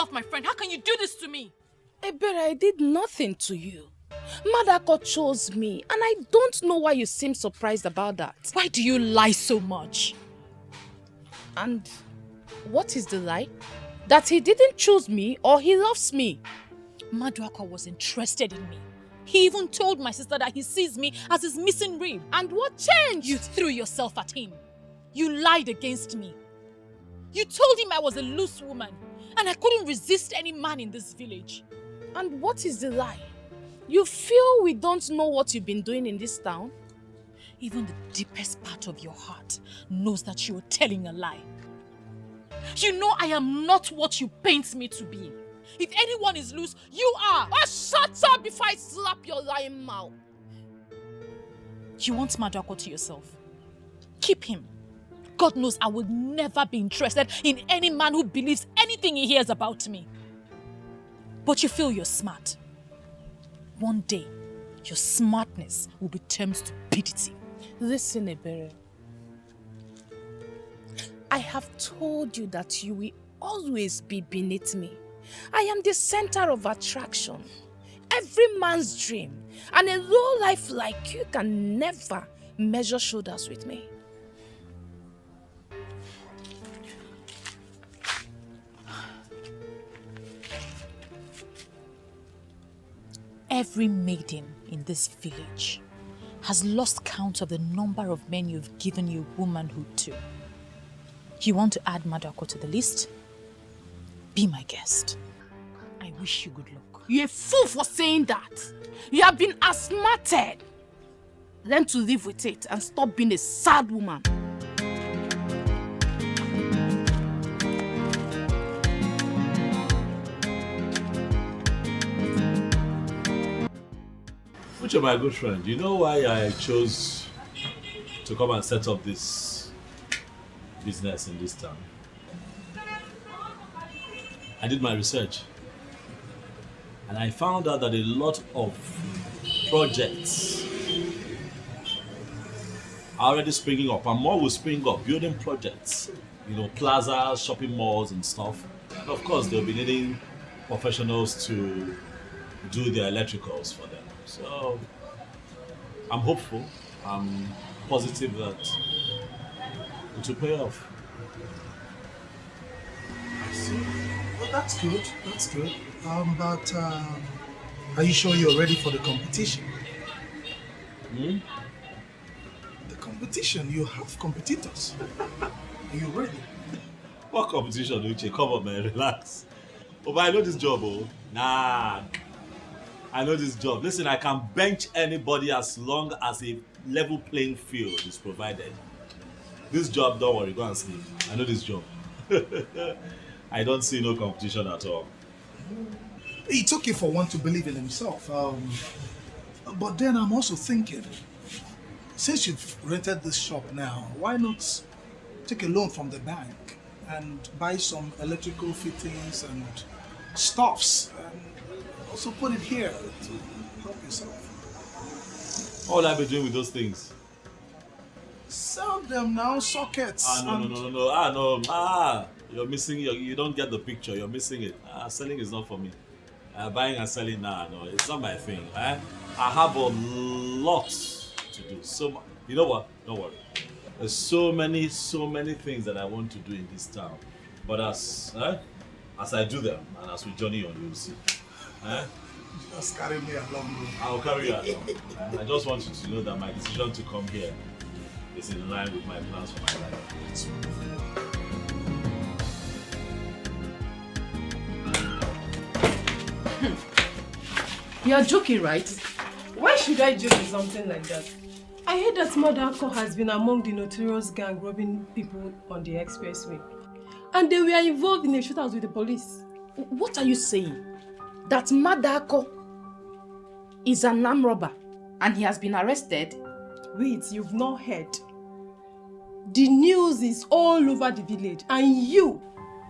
yourself, my friend. How can you do this to me? Ebere, I did nothing to you. Madako chose me, and I don't know why you seem surprised about that. Why do you lie so much? And what is the lie? That he didn't choose me or he loves me. Maduaka was interested in me. He even told my sister that he sees me as his missing rib. And what changed? You threw yourself at him. You lied against me. You told him I was a loose woman and I couldn't resist any man in this village. And what is the lie? You feel we don't know what you've been doing in this town? Even the deepest part of your heart knows that you are telling a lie. You know I am not what you paint me to be. If anyone is loose, you are. Oh, shut up before I slap your lying mouth. You want Maduako to yourself? Keep him. God knows I will never be interested in any man who believes anything he hears about me. But you feel you're smart. One day, your smartness will be turned to stupidity. Listen, Ebere. I have told you that you will always be beneath me. I am the center of attraction. Every man's dream. And a low life like you can never measure shoulders with me. Every maiden in this village has lost count of the number of men you've given your womanhood to. You want to add Maduako to the list? Be my guest. I wish you good luck. You're a fool for saying that. You have been asthmated. Learn to live with it and stop being a sad woman. Which of my good friend, you know why I chose to come and set up this business in this town? I did my research and I found out that a lot of projects are already springing up and more will spring up, building projects, you know, plazas, shopping malls and stuff. And of course they'll be needing professionals to do their electricals for them. So I'm hopeful, I'm positive that it will pay off. I see. Well, that's good. That's good. But are you sure you're ready for the competition? The competition, you have competitors. Are you ready? What competition, Uche? Come on, man, relax. Oh, but I know this job, oh. Nah. I know this job. Listen, I can bench anybody as long as a level playing field is provided. This job, don't worry, go and sleep. I know this job. I don't see no competition at all. It's okay for one to believe in himself. But then I'm also thinking, since you've rented this shop now, why not take a loan from the bank and buy some electrical fittings and stuffs and also put it here to help yourself? What will I be doing with those things? Sell them now, sockets. No. You're missing, you don't get the picture, you're missing it. Selling is not for me. Buying and selling, no, it's not my thing. I have a lot to do. So, you know what? Don't worry. There's so many things that I want to do in this town. But as I do them and as we journey on, you'll see. Just carry me along, bro. I'll carry you along. I just want you to know that my decision to come here is in line with my plans for my life. You're joking, right? Why should I joke with something like that? I heard that Maduako has been among the notorious gang robbing people on the expressway. And they were involved in a shootout with the police. What are you saying? That Madako is an armed robber and he has been arrested? Wait, you've not heard. The news is all over the village and you,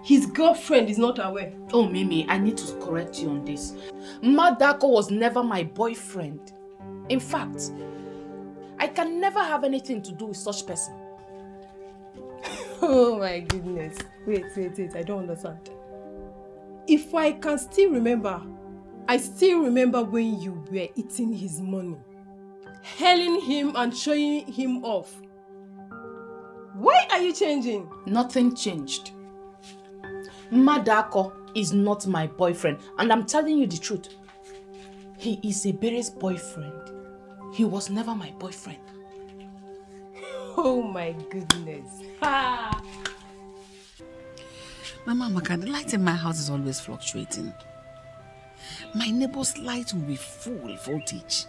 his girlfriend, is not aware. Oh, Mimi, I need to correct you on this. Madako was never my boyfriend. In fact, I can never have anything to do with such person. Oh my goodness. Wait, I don't understand. if I can still remember, I still remember when you were eating his money, hailing him and showing him off. Why are you changing? Nothing changed. Madako is not my boyfriend, and I'm telling you the truth. He is a Bere's boyfriend. He was never my boyfriend. Oh my goodness. Ha! Mama Amaka, the light in my house is always fluctuating. My neighbor's light will be full voltage,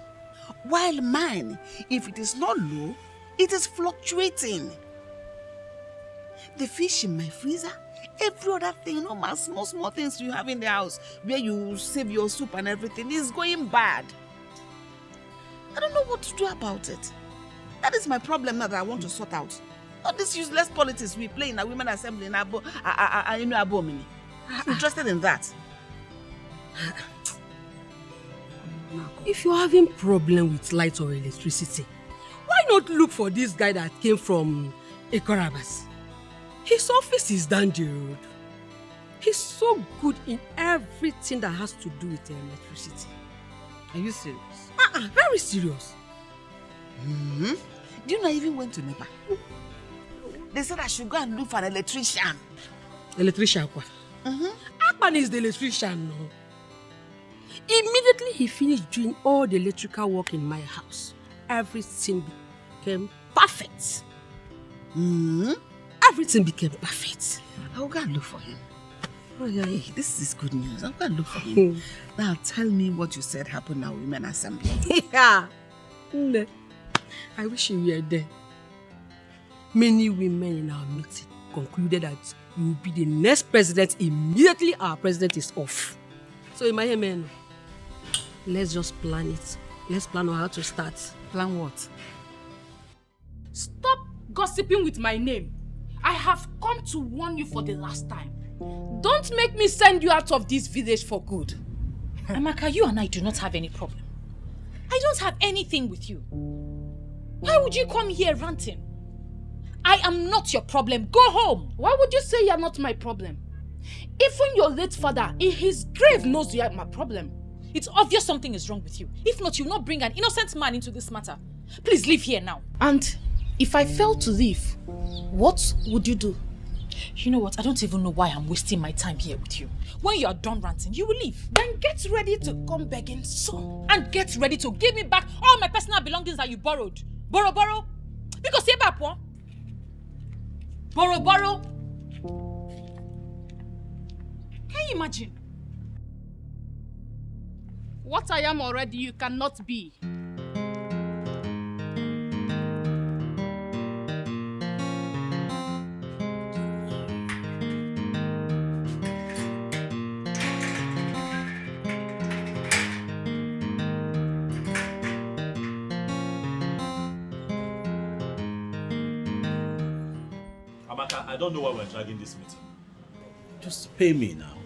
while mine, if it is not low, it is fluctuating. The fish in my freezer, every other thing, my small things you have in the house where you save your soup and everything is going bad. I don't know what to do about it. That is my problem now that I want to sort out. All this useless politics we play in a women assembly in Abo, I'm interested in that. If you're having problem with light or electricity, why not look for this guy that came from Ekorabas? His office is down the road. He's so good in everything that has to do with electricity. Are you serious? Very serious. Mm-hmm. Do you know I even went to NEPA? They said I should go and look for an electrician. Electrician what? Mm-hmm. Akpan is the electrician, no. Immediately he finished doing all the electrical work in my house, everything became perfect. Mm-hmm. Everything became perfect. I will go and look for him. Oh yeah, this is good news. I'll go and look for him. Now tell me what you said happened now, Women Assembly. Yeah. I wish you were there. Many women in our meeting concluded that you will be the next president immediately our president is off. So in my head, let's just plan it. Let's plan on how to start. Plan what? Stop gossiping with my name. I have come to warn you for the last time. Don't make me send you out of this village for good. Amaka, you and I do not have any problem. I don't have anything with you. Why would you come here ranting? I am not your problem. Go home. Why would you say you're not my problem? Even your late father in his grave knows you are my problem. It's obvious something is wrong with you. If not, you'll not bring an innocent man into this matter. Please leave here now. And if I fail to leave, what would you do? You know what? I don't even know why I'm wasting my time here with you. When you are done ranting, you will leave. Then get ready to come begging soon. And get ready to give me back all my personal belongings that you borrowed. Borrow. Because here, Papa. Borrow. Can you imagine? What I am already, you cannot be. Amaka, I don't know why we're dragging this meeting. Just pay me now.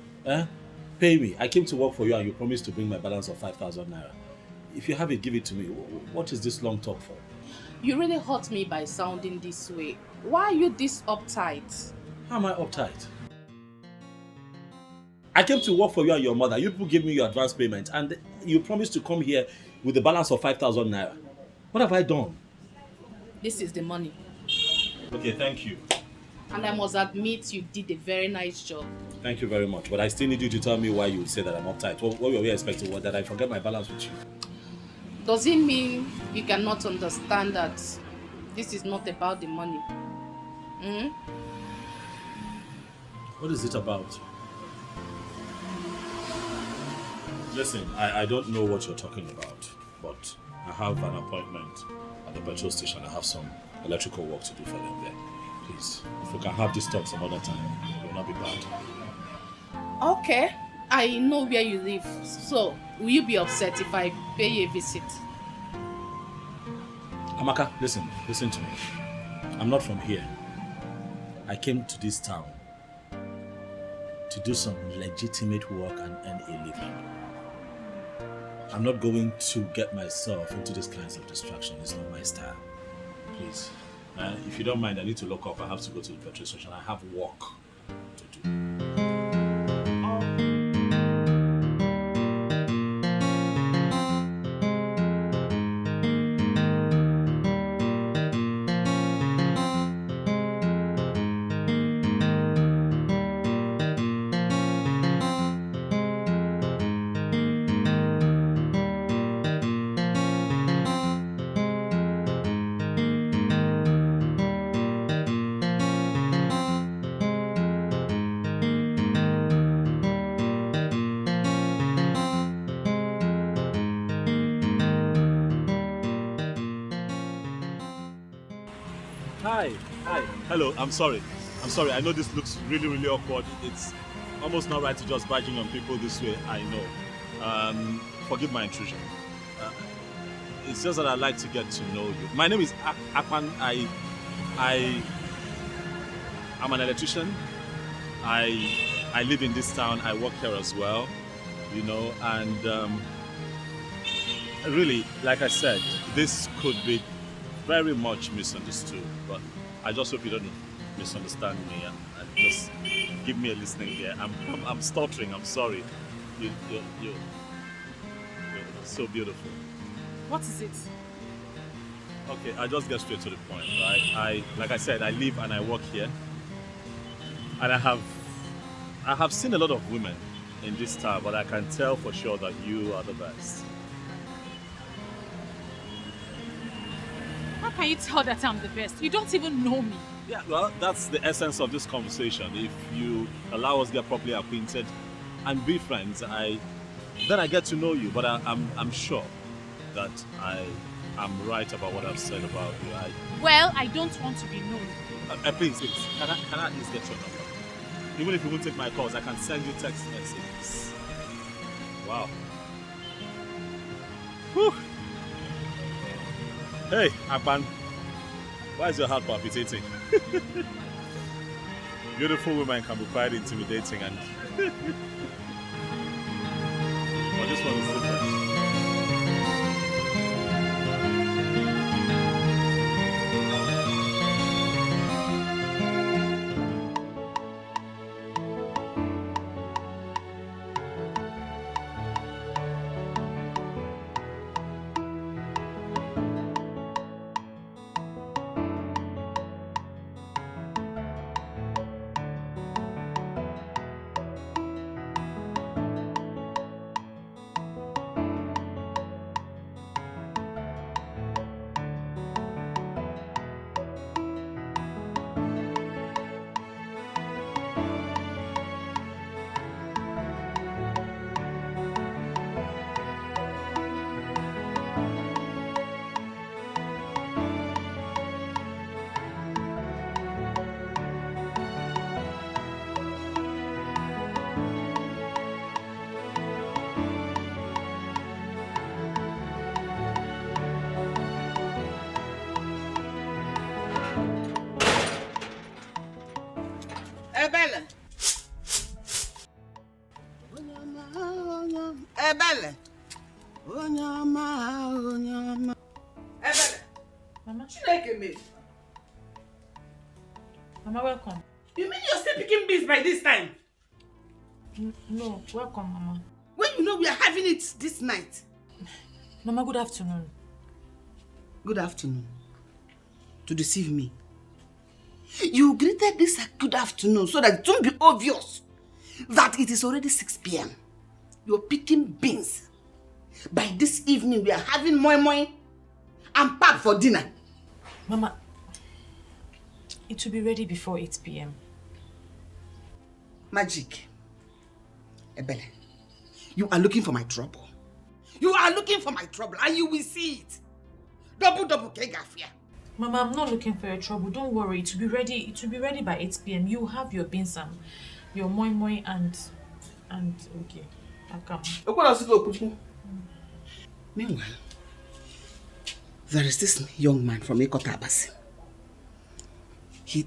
Pay me. I came to work for you and you promised to bring my balance of 5,000 naira. If you have it, give it to me. What is this long talk for? You really hurt me by sounding this way. Why are you this uptight? How am I uptight? I came to work for you and your mother. You people gave me your advance payment and you promised to come here with the balance of 5,000 naira. What have I done? This is the money. Okay, thank you. And I must admit you did a very nice job. Thank you very much. But I still need you to tell me why you would say that I'm uptight. What were we expecting? What, that I forget my balance with you? Does it mean you cannot understand that this is not about the money? What is it about? Listen, I don't know what you're talking about, but I have an appointment at the petrol station. I have some electrical work to do for them there. Please, if we can have this talk some other time, it will not be bad. Okay, I know where you live. So, will you be upset if I pay you a visit? Amaka, listen to me. I'm not from here. I came to this town to do some legitimate work and earn a living. I'm not going to get myself into these kinds of distraction. It's not my style. Please. If you don't mind, I need to lock up. I have to go to the petrol station. I have work to do. Hi. Hello, I'm sorry. I know this looks really, really awkward. It's almost not right to just barging on people this way, I know. Forgive my intrusion. It's just that I'd like to get to know you. My name is Akpan. I'm an electrician. I live in this town. I work here as well, and really, like I said, this could be very much misunderstood, but I just hope you don't misunderstand me and just give me a listening ear. I'm stuttering. I'm sorry. You're so beautiful. What is it? Okay, I'll just get straight to the point, right? Like I said, I live and I work here, and I have seen a lot of women in this town, but I can tell for sure that you are the best. How can you tell that I'm the best? You don't even know me. Yeah, well, that's the essence of this conversation. If you allow us to get properly acquainted and be friends, then I get to know you. But I'm sure that I'm right about what I've said about you. Well, I don't want to be known. Please, can I at least get your number? Even if you won't take my calls, I can send you text messages. Wow. Whew. Hey, Akpan. Why is your heart palpitating? Beautiful women can be quite intimidating, and I just want to sit there. Ebele. Ebele. Onyama. Ebele. Mama? Chineke me. Mama, welcome. You mean you're still picking beans by this time? No, welcome, Mama. When you know we are having it this night. Mama, good afternoon. Good afternoon. To deceive me. You greeted this a good afternoon so that it won't be obvious that it is already 6 p.m. You're picking beans. By this evening, we are having moi moi and pap for dinner. Mama, it will be ready before 8 p.m. Magic. Ebele, you are looking for my trouble. You are looking for my trouble and you will see it. Double kegafia. Mama, I'm not looking for your trouble. Don't worry. It will be ready. It will be ready by 8 p.m. You have your beans and your moi moi and okay. Akam. Meanwhile, there is this young man from Ekotabasi.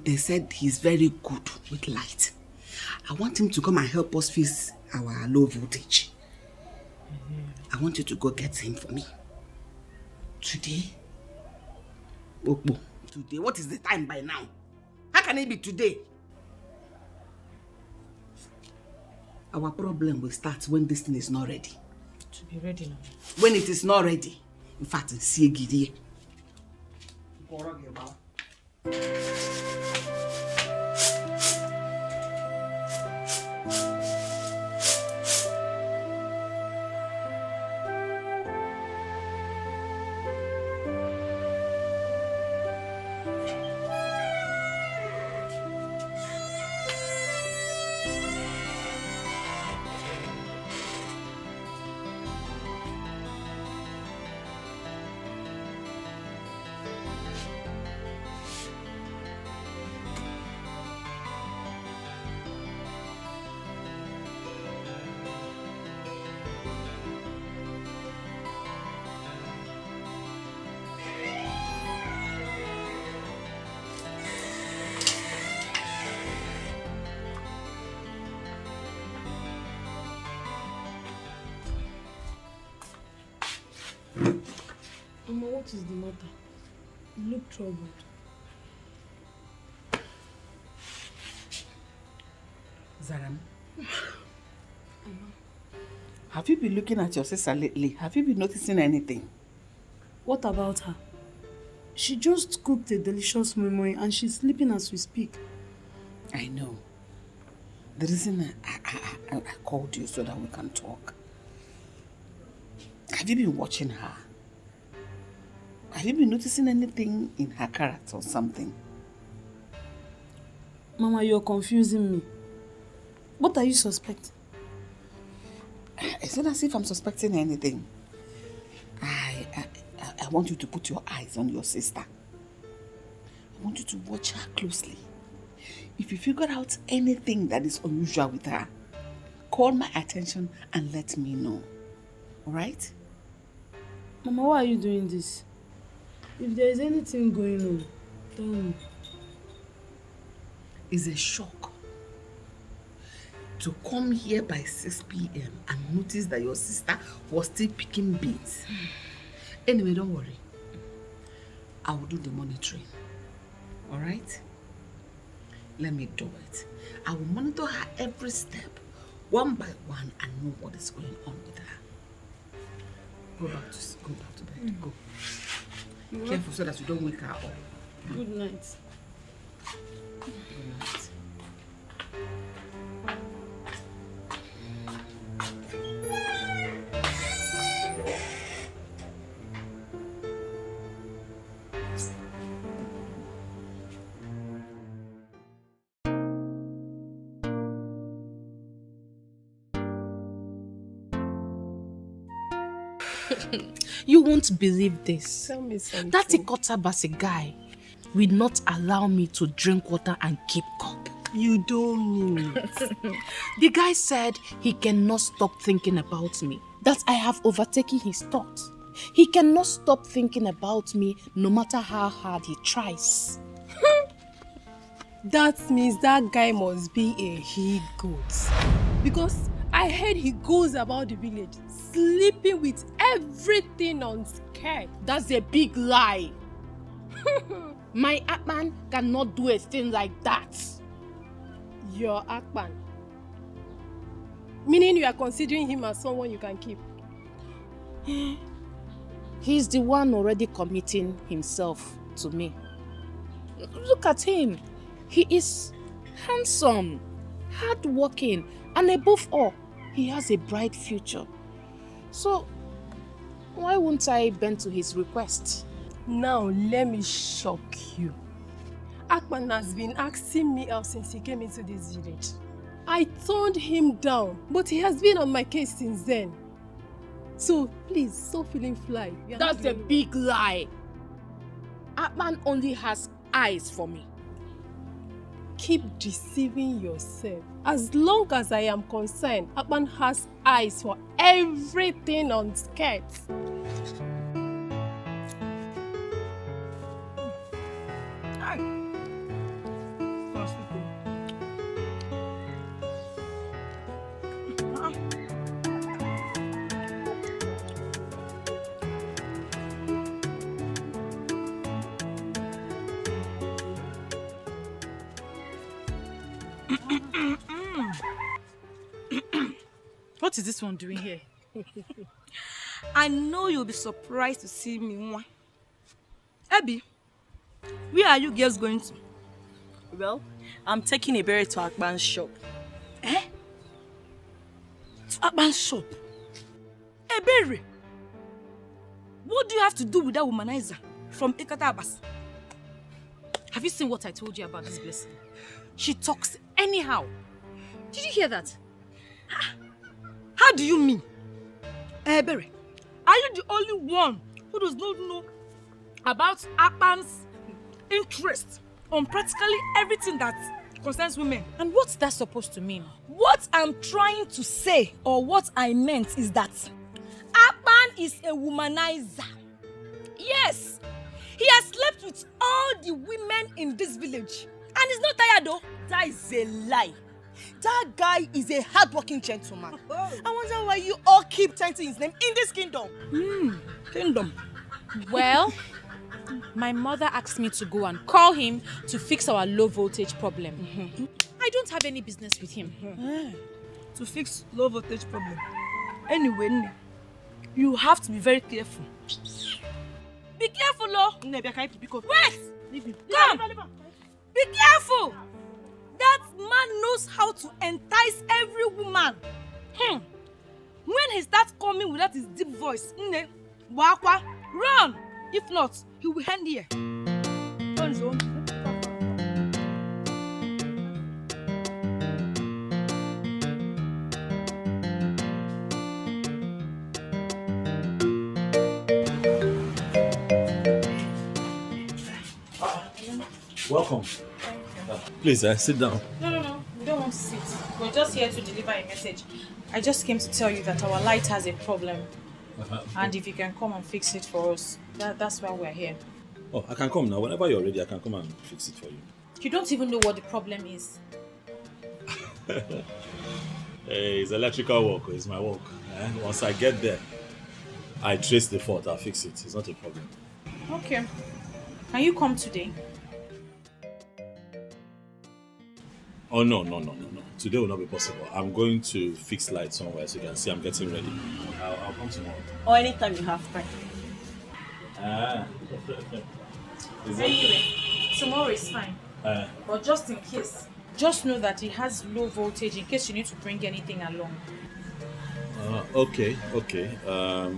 They said he's very good with light. I want him to come and help us fix our low voltage. I want you to go get him for me. Today? Okpo. Today? What is the time by now? How can it be today? Our problem will start when this thing is not ready. To be ready now. When it is not ready. In fact, see Gidie. what is the matter? You look troubled. Zaram, have you been looking at your sister lately? Have you been noticing anything? What about her? She just cooked a delicious memory and she's sleeping as we speak. I know. The reason I called you so that we can talk. Have you been watching her? Have you been noticing anything in her character or something? Mama, you're confusing me. What are you suspecting? It's not as if I'm suspecting anything. I want you to put your eyes on your sister. I want you to watch her closely. If you figure out anything that is unusual with her, call my attention and let me know. Alright? Mama, why are you doing this? If there is anything going on, tell me. It's a shock to come here by 6 p.m. and notice that your sister was still picking beans. Anyway, don't worry. I will do the monitoring. Alright? Let me do it. I will monitor her every step, one by one, and know what is going on with her. Go back to bed. Go. Careful so that you don't wake her up. Good night. Good night. You won't believe this. Tell me something. That Ikotabasi guy will not allow me to drink water and keep cup. You don't mean it. The guy said he cannot stop thinking about me, that I have overtaken his thoughts. He cannot stop thinking about me no matter how hard he tries. That means that guy must be a he-goat. Because I heard he goes about the village sleeping with everything on skirt. That's a big lie. My Atman cannot do a thing like that. Your Akpan. Meaning you are considering him as someone you can keep. He's the one already committing himself to me. Look at him. He is handsome, hardworking, and above all, he has a bright future. So, why won't I bend to his request? Now, let me shock you. Akpan has been asking me out since he came into this village. I turned him down, but he has been on my case since then. So, please, stop feeling fly. That's a big lie. Atman only has eyes for me. Keep deceiving yourself. As long as I am concerned, Atman has eyes for everything on skirts. What is this one doing here? I know you'll be surprised to see me. Abby, where are you girls going to? Well, I'm taking a berry to Akban's shop. Eh? To Akban's shop? A berry? What do you have to do with that womanizer from Ikatabas? Have you seen what I told you about this blessing? She talks anyhow. Did you hear that? How do you mean? Berry, are you the only one who does not know about Akban's interest on practically everything that concerns women? And what's that supposed to mean? What I'm trying to say, or what I meant, is that Akban is a womanizer. Yes, he has slept with all the women in this village. And he's not tired though. That is a lie. That guy is a hardworking gentleman. I wonder why you all keep chanting his name in this kingdom. Kingdom. Well, my mother asked me to go and call him to fix our low voltage problem. I don't have any business with him. To fix low voltage problem. Anyway, Nne, you have to be very careful. Be careful, Lo. Wait! Come! Be careful! That man knows how to entice every woman. When he starts coming with that his deep voice, Nne, Wakwa, run! If not, he will hand here. Turn zone. Welcome. Please, sit down. No. We don't want to sit. We're just here to deliver a message. I just came to tell you that our light has a problem. And if you can come and fix it for us, that's why we're here. Oh, I can come now. Whenever you're ready, I can come and fix it for you. You don't even know what the problem is. Hey, it's electrical work. It's my work. Once I get there, I trace the fault. I'll fix it. It's not a problem. Okay. Can you come today? Oh, no. Today will not be possible. I'm going to fix lights somewhere so you can see I'm getting ready. I'll come tomorrow. Or anytime you have time. Anyway, tomorrow is fine. But just in case, just know that it has low voltage in case you need to bring anything along. Okay. I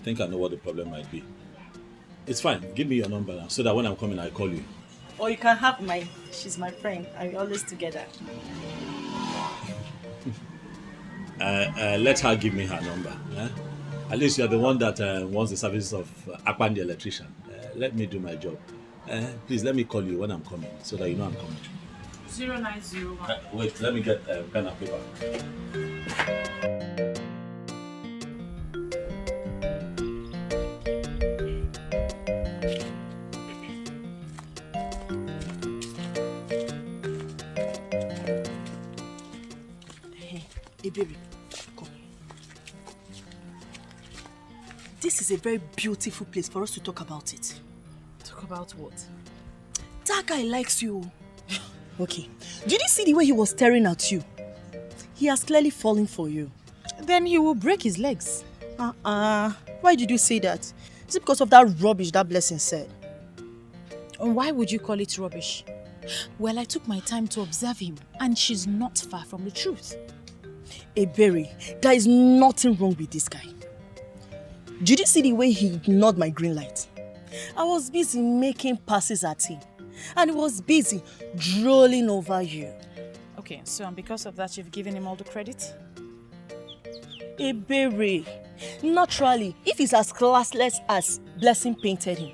think I know what the problem might be. It's fine. Give me your number now so that when I'm coming, I call you. Or you can have mine. She's my friend. And we're always together. Let her give me her number. At least you're the one that wants the services of Akpan the electrician. Let me do my job. Please let me call you when I'm coming so that you know I'm coming. 0901. Wait, let me get pen and paper. Hey, baby, come. This is a very beautiful place for us to talk about it. Talk about what? That guy likes you. Okay. Did you see the way he was staring at you? He has clearly fallen for you. Then he will break his legs. Why did you say that? Is it because of that rubbish that Blessing said? And why would you call it rubbish? Well, I took my time to observe him, and she's not far from the truth. Ebere, there is nothing wrong with this guy. Did you see the way he ignored my green light? I was busy making passes at him, and he was busy drooling over you. Okay, so and because of that, you've given him all the credit? Ebere, naturally, if he's as classless as Blessing painted him,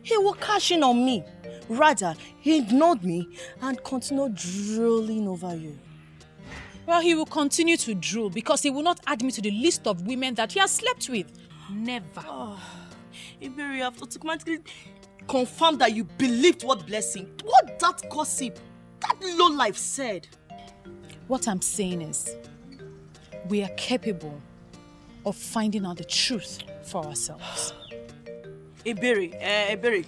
he will cash in on me. Rather, he ignored me and continued drooling over you. Well, he will continue to drool because he will not add me to the list of women that he has slept with. Never. Ebere, you have to automatically confirm that you believed what that gossip, that lowlife said. What I'm saying is, we are capable of finding out the truth for ourselves. Ebere,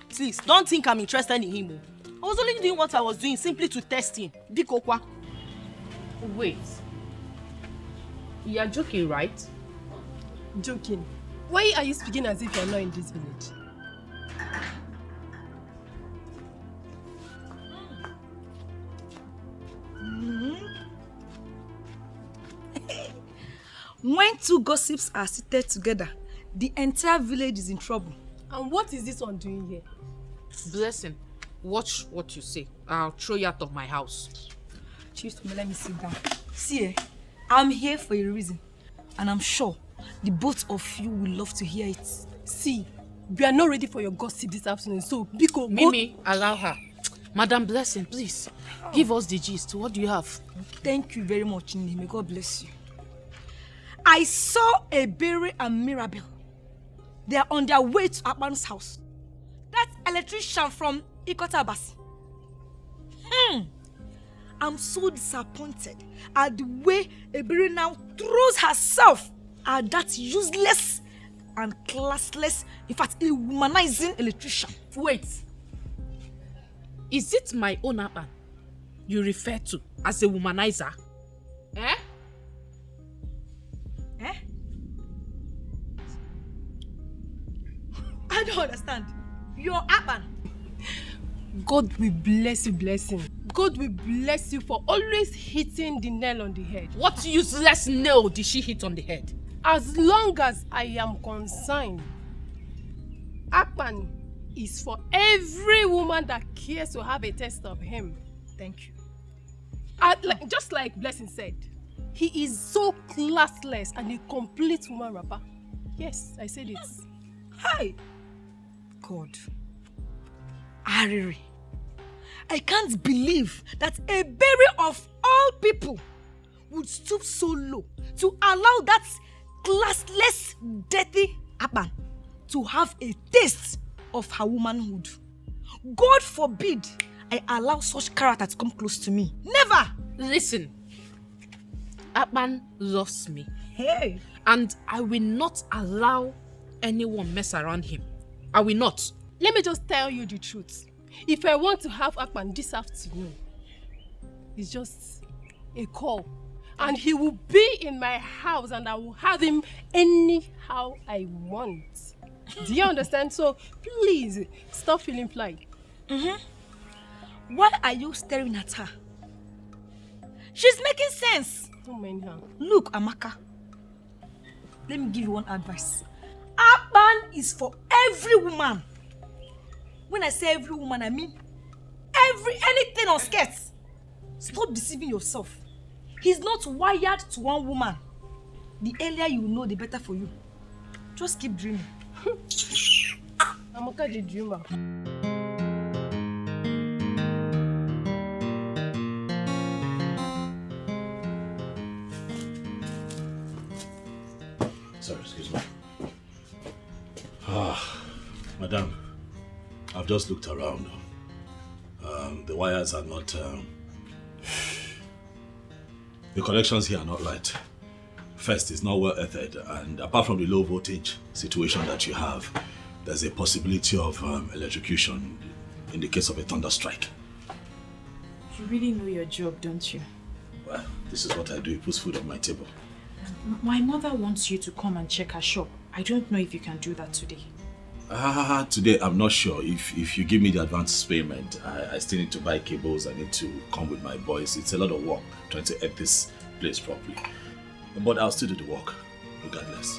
please, don't think I'm interested in him. I was only doing what I was doing simply to test him. Bikokwa. Wait. You're joking, right? Joking. Why are you speaking as if you're not in this village? When two gossips are seated together, the entire village is in trouble. And what is this one doing here? Blessing, watch what you say. I'll throw you out of my house. Chief, let me sit down. See, I'm here for a reason. And I'm sure the both of you will love to hear it. See, we are not ready for your gossip this afternoon, so Biko, Mimi, allow her. Madam Blessing, please, give us the gist. What do you have? Thank you very much, Nini. May God bless you. I saw Ebere and Mirabel. They are on their way to Akpan's house. That electrician from Ikotabasi. I'm so disappointed at the way Ebere now throws herself at that useless and classless, in fact, a womanizing electrician. Wait. Is it my own Akpan you refer to as a womanizer? Eh? Eh? I don't understand. Your Akpan. God will bless you, blessing. God will bless you for always hitting the nail on the head. What useless nail did she hit on the head? As long as I am concerned, Akpan is for every woman that cares to have a taste of him. Thank you. Just like Blessing said, he is so classless and a complete woman rapper. Yes, I said it. Hi. God. Ariri. I can't believe that a berry of all people would stoop so low to allow that classless, dirty Akpan to have a taste of her womanhood. God forbid I allow such character to come close to me. Never! Listen, Akpan loves me. Hey! And I will not allow anyone mess around him. I will not. Let me just tell you the truth. If I want to have Akpan this afternoon, it's just a call. And he will be in my house and I will have him anyhow I want. Do you understand? So please, stop feeling fly. Why are you staring at her? She's making sense. Don't mind her. Look, Amaka. Let me give you one advice. Akpan is for every woman. When I say every woman, I mean anything on skirts. Stop deceiving yourself. He's not wired to one woman. The earlier you know, the better for you. Just keep dreaming. Amaka the dreamer. Sorry, excuse me. Madam, I've just looked around. The wires are not... the connections here are not right. First, it's not well earthed, and apart from the low voltage situation that you have, there's a possibility of electrocution in the case of a thunder strike. You really know your job, don't you? Well, this is what I do. It puts food on my table. My mother wants you to come and check her shop. I don't know if you can do that today. Today I'm not sure. If you give me the advance payment, I still need to buy cables. I need to come with my boys. It's a lot of work trying to edit this place properly. But I'll still do the work, regardless.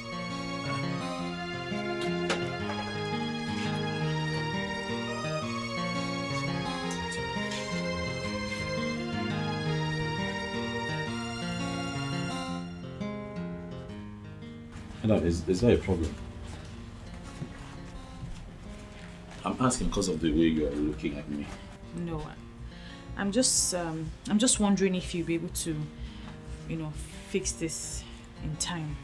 Madam, is there a problem? I'm asking because of the way you are looking at me. No, I'm just wondering if you'll be able to, fix this in time.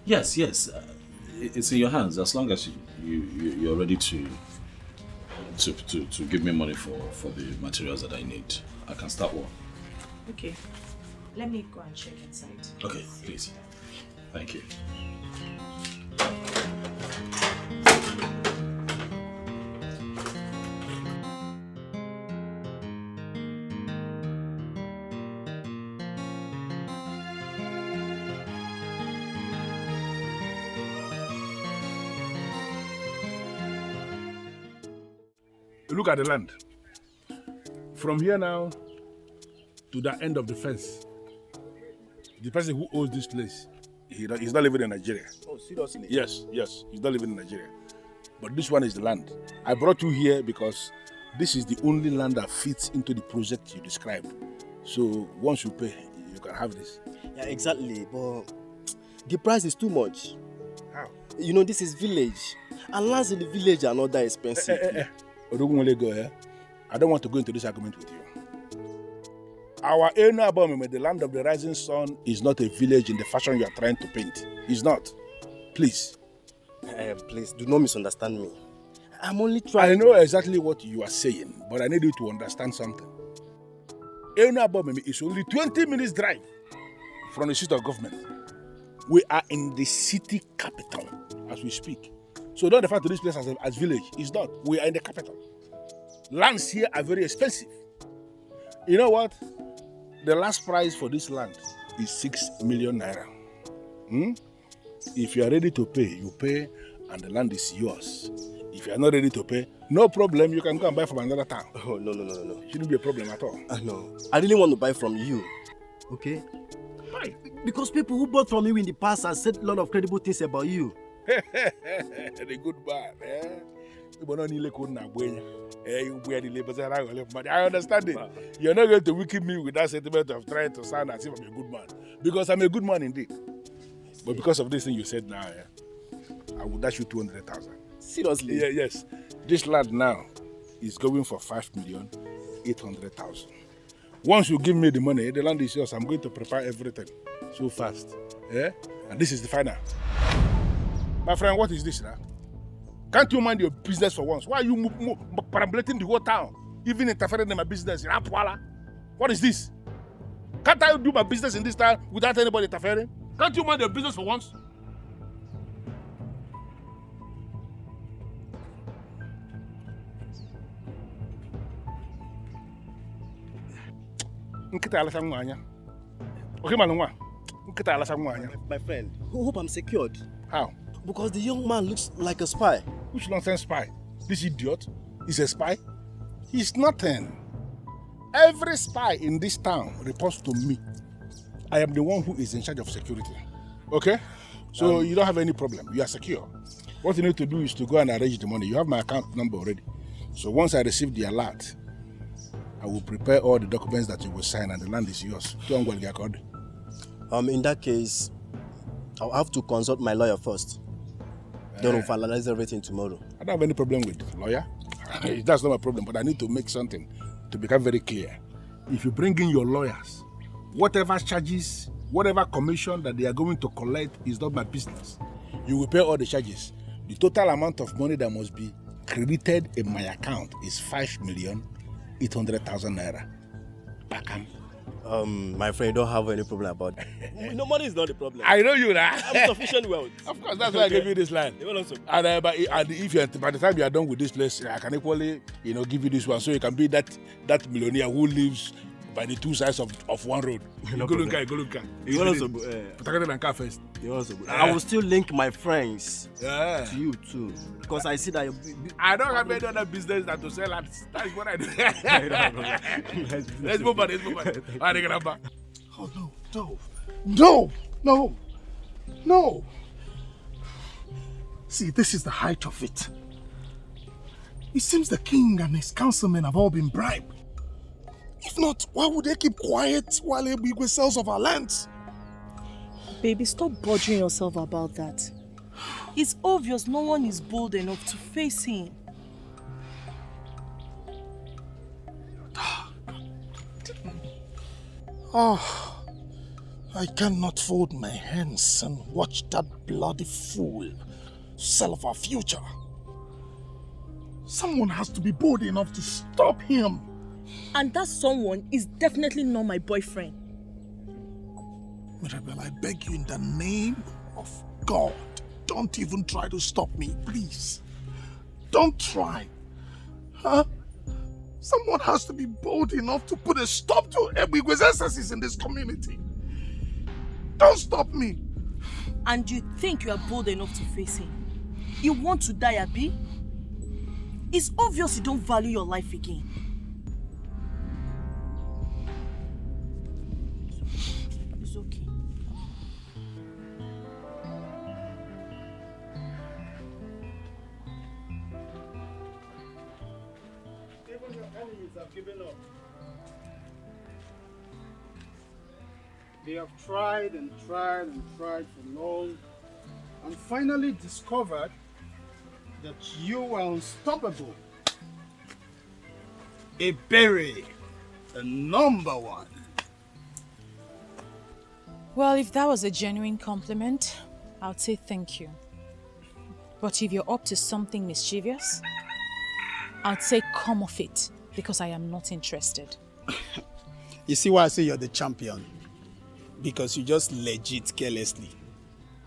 Yes. It's in your hands. As long as you're ready to give me money for the materials that I need, I can start work. Okay. Let me go and check inside. Okay, please. Thank you. Look at the land. From here now to the end of the fence, the person who owns this place, he's not living in Nigeria. Oh, seriously? Yes, he's not living in Nigeria. But this one is the land. I brought you here because this is the only land that fits into the project you described. So once you pay, you can have this. Yeah, exactly. But the price is too much. How? This is village. And lands in the village are not that expensive. Go here. I don't want to go into this argument with you. Our area, the land of the rising sun, is not a village in the fashion you are trying to paint. It's not. Please. Please, do not misunderstand me. I'm only trying. I know exactly what you are saying, but I need you to understand something. Area is only 20 minutes drive from the seat of government. We are in the city capital as we speak. So don't refer to this place as village. It's not. We are in the capital. Lands here are very expensive. You know what? The last price for this land is 6 million naira. If you are ready to pay, you pay and the land is yours. If you are not ready to pay, no problem, you can go and buy from another town. Oh, no. It shouldn't be a problem at all. No. I really want to buy from you. Okay? Why? Because people who bought from you in the past have said a lot of credible things about you. The good man, I understand it. You're not going to wicked me with that sentiment of trying to sound as if I'm a good man. Because I'm a good man indeed. But because of this thing you said now, I will dash you 200,000. Seriously? Yeah, yes. This land now is going for 5,800,000. Once you give me the money, the land is yours. I'm going to prepare everything so fast. Yeah? And this is the final. My friend, what is this now? Can't you mind your business for once? Why are you perambulating the whole town? Even interfering in my business in Apwala? What is this? Can't I do my business in this town without anybody interfering? Can't you mind your business for once? My friend, hope I'm secured. How? Because the young man looks like a spy. Which nonsense spy? This idiot is a spy? He's nothing. Every spy in this town reports to me. I am the one who is in charge of security. Okay? So you don't have any problem. You are secure. What you need to do is to go and arrange the money. You have my account number already. So once I receive the alert, I will prepare all the documents that you will sign and the land is yours. In that case, I'll have to consult my lawyer first. Then we'll finalize everything tomorrow. I don't have any problem with lawyer. That's not my problem, but I need to make something to become very clear. If you bring in your lawyers, whatever charges, whatever commission that they are going to collect is not my business. You will pay all the charges. The total amount of money that must be credited in my account is 5,800,000 naira. Bakam. My friend, don't have any problem about that. No, money is not the problem. I know you now. I'm sufficient wealth. Of course, that's why I gave you this land. And if you, by the time you are done with this place, I can equally, give you this one, so you can be that millionaire who lives by the two sides of one road. No go problem. look at. You also, first. I will still link my friends to you too, because I see that. I don't have any other business than to sell ads. That is what I do. Let's move on. Oh, no. See, this is the height of it. It seems the king and his councilmen have all been bribed. If not, why would they keep quiet while Ebigwe sells off our lands? Baby, stop bothering yourself about that. It's obvious no one is bold enough to face him. Oh, I cannot fold my hands and watch that bloody fool sell off our future. Someone has to be bold enough to stop him. And that someone is definitely not my boyfriend. Mirabel, I beg you in the name of God, don't even try to stop me, please. Don't try. Huh? Someone has to be bold enough to put a stop to Ebigwe's excesses in this community. Don't stop me. And you think you are bold enough to face him? You want to die, Abi? It's obvious you don't value your life again. It's okay. Even your enemies have given up. They have tried and tried and tried for long and finally discovered that you are unstoppable. A berry, the number one. Well, if that was a genuine compliment, I'd say thank you. But if you're up to something mischievous, I'd say come off it, because I am not interested. You see why I say you're the champion? Because you just legit carelessly.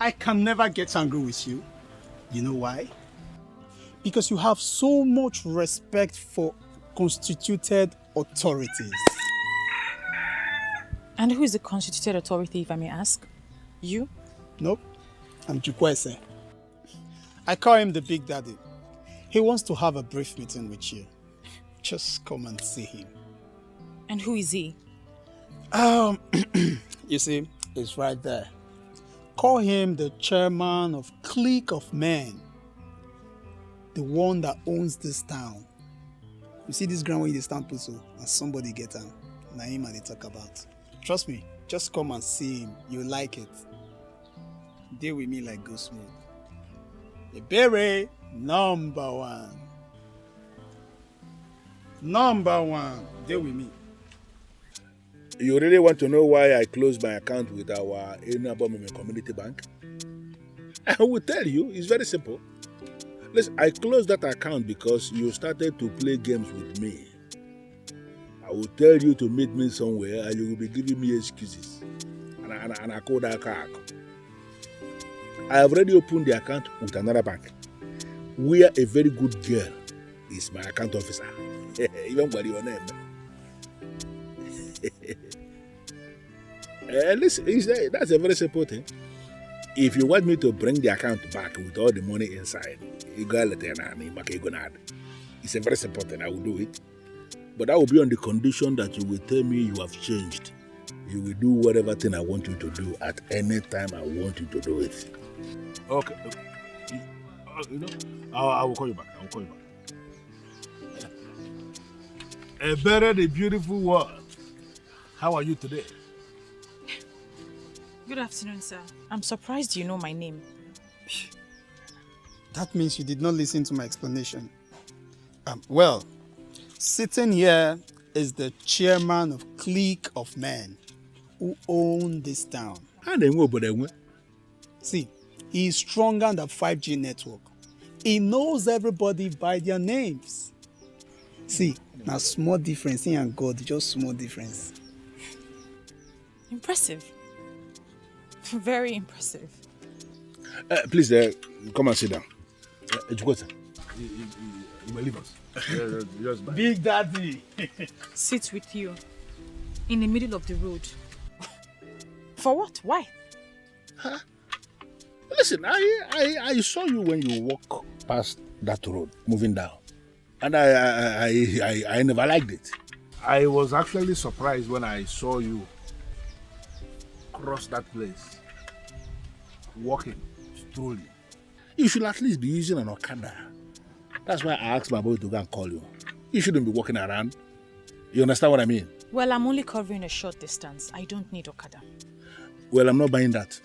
I can never get angry with you. You know why? Because you have so much respect for constituted authorities. And who is the constituted authority, if I may ask? You? Nope, I'm Chukwese. I call him the Big Daddy. He wants to have a brief meeting with you. Just come and see him. And who is he? You see, it's right there. Call him the chairman of Clique of Men. The one that owns this town. You see this ground where you stand puso and somebody get him. Na him they talk about. Trust me, just come and see him. You'll like it. Deal with me like go smooth. Ebere, number one. Number one. Deal with me. You really want to know why I closed my account with our Enabomime Community Bank? I will tell you, it's very simple. Listen, I closed that account because you started to play games with me. I will tell you to meet me somewhere and you will be giving me excuses. And I call that car. I have already opened the account with another bank, where a very good girl is my account officer. Even by your name. Listen, that's a very simple thing. If you want me to bring the account back with all the money inside, it's a very simple thing. I will do it. But that will be on the condition that you will tell me you have changed. You will do whatever thing I want you to do at any time I want you to do it. Okay. I will call you back. I will call you back. A better, the beautiful world. How are you today? Good afternoon, sir. I'm surprised you know my name. That means you did not listen to my explanation. Well, sitting here is the chairman of Clique of Men who own this town. See, he is stronger than the 5G network. He knows everybody by their names. See, now small difference, he and God, just small difference. Impressive. Very impressive. Please, come and sit down. You will leave us. Big Daddy. Sit with you in the middle of the road. For what? Why? Huh? Listen, I saw you when you walk past that road, moving down. And I never liked it. I was actually surprised when I saw you cross that place, walking, strolling. You should at least be using an Okada. That's why I asked my boy to go and call you. You shouldn't be walking around. You understand what I mean? Well, I'm only covering a short distance. I don't need Okada. Well, I'm not buying that.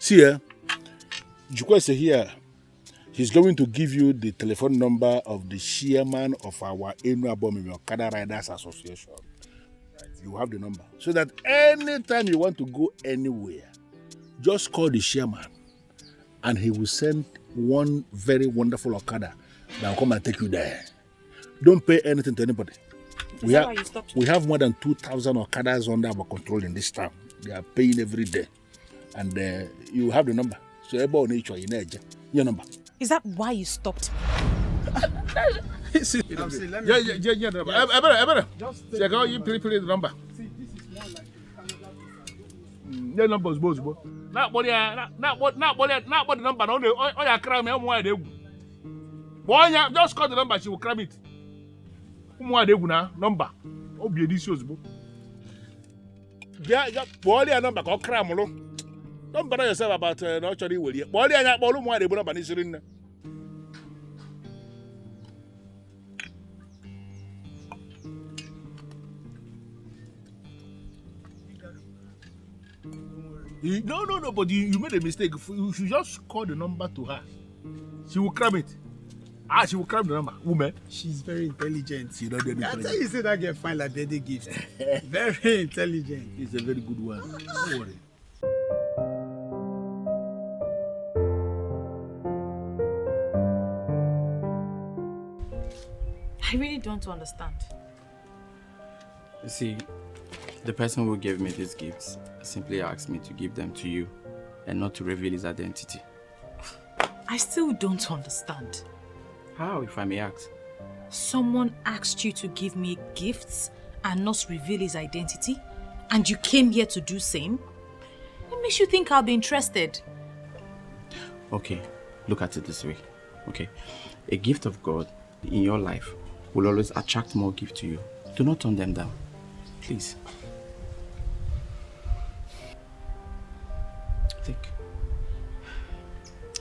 See here, Jukwese here. He's going to give you the telephone number of the chairman of our Enuabomime Okada Riders Association. Right. You have the number. So that anytime you want to go anywhere, just call the chairman and he will send one very wonderful Okada that will come and take you there. Don't pay anything to anybody. We have more than 2,000 Okadas under our control in this town. They are paying every day. And you have the number. So everybody needs your number. Is that why you stopped me? Just take the number. See, this is more like the number is both. Not body number. Just call the number, she will cram it. Number. Number. Don't bother yourself about not actually will you. No, but you made a mistake. You should just call the number to her. She will cram it. She will cram the number. Woman. She's very intelligent. She don't do I tell you, say that girl find like birthday gift. Very intelligent. It's a very good one. Don't worry. I really don't understand. See, the person who gave me these gifts simply asked me to give them to you and not to reveal his identity. I still don't understand. How, if I may ask? Someone asked you to give me gifts and not reveal his identity, and you came here to do same? What makes you think I'll be interested? Okay, look at it this way. Okay, a gift of God in your life will always attract more gifts to you. Do not turn them down, please. Think.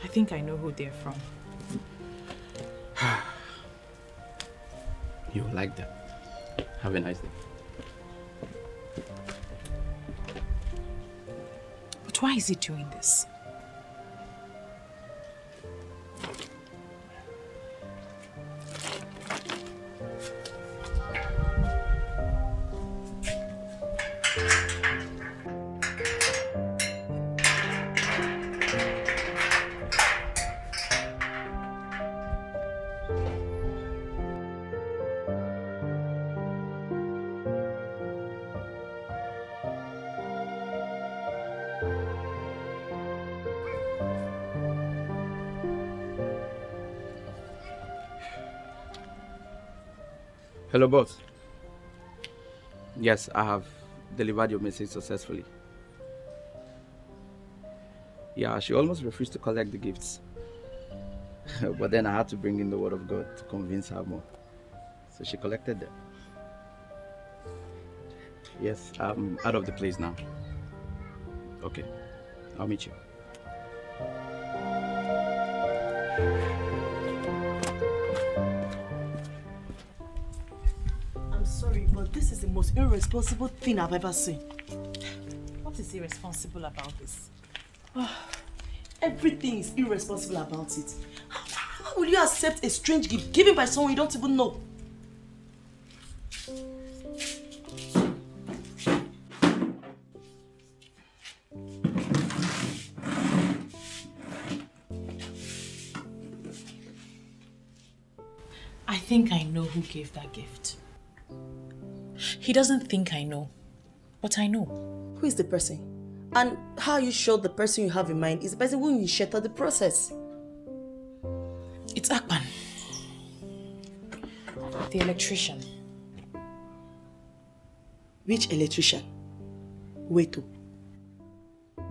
I think I know who they're from. You will like them. Have a nice day. But why is he doing this? Hello, boss. Yes, I have delivered your message successfully. Yeah, she almost refused to collect the gifts. But then I had to bring in the word of God to convince her more. So she collected them. Yes, I'm out of the place now. Okay, I'll meet you. I'm sorry, but this is the most irresponsible thing I've ever seen. What is irresponsible about this? Everything is irresponsible about it. How will you accept a strange gift given by someone you don't even know? I think I know who gave that gift. He doesn't think I know, but I know. Who is the person? And how are you sure the person you have in mind is the person who initiated the process? It's Akpan, the electrician. Which electrician? Wait,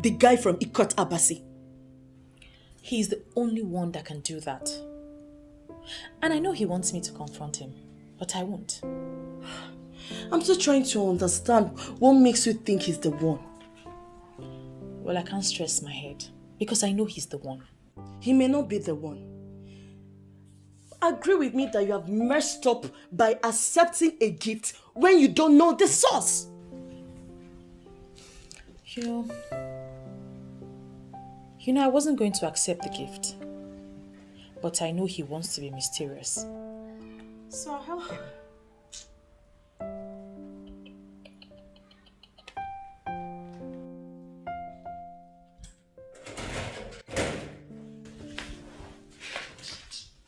the guy from Ikot Abasi. He's the only one that can do that. And I know he wants me to confront him, but I won't. I'm still trying to understand what makes you think he's the one. Well, I can't stress my head because I know he's the one. He may not be the one. Agree with me that you have messed up by accepting a gift when you don't know the source. You know, I wasn't going to accept the gift. But I know he wants to be mysterious. So I'll help him.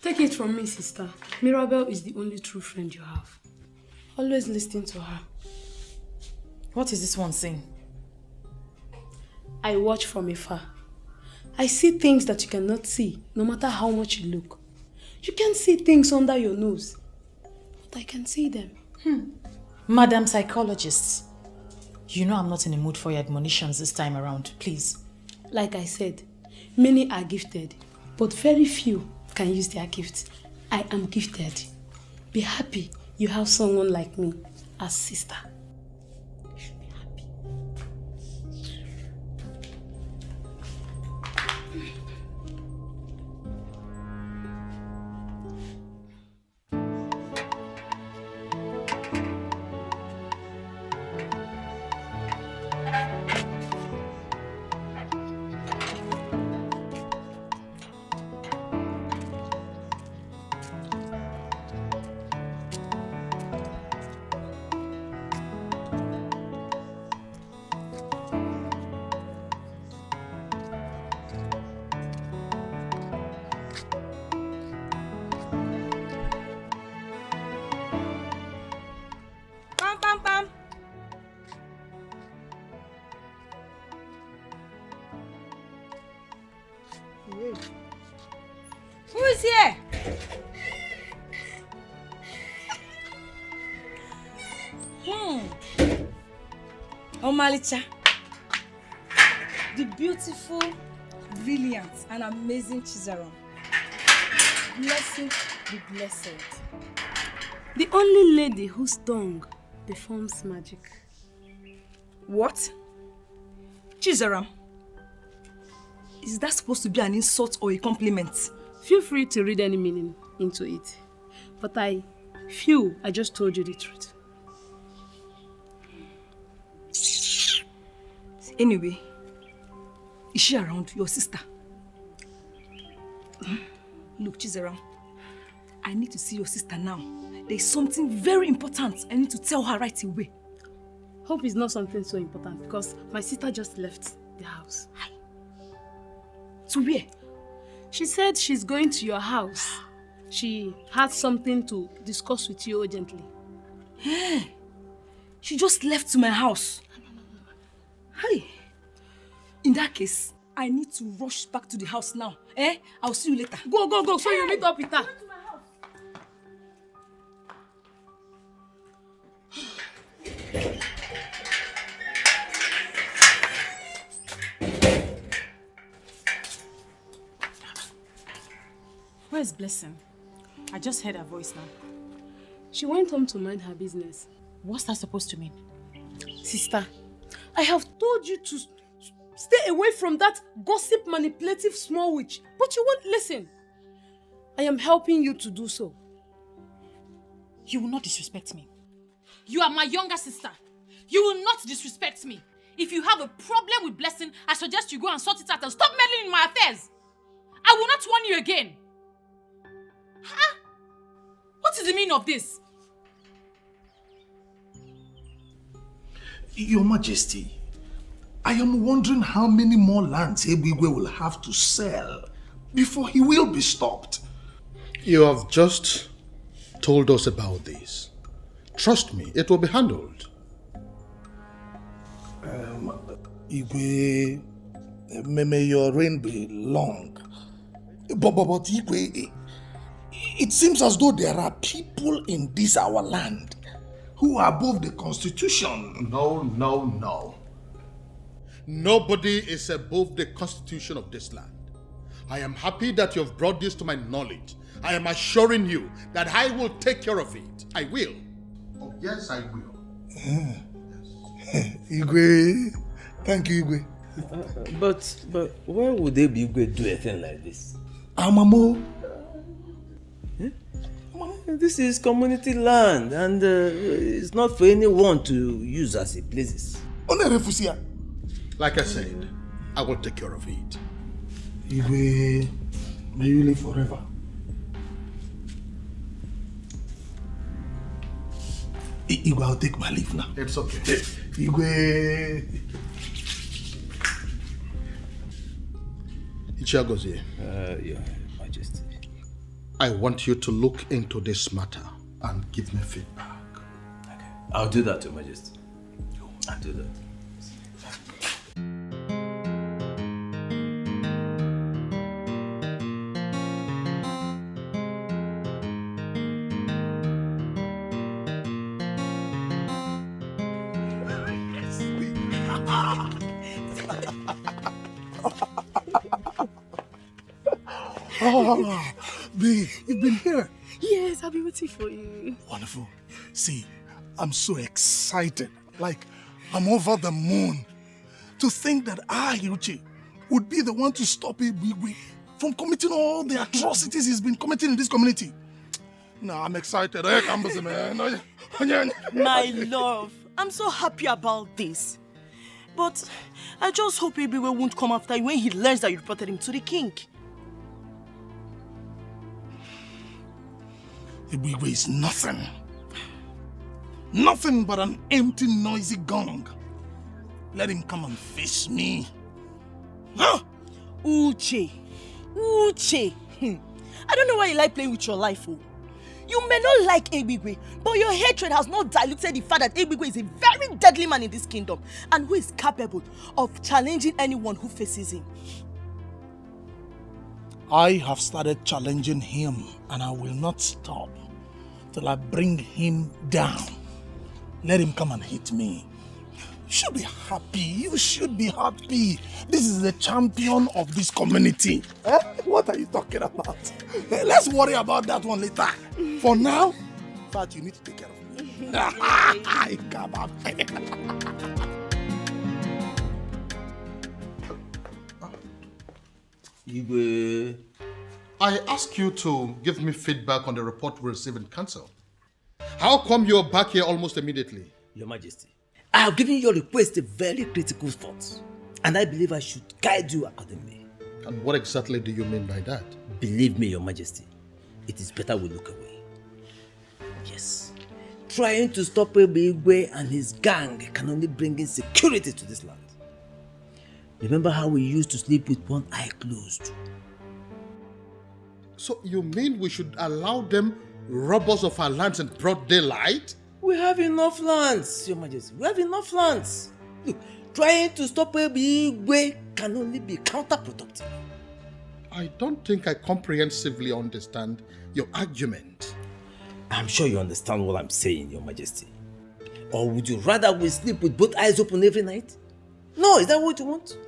Take it from me, sister. Mirabel is the only true friend you have. Always listen to her. What is this one saying? I watch from afar. I see things that you cannot see, no matter how much you look. You can see things under your nose, but I can see them. Madam Psychologist, you know I'm not in the mood for your admonitions this time around, please. Like I said, many are gifted, but very few can use their gifts. I am gifted. Be happy you have someone like me as sister. Who is here? Omalicha. The beautiful, brilliant, and amazing Chizaram. Blessed be blessed. The only lady whose tongue performs magic. What? Chizaram? Is that supposed to be an insult or a compliment? Feel free to read any meaning into it. But I feel I just told you the truth. Anyway, is she around, your sister? Look, Chizaram, I need to see your sister now. There is something very important I need to tell her right away. Hope it's not something so important because my sister just left the house. To where? She said she's going to your house. She had something to discuss with you urgently. Hey, she just left to my house. Hey, in that case, I need to rush back to the house now. I'll see you later. Go, so you meet up with her. Where's Blessing? I just heard her voice now. She went home to mind her business. What's that supposed to mean? Sister, I have told you to stay away from that gossip manipulative small witch, but you won't listen. I am helping you to do so. You will not disrespect me. You are my younger sister. You will not disrespect me. If you have a problem with Blessing, I suggest you go and sort it out and stop meddling in my affairs. I will not warn you again. Huh? What is the meaning of this? Your Majesty, I am wondering how many more lands Ebigwe will have to sell before he will be stopped. You have just told us about this. Trust me, it will be handled. Igwe, may your reign be long. But Igwe, it seems as though there are people in this our land who are above the constitution. No. Nobody is above the constitution of this land. I am happy that you have brought this to my knowledge. I am assuring you that I will take care of it. I will. Oh, yes, I will. Igwe, thank you, Igwe. But why would they be Igwe do a thing like this? Amamo. This is community land and it's not for anyone to use as it pleases. Like I said, I will take care of it. Igwe, may you live forever. Igwe, I'll take my leave now. It's okay. Igwe. Ichiagozie. Your Majesty. I want you to look into this matter and give me feedback. Okay. I'll do that, Your Majesty. I'll do that. Oh, babe, you've been here. Yes, I've been waiting for you. Wonderful. See, I'm so excited. Like, I'm over the moon. To think that I, Hiruchi, would be the one to stop Ibigwe from committing all the atrocities he's been committing in this community. Nah, I'm excited. My love, I'm so happy about this. But I just hope Ibigwe won't come after you when he learns that you reported him to the king. Ibigwe is nothing. Nothing but an empty, noisy gong. Let him come and face me. Huh? Uche. I don't know why you like playing with your life, oh. You may not like Ibigwe, but your hatred has not diluted the fact that Ibigwe is a very deadly man in this kingdom and who is capable of challenging anyone who faces him. I have started challenging him, and I will not stop till I bring him down. Let him come and hit me. You should be happy. You should be happy. This is the champion of this community. Eh? What are you talking about? Let's worry about that one later. For now, in fact, you need to take care of me. Come on. Igwe, I ask you to give me feedback on the report we received in council. How come you're back here almost immediately? Your Majesty, I have given your request a very critical thought, and I believe I should guide you accordingly. And what exactly do you mean by that? Believe me, Your Majesty, it is better we look away. Yes, trying to stop Igwe and his gang can only bring insecurity to this land. Remember how we used to sleep with one eye closed? So you mean we should allow them rob us of our lands in broad daylight? We have enough lands, Your Majesty. We have enough lands. Look, trying to stop Igwe can only be counterproductive. I don't think I comprehensively understand your argument. I'm sure you understand what I'm saying, Your Majesty. Or would you rather we sleep with both eyes open every night? No, is that what you want?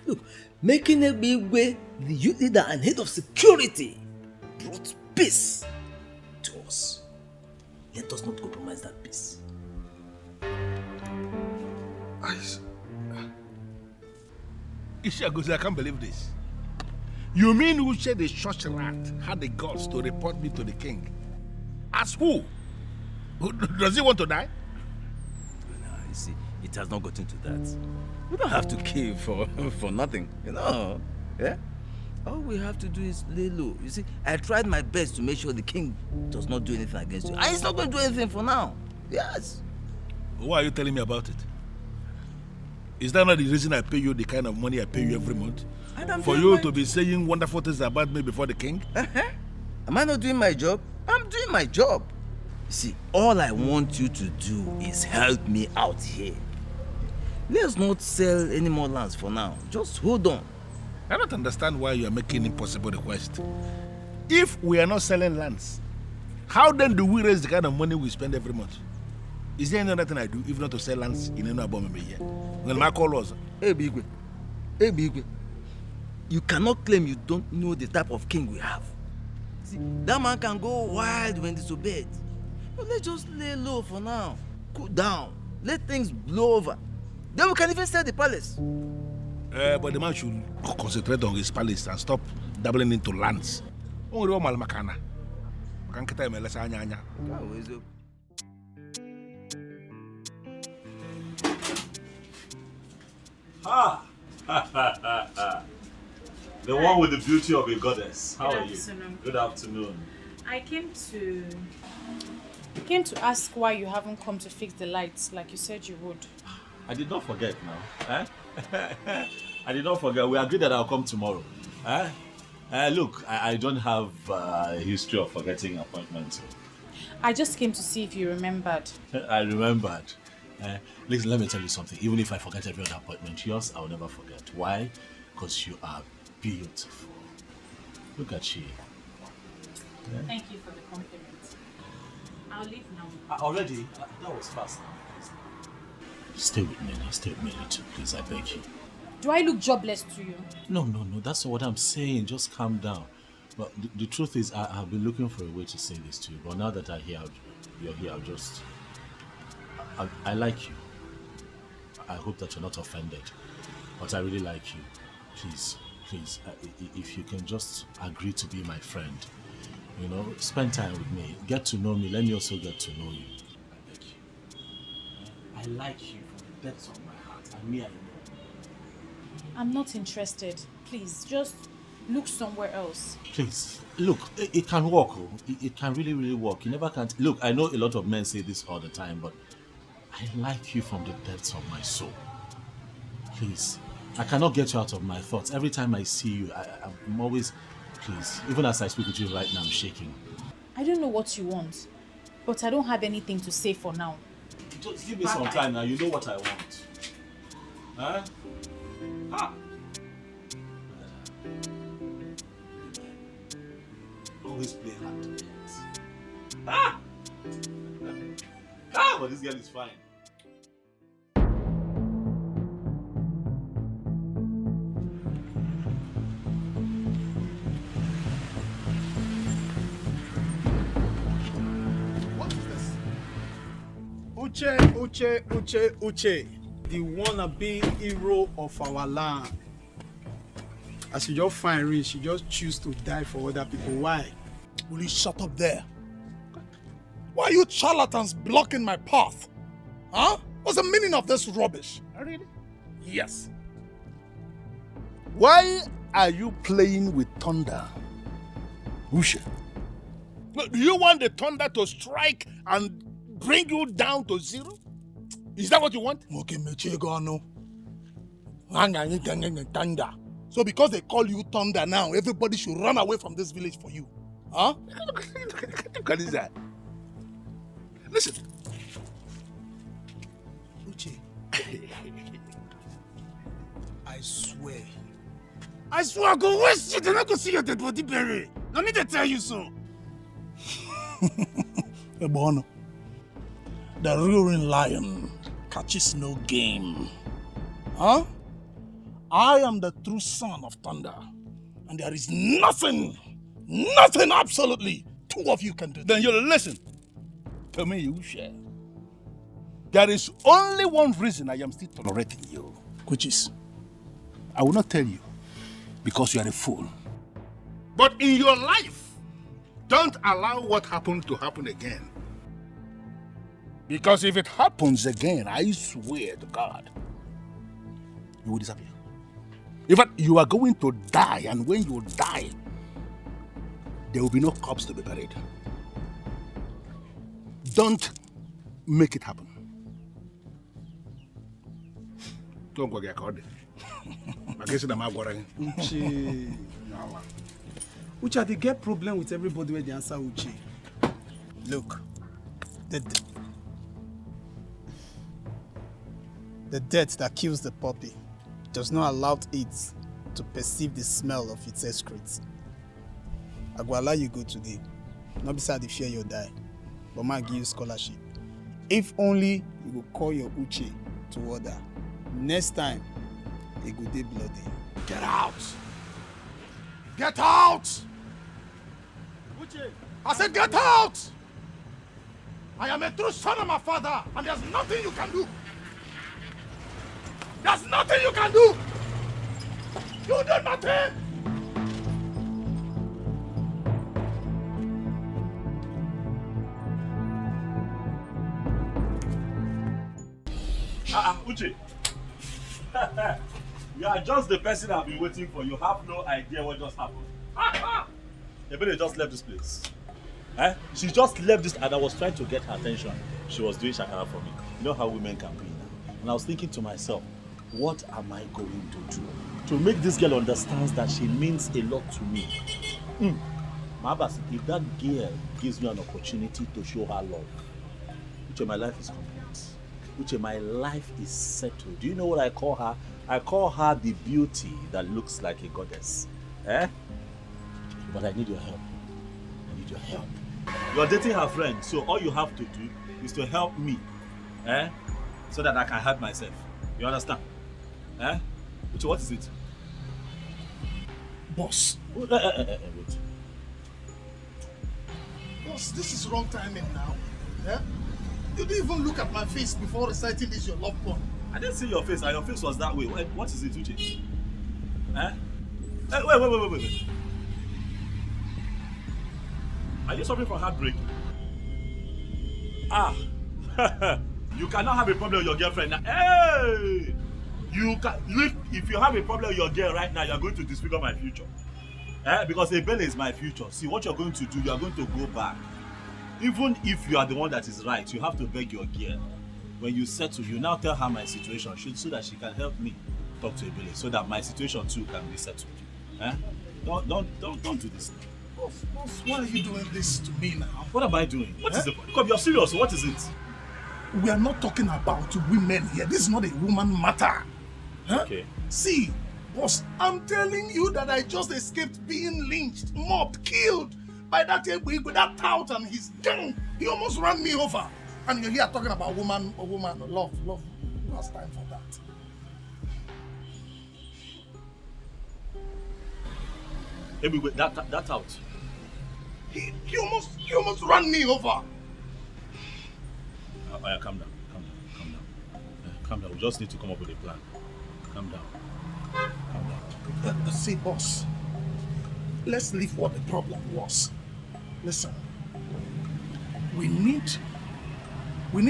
Look, making Igwe the youth leader and head of security brought peace to us. Let us not compromise that peace. Ishagozi, I can't believe this. You mean Uche the church rat had the guts to report me to the king? As who? Does he want to die? No, you see, it has not gotten to that. We don't have to kill for nothing, you know. Yeah? All we have to do is lay low. You see, I tried my best to make sure the king does not do anything against you. And he's not going to do anything for now. Yes. Why are you telling me about it? Is that not the reason I pay you the kind of money I pay you every month? For you to be saying wonderful things about me before the king? Am I not doing my job? I'm doing my job. You see, all I want you to do is help me out here. Let's not sell any more lands for now. Just hold on. I don't understand why you are making impossible request. If we are not selling lands, how then do we raise the kind of money we spend every month? Is there any other thing I do if not to sell lands in any above me here? When my call was, Hey Bigwe, you cannot claim you don't know the type of king we have. See, that man can go wild when disobeyed. But let's just lay low for now. Cool down. Let things blow over. Then we can even sell the palace. But the man should concentrate on his palace and stop dabbling into lands. Ah! The one with the beauty of a goddess. How are you? Good afternoon. I came to ask why you haven't come to fix the lights like you said you would. I did not forget now. I did not forget. We agreed that I'll come tomorrow. Look, I don't have a history of forgetting appointments. I just came to see if you remembered. I remembered. Listen, let me tell you something. Even if I forget every other appointment, yours I'll never forget. Why? Because you are beautiful. Look at you. Yeah? Thank you for the compliment. I'll leave now. Already? That was fast. Stay with me. Stay with me a little, please. I beg you. Do I look jobless to you? No. That's not what I'm saying. Just calm down. But the truth is, I've been looking for a way to say this to you. But now that you're here, I'll just... I like you. I hope that you're not offended. But I really like you. Please, if you can just agree to be my friend. You know, spend time with me. Get to know me. Let me also get to know you. I beg you. I like you from the depths of my heart. And me, I know. I'm not interested. Please, just look somewhere else. Please, look, it can work. It can really, really work. You never can. Look, I know a lot of men say this all the time, but I like you from the depths of my soul. Please, I cannot get you out of my thoughts. Every time I see you, I'm always... Please, even as I speak with you right now, I'm shaking. I don't know what you want, but I don't have anything to say for now. Just give me some time now. You know what I want. Huh? Ah. always play hard to get. Ah! Ah, but this girl is fine. What is this? Uche, the wannabe hero of our land. As you just find rich, you just choose to die for other people. Why? Will you shut up there? Why are you charlatans blocking my path? Huh? What's the meaning of this rubbish? Really? Yes. Why are you playing with thunder? Uche. Do you want the thunder to strike and bring you down to zero? Is that what you want? Okay, Mechegano. Thunder. So because they call you Thunder now, everybody should run away from this village for you. Huh? Look at that. Listen. Uche. I swear. I swear, go waste shit and I go see your dead body buried. I need to tell you so. Ebono. The roaring lion catches no game. Huh? I am the true son of thunder. And there is nothing, absolutely, two of you can do. Then you listen to me, Uche. There is only one reason I am still tolerating you. Which is? I will not tell you, because you are a fool. But in your life, don't allow what happened to happen again. Because if it happens again, I swear to God, you will disappear. In fact, you are going to die, and when you die, there will be no corpse to be buried. Don't make it happen. Don't go get caught. Uche, they get problem with everybody when they answer Uche. Look, the death that kills the puppy does not allow it to perceive the smell of its excrete. I will allow you go today. Not beside the fear you'll die, but I give you scholarship. If only you will call your Uche to order. Next time, it will be bloody. Get out! Get out! Uche, I said get out! I am a true son of my father, and there's nothing you can do. There's nothing you can do! You do nothing! Uche. You are just the person I've been waiting for. You have no idea what just happened. Ebele just left this place. She just left this, and I was trying to get her attention. She was doing shakara for me. You know how women can be now. And I was thinking to myself, what am I going to do to make this girl understand that she means a lot to me? Mabas, if that girl gives me an opportunity to show her love, Uche, my life is complete. Uche, my life is settled. Do you know what I call her? I call her the beauty that looks like a goddess. But I need your help. I need your help. You're dating her friend, so all you have to do is to help me, so that I can help myself. You understand? Uche, what is it? Boss. Wait. Boss, this is wrong timing now. You didn't even look at my face before reciting this your love poem. I didn't see your face, and your face was that way. What is it, Uche? Wait. Are you suffering from heartbreak? You cannot have a problem with your girlfriend now. Hey! If you have a problem with your girl right now, you're going to disfigure my future. Because Ebele is my future. See, what you're going to do, you're going to go back. Even if you are the one that is right, you have to beg your girl. When you settle, you now tell her my situation so that she can help me talk to Ebele, so that my situation too can be settled. Don't do this. Boss, why are you doing this to me now? What am I doing? What is the point? Come, you're serious. What is it? We are not talking about women here. This is not a woman matter. Okay. See, boss, I'm telling you that I just escaped being lynched, mobbed, killed by that with that tout and his gang. He almost ran me over. And you're here talking about woman, love. Who has time for that? Maybe with that out. He almost ran me over. Calm down. Calm down. We just need to come up with a plan. Calm down. See, boss. Let's leave what the problem was. Listen. We need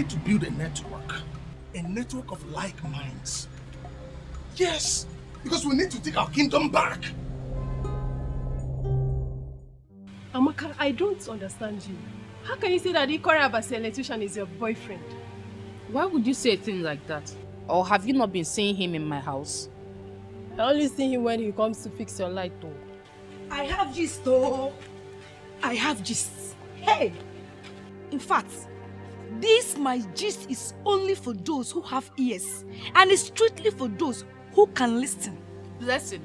to build a network of like minds. Yes, because we need to take our kingdom back. Amaka, I don't understand you. How can you say that Ikora Abasi electrician is your boyfriend? Why would you say a thing like that? Or have you not been seeing him in my house? I only see him when he comes to fix your light though. I have gist though. I have gist. Hey! In fact, this my gist is only for those who have ears. And it's strictly for those who can listen. Listen,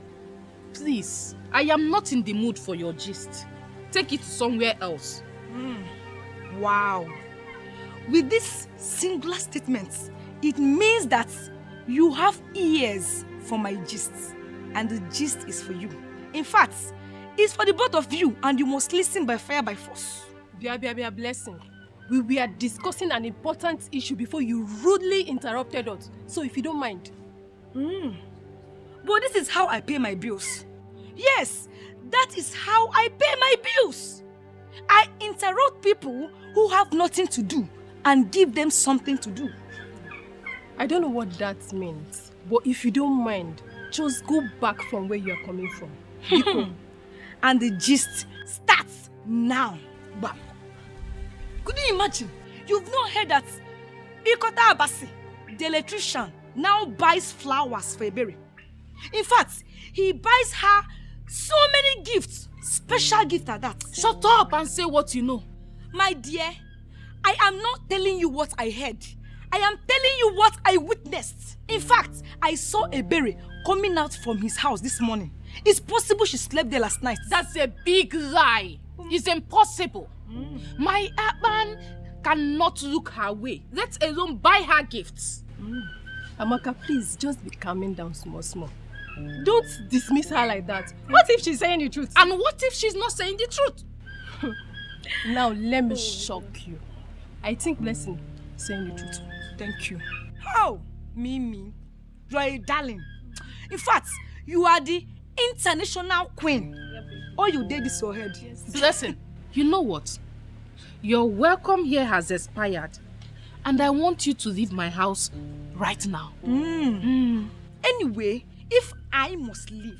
please, I am not in the mood for your gist. Take it somewhere else. Wow. With this singular statement, it means that you have ears for my gist. And the gist is for you. In fact, it's for the both of you and you must listen by fire by force. Bia, blessing. We were discussing an important issue before you rudely interrupted us. So if you don't mind. But this is how I pay my bills. Yes, that is how I pay my bills. I interrupt people who have nothing to do and give them something to do. I don't know what that means, but if you don't mind, just go back from where you are coming from. And the gist starts now. Bam. Could you imagine? You've not heard that Ikota Abasi, the electrician, now buys flowers for Ebere. In fact, he buys her so many gifts, special gifts at that. Shut up and say what you know. My dear, I am not telling you what I heard. I am telling you what I witnessed. In fact, I saw Ebere coming out from his house this morning. It's possible she slept there last night. That's a big lie. It's impossible. My Akpan cannot look her way, let alone buy her gifts. Amaka, please, just be calming down small. Don't dismiss her like that. What if she's saying the truth? And what if she's not saying the truth? Now, let me shock you. I think Blessing is saying the truth. Thank you. Oh, Mimi, you are a darling. In fact, you are the international queen. All you did is your head. Blessing, you know what? Your welcome here has expired. And I want you to leave my house right now. Anyway, if I must leave,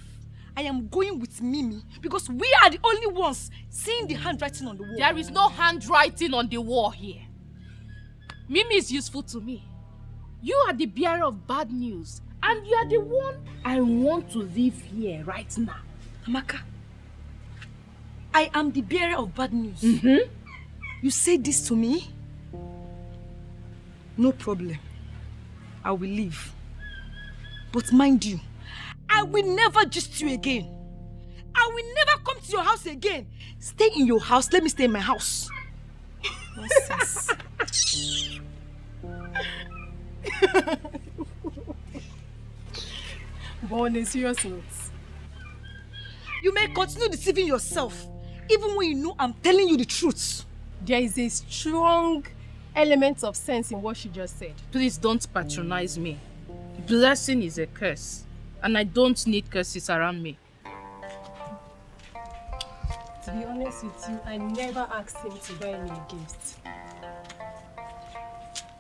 I am going with Mimi because we are the only ones seeing the handwriting on the wall. There is no handwriting on the wall here. Mimi is useful to me. You are the bearer of bad news. And you are the one I want to leave here right now. Amaka, I am the bearer of bad news. You say this to me? No problem. I will leave. But mind you, I will never gist you again. I will never come to your house again. Stay in your house. Let me stay in my house. Nonsense. But on a serious note, you may continue deceiving yourself, even when you know I'm telling you the truth. There is a strong element of sense in what she just said. Please don't patronize me. Blessing is a curse, and I don't need curses around me. To be honest with you, I never asked him to buy me a gift.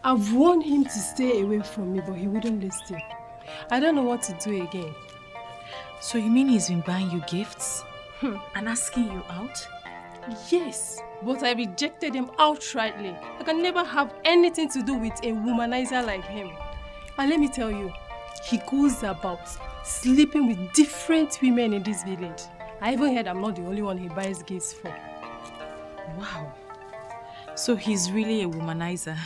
I've warned him to stay away from me, but he wouldn't listen. I don't know what to do again. So you mean he's been buying you gifts? And asking you out? Yes, but I rejected him outrightly. I can never have anything to do with a womanizer like him. And let me tell you, he goes about sleeping with different women in this village. I even heard I'm not the only one he buys gifts for. Wow. So he's really a womanizer.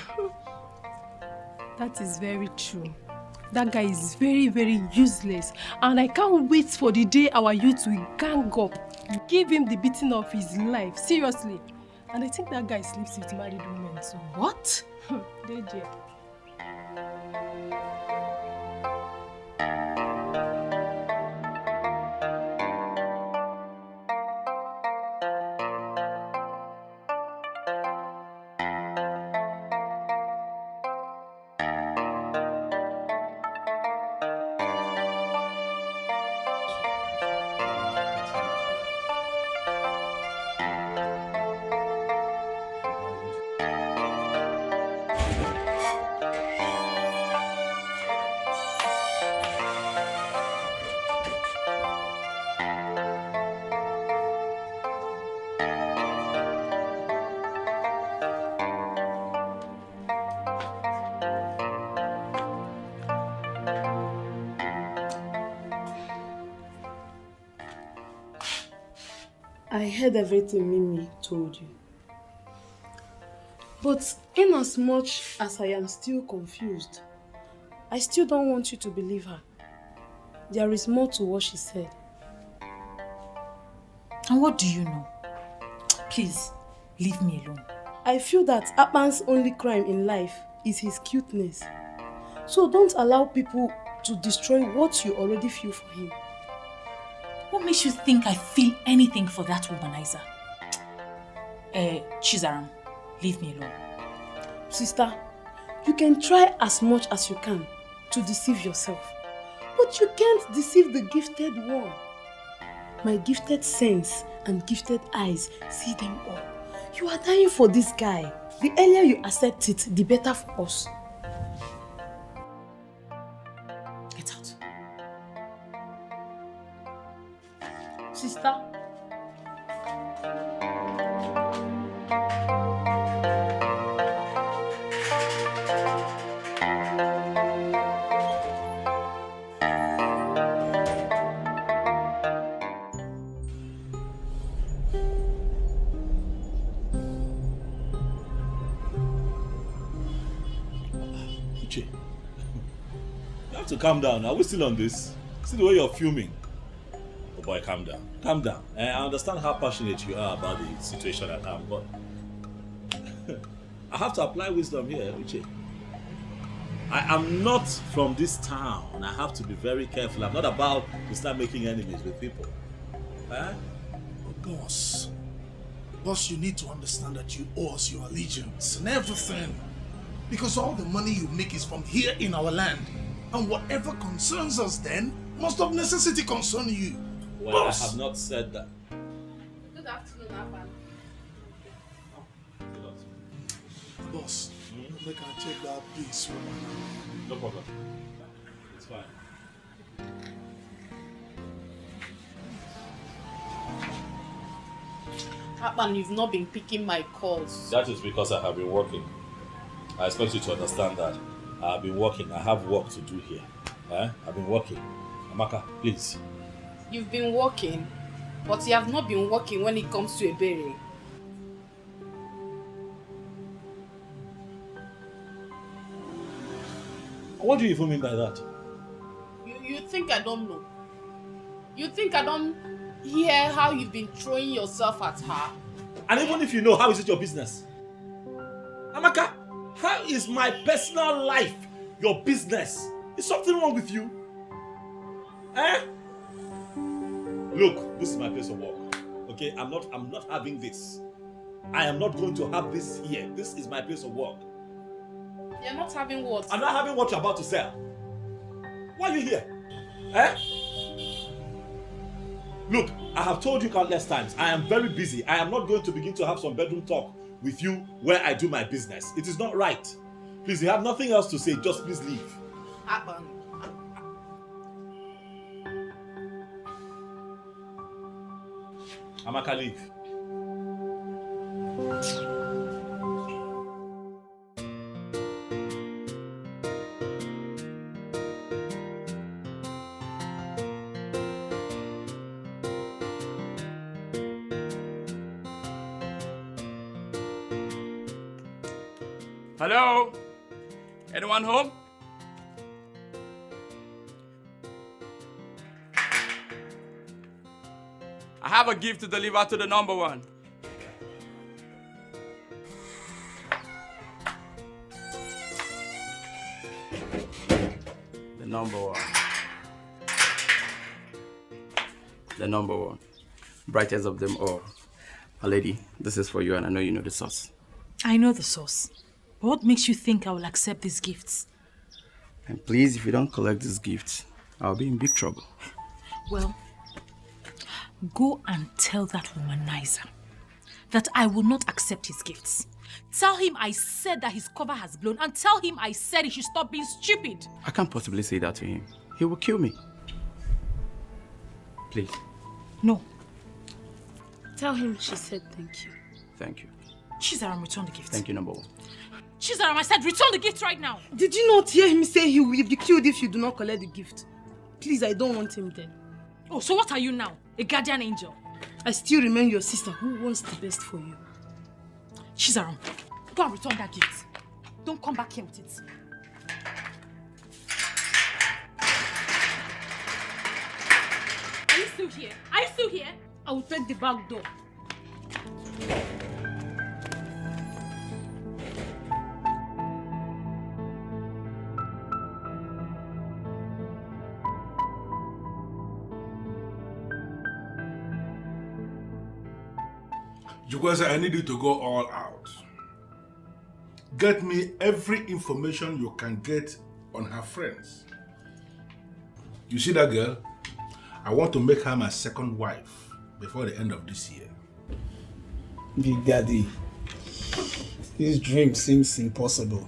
That is very true. That guy is very, very useless. And I can't wait for the day our youth will gang up. Give him the beating of his life. Seriously. And I think that guy sleeps with married women too. What? DJ. I heard everything Mimi told you. But in as much as I am still confused, I still don't want you to believe her. There is more to what she said. And what do you know? Please, leave me alone. I feel that Akpan's only crime in life is his cuteness. So don't allow people to destroy what you already feel for him. What makes you think I feel anything for that womanizer? Chizaram, leave me alone. Sister, you can try as much as you can to deceive yourself. But you can't deceive the gifted one. My gifted sense and gifted eyes see them all. You are dying for this guy. The earlier you accept it, the better for us. Get out. Sister. Uche, you have to calm down. Are we still on this? See the way you're fuming. Oh boy, calm down. Calm down. I understand how passionate you are about the situation at hand, but I have to apply wisdom here, Uche. I am not from this town. I have to be very careful. I'm not about to start making enemies with people. But boss, you need to understand that you owe us your allegiance and everything. Because all the money you make is from here in our land. And whatever concerns us then must of necessity concern you. Well, boss. I have not said that. Good afternoon, Abba. Boss, they can check that piece. No problem. It's fine. Akpan, you've not been picking my calls. That is because I have been working. I expect you to understand that. I have been working. I have work to do here. I've been working. Amaka, please. You've been working, but you have not been working when it comes to a berry. What do you even mean by that? You think I don't know? You think I don't hear how you've been throwing yourself at her? And even if you know, how is it your business? Amaka, how is my personal life your business? Is something wrong with you? Look, this is my place of work. Okay, I'm not having this. I am not going to have this here. This is my place of work. You're not having what? I'm not having what you're about to sell. Why are you here? Look, I have told you countless times, I am very busy. I am not going to begin to have some bedroom talk with you where I do my business. It is not right. Please, you have nothing else to say. Just please leave. Akpan. Amaka, leave. Hello? Anyone home? I have a gift to deliver to the number one. The number one. The number one. Brightest of them all. My lady, this is for you and I know you know the sauce. I know the sauce. But what makes you think I will accept these gifts? And please, if you don't collect these gifts, I'll be in big trouble. Well, go and tell that womanizer that I will not accept his gifts. Tell him I said that his cover has blown, and tell him I said he should stop being stupid. I can't possibly say that to him. He will kill me. Please. No. Tell him she said thank you. Thank you. Chizaram, return the gift. Thank you, number one. Chizaram, I said return the gift right now. Did you not hear him say he will be killed if you do not collect the gift? Please, I don't want him dead. Oh, so what are you now? A guardian angel? I still remain your sister who wants the best for you. Chizaram, go and return that gift. Don't come back here with it. Are you still here? Are you still here? I will take the back door. Jukwese, I need you to go all out. Get me every information you can get on her friends. You see that girl? I want to make her my second wife before the end of this year. Big Daddy, this dream seems impossible.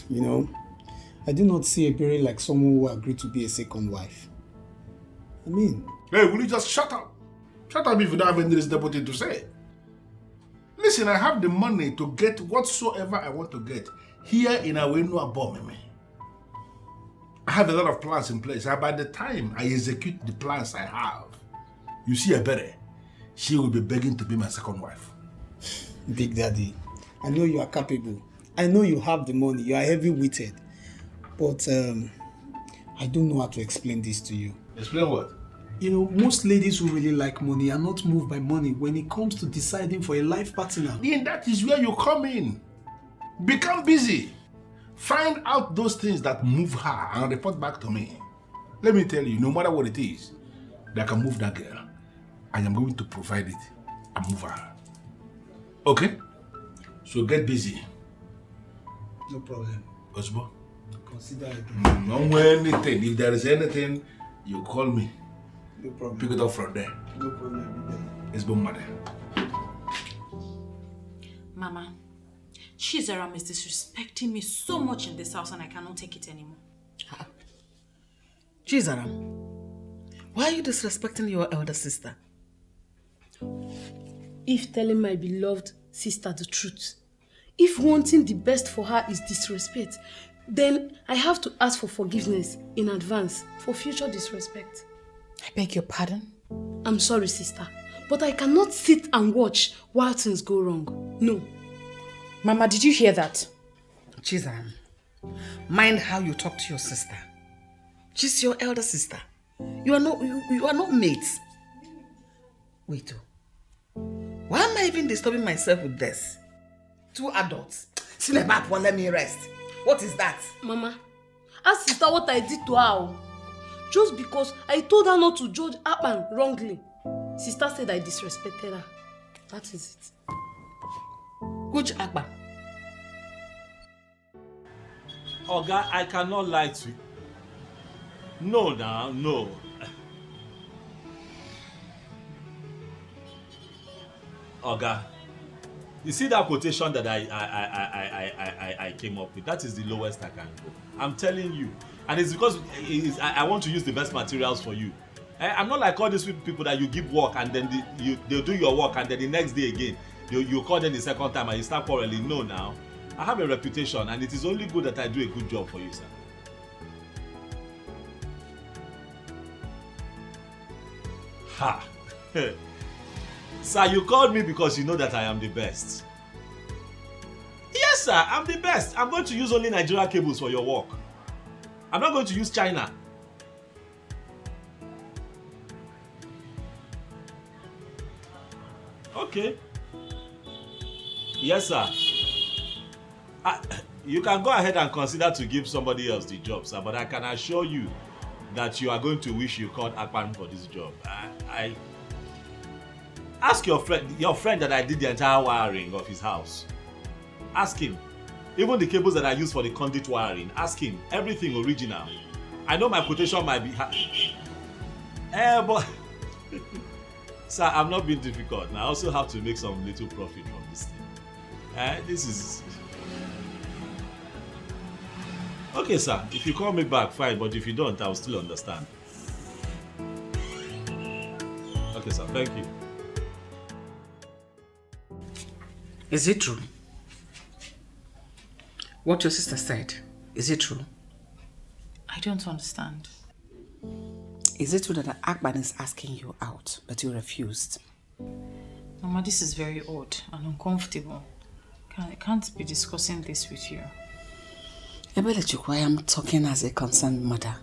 You know, I do not see Ebere like someone who agreed to be a second wife. I mean... Hey, will you just shut up? Shut up if you don't have any reasonable thing to say. Listen, I have the money to get whatsoever I want to get here in Awenu Abomeme. I have a lot of plans in place, and by the time I execute the plans I have, you see Ebere, she will be begging to be my second wife. Big Daddy, I know you are capable. I know you have the money. You are heavy-witted. But I don't know how to explain this to you. Explain what? You know, most ladies who really like money are not moved by money when it comes to deciding for a life partner. Then that is where you come in. Become busy. Find out those things that move her and report back to me. Let me tell you, no matter what it is that can move that girl, I am going to provide it and move her. Okay? So get busy. No problem. Osbo? Consider it. Don't wear anything. If there is anything, you call me. No problem. Pick it up from there. No problem. It's been mother. Mama, Chizaram is disrespecting me so much in this house and I cannot take it anymore. Chizaram, why are you disrespecting your elder sister? If telling my beloved sister the truth, if wanting the best for her is disrespect, then I have to ask for forgiveness in advance for future disrespect. I beg your pardon? I'm sorry, sister, but I cannot sit and watch while things go wrong. No. Mama, did you hear that? Chizaram, mind how you talk to your sister. She's your elder sister. You are not mates. Wait, why am I even disturbing myself with this? Two adults. Sinebap won't let me rest. What is that? Mama, ask sister what I did to her. Just because I told her not to judge Akpan wrongly. Sister said I disrespected her. That is it. Which Akpan? Oga, I cannot lie to you. No, now, no. Oga, you see that quotation that I came up with? That is the lowest I can go. I'm telling you. And it's because I want to use the best materials for you. I'm not like all these people that you give work and then they'll do your work and then the next day again, you call them the second time and you start quarreling. No, now. I have a reputation and it is only good that I do a good job for you, sir. Ha! Sir, you called me because you know that I am the best. Yes, sir, I'm the best. I'm going to use only Nigerian cables for your work. I'm not going to use China. Okay. Yes, sir. You can go ahead and consider to give somebody else the job, sir, but I can assure you that you are going to wish you called Akpan for this job. I ask your friend that I did the entire wiring of his house. Ask him. Even the cables that I use for the conduit wiring, ask him. Everything original. I know my quotation might be but sir, I'm not being difficult. I also have to make some little profit from this thing. This is okay, sir. If you call me back, fine. But if you don't, I'll still understand. Okay, sir. Thank you. Is it true? What your sister said, is it true? I don't understand. Is it true that Akban is asking you out, but you refused? Mama, this is very odd and uncomfortable. I can't be discussing this with you. Ebelechuku, I am talking as a concerned mother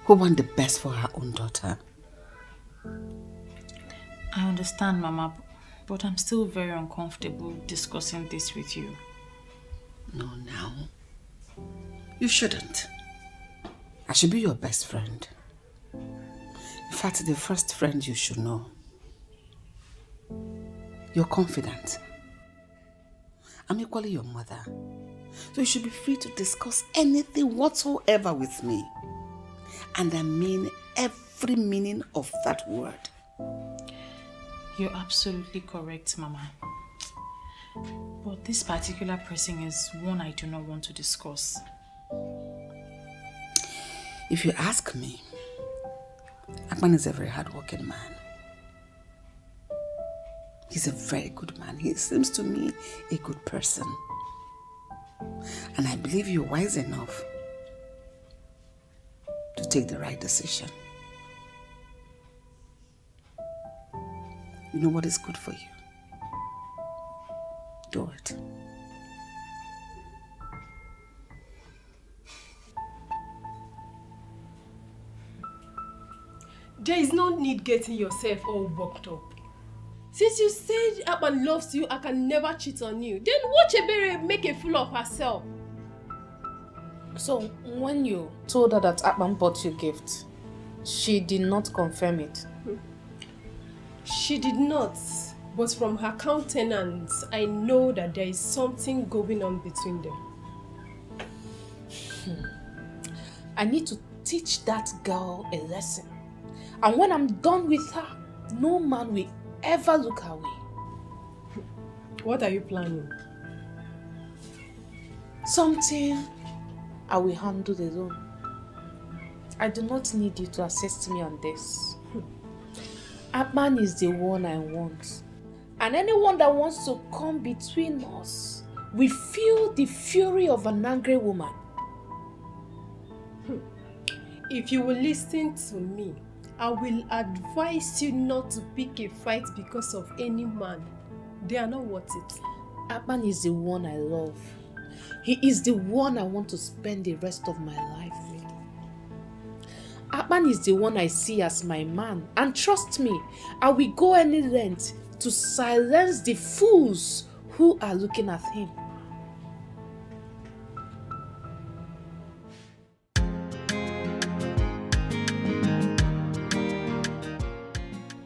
who wants the best for her own daughter. I understand, Mama, but I'm still very uncomfortable discussing this with you. No, now. You shouldn't. I should be your best friend. In fact, the first friend you should know. You're confident. I'm equally your mother. So you should be free to discuss anything whatsoever with me. And I mean every meaning of that word. You're absolutely correct, Mama. But this particular person is one I do not want to discuss. If you ask me, Akman is a very hardworking man. He's a very good man. He seems to me a good person. And I believe you're wise enough to take the right decision. You know what is good for you. Do it. There is no need getting yourself all worked up. Since you said Akpan loves you, I can never cheat on you. Then watch Ebere make a fool of herself. So, when you told her that Akpan bought you a gift, she did not confirm it? She did not. But from her countenance, I know that there is something going on between them. I need to teach that girl a lesson. And when I'm done with her, no man will ever look her way. What are you planning? Something I will handle alone. I do not need you to assist me on this. Akpan is the one I want. And anyone that wants to come between us will feel the fury of an angry woman. If you will listen to me, I will advise you not to pick a fight because of any man. They are not worth it. Akpan is the one I love. He is the one I want to spend the rest of my life with. Akpan is the one I see as my man. And trust me, I will go any length to silence the fools who are looking at him.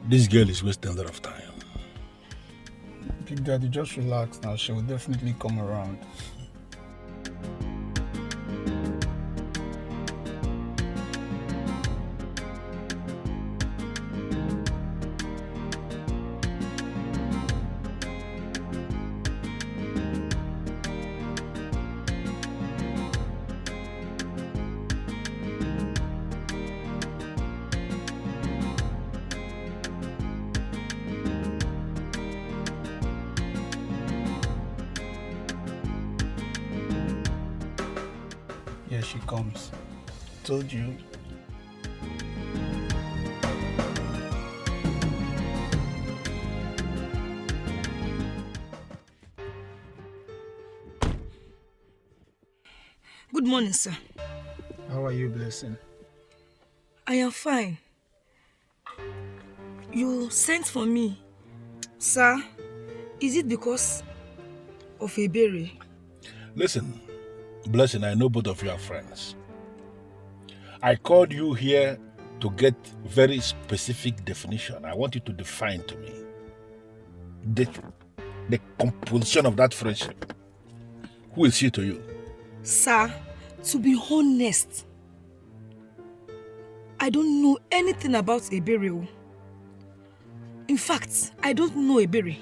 This girl is wasting a lot of time. Big Daddy, just relax now. She will definitely come around. Here she comes. Told you. Good morning, sir. How are you, Blessing? I am fine. You sent for me. Sir, is it because of Ebere? Listen, Blessing, I know both of you are friends. I called you here to get very specific definition. I want you to define to me the composition of that friendship. Who is she to you? Sir, to be honest, I don't know anything about Ebere. In fact, I don't know Ebere.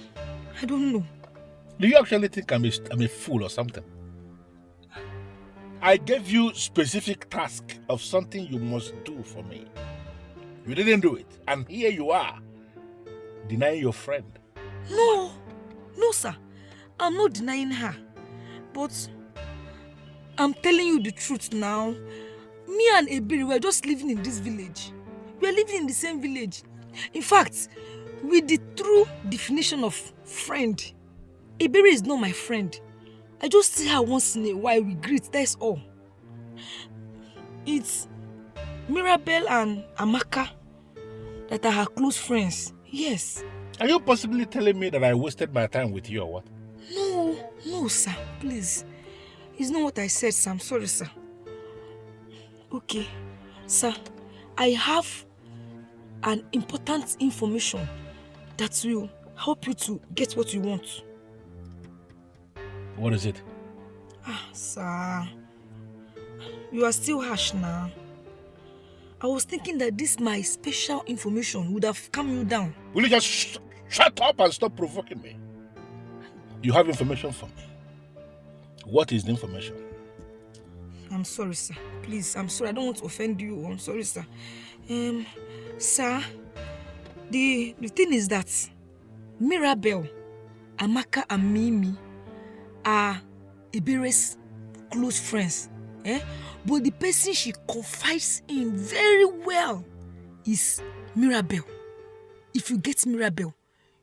I don't know. Do you actually think I'm a fool or something? I gave you specific task of something you must do for me. You didn't do it. And here you are, denying your friend. No, sir. I'm not denying her. But I'm telling you the truth now. Me and Ebere were just living in this village. We are living in the same village. In fact, with the true definition of friend, Ebere is not my friend. I just see her once in a while, we greet, that's all. It's Mirabel and Amaka that are her close friends, yes. Are you possibly telling me that I wasted my time with you or what? No, sir, please. It's not what I said, sir. I'm sorry, sir. Okay, sir, I have an important information that will help you to get what you want. What is it? Sir, you are still harsh now. I was thinking that this my special information would have calmed you down. Will you just shut up and stop provoking me? You have information for me. What is the information? I'm sorry, sir. Please, I'm sorry. I don't want to offend you. I'm sorry, sir. Sir, the thing is that Mirabel, Amaka and Mimi are Ebere's close friends. But the person she confides in very well is Mirabel. If you get Mirabel,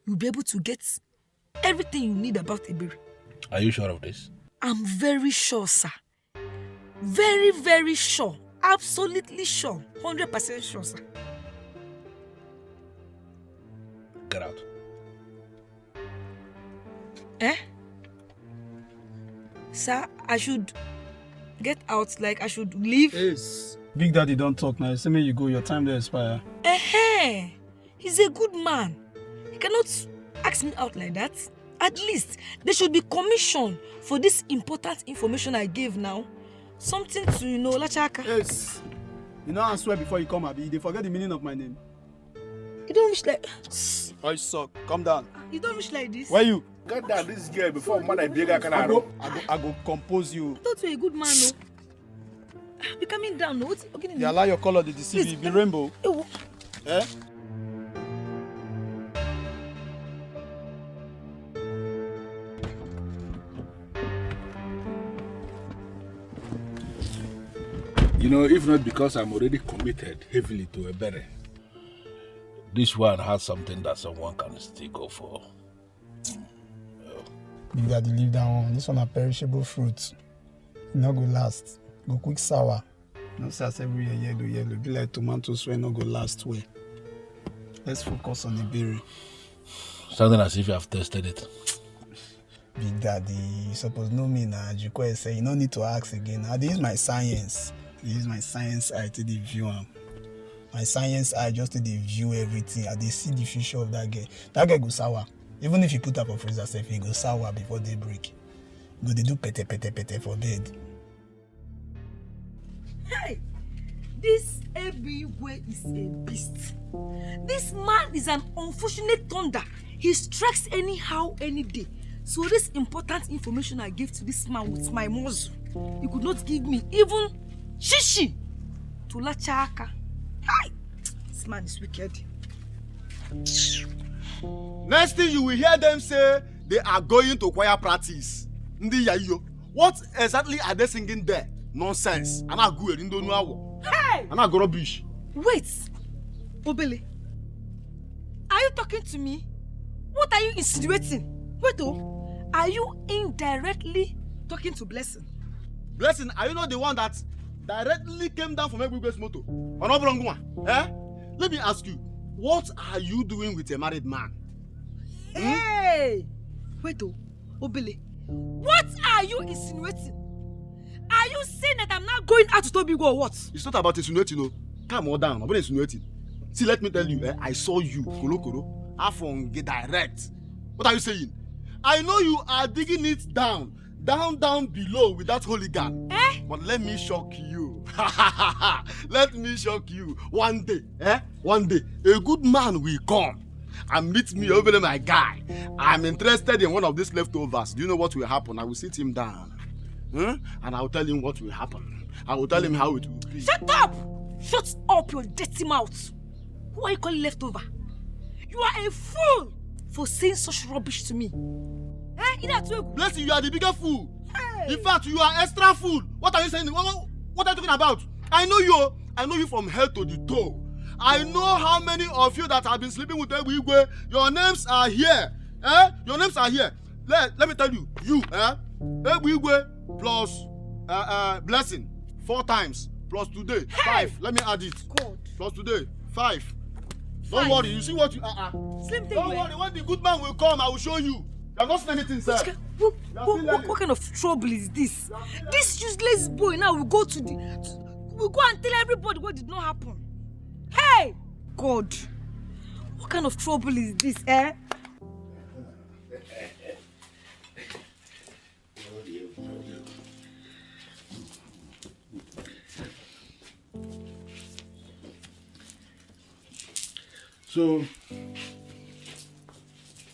you'll be able to get everything you need about Ebere. Are you sure of this? I'm very sure, sir. Very, very sure. Absolutely sure. 100% sure, sir. Get out. Sir, I should get out, like I should leave? Yes. Big Daddy don't talk now. Say me you go, your time to expire. He's a good man. He cannot ask me out like that. At least, there should be commission for this important information I gave now. Something to, Lachaka. Yes. You know I swear before you come, Abi, they forget the meaning of my name. You don't wish like... I suck. Calm down. You don't wish like this? Where you? Cut down this girl before man I bigger can I go compose you. I thought you were a good man, no? Be coming down, no? Okay, they allow your color to deceive you. Be rainbow. You know, if not because I'm already committed heavily to Ebere, this one has something that someone can still go for. Big Daddy, leave that one. This one a perishable fruit. It not go last. Go quick sour. No sense every year yellow. Be like tomatoes when not go last way. Let's focus on the berry. Something as if you have tested it. Big Daddy, you suppose know me now. Jukwe say you don't need to ask again. I use my science. I use my science eye to the view. My science eye just to the view everything. I see the future of that girl. That girl go sour. Even if you put up a freezer safe, he go sour before they break. Go they do pete for bed. Hey, this Ebigwe is a beast. This man is an unfortunate thunder. He strikes anyhow, any day. So this important information I gave to this man with my muzzle, he could not give me even shishi to Lachaka. Hi, this man is wicked. Next thing you will hear them say they are going to choir practice. Ndi yayo. What exactly are they singing there? Nonsense. Ana good in don't know. Hey! Ana go rubbish. Wait, Obele. Are you talking to me? What are you insinuating? Wait, are you indirectly talking to Blessing? Blessing, are you not the one that directly came down from Ebigwe's motor? Let me ask you, what are you doing with a married man? Hey! Wait, Obele. What are you insinuating? Are you saying that I'm not going out to Tobigo or what? It's not about insinuating, no. Calm on down. I'm not insinuating. See, let me tell you, I saw you, Kolo. Afon, get direct. What are you saying? I know you are digging it down below with that hooligan. But let me shock you. Let me shock you. One day, a good man will come and meet me over there, my guy. I'm interested in one of these leftovers. Do you know what will happen? I will sit him down. And I will tell him what will happen. I will tell him how it will be. Shut up! Shut up your dirty mouth. Who are you calling leftover? You are a fool for saying such rubbish to me. Blessing, you are the bigger fool. Hey. In fact, you are extra fool. What are you saying? What are you talking about? I know you from head to the toe. I know how many of you that have been sleeping with Ebuigwe. Your names are here. Your names are here. Let me tell you, Ebuigwe plus Blessing 4 times plus today 5. Let me add it. God. Plus today 5. Don't worry. You see what you Slim thing. Don't worry. When the good man will come, I will show you. You have not seen anything, sir. What kind of trouble is this? This useless boy now will go we'll go and tell everybody what did not happen. Hey! God! What kind of trouble is this, So,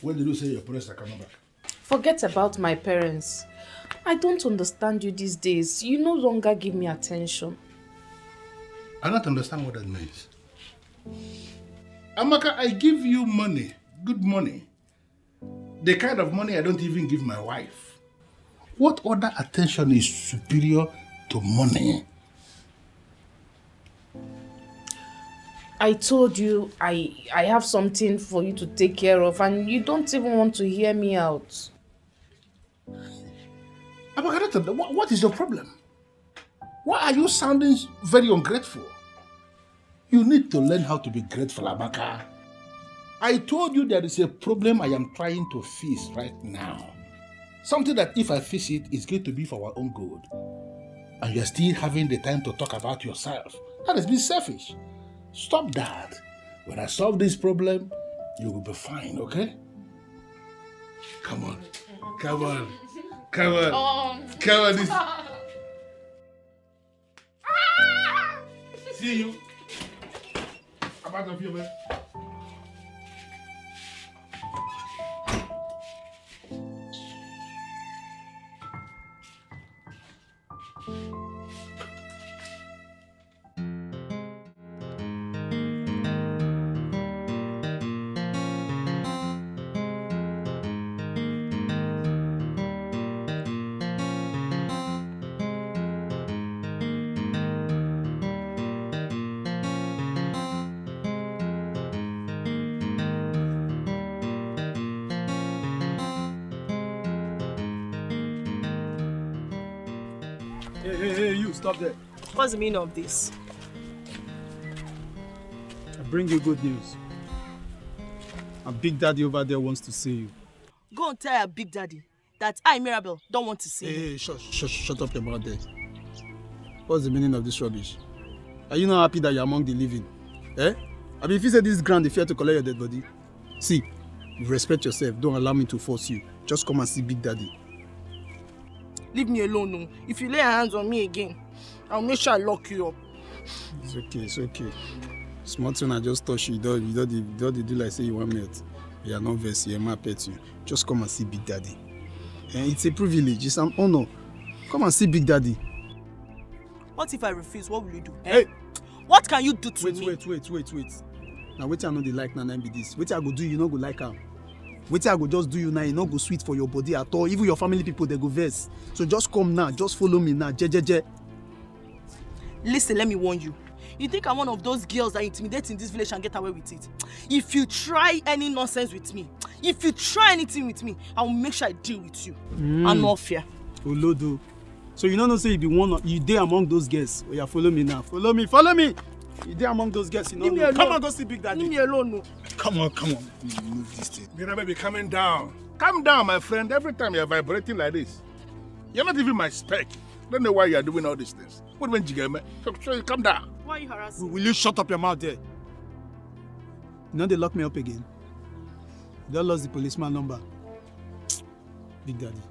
when did you say your parents are coming back? Forget about my parents. I don't understand you these days. You no longer give me attention. I don't understand what that means. Amaka, I give you money, good money. The kind of money I don't even give my wife. What other attention is superior to money? I told you I have something for you to take care of and you don't even want to hear me out. Amaka, what is your problem? Why are you sounding very ungrateful? You need to learn how to be grateful, Amaka. I told you there is a problem I am trying to fix right now. Something that if I fix it, it's going to be for our own good. And you're still having the time to talk about yourself. That is being selfish. Stop that. When I solve this problem, you will be fine, okay? Come on. Come on. Come on. Come on. See you. I'm out of here, man. Hey, you, stop there. What's the meaning of this? I bring you good news. A Big Daddy over there wants to see you. Go and tell your Big Daddy that I, Mirabel, don't want to see him. Hey, shut up about that. What's the meaning of this rubbish? Are you not happy that you're among the living? I mean, if you say this is grand, they fear to collect your dead body. See, you respect yourself. Don't allow me to force you. Just come and see Big Daddy. Leave me alone, no. If you lay your hands on me again, I'll make sure I lock you up. It's okay. Small thing I just touch you. You don't do like say you want me. You are not versed. You are my pet. You just come and see Big Daddy. And it's a privilege. It's an honor. Come and see Big Daddy. What if I refuse? What will you do? Hey! What can you do to me? Wait. Now wait I know they like Nana be this. Wait I go do you not go like her. Wait I go just do you now, you not go sweet for your body at all. Even your family people they go vex. So just come now, just follow me now. Je. Listen, let me warn you. You think I'm one of those girls that intimidate in this village and get away with it? If you try any nonsense with me, if you try anything with me, I will make sure I deal with you. And no fear. Olodo. So you know say you be one of you there among those girls. Oh yeah, follow me now. Follow me. You there among those girls, you know? Leave me alone. Come on, go see Big Daddy. Leave me alone, no. Come on. Move this thing. Mira, baby, calm down. Calm down, my friend. Every time you're vibrating like this, you're not even my spec. Don't know why you're doing all these things. What when you me? Calm down. Why are you harassing? Will you shut up your mouth there? You know they lock me up again. They lost the policeman number. Big Daddy,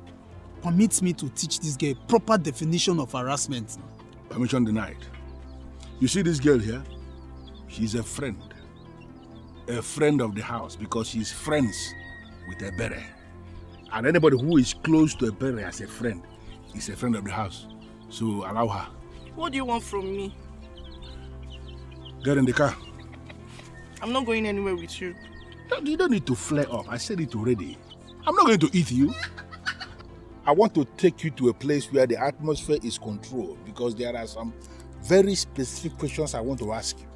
permit me to teach this girl proper definition of harassment. Permission denied. You see this girl here? She's a friend of the house because she's friends with a bere. And anybody who is close to a bere as a friend is a friend of the house. So allow her. What do you want from me? Get in the car. I'm not going anywhere with you. You don't need to flare up. I said it already. I'm not going to eat you. I want to take you to a place where the atmosphere is controlled because there are some very specific questions I want to ask you.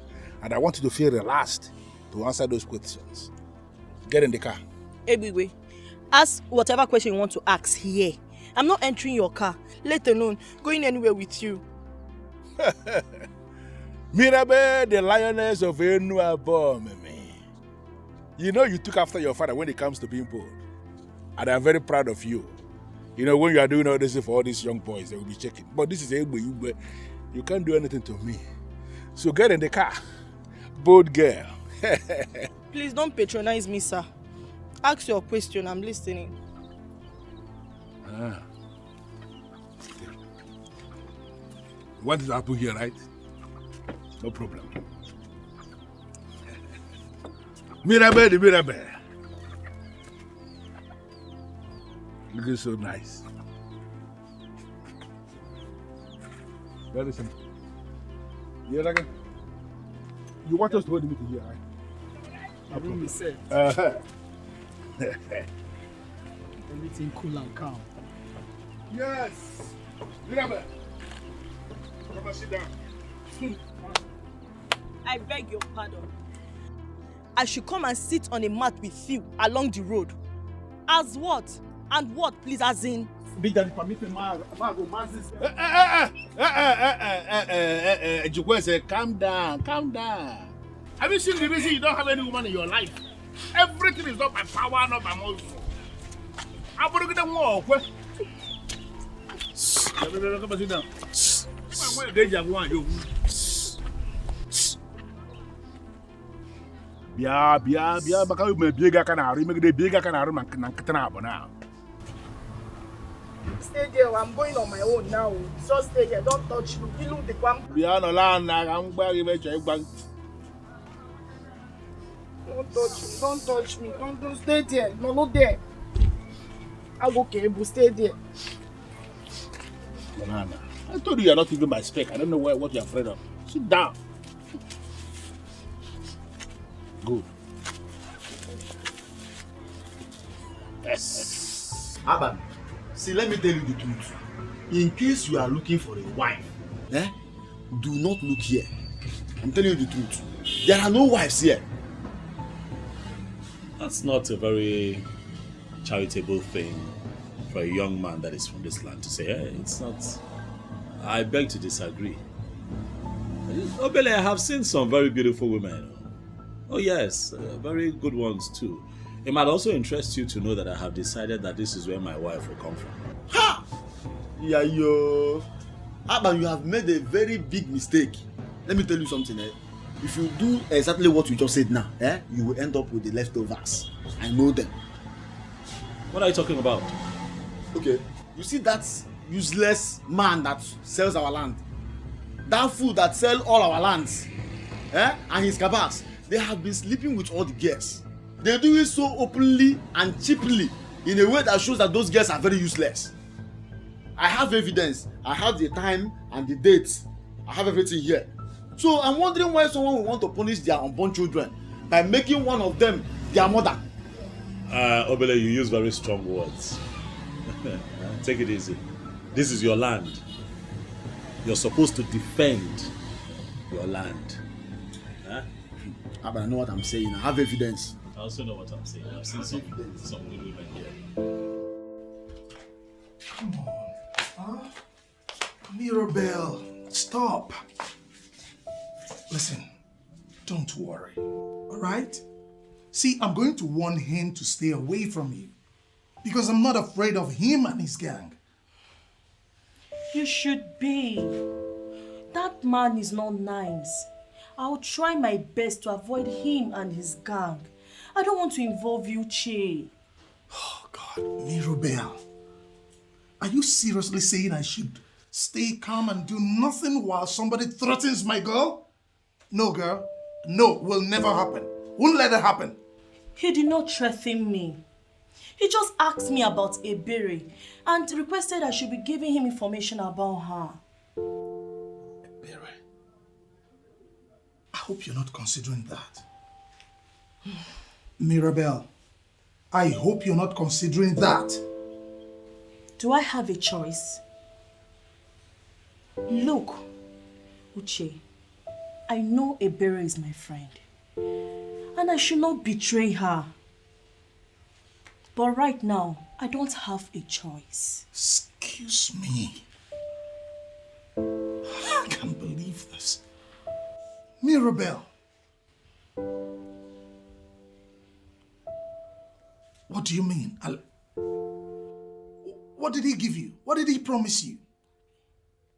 And I want you to feel relaxed to answer those questions. Get in the car. Ebigwe, ask whatever question you want to ask here. I'm not entering your car, let alone going anywhere with you. Mirabe, the lioness of Enuabo, Mimi. You know you took after your father when it comes to being bold. And I'm very proud of you. You know, when you are doing all this for all these young boys, they will be checking. But this is Egbe, you can't do anything to me. So get in the car. Bold girl. Please don't patronize me, sir. Ask your question, I'm listening. What is happening here, right? No problem. Mirabe, the Mirabe. Looking so nice. Very simple. You like it? You want us to hold the meeting here, right? I room is set. Everything cool and calm. Yes! Mirabe! Come and sit down. I beg your pardon. I should come and sit on a mat with you along the road. As what? And what, please, as in? Big Daddy, permit me, go mazis. Jukwe said, calm down. Have you seen the reason you don't have any woman in your life? Everything is not by power, not by muscle. I'm going to get them more. Come and sit down. Bia, baka you may bigger canary, make the bigger canary man now. Stay there, I'm going on my own now. So stay there, don't touch me. You look the one. Bia no land, I'm going to bank. Don't touch me. Don't stay there. No, not there. I'll go cable, stay there. Banana. I told you you're not even my spec. I don't know what you're afraid of. Sit down. Good. Aban, see, let me tell you the truth. In case you are looking for a wife, do not look here. I'm telling you the truth. There are no wives here. That's not a very charitable thing for a young man that is from this land to say. Hey, it's not. I beg to disagree. Obele, I have seen some very beautiful women. Oh yes, very good ones too. It might also interest you to know that I have decided that this is where my wife will come from. Ha! Yeah, yo. Aban, you have made a very big mistake. Let me tell you something. If you do exactly what you just said now, you will end up with the leftovers. I know them. What are you talking about? Okay, you see that useless man that sells our land? That fool that sells all our lands, and his cabals, they have been sleeping with all the girls. They do it so openly and cheaply in a way that shows that those girls are very useless. I have evidence. I have the time and the dates. I have everything here. So I'm wondering why someone will want to punish their unborn children by making one of them their mother. Obele, you use very strong words. Take it easy. This is your land. You're supposed to defend your land. But I know what I'm saying. I have evidence. I also know what I'm saying. I've seen some good women here. Come on. Mirabelle, stop. Listen, don't worry, all right? See, I'm going to warn him to stay away from you because I'm not afraid of him and his gang. You should be. That man is not nice. I'll try my best to avoid him and his gang. I don't want to involve you, Che. Oh, God. Mirabel, are you seriously saying I should stay calm and do nothing while somebody threatens my girl? No, girl. No, will never happen. Won't let it happen. He did not threaten me. He just asked me about Ebere and requested I should be giving him information about her. Ebere? I hope you're not considering that. Mirabel, I hope you're not considering that. Do I have a choice? Look, Uche, I know Ebere is my friend, and I should not betray her. But right now, I don't have a choice. Excuse me. I can't believe this. Mirabel. What do you mean? What did he give you? What did he promise you?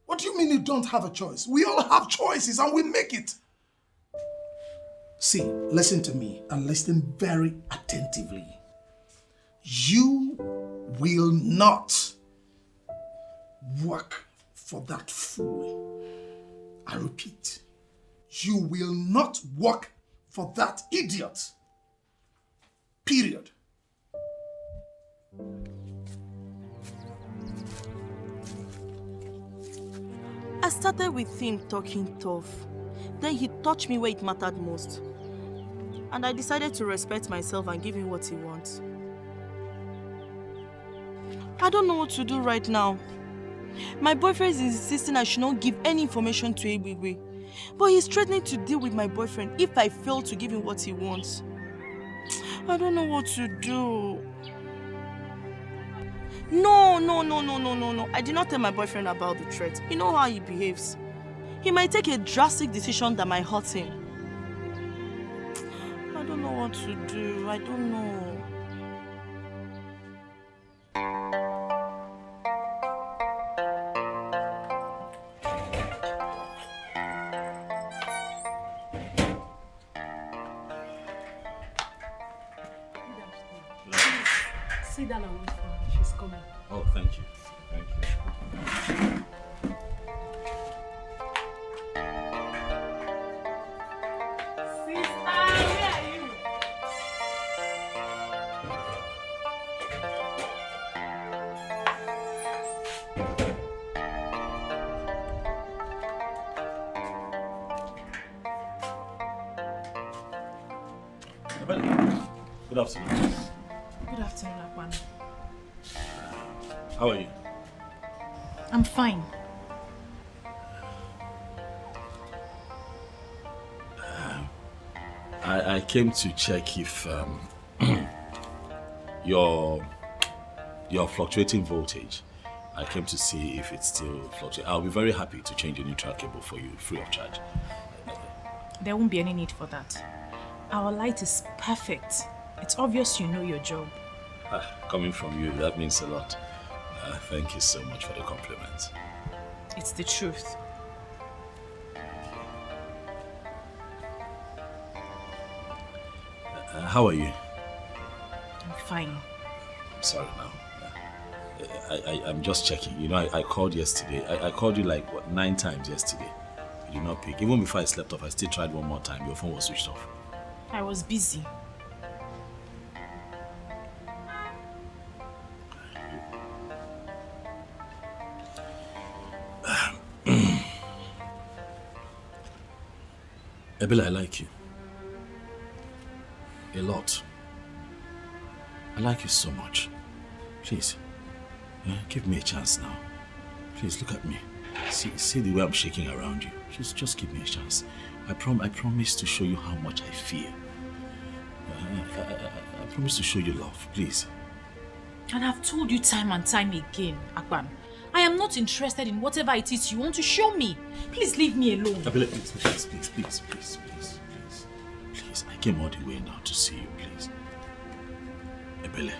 What do you mean you don't have a choice? We all have choices and we make it. See, listen to me and listen very attentively. You will not work for that fool. I repeat, you will not work for that idiot. Period. I started with him talking tough. Then he touched me where it mattered most. And I decided to respect myself and give him what he wants. I don't know what to do right now. My boyfriend is insisting I should not give any information to Ebigwe. But he's threatening to deal with my boyfriend if I fail to give him what he wants. I don't know what to do. No. I did not tell my boyfriend about the threat. You know how he behaves. He might take a drastic decision that might hurt him. I don't know what to do. I don't know. Sit down and wait for her. She's coming. Oh, thank you. Thank you. Sister, where are you? Good afternoon. Good afternoon, Akwan. How are you? I'm fine. I came to check if your fluctuating voltage. I came to see if it's still fluctuating. I'll be very happy to change a neutral cable for you, free of charge. There won't be any need for that. Our light is perfect. It's obvious you know your job. Coming from you, that means a lot. Thank you so much for the compliment. It's the truth. How are you? I'm fine. I'm sorry now. I'm just checking. You know, I called yesterday. I called you like, what, 9 times yesterday. You did not pick. Even before I slept off, I still tried one more time. Your phone was switched off. I was busy. Ebele, I like you. A lot. I like you so much. Please, give me a chance now. Please, look at me. See the way I'm shaking around you. Just give me a chance. I promise to show you how much I feel. I promise to show you love, please. And I've told you time and time again, Akban, I am not interested in whatever it is you want to show me. Please leave me alone. Abele, please. Please, I came all the way now to see you, please. Abele,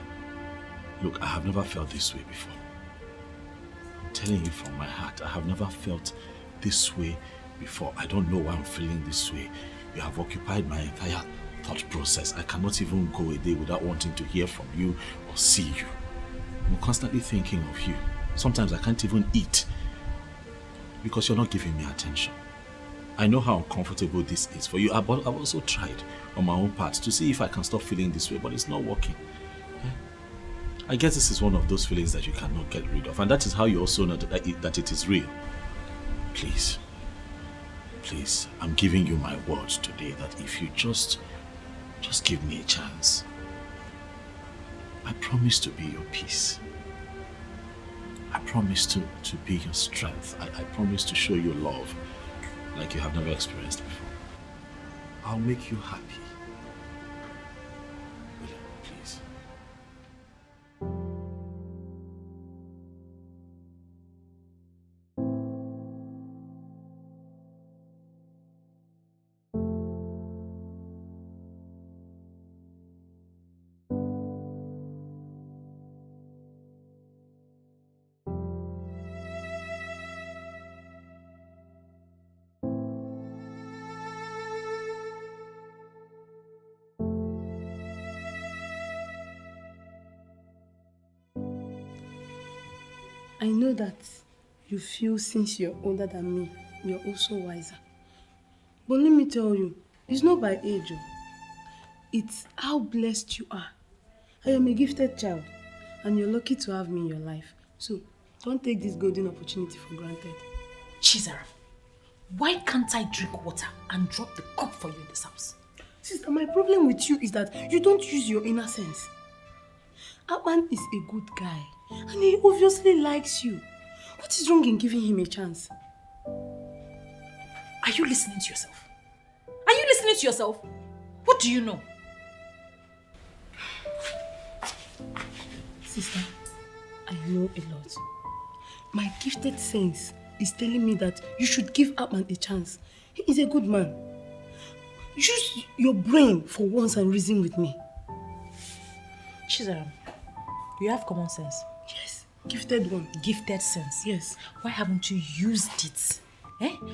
look, I have never felt this way before. I'm telling you from my heart, I have never felt this way before. I don't know why I'm feeling this way. You have occupied my entire thought process. I cannot even go a day without wanting to hear from you or see you. I'm constantly thinking of you. Sometimes I can't even eat because you're not giving me attention. I know how uncomfortable this is for you, but I've also tried on my own part to see if I can stop feeling this way, but it's not working. I guess this is one of those feelings that you cannot get rid of, and that is how you also know that it is real. Please, I'm giving you my word today that if you just give me a chance, I promise to be your peace. I promise to be your strength. I promise to show you love like you have never experienced before. I'll make you happy. Please. I know that you feel since you're older than me, you're also wiser. But let me tell you, it's not by age. It's how blessed you are. I am a gifted child, and you're lucky to have me in your life. So, don't take this golden opportunity for granted. Chizara, why can't I drink water and drop the cup for you in this house? Sister, my problem with you is that you don't use your inner sense. Akpan is a good guy, and he obviously likes you. What is wrong in giving him a chance? Are you listening to yourself? Are you listening to yourself? What do you know? Sister, I know a lot. My gifted sense is telling me that you should give Akpan a chance. He is a good man. Use your brain for once and reason with me. Chizaram, you have common sense. Yes, gifted one. Gifted sense. Yes. Why haven't you used it?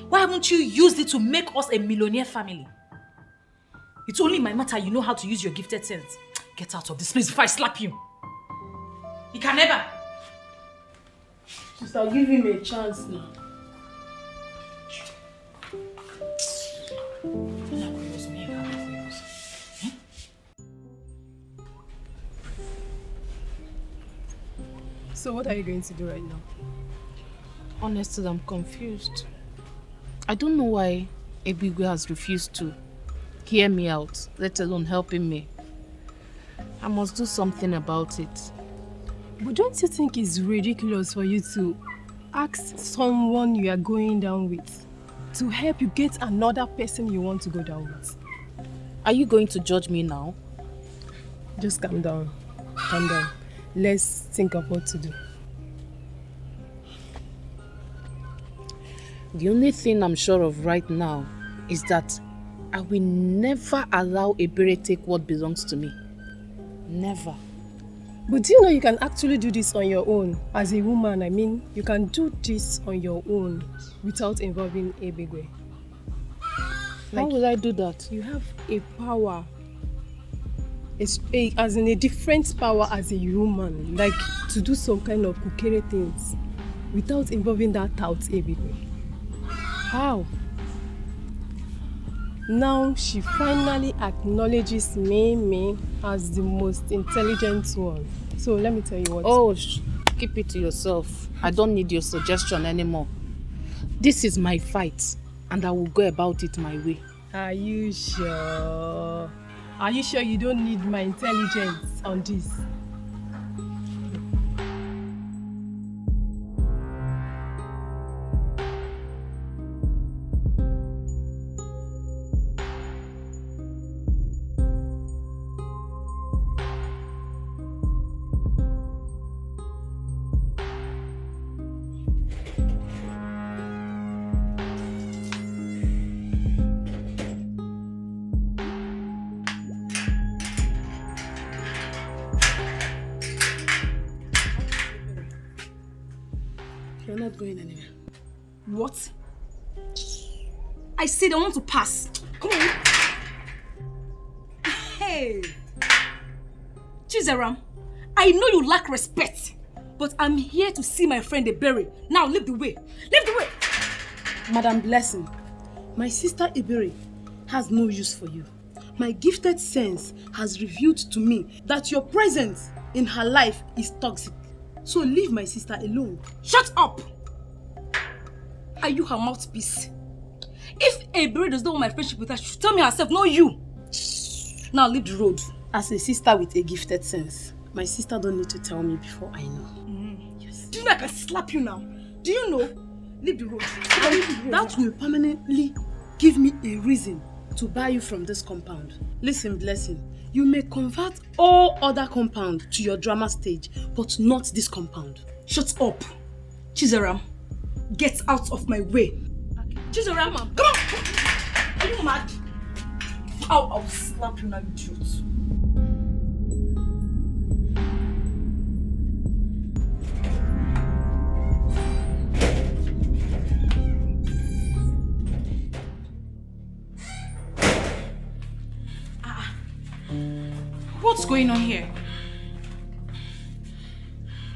Why haven't you used it to make us a millionaire family? It's only my matter you know how to use your gifted sense. Get out of this place before I slap you. You can never. Sister, give him a chance now. So what are you going to do right now? Honestly, I'm confused. I don't know why Ebigwe has refused to hear me out, let alone helping me. I must do something about it. But don't you think it's ridiculous for you to ask someone you are going down with to help you get another person you want to go down with? Are you going to judge me now? Just calm down. Calm down. Let's think of what to do. The only thing I'm sure of right now is that I will never allow Ebere take what belongs to me. Never. But do you know you can actually do this on your own? As a woman, I mean, you can do this on your own without involving Ebigwe. How will I do that? You have a power. As in a different power as a human, like to do some kind of kukere things without involving that tout Ebigwe. How? Now she finally acknowledges me as the most intelligent one. So let me tell you what. Oh, keep it to yourself. I don't need your suggestion anymore. This is my fight, and I will go about it my way. Are you sure? Are you sure you don't need my intelligence on this? You're not going anywhere. What? I said I want to pass. Come on. Hey. Chizaram, I know you lack respect, but I'm here to see my friend Ebere. Now leave the way. Leave the way. Madam Blessing, my sister Ebere has no use for you. My gifted sense has revealed to me that your presence in her life is toxic. So leave my sister alone. Shut up! Are you her mouthpiece? If Ebere does not want my friendship with her, she should tell me herself, not you. Now leave the road. As a sister with a gifted sense, my sister don't need to tell me before I know. Yes. Do you know I can slap you now? Do you know? Leave the road. That will permanently give me a reason to buy you from this compound. Listen, Blessing, you may convert all other compound to your drama stage, but not this compound. Shut up. Chizaram, get out of my way. Okay. Chizaram, come on. Are you mad? I'll slap you now, idiot. What's going on here?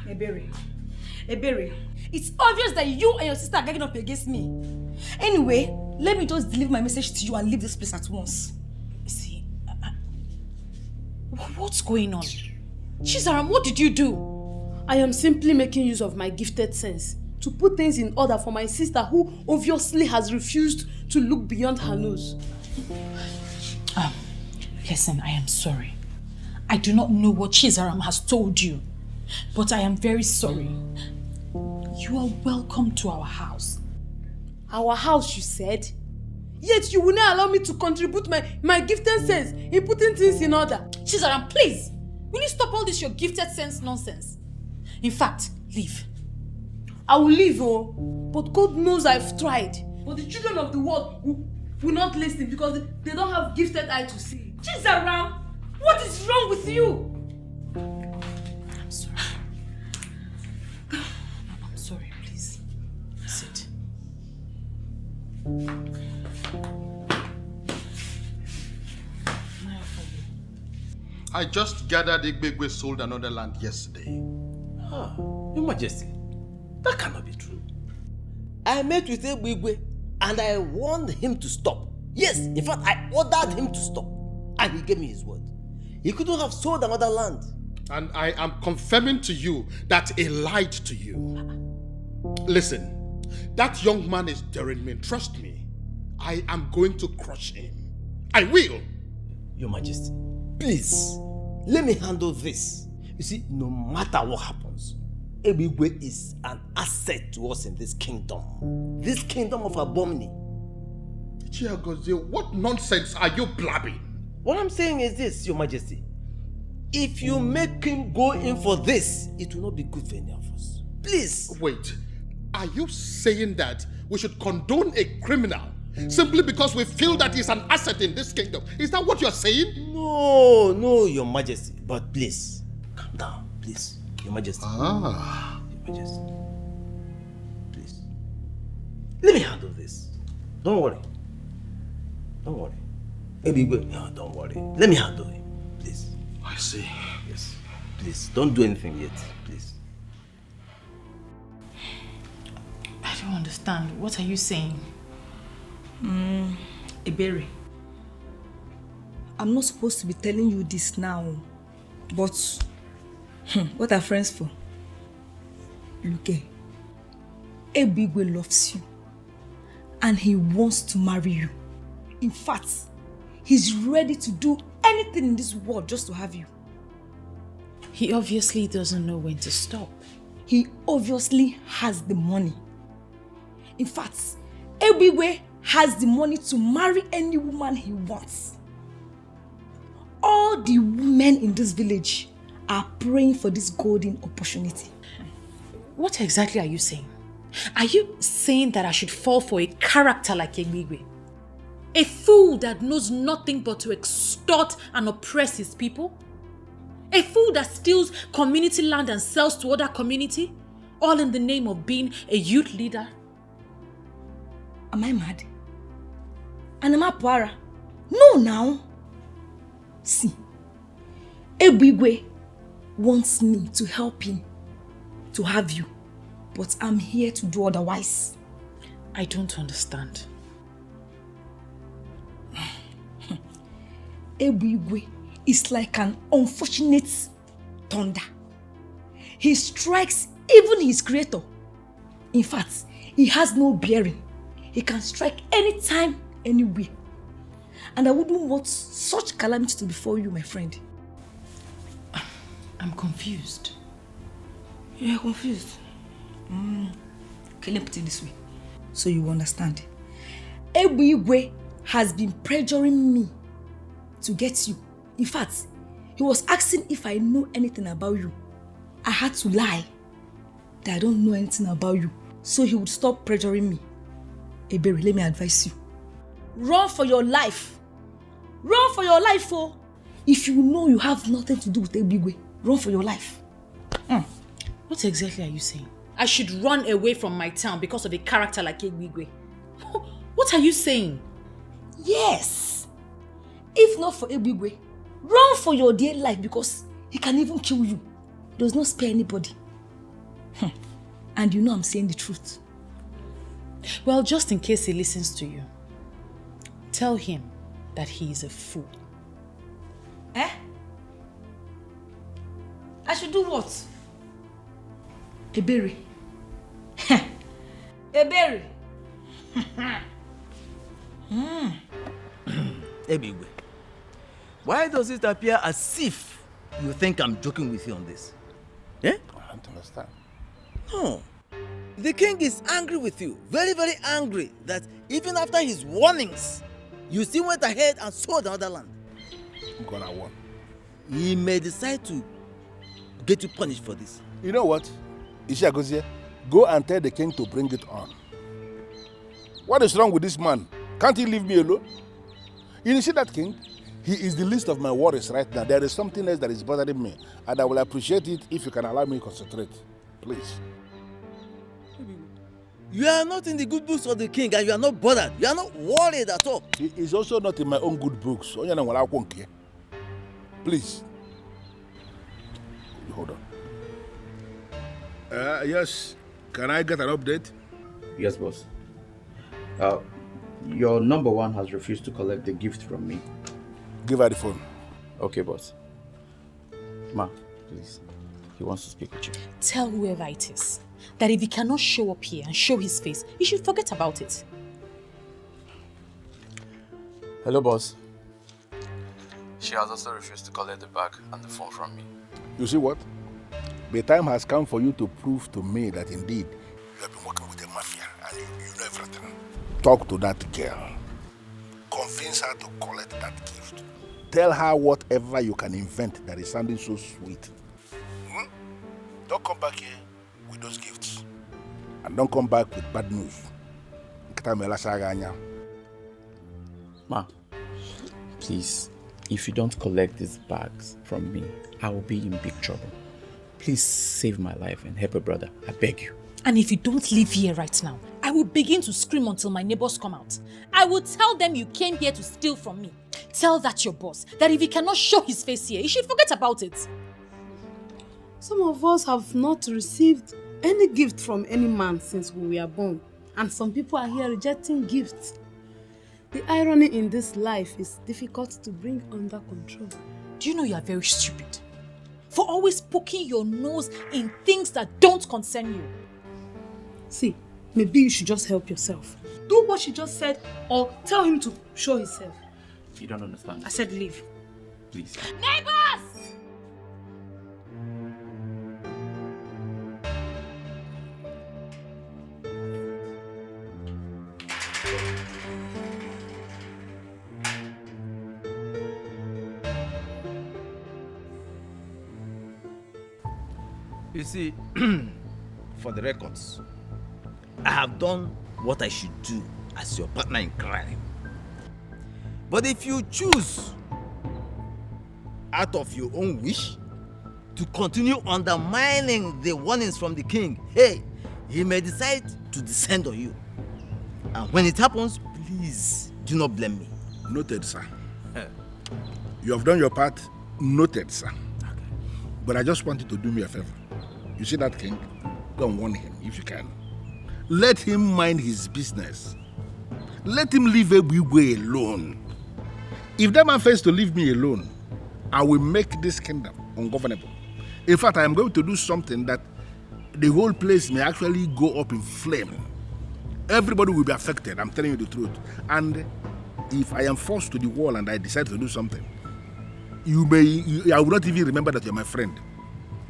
Ebere, it's obvious that you and your sister are getting up against me. Anyway, let me just deliver my message to you and leave this place at once. See, what's going on? Chizaram, what did you do? I am simply making use of my gifted sense to put things in order for my sister who obviously has refused to look beyond her nose. Listen, I am sorry. I do not know what Chizaram has told you, but I am very sorry. You are welcome to our house. Our house, you said? Yet you will not allow me to contribute my gifted sense in putting things in order. Chizaram, please! Will you stop all this your gifted sense nonsense? In fact, leave. I will leave, but God knows I've tried. But the children of the world will not listen because they don't have gifted eye to see. Chizaram, what is wrong with you? I'm sorry. I'm sorry, please. Sit. I just gathered Igbegwe sold another land yesterday. Your Majesty, that cannot be true. I met with Igbegwe and I warned him to stop. Yes, in fact, I ordered him to stop. And he gave me his word. He couldn't have sold another land. And I am confirming to you that he lied to you. Listen, that young man is daring me. Trust me. I am going to crush him. I will. Your Majesty, please, let me handle this. You see, no matter what happens, Ebigwe is an asset to us in this kingdom. This kingdom of Abomni. Chiagozie, what nonsense are you blabbing? What I'm saying is this, Your Majesty. If you make him go in for this, it will not be good for any of us. Please. Wait, are you saying that we should condone a criminal simply because we feel that he's an asset in this kingdom? Is that what you're saying? No, Your Majesty. But please, calm down, please. Your Majesty. Your Majesty. Please. Let me handle this. Don't worry. Don't worry. No, don't worry. Let me handle it. Please. I see. Yes. Please, don't do anything yet. Please. I don't understand. What are you saying? Ebere, I'm not supposed to be telling you this now, but what are friends for? Look, Ebigwe loves you and he wants to marry you. In fact, he's ready to do anything in this world just to have you. He obviously doesn't know when to stop. He obviously has the money. In fact, Ebigwe has the money to marry any woman he wants. All the women in this village are praying for this golden opportunity. What exactly are you saying? Are you saying that I should fall for a character like Ebigwe? A fool that knows nothing but to extort and oppress his people? A fool that steals community land and sells to other community? All in the name of being a youth leader. Am I mad? And am I Puara? No, now. See, Ebigwe wants me to help him to have you, but I'm here to do otherwise. I don't understand. Ebigwe is like an unfortunate thunder. He strikes even his creator. In fact, he has no bearing. He can strike anytime, anywhere. And I wouldn't want such calamity to befall you, my friend. I'm confused. You're confused? Okay, let me put it this way, so you understand. Ebigwe has been pressuring me to get you. In fact, he was asking if I know anything about you. I had to lie that I don't know anything about you, so he would stop pressuring me. Ebere, let me advise you. Run for your life. Run for your life, oh. If you know you have nothing to do with Ebigwe, run for your life. What exactly are you saying? I should run away from my town because of a character like Ebigwe. What are you saying? Yes. If not for Ebigwe, run for your dear life because he can even kill you. He does not spare anybody. And you know I'm saying the truth. Well, just in case he listens to you, tell him that he is a fool. Eh? I should do what? Ebere. Ebere. Ebigwe, why does it appear as if you think I'm joking with you on this? Eh? I don't understand. No. The king is angry with you. Very, very angry that even after his warnings, you still went ahead and sold another land. I'm gonna warn. He may decide to get you punished for this. You know what? Ishiagozie, go and tell the king to bring it on. What is wrong with this man? Can't he leave me alone? You see that king? He is the least of my worries right now. There is something else that is bothering me, and I will appreciate it if you can allow me to concentrate. Please. You are not in the good books of the king and you are not bothered. You are not worried at all. He is also not in my own good books. Please. Hold on. Yes. Can I get an update? Yes, boss. Your number one has refused to collect the gift from me. Give her the phone. Okay, boss. Ma, please. He wants to speak with you. Tell whoever it is that if he cannot show up here and show his face, he should forget about it. Hello, boss. She has also refused to collect the bag and the phone from me. You see what? The time has come for you to prove to me that indeed you have been working with the mafia and you know everything. Talk to that girl. Convince her to collect that gift. Tell her whatever you can invent that is sounding so sweet. Don't come back here with those gifts. And don't come back with bad news. Ma, please, if you don't collect these bags from me, I will be in big trouble. Please save my life and help a brother. I beg you. And if you don't leave here right now, I will begin to scream until my neighbors come out. I will tell them you came here to steal from me. Tell that your boss, that if he cannot show his face here, he should forget about it. Some of us have not received any gift from any man since we were born. And some people are here rejecting gifts. The irony in this life is difficult to bring under control. Do you know you are very stupid? For always poking your nose in things that don't concern you. See, maybe you should just help yourself. Do what she just said or tell him to show himself. You don't understand. I said leave. Please. Neighbors! You see, for the records, I have done what I should do as your partner in crime. But if you choose out of your own wish to continue undermining the warnings from the king, hey, he may decide to descend on you. And when it happens, please do not blame me. Noted, sir. You have done your part. Noted, sir. Okay. But I just want you to do me a favor. You see that king? Go and warn him if you can. Let him mind his business. Let him leave Ebigwe alone. If that man fails to leave me alone, I will make this kingdom ungovernable. In fact, I am going to do something that the whole place may actually go up in flame. Everybody will be affected, I'm telling you the truth. And if I am forced to the wall and I decide to do something, I will not even remember that you're my friend.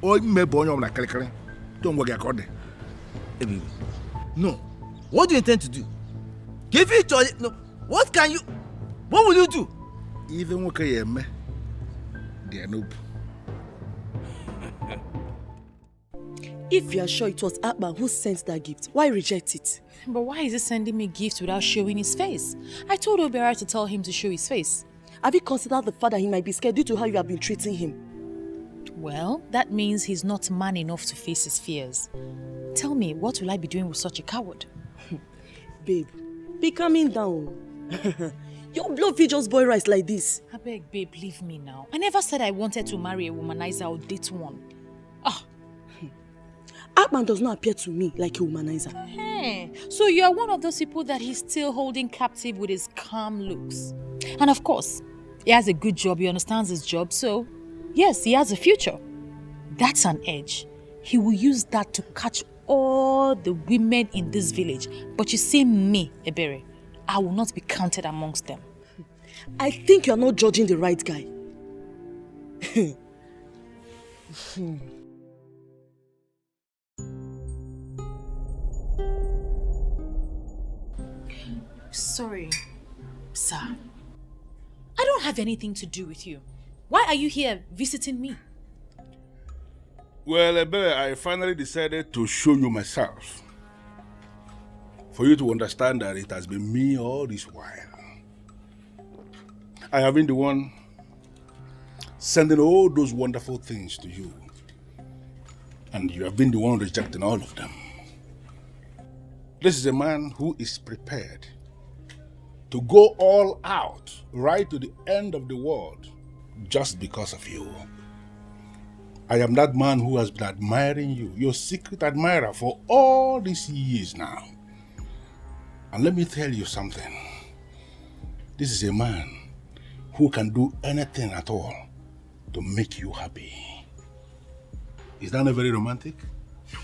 Or you may don't work according. No. What do you intend to do? Give it to... No. What will you do? Even okay, they are noob. If you are sure it was Akban who sent that gift, why reject it? But why is he sending me gifts without showing his face? I told Obiara to tell him to show his face. Have you considered the fact that he might be scared due to how you have been treating him? Well, that means he's not man enough to face his fears. Tell me, what will I be doing with such a coward? Babe, be calming down. Your blood feed just boil rice like this. I beg, babe, leave me now. I never said I wanted to marry a womanizer or date one. Akman does not appear to me like a womanizer. Hey, so you're one of those people that he's still holding captive with his calm looks. And of course, he has a good job, he understands his job, so yes, he has a future. That's an edge. He will use that to catch all the women in this village. But you see me, Ebere, I will not be counted amongst them. I think you're not judging the right guy. Sorry, sir. I don't have anything to do with you. Why are you here visiting me? Well, Ebere, I finally decided to show you myself. For you to understand that it has been me all this while. I have been the one sending all those wonderful things to you. And you have been the one rejecting all of them. This is a man who is prepared to go all out, right to the end of the world, just because of you. I am that man who has been admiring you, your secret admirer for all these years now. And let me tell you something. This is a man who can do anything at all to make you happy. Is that not very romantic?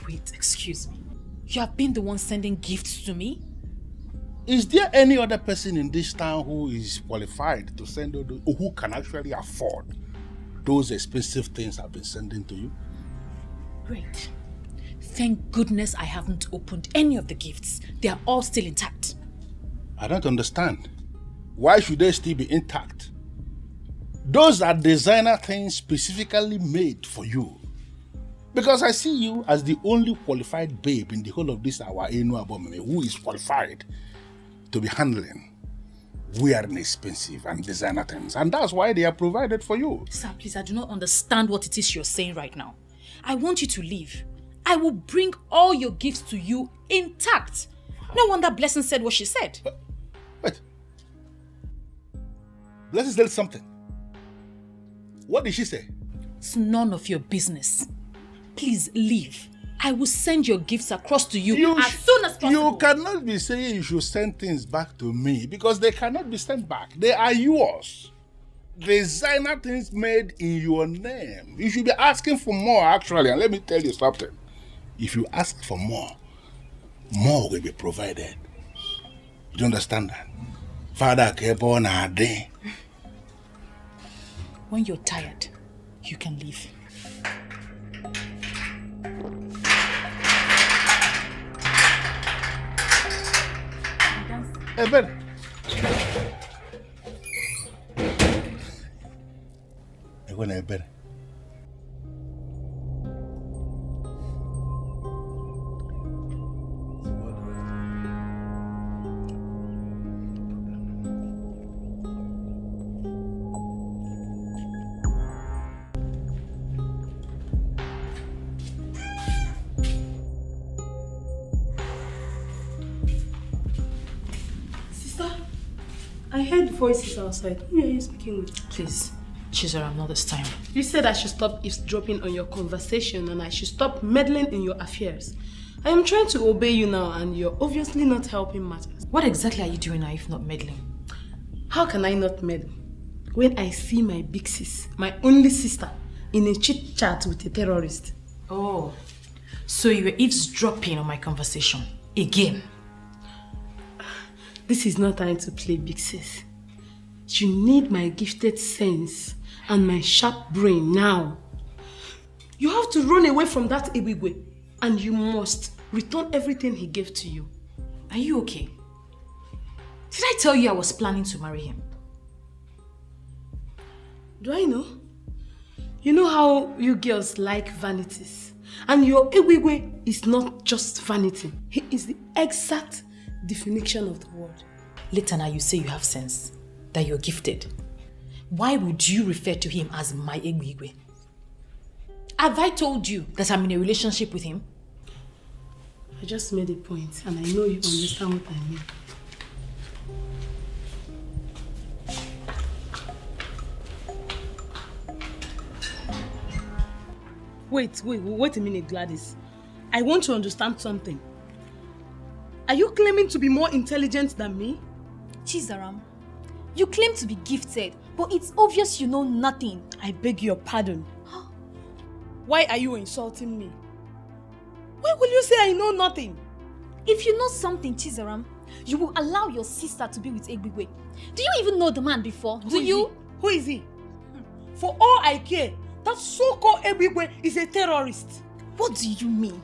Wait, excuse me. You have been the one sending gifts to me? Is there any other person in this town who is qualified to send those, or who can actually afford those expensive things I've been sending to you? Great. Thank goodness I haven't opened any of the gifts. They are all still intact. I don't understand. Why should they still be intact? Those are designer things specifically made for you. Because I see you as the only qualified babe in the whole of this our Enu Abomene who is qualified to be handling wearing expensive and designer things. And that's why they are provided for you. Sir, please, I do not understand what it is you're saying right now. I want you to leave. I will bring all your gifts to you intact. No wonder Blessing said what she said. Wait. Blessing said something. What did she say? It's none of your business. Please leave. I will send your gifts across to you as soon as possible. You cannot be saying you should send things back to me because they cannot be sent back. They are yours. Designer things made in your name. You should be asking for more actually. And let me tell you something. If you ask for more, more will be provided. You don't understand that? Father kept on a day. When you're tired, you can leave. Ebere. Ebere. I heard voices outside. Who are you speaking with? Please, Chizaram, not this time. You said I should stop eavesdropping on your conversation and I should stop meddling in your affairs. I am trying to obey you now and you're obviously not helping matters. What exactly are you doing now if not meddling? How can I not meddle when I see my big sis, my only sister, in a chit chat with a terrorist? Oh, so you were eavesdropping on my conversation again? This is not time to play big sis. You need my gifted sense and my sharp brain now. You have to run away from that Ebigwe and you must return everything he gave to you. Are you okay? Did I tell you I was planning to marry him? Do I know? You know how you girls like vanities. And your Ebigwe is not just vanity. He is the exact definition of the word. Later you say you have sense, that you're gifted. Why would you refer to him as my Ebigwe? Have I told you that I'm in a relationship with him? I just made a point and I know you understand what I mean. Wait a minute, Gladys. I want to understand something. Are you claiming to be more intelligent than me? Chizaram, you claim to be gifted, but it's obvious you know nothing. I beg your pardon. Why are you insulting me? Why will you say I know nothing? If you know something, Chizaram, you will allow your sister to be with Ebigwe. Do you even know the man before? Who is he? For all I care, that so-called Ebigwe is a terrorist. What do you mean?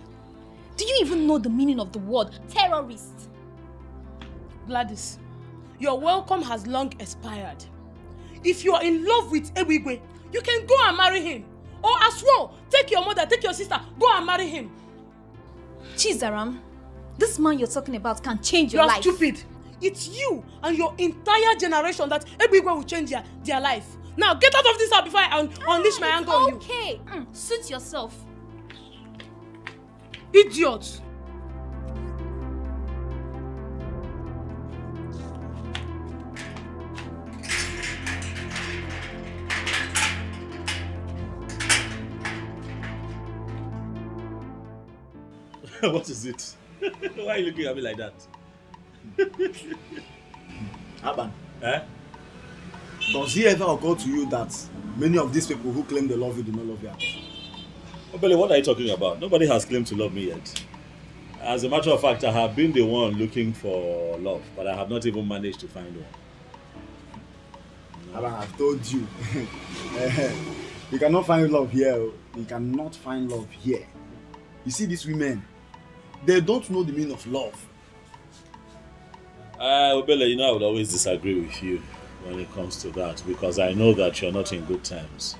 Do you even know the meaning of the word terrorist? Gladys, your welcome has long expired. If you are in love with Ebigwe, you can go and marry him. Or as well, take your mother, take your sister, go and marry him. Chizaram, this man you're talking about can change your life. You're stupid. It's you and your entire generation that Ebigwe will change their life. Now get out of this house before I unleash my anger on you. Okay, suit yourself. Idiot. What is it? Why are you looking at me like that? Aban, Eh? does it ever occur to you that many of these people who claim they love you do not love you at all? Oh, Billy, what are you talking about? Nobody has claimed to love me yet. As a matter of fact, I have been the one looking for love, but I have not even managed to find one. Aban, I've told you. You cannot find love here. You cannot find love here. You see these women, they don't know the meaning of love. Obele, you know I would always disagree with you when it comes to that because I know that you're not in good terms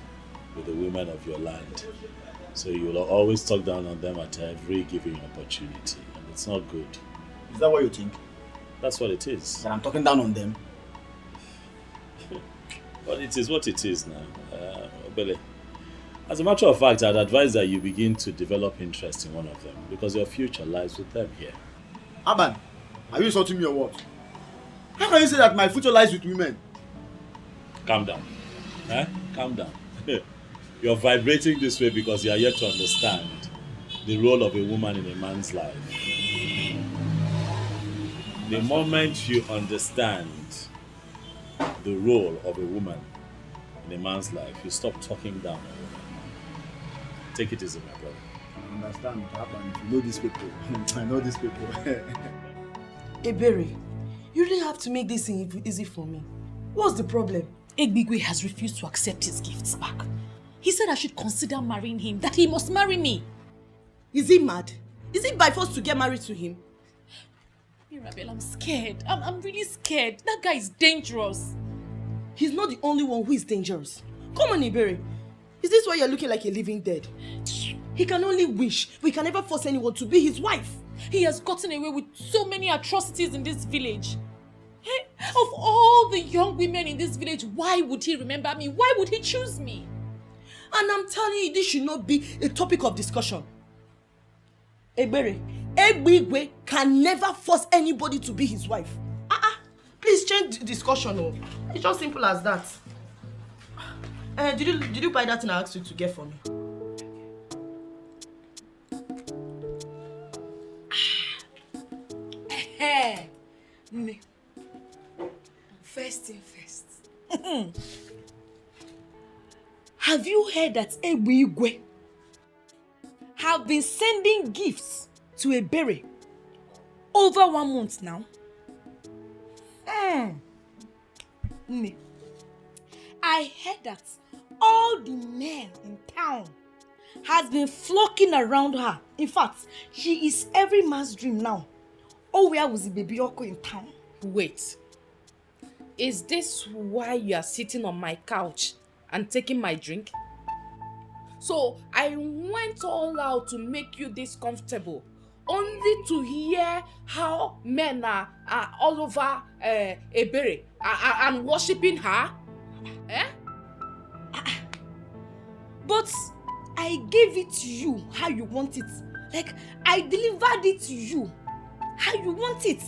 with the women of your land. So you will always talk down on them at every given opportunity. And it's not good. Is that what you think? That's what it is. That I'm talking down on them? Well, it is what it is now. Obele, as a matter of fact, I'd advise that you begin to develop interest in one of them because your future lies with them here. Aban, are you insulting me or what? How can you say that my future lies with women? Calm down. Calm down. You're vibrating this way because you are yet to understand the role of a woman in a man's life. The moment you understand the role of a woman in a man's life, you stop talking down on a woman. Take it easy, my brother. I understand what happened. You know these people. I know these people. Ebere, you really have to make this easy for me. What's the problem? Ebigwe has refused to accept his gifts back. He said I should consider marrying him, that he must marry me. Is he mad? Is it by force to get married to him? Mirabel, I'm scared. I'm really scared. That guy is dangerous. He's not the only one who is dangerous. Come on, Ebere. Is this why you're looking like a living dead? He can only wish, but he can never force anyone to be his wife. He has gotten away with so many atrocities in this village. Hey, of all the young women in this village, why would he remember me? Why would he choose me? And I'm telling you, this should not be a topic of discussion. Ebere, Ebigwe can never force anybody to be his wife. Please change the discussion. Oh. It's just simple as that. Did you buy that thing I asked you to get for me? Me. First thing first. Have you heard that Egbe have been sending gifts to Ebere over 1 month now? Me. I heard that all the men in town has been flocking around her. In fact, she is every man's dream now. Oh, where was the baby Oko in town? Wait. Is this why you are sitting on my couch and taking my drink? So I went all out to make you this comfortable, only to hear how men are all over Ebere and worshipping her? Eh? But I gave it to you how you want it. Like, I delivered it to you how you want it.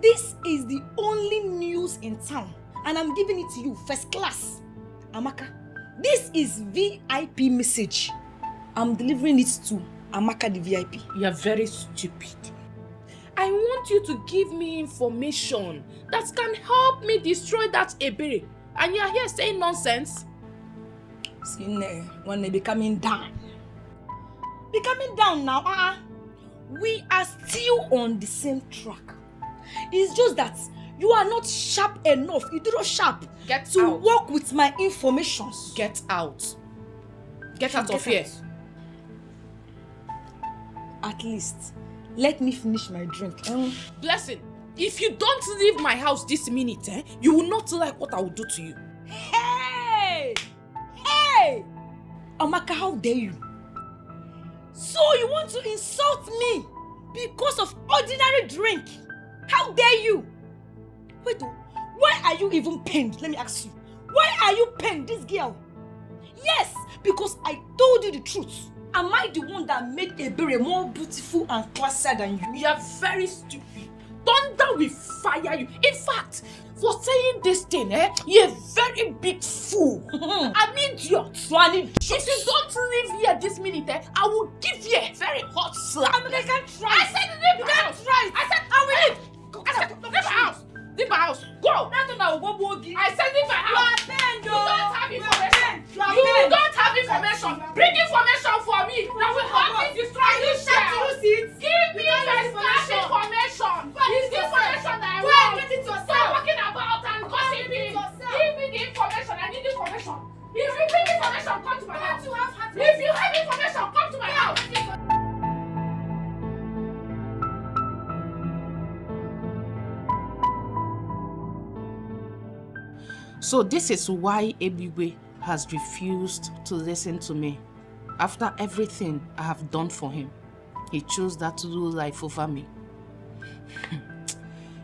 This is the only news in town, and I'm giving it to you first class. Amaka, this is VIP message. I'm delivering it to Amaka the VIP. You are very stupid. I want you to give me information that can help me destroy that Ebere. And you are here saying nonsense? Sine, when they be coming down. Be coming down now, We are still on the same track. It's just that you are not sharp enough. You do not sharp to work with my information. Get out. Get out of here. At least, let me finish my drink. Blessing, if you don't leave my house this minute, you will not like what I will do to you. Hey! Hey! Amaka, how dare you? So you want to insult me because of ordinary drink? How dare you? Wait, why are you even pained? Let me ask you. Why are you pained, this girl? Yes, because I told you the truth. Am I the one that made Ebere more beautiful and classier than you? You are very stupid. Thunder will fire you. In fact, for saying this thing, you're a very big fool. An idiot. If you don't leave here this minute, I will give you a very hot slap. I mean, I can't try. I said leave you my can't house. try. I said I will leave. I said leave my house. Leave my house. Go. That's what I will go give. I said leave my house. You don't have information. You don't have information. Bring information for me. That will help me destroy this girl. Give me first class information. It's the information that I want. Get it yourself. Stop walking about and gossiping. Give me the information. I need information. If you bring information, come to my house. If you have information, come to my house. So this is why Ebiwe has refused to listen to me. After everything I have done for him, he chose that to do life over me.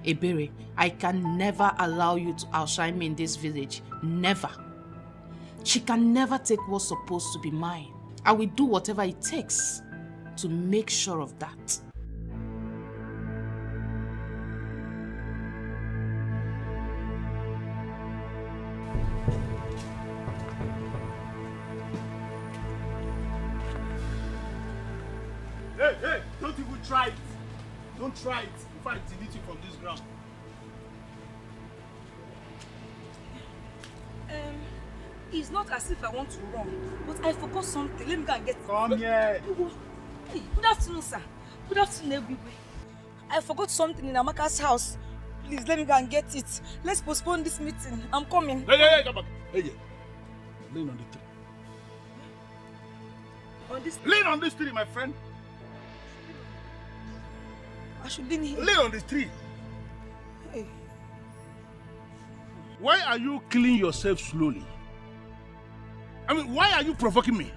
Ebere, I can never allow you to outshine me in this village. Never. She can never take what's supposed to be mine. I will do whatever it takes to make sure of that. Hey, don't even try it. Don't try it before I delete you from this ground. It's not as if I want to run, but I forgot something. Let me go and get it. Come here. Hey, good afternoon, sir. Good afternoon, everybody. I forgot something in Amaka's house. Please, let me go and get it. Let's postpone this meeting. I'm coming. Hey, come back. Hey, lean on the tree. On this Lean on this tree, my friend. I should lean here. Lean on this tree. Hey. Why are you killing yourself slowly? I mean, why are you provoking me?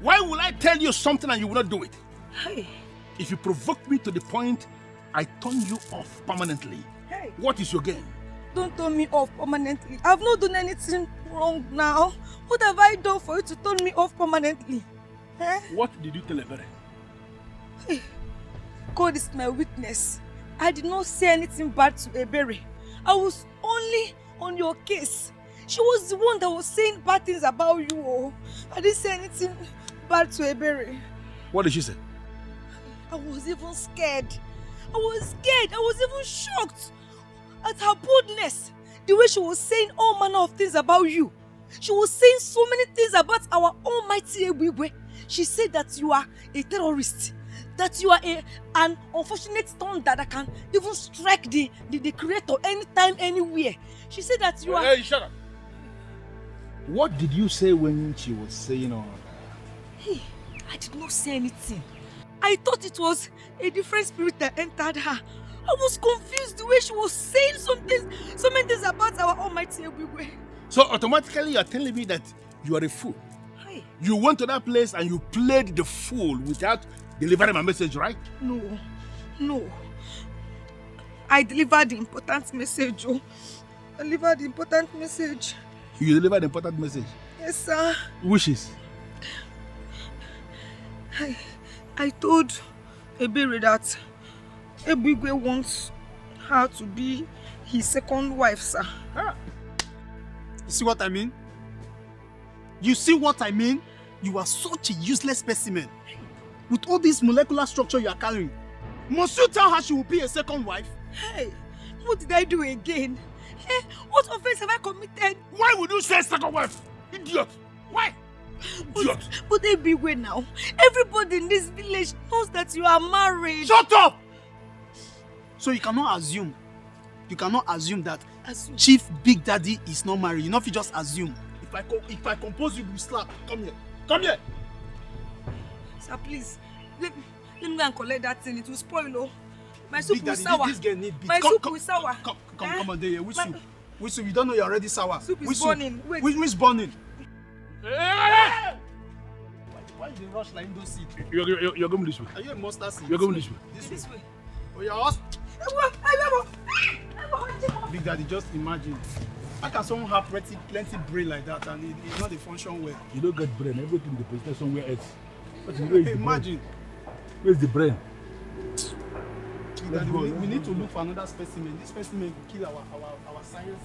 Why will I tell you something and you will not do it? Hey. If you provoke me to the point I turn you off permanently, Hey. what is your game? Don't turn me off permanently. I've not done anything wrong now. What have I done for you to turn me off permanently? What did you tell Ebere? Hey. God is my witness. I did not say anything bad to Ebere. I was only on your case. She was the one that was saying bad things about you. Oh. I didn't say anything bad to Ebere. What did she say? I was even scared. I was scared. I was even shocked at her boldness. The way she was saying all manner of things about you. She was saying so many things about our almighty Ebigwe. She said that you are a terrorist. That you are an unfortunate thunder that can even strike the creator anytime, anywhere. She said that you are... Hey, shut up. What did you say when she was saying all that? Hey, I did not say anything. I thought it was a different spirit that entered her. I was confused the way she was saying so many things about our almighty Ebigwe. So automatically you are telling me that you are a fool. Hey. You went to that place and you played the fool without delivering my message, right? No. I delivered the important message, oh. I delivered the important message. You delivered the important message? Yes, sir. Which is? I told Ebere that Ebigwe wants her to be his second wife, sir. You see what I mean? You see what I mean? You are such a useless specimen. With all this molecular structure you are carrying, must you tell her she will be a second wife? Hey, what did I do again? Hey, what offense have I committed? Why would you say second wife? Idiot! Why? Idiot! But Ebigwe now, everybody in this village knows that you are married. Shut up! So you cannot assume that Chief Big Daddy is not married. You know if you just assume. If I compose you, you slap. Come here. Come here. Sir, please. Let me go and collect that thing. It will spoil, oh. My soup will sour. This girl need beat. My soup will sour. Come on, there. Which soup? Which soup? You don't know you're already sour. Soup is burning. Wait. Which burning? Hey! Why you rush like those seeds? You're going this way. Are you a monster seed? You're going this way. This way. Oh, you're us? Big Daddy, just imagine. How can someone have plenty brain like that and it's not a function well? You don't get brain. Everything deposited somewhere else. Imagine. Where's the brain? Daddy, we need to look for another specimen. This specimen will kill our science.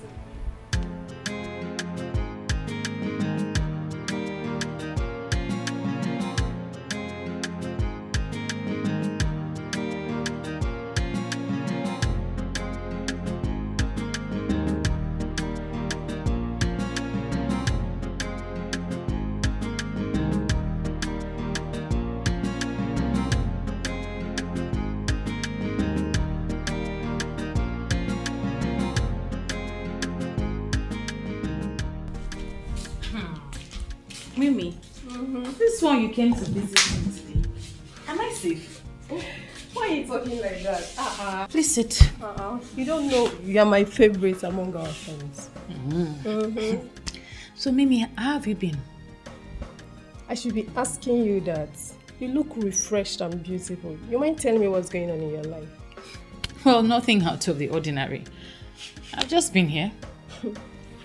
Mimi, this one you came to visit me today. Am I safe? Why are you talking like that? Please sit. You don't know you are my favorite among our friends. So Mimi, how have you been? I should be asking you that. You look refreshed and beautiful. You mind telling me what's going on in your life? Well, nothing out of the ordinary. I've just been here.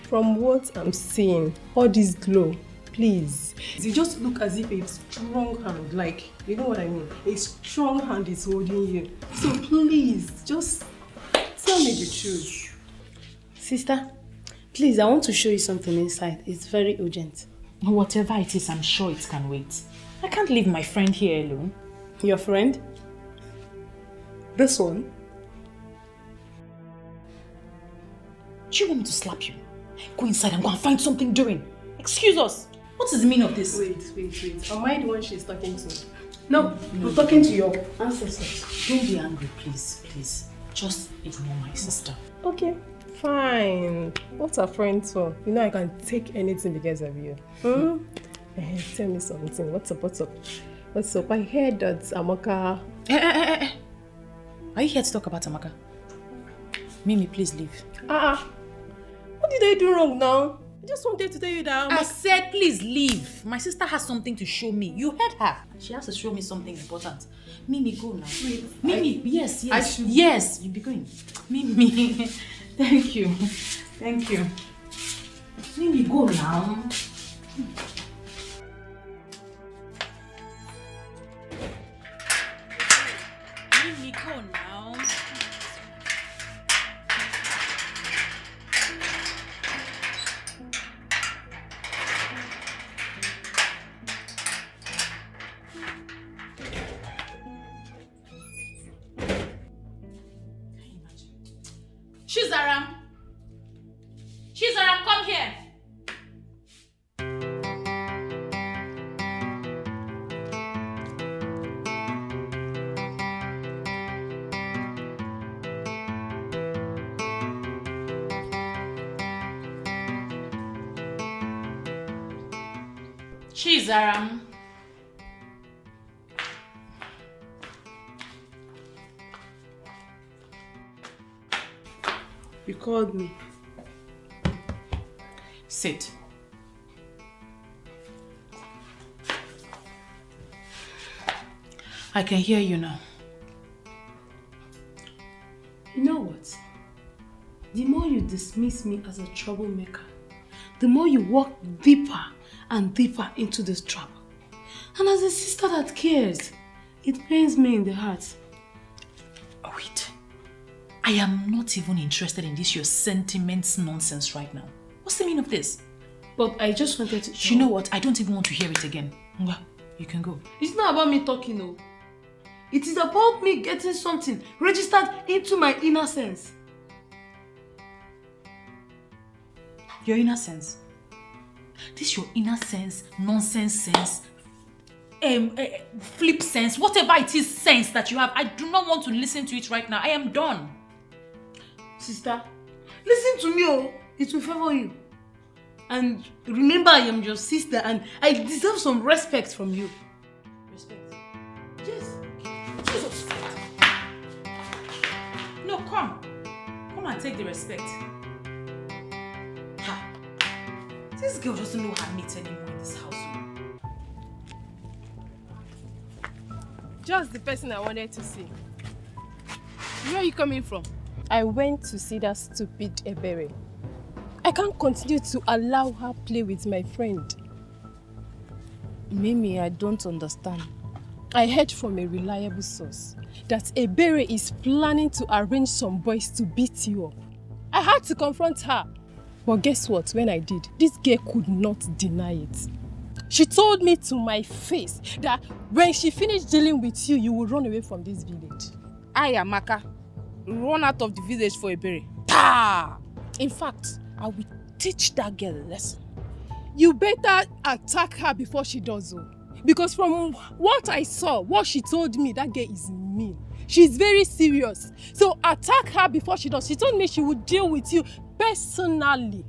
From what I'm seeing, all this glow, please. You just look as if a strong hand, like, you know what I mean? A strong hand is holding you. So please, just tell me the truth. Sister, please, I want to show you something inside. It's very urgent. Whatever it is, I'm sure it can wait. I can't leave my friend here alone. Your friend? This one? Do you want me to slap you? Go inside and go and find something doing. Excuse us. What is the meaning of this? Wait. Am I the one she's talking to? No, I'm talking to your ancestors. Don't be angry, please. Just ignore my sister. Okay, fine. What's a friend for? You know I can take anything because of you. Tell me something. What's up? I heard that Amaka... Are you here to talk about Amaka? Mimi, please leave. What did I do wrong now? I just wanted to tell you that I said please leave. My sister has something to show me. You heard her. She has to show me something important. Mimi, go now. Wait, Mimi, yes. I should... Yes, you be going. Mimi, thank you. Mimi, go now. Mimi, go now. Chizaram! Chizaram, come here! Chizaram. You called me. Sit. I can hear you now. You know what? The more you dismiss me as a troublemaker, the more you walk deeper and deeper into this trouble. And as a sister that cares, it pains me in the heart. Oh, wait. I am not even interested in this your sentiments nonsense right now. What's the meaning of this? But I just wanted to... You know what? I don't even want to hear it again. Well, you can go. It's not about me talking, no. It is about me getting something registered into my inner sense. Your inner sense? This your inner sense, nonsense sense, flip sense, whatever it is sense that you have, I do not want to listen to it right now. I am done. Sister, listen to me, oh. It will favor you. And remember, I am your sister and I deserve some respect from you. Respect? Yes. Jesus. No, come. Come and take the respect. Ha. This girl doesn't know her mate anymore in this house. Just the person I wanted to see. Where are you coming from? I went to see that stupid Ebere. I can't continue to allow her play with my friend. Mimi, I don't understand. I heard from a reliable source that Ebere is planning to arrange some boys to beat you up. I had to confront her. But guess what? When I did, this girl could not deny it. She told me to my face that when she finished dealing with you, you will run away from this village. I, Amaka, run out of the village for Ebere. Ta! In fact, I will teach that girl a lesson. You better attack her before she does so. Because from what I saw, what she told me, that girl is mean. She's very serious. So attack her before she does. She told me she would deal with you personally.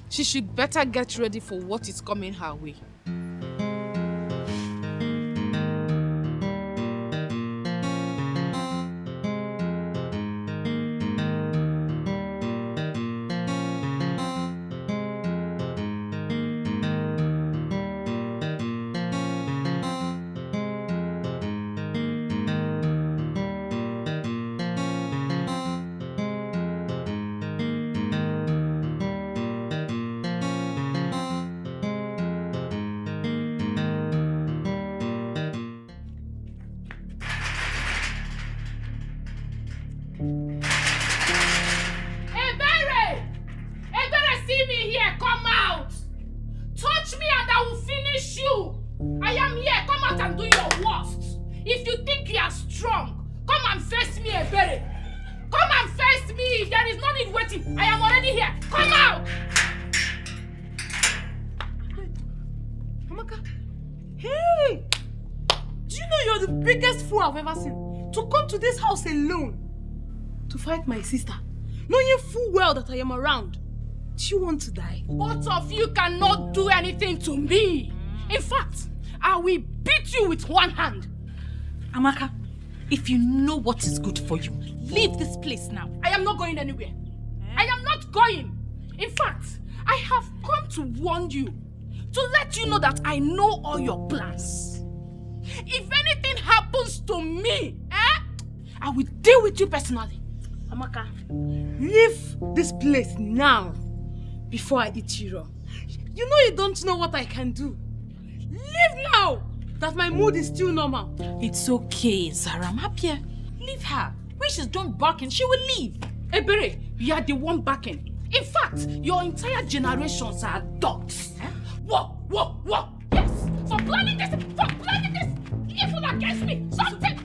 She should better get ready for what is coming her way. I've ever seen. To come to this house alone to fight my sister, knowing full well that I am around. Do you want to die? Both of you cannot do anything to me. In fact, I will beat you with one hand. Amaka, if you know what is good for you, leave this place now. I am not going anywhere. I am not going. In fact, I have come to warn you, to let you know that I know all your plans. If anything happens to me, I will deal with you personally. Amaka, leave this place now before I eat you raw. You know you don't know what I can do. Leave now that my mood is still normal. It's okay, Zara. I'm happier. Leave her. When she's done barking, she will leave. Ebere, you are the one barking. In fact, your entire generations are dogs. Whoa. Yes, for planning this, evil against me. Something,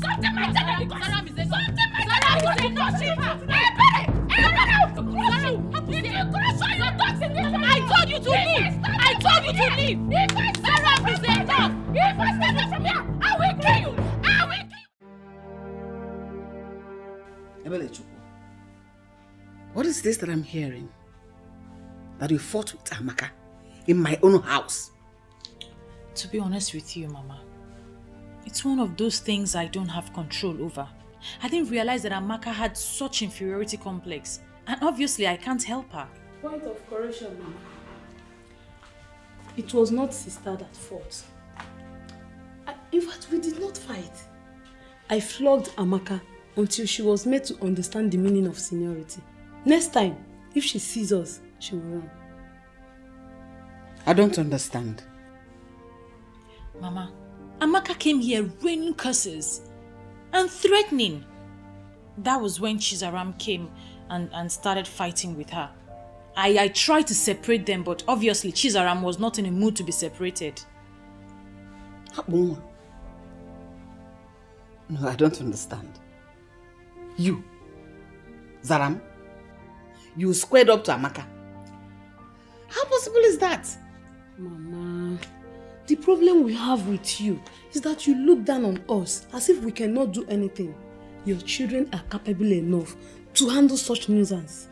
man. Something might tell her because Saram is enough. Something might tell her because enough. I told you to leave. I told you to leave. Saram is enough. If I stand up from here, I will kill you. I will kill you. What is this that I'm hearing? That you fought with Amaka in my own house? To be honest with you, Mama, it's one of those things I don't have control over. I didn't realize that Amaka had such inferiority complex, and obviously I can't help her. Point of correction, Mama. It was not sister that fought. In fact, we did not fight. I flogged Amaka until she was made to understand the meaning of seniority. Next time, if she sees us, she will run. I don't understand. Mama, Amaka came here raining curses and threatening. That was when Chizaram came and started fighting with her. I tried to separate them, but obviously Chizaram was not in a mood to be separated. No, I don't understand. You, Zaram, you squared up to Amaka. How possible is that? Mama, the problem we have with you is that you look down on us as if we cannot do anything. Your children are capable enough to handle such nuisance.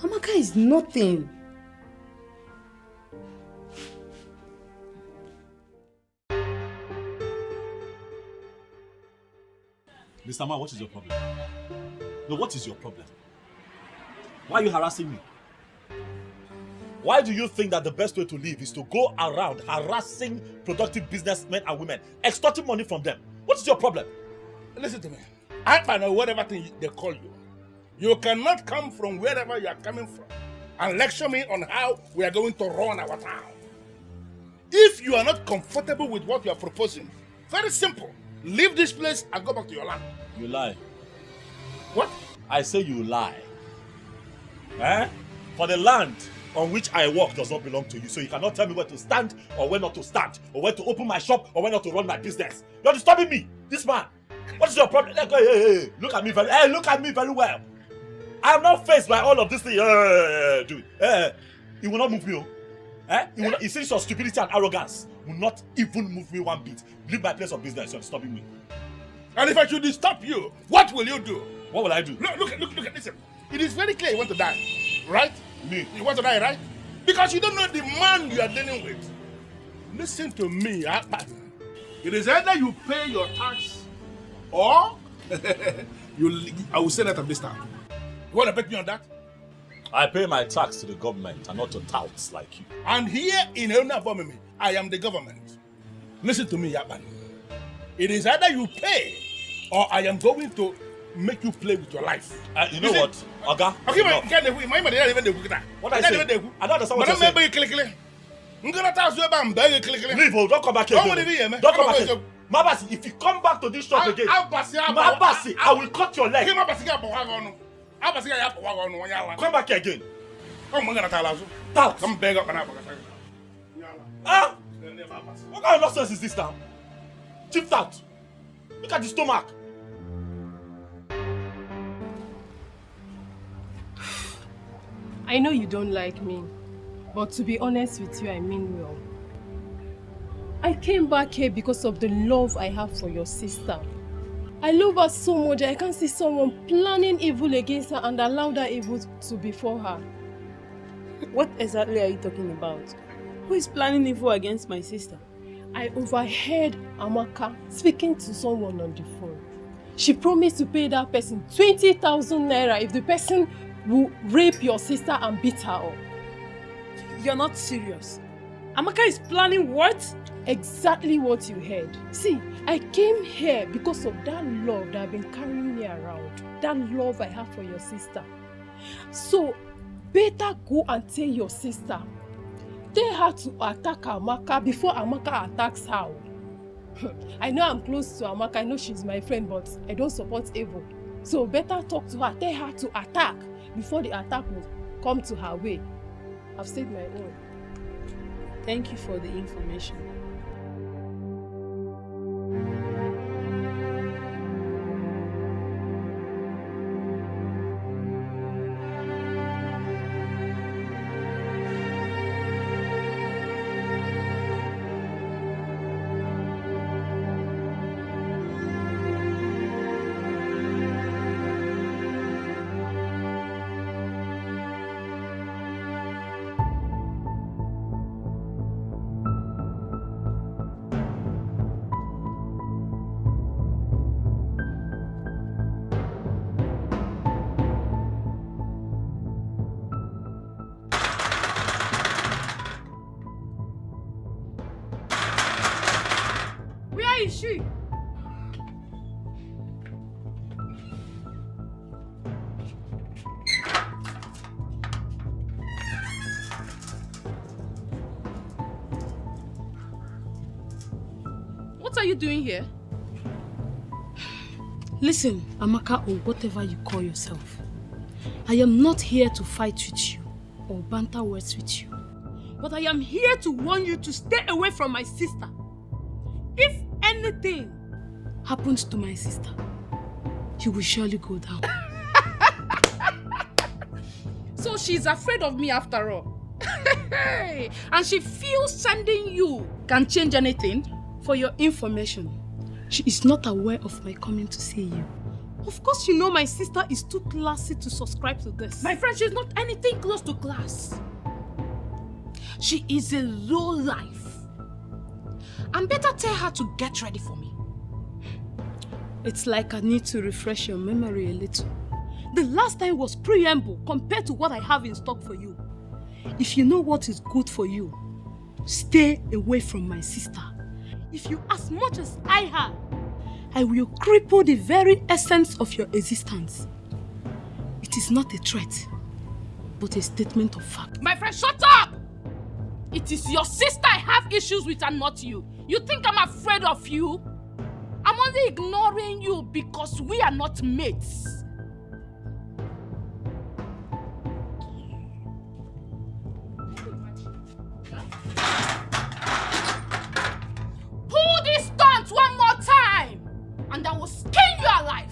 Amaka is nothing. Mr. Man, what is your problem? No, what is your problem? Why are you harassing me? Why do you think that the best way to live is to go around harassing productive businessmen and women, extorting money from them? What is your problem? Listen to me. I know whatever thing they call you. You cannot come from wherever you are coming from and lecture me on how we are going to run our town. If you are not comfortable with what you are proposing, very simple. Leave this place and go back to your land. You lie. What? I say you lie. Eh? For the land on which I work does not belong to you, so you cannot tell me where to stand or where not to stand, or where to open my shop or where not to run my business. You're disturbing me, this man. What is your problem? Hey, look at me very well. I am not faced by all of this thing. Dude, it will not move me. You see your stupidity and arrogance will not even move me one bit. Leave my place of business. You're disturbing me. And if I should stop you, what will you do? What will I do? Look, listen. It is very clear you want to die, right? Me? You want to die, right? Because you don't know the man you are dealing with. Listen to me, Akpan. It is either you pay your tax or I will say that of this time. You want to bet me on that? I pay my tax to the government and not to touts like you. And here in Elna, I am the government. Listen to me, Yaban. It is either you pay or I am going to make you play with your life. You know what? Oga? Okay, What I say? I don't understand what you're saying. Leave, don't come back here. Don't come back here. Mabasi, if you come back to this shop again, Mabasi, I will cut your leg. Come back here again. Tout. Come beg up and up. Ah! What kind of nonsense is this now? Chipped out. Look at the stomach. I know you don't like me, but to be honest with you, I mean well. I came back here because of the love I have for your sister. I love her so much I can't see someone planning evil against her and allow that evil to befall her. What exactly are you talking about? Who is planning evil against my sister? I overheard Amaka speaking to someone on the phone. She promised to pay that person 20,000 naira if the person will rape your sister and beat her up. You're not serious. Amaka is planning what? Exactly what you heard. See, I came here because of that love that I've been carrying me around. That love I have for your sister. So, better go and tell your sister. Tell her to attack Amaka before Amaka attacks her. I know I'm close to Amaka, I know she's my friend, but I don't support evil. So better talk to her, tell her to attack before the attack will come to her way. I've said my own. Thank you for the information. Where is she? What are you doing here? Listen, Amaka, or whatever you call yourself. I am not here to fight with you or banter words with you. But I am here to warn you to stay away from my sister. If anything happens to my sister, you will surely go down. So she's afraid of me after all. And she feels sending you can change anything? For your information, she is not aware of my coming to see you. Of course you know my sister is too classy to subscribe to this. My friend, she's not anything close to class. She is a low life. And better tell her to get ready for me. It's like I need to refresh your memory a little. The last time was preamble compared to what I have in stock for you. If you know what is good for you, stay away from my sister. If you as much as I have, I will cripple the very essence of your existence. It is not a threat, but a statement of fact. My friend, shut up! It is your sister I have issues with and not you. You think I'm afraid of you? I'm only ignoring you because we are not mates. Pull this stunt one more time and I will skin you alive.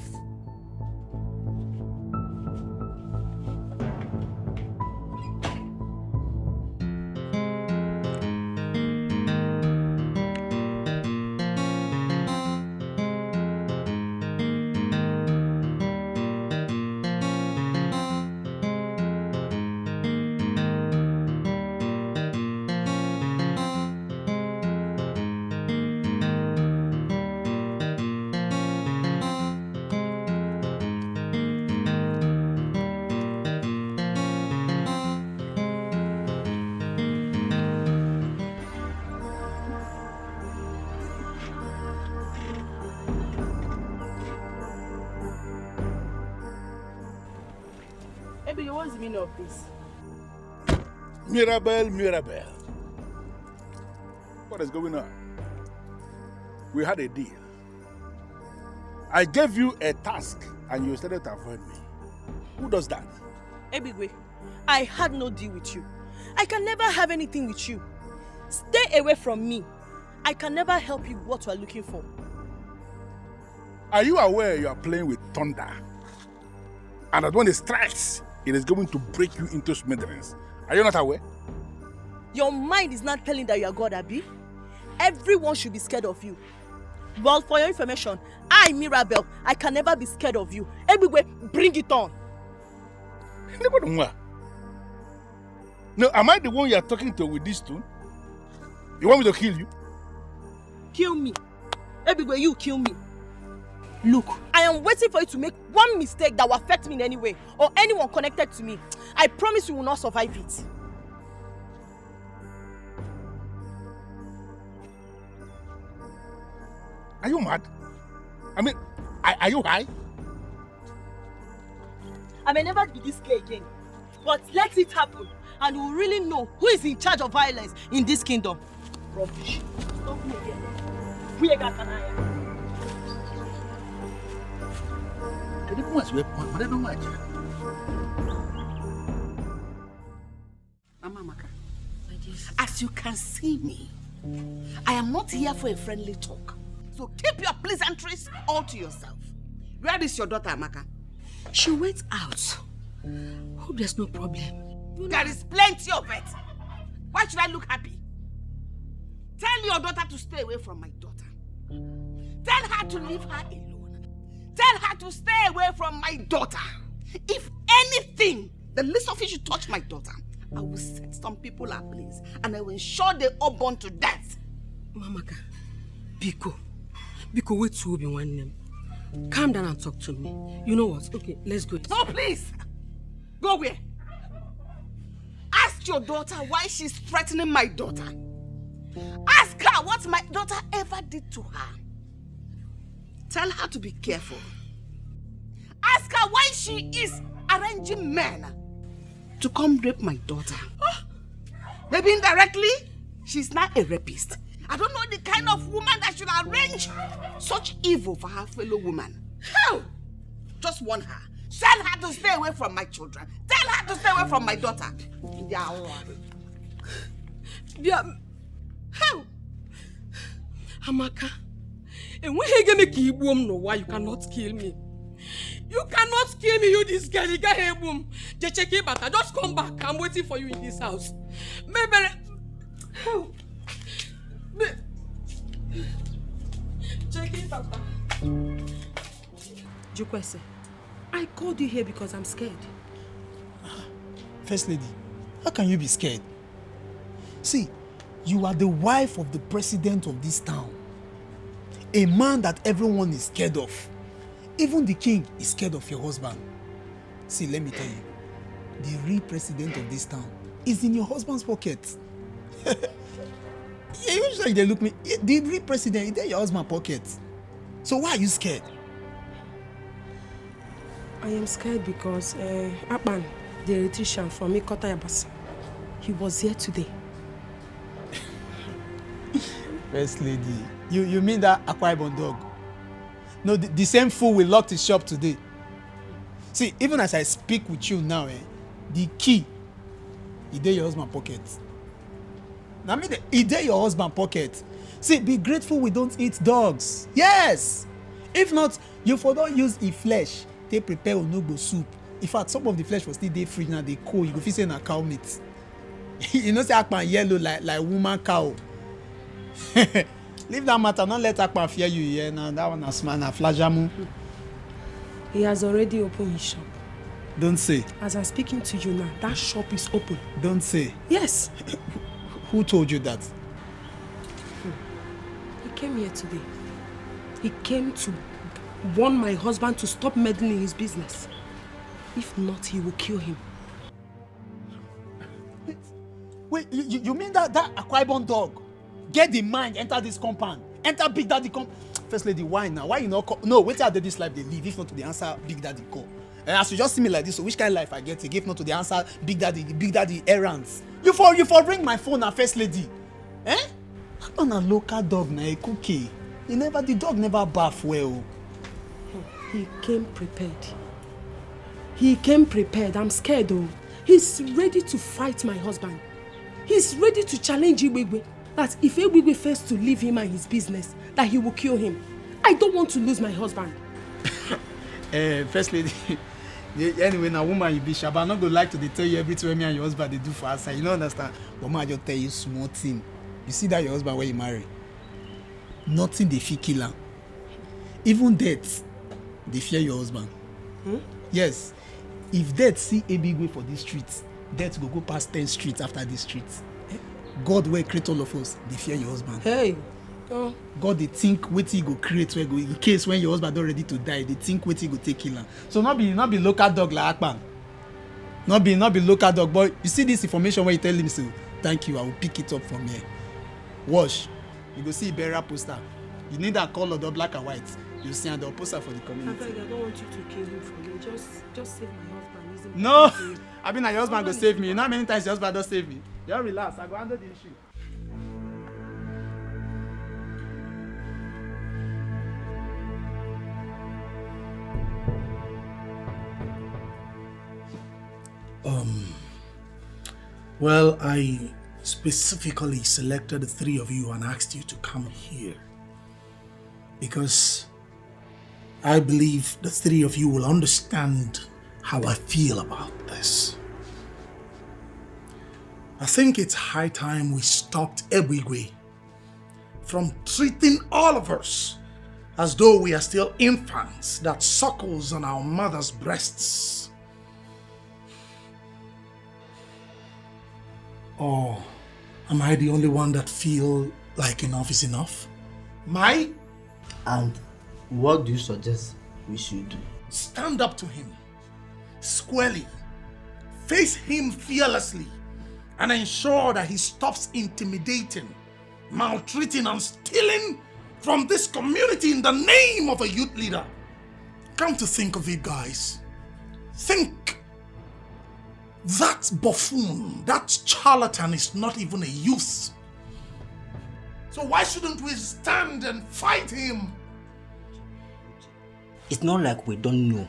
What's the meaning of this? Mirabelle. What is going on? We had a deal. I gave you a task and you started to avoid me. Who does that? Ebigwe, I had no deal with you. I can never have anything with you. Stay away from me. I can never help you with what you are looking for. Are you aware you are playing with thunder? And that when it strikes, it is going to break you into smithereens. Are you not aware? Your mind is not telling that you are God, Abi. Everyone should be scared of you. Well, for your information, I, Mirabelle, I can never be scared of you. Everywhere, bring it on. No, am I the one you are talking to with this tune? You want me to kill you? Kill me. Everywhere, you kill me. Look, I am waiting for you to make one mistake that will affect me in any way, or anyone connected to me. I promise you will not survive it. Are you mad? I mean, are you high? I may never be this gay again, but let it happen, and you will really know who is in charge of violence in this kingdom. Rubbish. Stop me again. We got Tana. Mama Maka, as you can see me, I am not here for a friendly talk. So keep your pleasantries all to yourself. Where is your daughter, Amaka? She went out. Hope there's no problem. There is plenty of it. Why should I look happy? Tell your daughter to stay away from my daughter. Tell her to leave her alone. Tell her to stay away from my daughter. If anything, the least of it should touch my daughter, I will set some people ablaze and I will ensure they all burn to death. Mamaka, Biko, wait to be one name. Calm down and talk to me. You know what? Okay, let's go. No, please. Go where? Ask your daughter why she's threatening my daughter. Ask her what my daughter ever did to her. Tell her to be careful. Ask her why she is arranging men to come rape my daughter. Maybe indirectly, she's not a rapist. I don't know the kind of woman that should arrange such evil for her fellow woman. Hell! Just warn her. Tell her to stay away from my children. Tell her to stay away from my daughter. Yeah. How? Amaka, and when you gonna kill boom, no why you cannot kill me? You cannot kill me, you this girl. You got here, boom. Just check it, but I just come back. I'm waiting for you in this house. Maybe. How? Check it, Papa. Jukwese, I called you here because I'm scared. First lady, how can you be scared? See, you are the wife of the president of this town. A man that everyone is scared of. Even the king is scared of your husband. See, let me tell you, the real president of this town is in your husband's pocket. Usually they look me, the real president is in your husband's pocket. So why are you scared? I am scared because Akpan, the electrician from Ikota Yabasa, he was here today. First lady, you mean that Akwa Ibom dog? No, the same fool will lock his shop today. See, even as I speak with you now, the key is in your husband's pocket. Now, it's in your husband's pocket. See, be grateful we don't eat dogs. Yes! If not, you for don't use the flesh. They prepare onugbo soup. In fact, some of the flesh was still there fridge now, they cold. You go feel say na cow meat. You know, say Akpan yellow like woman cow. Leave that matter, don't let Akpan fear you here. Now that one is man, flajamu. He has already opened his shop. Don't say. As I'm speaking to you now, that shop is open. Don't say. Yes. Who told you that? He came here today. He came to warn my husband to stop meddling in his business. If not, he will kill him. Wait, you mean that Akwa Ibom dog get the mind, enter this compound, enter Big Daddy First lady, why now? Why you not call? No, wait till this life they live, if not to the answer Big Daddy call. And as you just see me like this, so which kind of life I get, if not to the answer Big Daddy errands. You for ring my phone now, First lady. Eh? On a local dog na a cookie. The dog never bath well. He came prepared. He came prepared. I'm scared though. He's ready to fight my husband. He's ready to challenge Igwegwe. That if Igwegwe fails to leave him and his business, that he will kill him. I don't want to lose my husband. First lady, anyway, now woman you be sharp. I'm not gonna like to tell you everything me and your husband they do for us. You don't understand. But man, I just tell you small thing. You see that your husband when you marry, nothing they fear kill him. Even death, they fear your husband. Yes. If death see a big way for these streets, death will go past 10 streets after these streets. God will create all of us, they fear your husband. Hey. God they think what he go create where go in case when your husband not ready to die, they think what he go take kill him. So not be local dog like Akpan. Not be local dog, but you see this information when you tell him so thank you, I will pick it up from here. Wash. You go see a burial poster. You need that color, the black and white. You see the poster for the community. I don't want you to kill him for me. Just save my husband. No, I mean your husband go save me. You know how many times your husband don't save me? Just relax, I go handle the issue. Well, I specifically selected the three of you and asked you to come here because I believe the three of you will understand how I feel about this. I think it's high time we stopped Ebwigwe from treating all of us as though we are still infants that suckles on our mother's breasts. Or am I the only one that feel like enough is enough? Mai? And what do you suggest we should do? Stand up to him, squarely, face him fearlessly, and ensure that he stops intimidating, maltreating and stealing from this community in the name of a youth leader. Come to think of it, guys. Think. That buffoon, that charlatan is not even a youth. So why shouldn't we stand and fight him? It's not like we don't know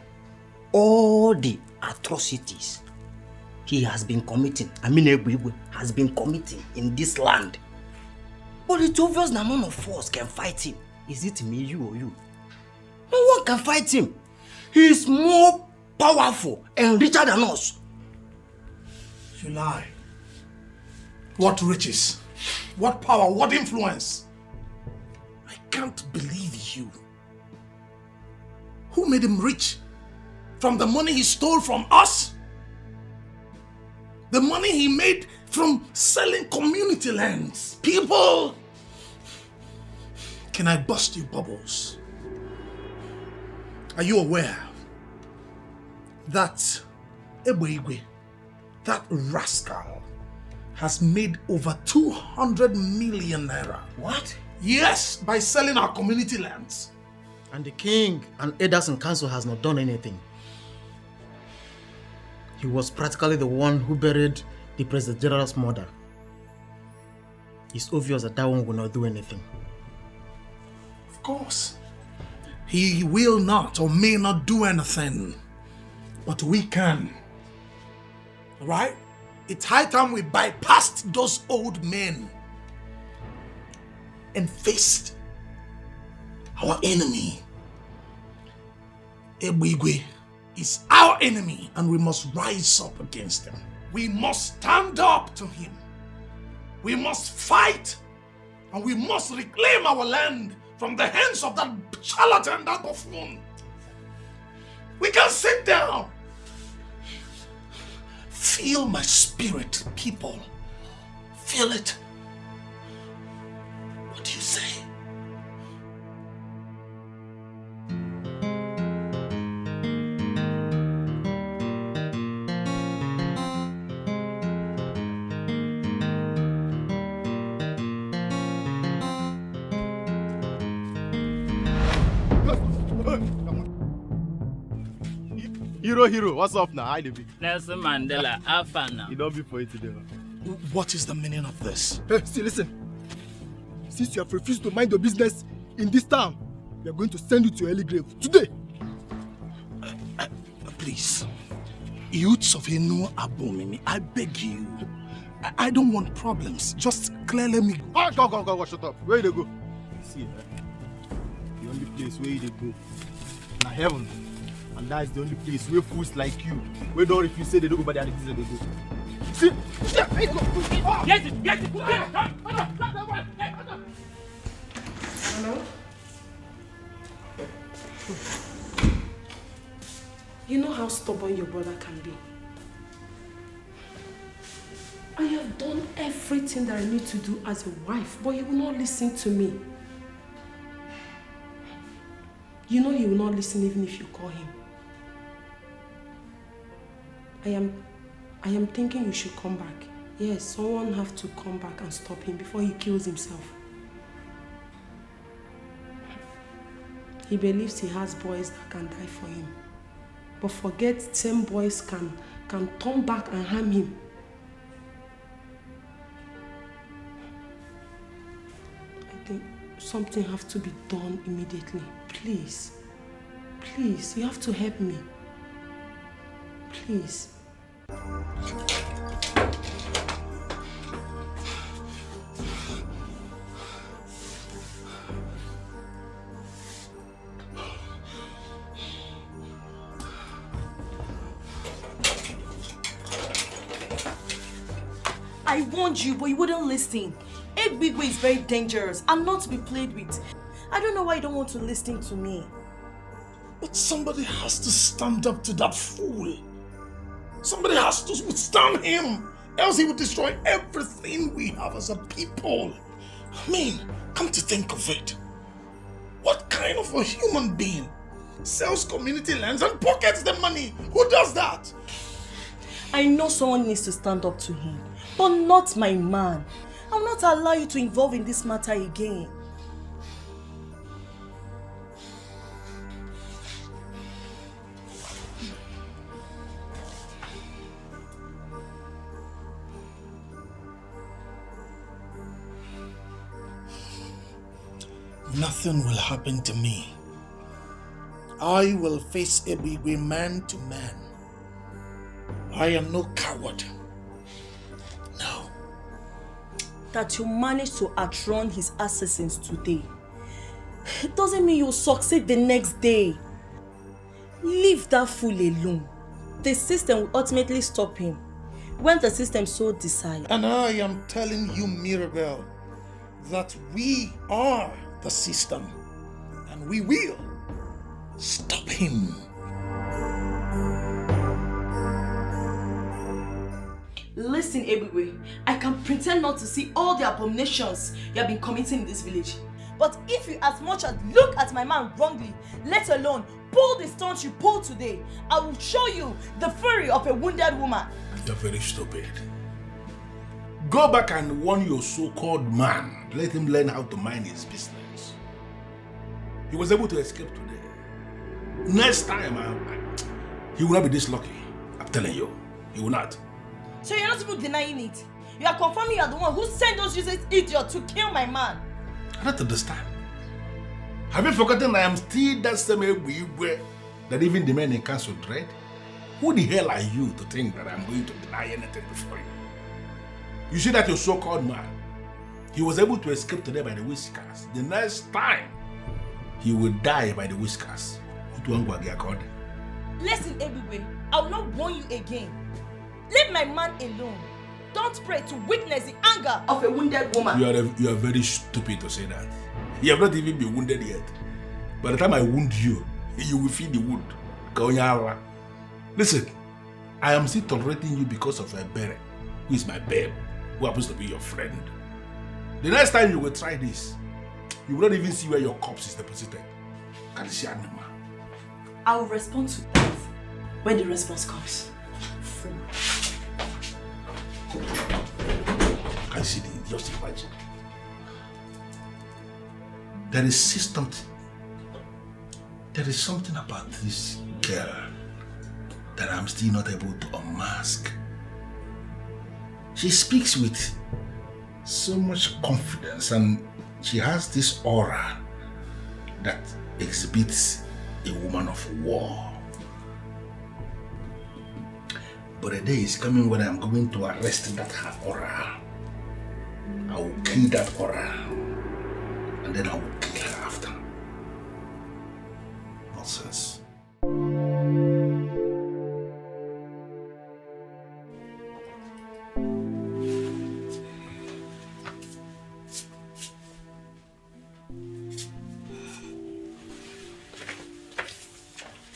all the atrocities he has been committing. Ebigwe has been committing in this land. But it's obvious that none of us can fight him. Is it me, you, or you? No one can fight him. He is more powerful and richer than us. You lie. What riches? What power? What influence? I can't believe you. Who made him rich? From the money he stole from us? The money he made from selling community lands? People! Can I bust you bubbles? Are you aware that Ebigwe, that rascal, has made over 200 million naira? What? Yes, by selling our community lands. And the king and elders in council has not done anything. He was practically the one who buried the President General's mother. It's obvious that one will not do anything. Of course. He will not or may not do anything. But we can. Right? It's high time we bypassed those old men and faced our enemy. Ebigwe is our enemy and we must rise up against him. We must stand up to him. We must fight and we must reclaim our land from the hands of that charlatan, that buffoon. We can sit down. Feel my spirit, people. Feel it. What do you say? Hero, what's up now? Hi, David. Nelson Mandela, Afana. You don't be for it today. What is the meaning of this? Hey, see, listen. Since you have refused to mind your business in this town, we are going to send you to early grave today. Please, youths of Enu Abomimi, I beg you. I don't want problems. Just clearly me go. Go, shut up. Where you go? See, the only place where you go, na heaven. And that's the only place where fools like you, where don't refuse say they don't go by the things that they do. See? Get it! Hello? You know how stubborn your brother can be. I have done everything that I need to do as a wife, but he will not listen to me. You know he will not listen even if you call him. I am thinking you should come back. Yes, someone have to come back and stop him before he kills himself. He believes he has boys that can die for him. But forget same boys can turn back and harm him. I think something has to be done immediately. Please. Please, you have to help me. Please. I warned you, but you wouldn't listen. Ebigwe is very dangerous and not to be played with. I don't know why you don't want to listen to me. But somebody has to stand up to that fool. Somebody has to withstand him. Else he will destroy everything we have as a people. I mean, come to think of it. What kind of a human being sells community lands and pockets the money? Who does that? I know someone needs to stand up to him, but not my man. I'll not allow you to involve in this matter again. Nothing will happen to me. I will face Ebigwe man to man. I am no coward. No. That you managed to outrun his assassins today, it doesn't mean you'll succeed the next day. Leave that fool alone. The system will ultimately stop him when the system so decides. And I am telling you, Mirabel, that we are the system, and we will stop him. Listen, Ebigwe, I can pretend not to see all the abominations you have been committing in this village. But if you as much as look at my man wrongly, let alone pull the stunts you pulled today, I will show you the fury of a wounded woman. You're very stupid. Go back and warn your so-called man. Let him learn how to mind his business. He was able to escape today. Next time, he will not be this lucky. I'm telling you, he will not. So you're not even denying it. You are confirming you are the one who sent those useless idiots to kill my man. I don't understand. Have you forgotten I am still that same Ebigwe that even the men in council dread? Who the hell are you to think that I'm going to deny anything before you? You see that your so-called man, he was able to escape today by the whiskers. The next time, he will die by the whiskers. Listen, Ebigwe, I will not warn you again. Leave my man alone. Don't pray to witness the anger of a wounded woman. You are very stupid to say that. You have not even been wounded yet. By the time I wound you, you will feel the wound. Listen, I am still tolerating you because of a Bere, who is my babe, who happens to be your friend. The next time you will try this, you will not even see where your corpse is deposited. Can you see animal? I will respond to that when the response comes. Can you see the just imagine? There is something about this girl that I'm still not able to unmask. She speaks with so much confidence and she has this aura that exhibits a woman of war. But a day is coming when I'm going to arrest that her aura. I will kill that aura and then I will kill her after. Nonsense.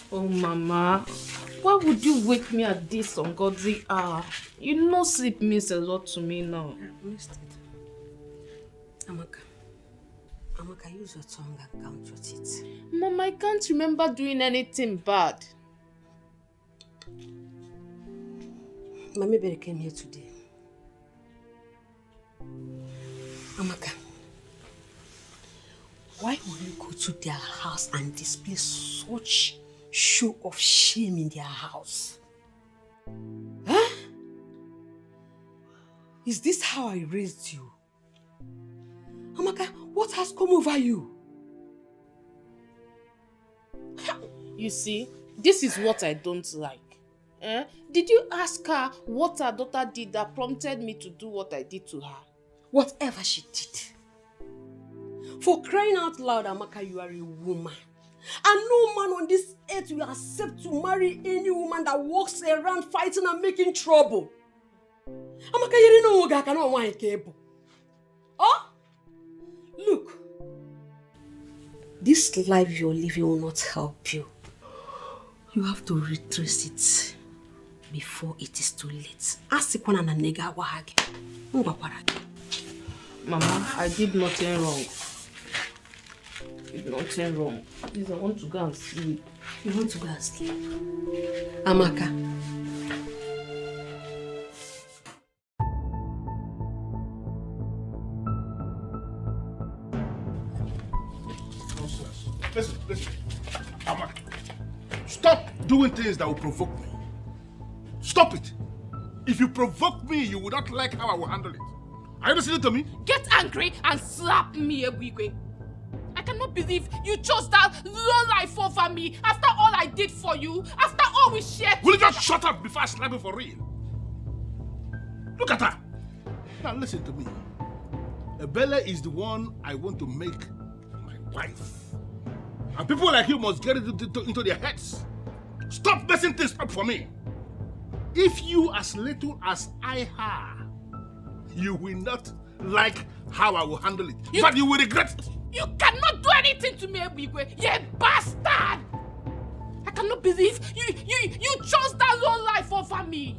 Oh, Mama, why would you wake me at this ungodly hour? You know sleep means a lot to me now. I missed it. Amaka, use your tongue and count your teeth. Mama, I can't remember doing anything bad. Mami Bere came here today. Amaka, why will you go to their house and display such show of shame in their house? Huh? Is this how I raised you? Amaka, what has come over you? You see, this is what I don't like. Did you ask her what her daughter did that prompted me to do what I did to her? Whatever she did. For crying out loud, Amaka, you are a woman. And no man on this earth will accept to marry any woman that walks around fighting and making trouble. Amaka, you don't know I cannot want a cable. Oh? Look. This life you're living will not help you. You have to retrace it before it is too late. Mama, I did nothing wrong. Nothing wrong. Please, I want to go and sleep. You want to go and sleep? Amaka. Listen. Amaka, stop doing things that will provoke me. Stop it. If you provoke me, you will not like how I will handle it. Are you listening to me? Get angry and slap me, Ebigwe. I can cannot believe you chose that low life over me after all I did for you, after all we shared. Will you just shut up before I slap you for real? Look at her. Now listen to me. Bella is the one I want to make my wife. And people like you must get it into their heads. Stop messing things up for me. If you as little as I have, you will not like how I will handle it. In fact, you will regret it. You cannot do anything to me, Ebigwe. You bastard! I cannot believe you chose that low life over me.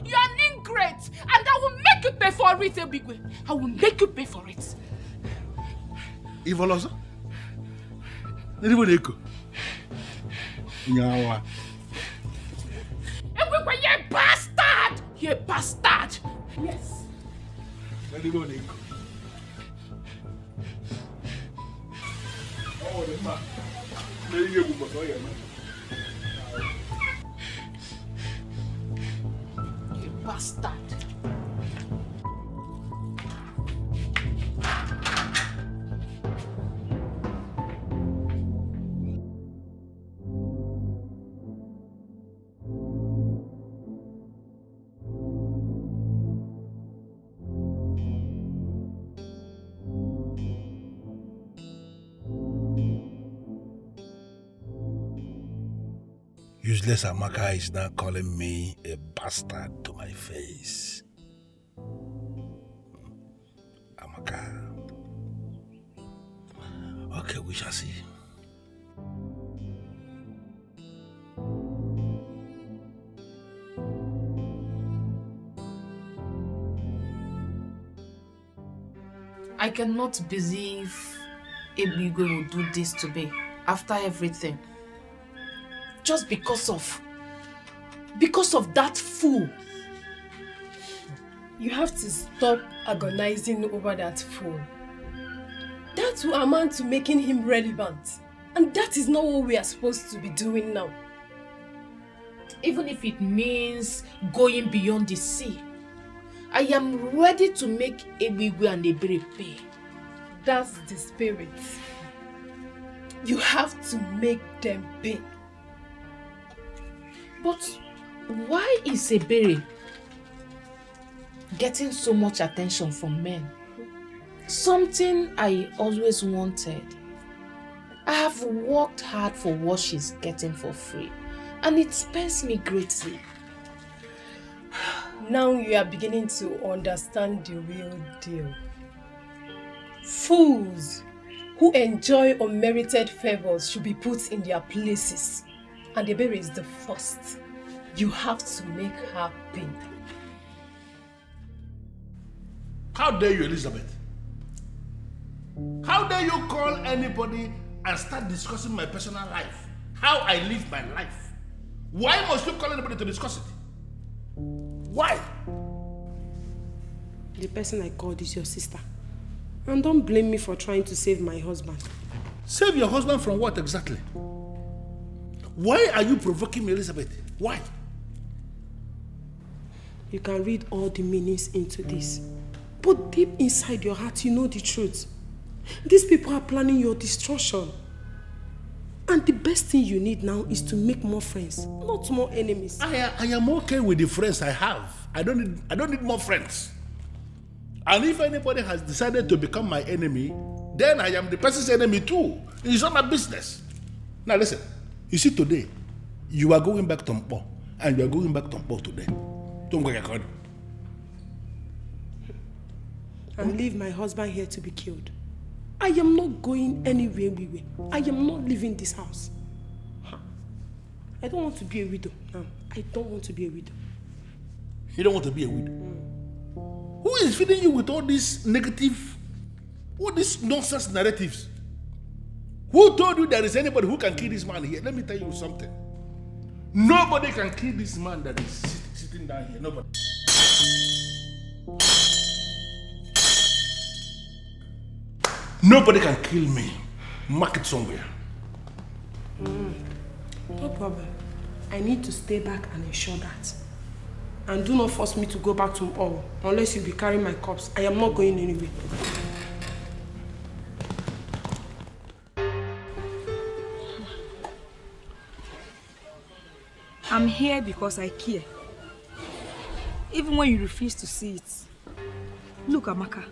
You are an ingrate, and I will make you pay for it, Ebigwe. I will make you pay for it. Ivolosa? Anybody go? Nyawa. Ebigwe, you bastard! You bastard! Yes. Anybody go? Oh, the man. There you go, but you bastard. Useless Amaka is now calling me a bastard to my face. Amaka. Okay, we shall see. I cannot believe Ebigwe will do this to me after everything. Just because of that fool. You have to stop agonizing over that fool. That will amount to making him relevant. And that is not what we are supposed to be doing now. Even if it means going beyond the sea, I am ready to make Ebigwe and Ebere pay. That's the spirit. You have to make them pay. But why is Ebere getting so much attention from men? Something I always wanted. I have worked hard for what she's getting for free, and it pains me greatly. Now you are beginning to understand the real deal. Fools who enjoy unmerited favors should be put in their places. And Ebere is the first. You have to make her pay. How dare you, Elizabeth? How dare you call anybody and start discussing my personal life? How I live my life? Why must you call anybody to discuss it? Why? The person I called is your sister. And don't blame me for trying to save my husband. Save your husband from what exactly? Why are you provoking me, Elizabeth? Why? You can read all the meanings into this. But deep inside your heart, you know the truth. These people are planning your destruction. And the best thing you need now is to make more friends, not more enemies. I am okay with the friends I have. I don't need more friends. And if anybody has decided to become my enemy, then I am the person's enemy too. It's not my business. Now listen. You see, today, you are going back to Mpo, and you are going back to Mpo today. Don't go get And leave my husband here to be killed. I am not going anywhere. I am not leaving this house. I don't want to be a widow now. I don't want to be a widow. You don't want to be a widow? Who is feeding you with all these negative, all these nonsense narratives? Who told you there is anybody who can kill this man here? Let me tell you something. Nobody can kill this man that is sitting down here. Nobody. Nobody can kill me. Mark it somewhere. No problem. I need to stay back and ensure that. And do not force me to go back to all unless you be carrying my corpse. I am not going anywhere. I'm here because I care. Even when you refuse to see it. Look, Amaka,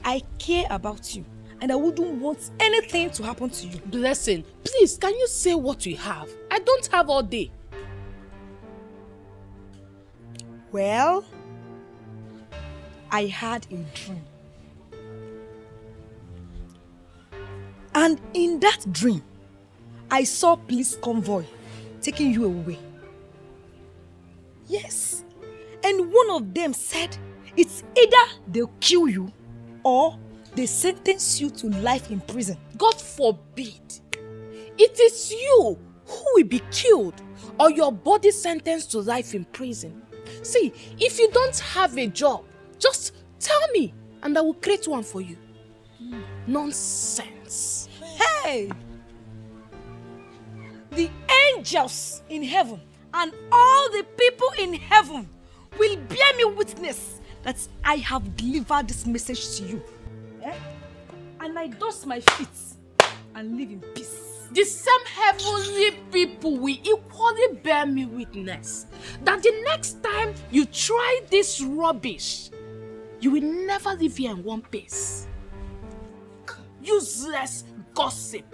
I care about you and I wouldn't want anything to happen to you. Blessing, please, can you say what we have? I don't have all day. Well, I had a dream. And in that dream, I saw police convoy taking you away. Yes. And one of them said, it's either they'll kill you or they sentence you to life in prison. God forbid. It is you who will be killed or your body sentenced to life in prison. See, if you don't have a job, just tell me and I will create one for you. Nonsense. Hey! The angels in heaven and all the people in heaven will bear me witness that I have delivered this message to you. Eh? And I dust my feet and live in peace. The same heavenly people will equally bear me witness that the next time you try this rubbish, you will never live here in one piece. Useless gossip.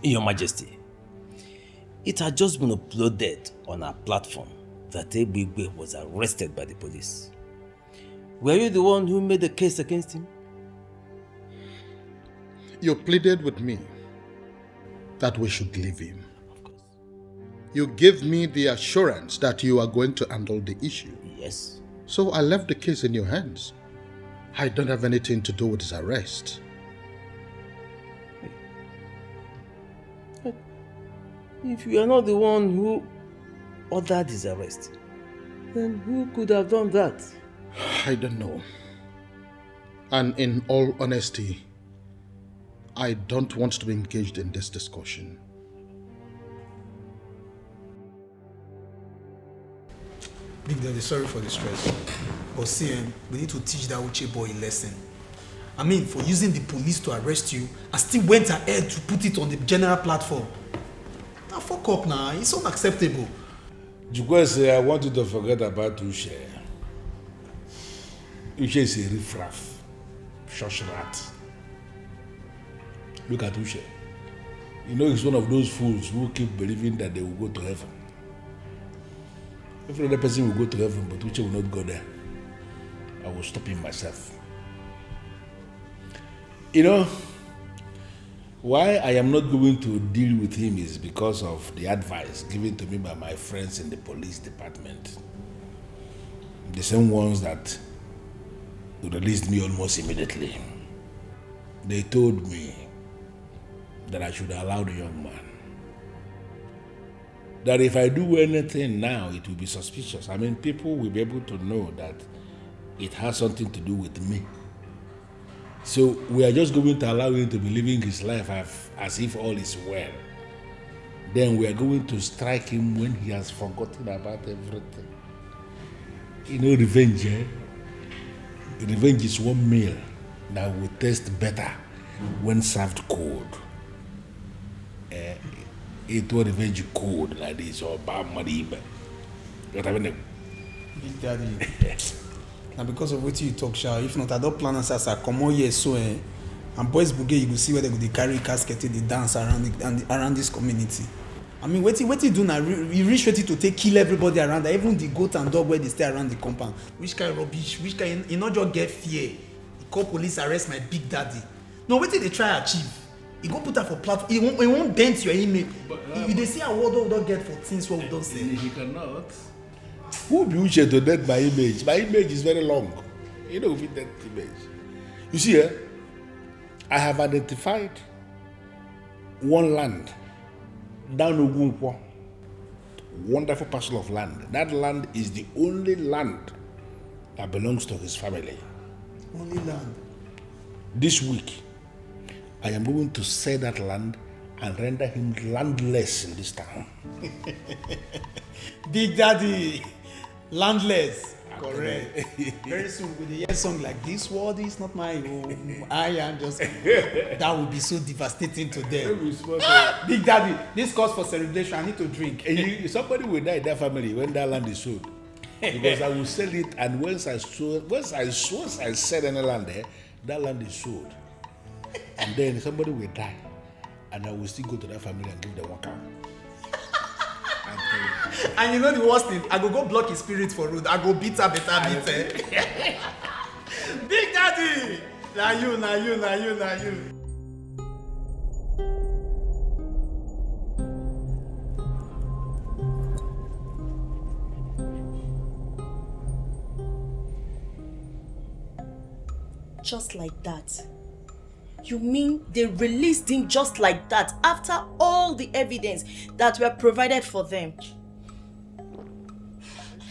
Your Majesty, it had just been uploaded on our platform that Ebigwe was arrested by the police. Were you the one who made the case against him? You pleaded with me that we should leave him. Of course. You gave me the assurance that you are going to handle the issue. Yes. So I left the case in your hands. I don't have anything to do with his arrest. If you are not the one who ordered his arrest, then who could have done that? I don't know. And in all honesty, I don't want to be engaged in this discussion. Big Daddy, sorry for the stress. But see, we need to teach that Uche boy a lesson. I mean, for using the police to arrest you, I still went ahead to put it on the general platform. Now, fuck up now. It's unacceptable. Jukwese, I want you to forget about Uche. Uche is a riffraff, shush rat. Look at Uche. You know he's one of those fools who keep believing that they will go to heaven. Every other person will go to heaven, but Uche will not go there. I will stop him myself. You know, why I am not going to deal with him is because of the advice given to me by my friends in the police department. The same ones that released me almost immediately. They told me that I should allow the young man. That if I do anything now, it will be suspicious. I mean, people will be able to know that it has something to do with me. So we are just going to allow him to be living his life as if all is well. Then we are going to strike him when he has forgotten about everything. You know, revenge, eh? Revenge is one meal that will taste better when served cold. It will revenge cold like this or bad money. Big Daddy. Now because of what you talk, Sha, if not, I don't plan as I come on here so and boys bougie, you will see where they go carry casket, they dance around this community. I mean, what you do now? You reach ready to kill everybody around there, even the goat and dog where they stay around the compound. Which kind of rubbish? Which kind? You not just get fear. You call police arrest my Big Daddy. No, what did they try achieve? You go put that for platform. It won't dent your image. You they see a word we don't get for things what we don't say. He cannot. Who be Uche to dent my image? My image is very long. You know, with that image. You see, I have identified one land down Ogunkwo. Wonderful parcel of land. That land is the only land that belongs to his family. Only land. This week, I am going to sell that land and render him landless in this town. Big Daddy, landless. Correct. Very soon with a year song like this world is not my home. I am just that would be so devastating to them. Big Daddy, this calls for celebration. I need to drink. Somebody will die in that family when that land is sold. Because I will sell it, and once I sell any land there, that land is sold. And then somebody will die, and I will still go to that family and give them one cow. And you know the worst thing, I go block his spirit for road. I go beat her better. Big Daddy! Now you. Just like that? You mean they released him just like that after all the evidence that were provided for them?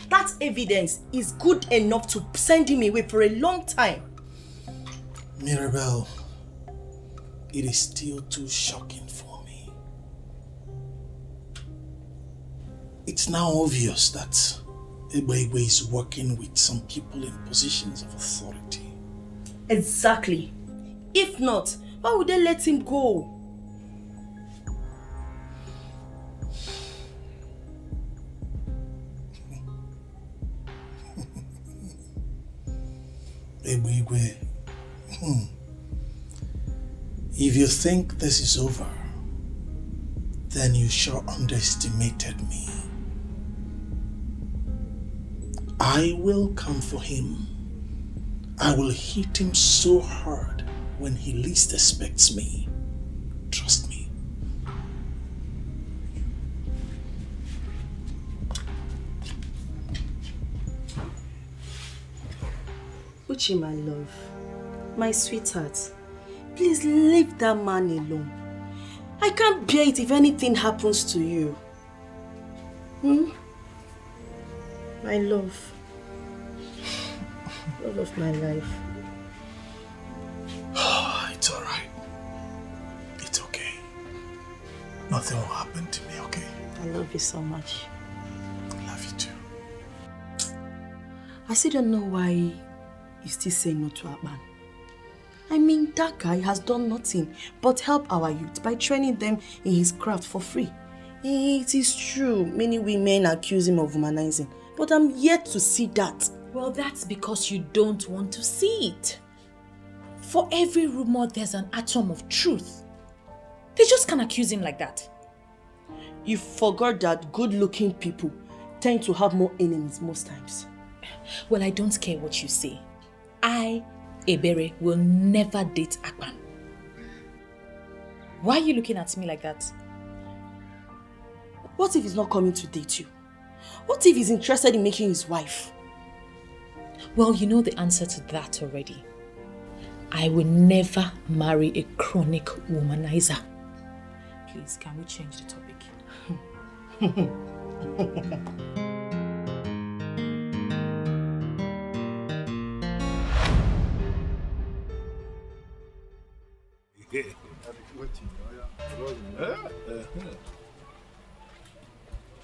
That evidence is good enough to send him away for a long time. Mirabel, it is still too shocking for me. It's now obvious that Ebegbe is working with some people in positions of authority. Exactly. If not, why would they let him go? Ebegbe, if you think this is over, then you sure underestimated me. I will come for him. I will hit him so hard when he least expects me. Trust me. Uchi, my love, my sweetheart, please leave that man alone. I can't bear it if anything happens to you. My love. Love of my life. It's alright. It's okay. Nothing will happen to me, okay? I love you so much. I love you too. I still don't know why you still say no to Akpan. I mean, that guy has done nothing but help our youth by training them in his craft for free. It is true, many women accuse him of womanizing, but I'm yet to see that. Well, that's because you don't want to see it. For every rumor, there's an atom of truth. They just can't accuse him like that. You forgot that good-looking people tend to have more enemies most times. Well, I don't care what you say. I, Ebere, will never date Akpan. Why are you looking at me like that? What if he's not coming to date you? What if he's interested in making his wife? Well, you know the answer to that already. I will never marry a chronic womanizer. Please, can we change the topic?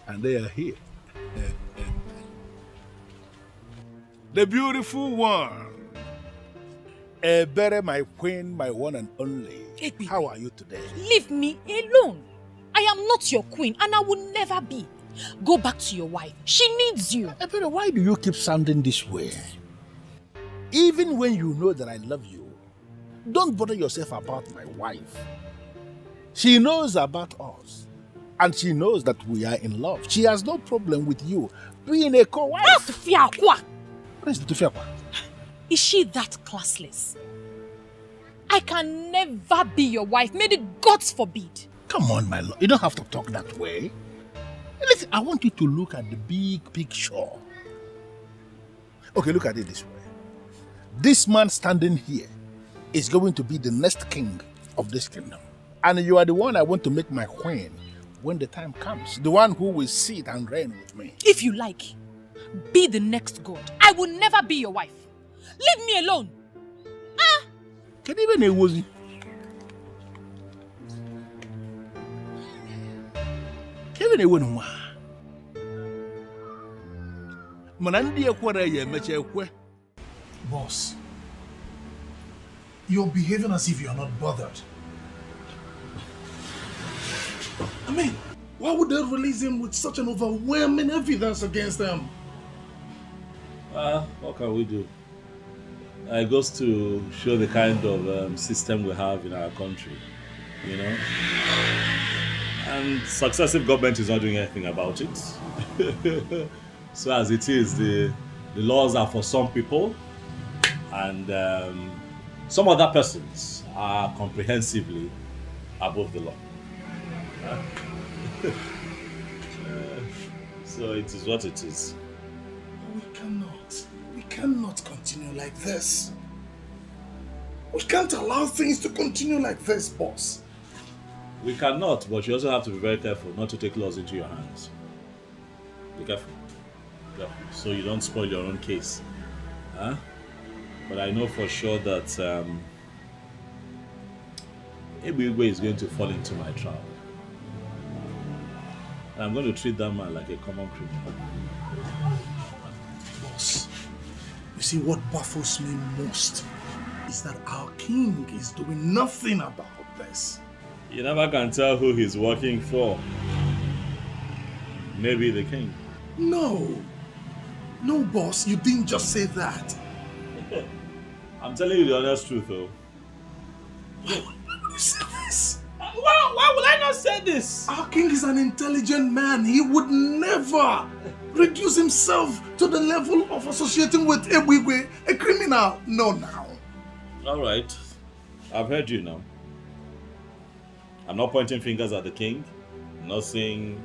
And they are here. The beautiful one. Ebere, my queen, my one and only. How are you today? Leave me alone. I am not your queen and I will never be. Go back to your wife. She needs you. Ebere, why do you keep sounding this way? Even when you know that I love you, don't bother yourself about my wife. She knows about us. And she knows that we are in love. She has no problem with you being a co-wife. What is the Tufiakwa? Is she that classless? I can never be your wife. May the gods forbid. Come on, my love. You don't have to talk that way. Listen, I want you to look at the big picture. Okay, look at it this way. This man standing here is going to be the next king of this kingdom. And you are the one I want to make my queen when the time comes. The one who will sit and reign with me. If you like, be the next god. I will never be your wife. Leave me alone. Can even a wozy? Even a one. Manandi akwara ye meche ekwe. Boss, you're behaving as if you're not bothered. I mean, why would they release him with such an overwhelming evidence against them? What can we do? It goes to show the kind of system we have in our country, you know. And successive government is not doing anything about it. So as it is, the laws are for some people, and some other persons are comprehensively above the law. So it is what it is. We cannot continue like this. We can't allow things to continue like this, boss. We cannot, but you also have to be very careful not to take laws into your hands. Be careful. So you don't spoil your own case. Huh? But I know for sure that Igwe is going to fall into my trap. And I'm going to treat that man like a common criminal. Boss, you see what baffles me most is that our king is doing nothing about this. You never can tell who he's working for. Maybe the king. No, boss, you didn't just say that. I'm telling you the honest truth, though. Why would you say this? Why would I not say this? Our king is an intelligent man. He would never reduce himself to the level of associating with Ebwigwe, a criminal. No, now. All right. I've heard you now. I'm not pointing fingers at the king. I'm not saying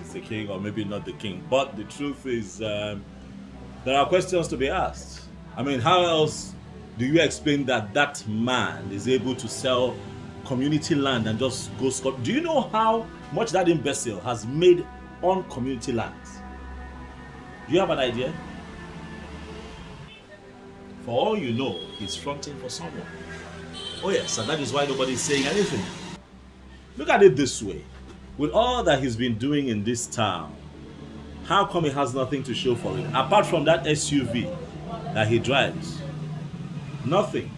it's the king or maybe not the king. But the truth is, there are questions to be asked. I mean, how else do you explain that that man is able to sell community land and just go scot? Do you know how much that imbecile has made on community lands? Do you have an idea? For all you know, he's fronting for someone. Oh yes, and that is why nobody is saying anything. Look at it this way. With all that he's been doing in this town, how come he has nothing to show for it? Apart from that SUV that he drives. Nothing.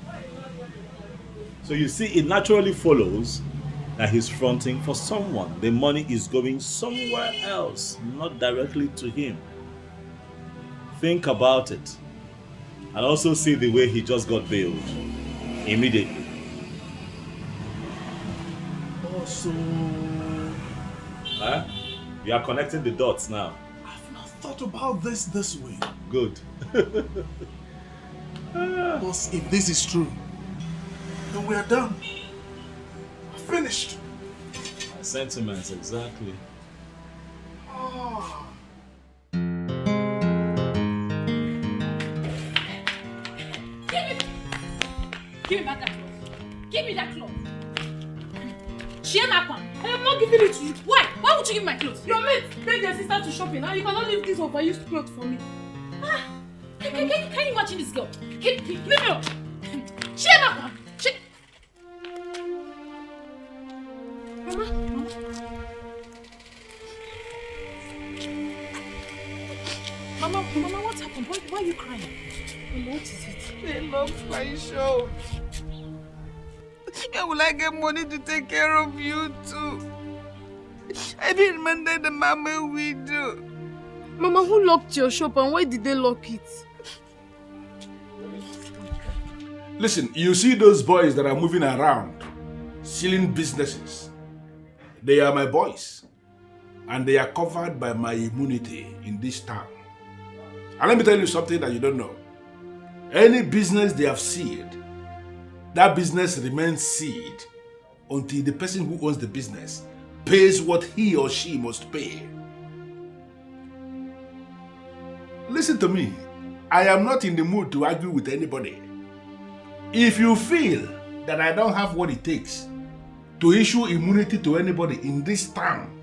So you see, it naturally follows that he's fronting for someone. The money is going somewhere else, not directly to him. Think about it. And also see the way he just got bailed. Immediately. Also, Huh? You are connecting the dots now. I've not thought about this way. Good. Boss, if this is true, then we are done. Finished. My sentiments, exactly. Oh. Give me back that cloth. Give me that cloth. Chiamaka, I am not giving it to you. Why? Why would you give me my clothes? Your mate take your sister to shopping and you cannot leave this overused clothes for me. Can you imagine this girl? Leave me alone. Chiamaka! Mama, what happened? Why are you crying? Mama, what is it? They love my show. Where will I get money to take care of you too? I didn't remember the mama we do. Mama, who locked your shop and why did they lock it? Listen, you see those boys that are moving around, stealing businesses. They are my boys. And they are covered by my immunity in this town. And let me tell you something that you don't know. Any business they have sealed, that business remains sealed until the person who owns the business pays what he or she must pay. Listen to me. I am not in the mood to argue with anybody. If you feel that I don't have what it takes to issue immunity to anybody in this town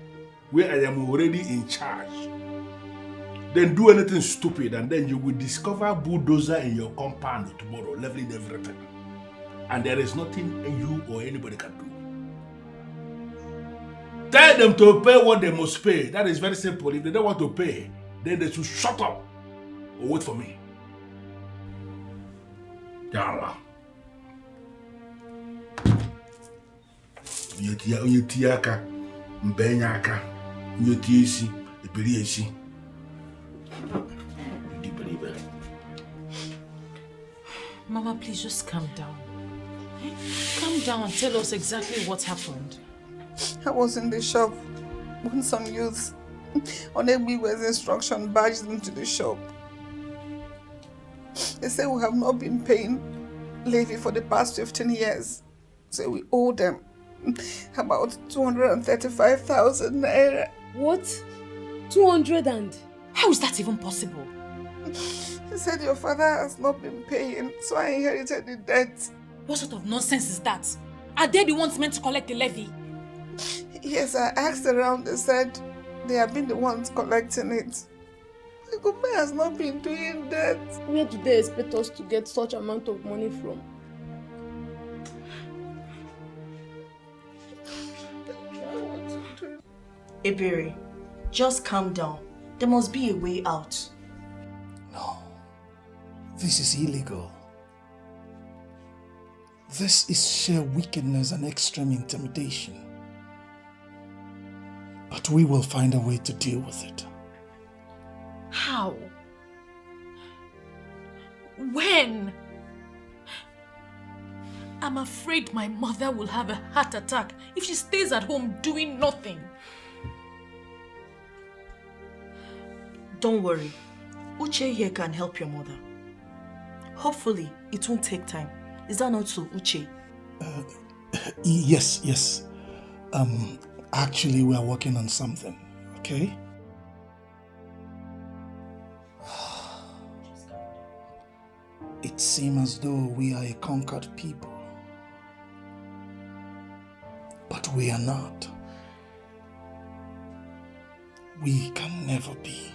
where I am already in charge, then do anything stupid and then you will discover bulldozer in your compound tomorrow, leveling everything. And there is nothing you or anybody can do. Tell them to pay what they must pay. That is very simple. If they don't want to pay, then they should shut up or wait for me. Yalla. Onye tie aka, mbenye aka, onye tie isi, eperi isi. Mama, please just calm down. Calm down and tell us exactly what happened. I was in the shop when some youths on Egbiwe's instruction barged into the shop. They say we have not been paying levy for the past 15 years. So we owe them about 235,000 naira. What? 200 and? How is that even possible? He said your father has not been paying, so I inherited the debt. What sort of nonsense is that? Are they the ones meant to collect the levy? Yes, I asked around. They said they have been the ones collecting it. The government has not been doing that. Where do they expect us to get such amount of money from? Ebere, just calm down. There must be a way out. No. This is illegal. This is sheer wickedness and extreme intimidation. But we will find a way to deal with it. How? When? I'm afraid my mother will have a heart attack if she stays at home doing nothing. Don't worry. Uche here can help your mother. Hopefully, it won't take time. Is that not so, Uche? Yes. Actually, we are working on something, okay? It seems as though we are a conquered people. But we are not. We can never be.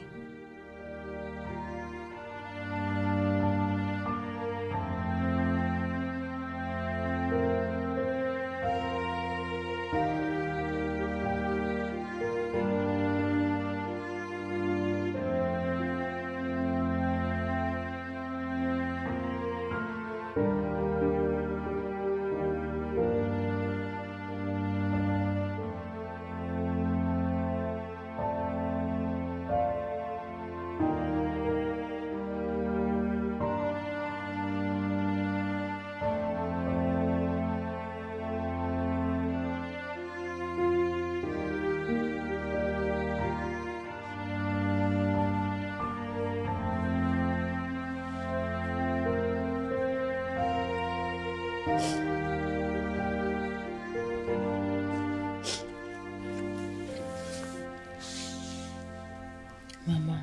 Mama,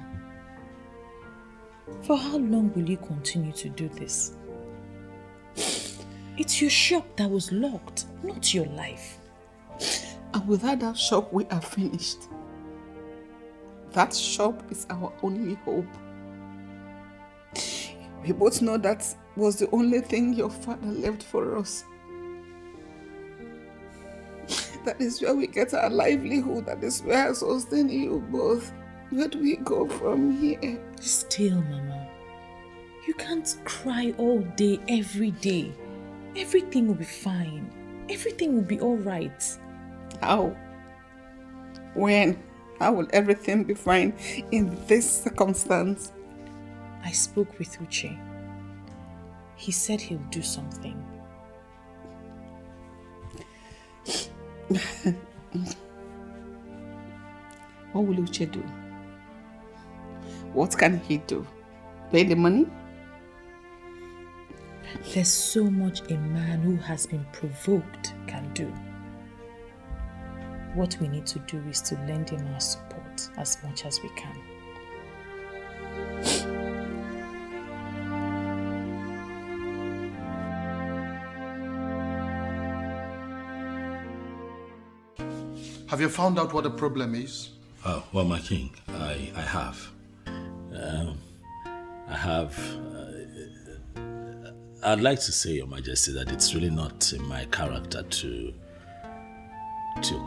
for how long will you continue to do this? It's your shop that was locked, not your life. And without that shop, we are finished. That shop is our only hope. We both know that was the only thing your father left for us. That is where we get our livelihood. That is where I sustain you both. Where do we go from here? Still, Mama, you can't cry all day, every day. Everything will be fine. Everything will be all right. How? When? How will everything be fine in this circumstance? I spoke with Uche. He said he'll do something. What will Uche do? What can he do? Pay the money? There's so much a man who has been provoked can do. What we need to do is to lend him our support as much as we can. Have you found out what the problem is? Oh, well, my king, I have. I'd like to say, Your Majesty, that it's really not in my character to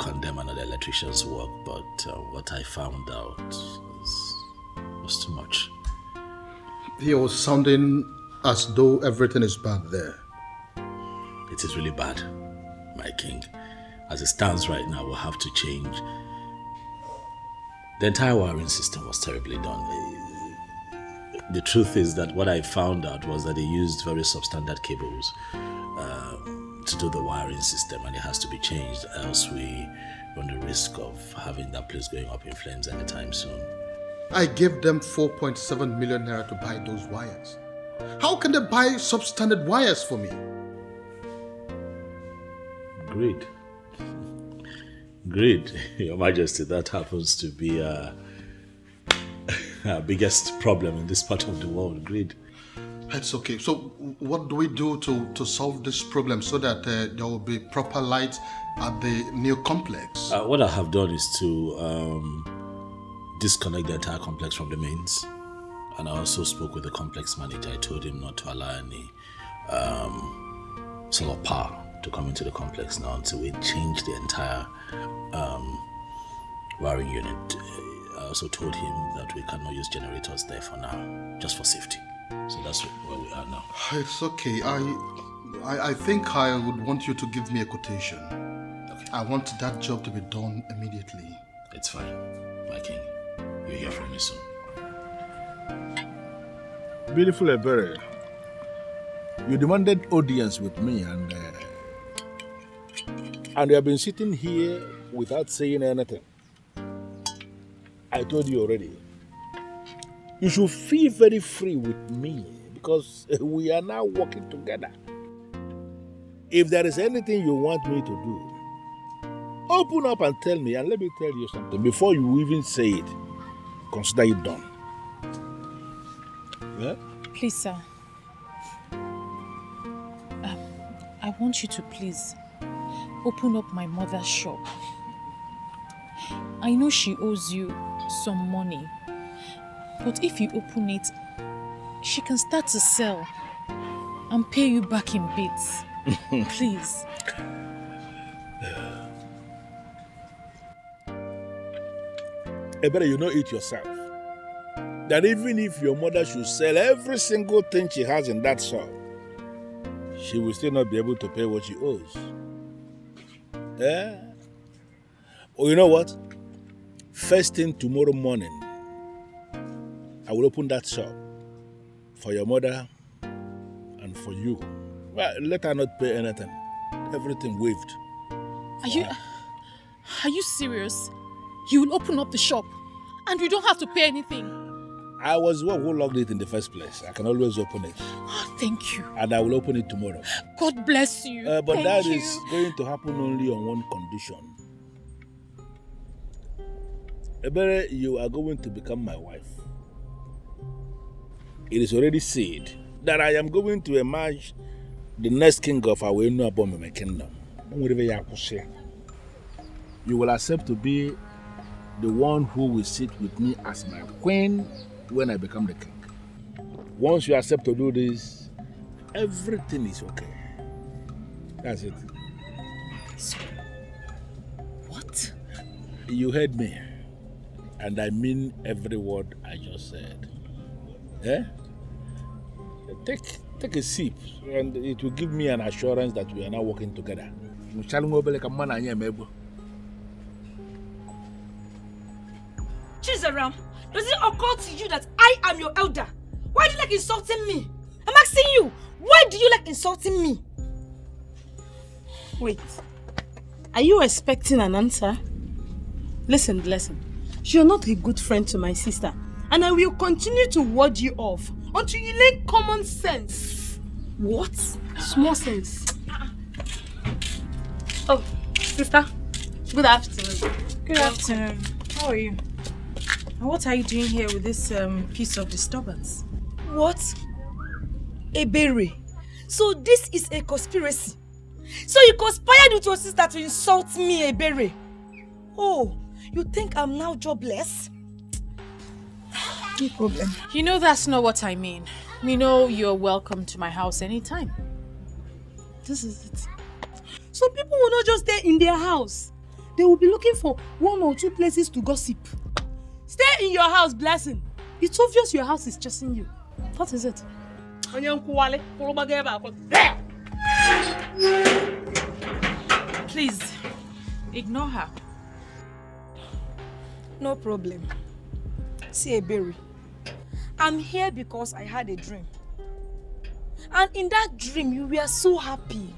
condemn another electrician's work, but what I found out was too much. He was sounding as though everything is bad there. It is really bad, my king. As it stands right now, we'll have to change. The entire wiring system was terribly done. The truth is that what I found out was that they used very substandard cables to do the wiring system, and it has to be changed, else we run the risk of having that place going up in flames anytime soon. I gave them 4.7 million naira to buy those wires. How can they buy substandard wires for me? Greed. Greed, Your Majesty, that happens to be our biggest problem in this part of the world, greed. It's okay. So what do we do to solve this problem so that there will be proper light at the new complex? What I have done is to disconnect the entire complex from the mains. And I also spoke with the complex manager. I told him not to allow any solar power to come into the complex now until we change the entire wiring unit. I also told him that we cannot use generators there for now, just for safety. So that's where we are now. It's okay. I think I would want you to give me a quotation. Okay. I want that job to be done immediately. It's fine, my king. You'll hear from me soon. Beautiful Ebere, you demanded audience with me and you have been sitting here without saying anything. I told you already. You should feel very free with me because we are now working together. If there is anything you want me to do, open up and tell me, and let me tell you something. Before you even say it, consider it done. Yeah? Please, sir. I want you to please open up my mother's shop. I know she owes you some money, but if you open it, she can start to sell and pay you back in bits. Please. Better you know it yourself. That even if your mother should sell every single thing she has in that shop, she will still not be able to pay what she owes. Yeah? Oh, you know what? First thing tomorrow morning, I will open that shop for your mother and for you. Well, let her not pay anything. Everything waived. Are you serious? You will open up the shop and you don't have to pay anything? I was the one who locked it in the first place. I can always open it. Oh, thank you. And I will open it tomorrow. God bless you. But thank that you. is going to happen only on one condition. Ebere, you are going to become my wife. It is already said that I am going to emerge the next king of our Enuabomeme kingdom. You will accept to be the one who will sit with me as my queen when I become the king. Once you accept to do this, everything is okay. That's it. So, what? You heard me. And I mean every word I just said. Eh? Take a sip, and it will give me an assurance that we are now working together. Chizaram, does it occur to you that I am your elder? Why do you like insulting me? I'm asking you, why do you like insulting me? Wait, are you expecting an answer? Listen. You're not a good friend to my sister, and I will continue to ward you off until you learn common sense. What? Small sense. Oh, sister. Good afternoon. Good afternoon. How are you? And what are you doing here with this piece of disturbance? What? Ebere. So this is a conspiracy. So you conspired with your sister to insult me, Ebere. Oh, you think I'm now jobless? No problem. You know that's not what I mean. You know you're welcome to my house anytime. This is it. So people will not just stay in their house. They will be looking for 1 or 2 places to gossip. Stay in your house, Blessing. It's obvious your house is chasing you. What is it? Please, ignore her. No problem. See, Eberi, I'm here because I had a dream. And in that dream, you were so happy.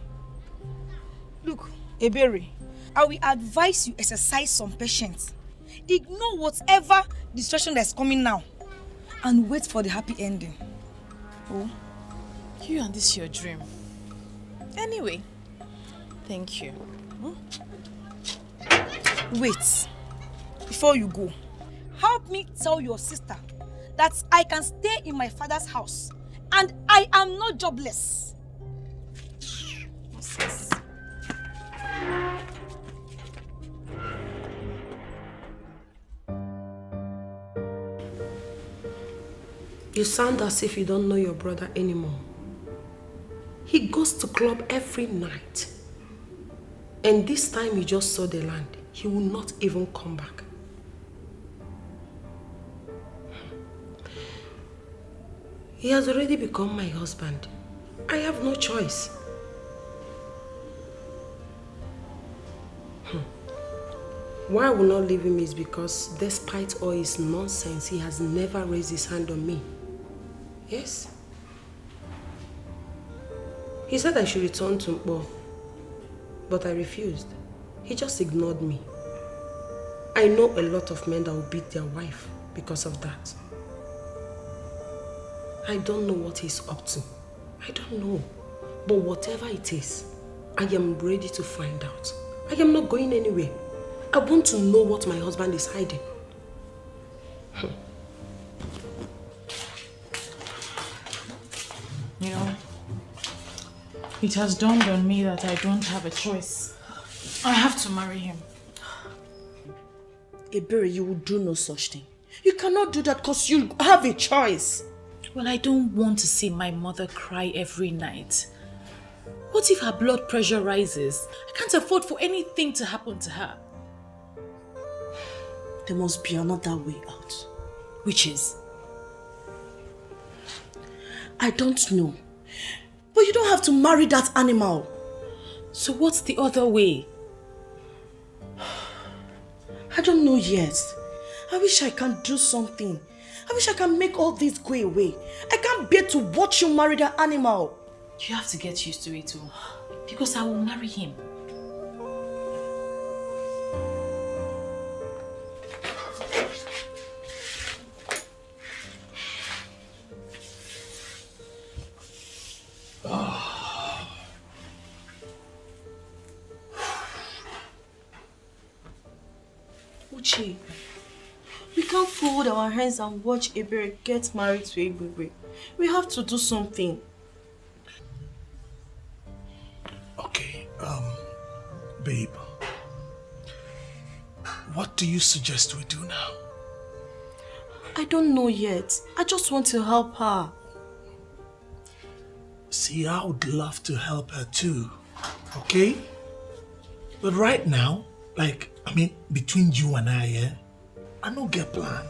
Look, Eberi, I will advise you exercise some patience. Ignore whatever distraction that's coming now. And wait for the happy ending. Oh, you and this your dream. Anyway, thank you. Wait. Before you go, help me tell your sister that I can stay in my father's house and I am not jobless. Nonsense. You sound as if you don't know your brother anymore. He goes to club every night. And this time he just saw the land. He will not even come back. He has already become my husband. I have no choice. Why I will not leave him is because despite all his nonsense, he has never raised his hand on me. Yes. He said I should return to Mpo, but I refused. He just ignored me. I know a lot of men that will beat their wife because of that. I don't know what he's up to. I don't know. But whatever it is, I am ready to find out. I am not going anywhere. I want to know what my husband is hiding. You know, it has dawned on me that I don't have a choice. I have to marry him. Ebere, you will do no such thing. You cannot do that because you have a choice. Well, I don't want to see my mother cry every night. What if her blood pressure rises? I can't afford for anything to happen to her. There must be another way out. Which is? I don't know. But you don't have to marry that animal. So what's the other way? I don't know yet. I wish I can do something. I wish I can make all this go away. I can't bear to watch you marry that animal. You have to get used to it too. Because I will marry him. Uchi, we can't fold our hands and watch Ebere get married to Egbegbe. We have to do something. Okay, babe. What do you suggest we do now? I don't know yet. I just want to help her. See, I would love to help her too, okay? But right now, between you and I, I don't get plan.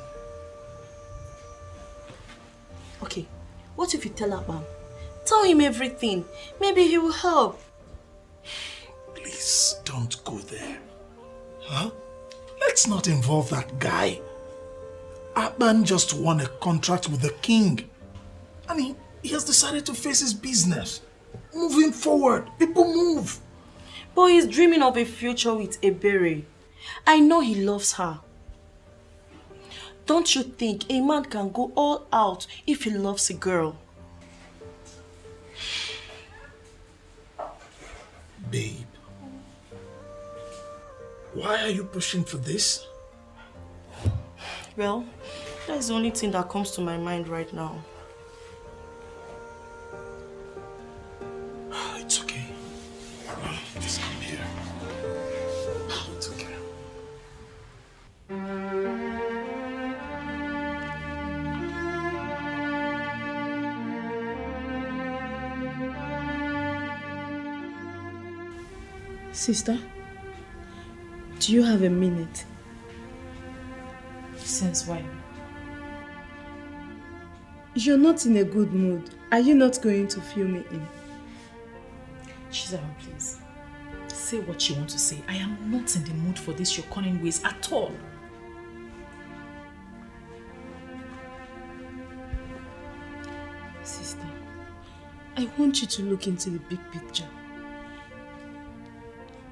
Okay, what if you tell Abam? Tell him everything. Maybe he will help. Please, don't go there. Huh? Let's not involve that guy. Abam just won a contract with the king. He has decided to face his business. Moving forward, people move. But he's dreaming of a future with Ebere. I know he loves her. Don't you think a man can go all out if he loves a girl? Babe, why are you pushing for this? Well, that's the only thing that comes to my mind right now. It's okay. Just come here. It's okay. Sister, do you have a minute? Since when? You're not in a good mood. Are you not going to fill me in? Chizaram, please. Say what you want to say. I am not in the mood for this your cunning ways at all. Sister, I want you to look into the big picture.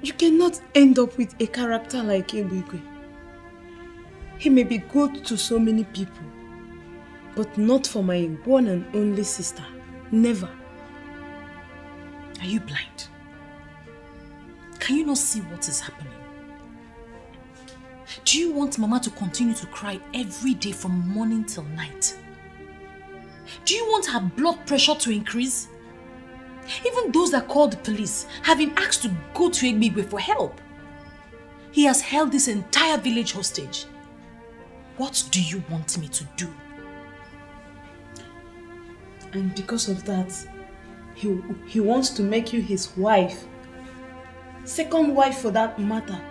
You cannot end up with a character like Ebigwe. He may be good to so many people, but not for my one and only sister. Never. Are you blind? Can you not see what is happening? Do you want Mama to continue to cry every day from morning till night? Do you want her blood pressure to increase? Even those that called the police have been asked to go to Egbigwe for help. He has held this entire village hostage. What do you want me to do? And because of that, he wants to make you his wife. Second wife for that matter.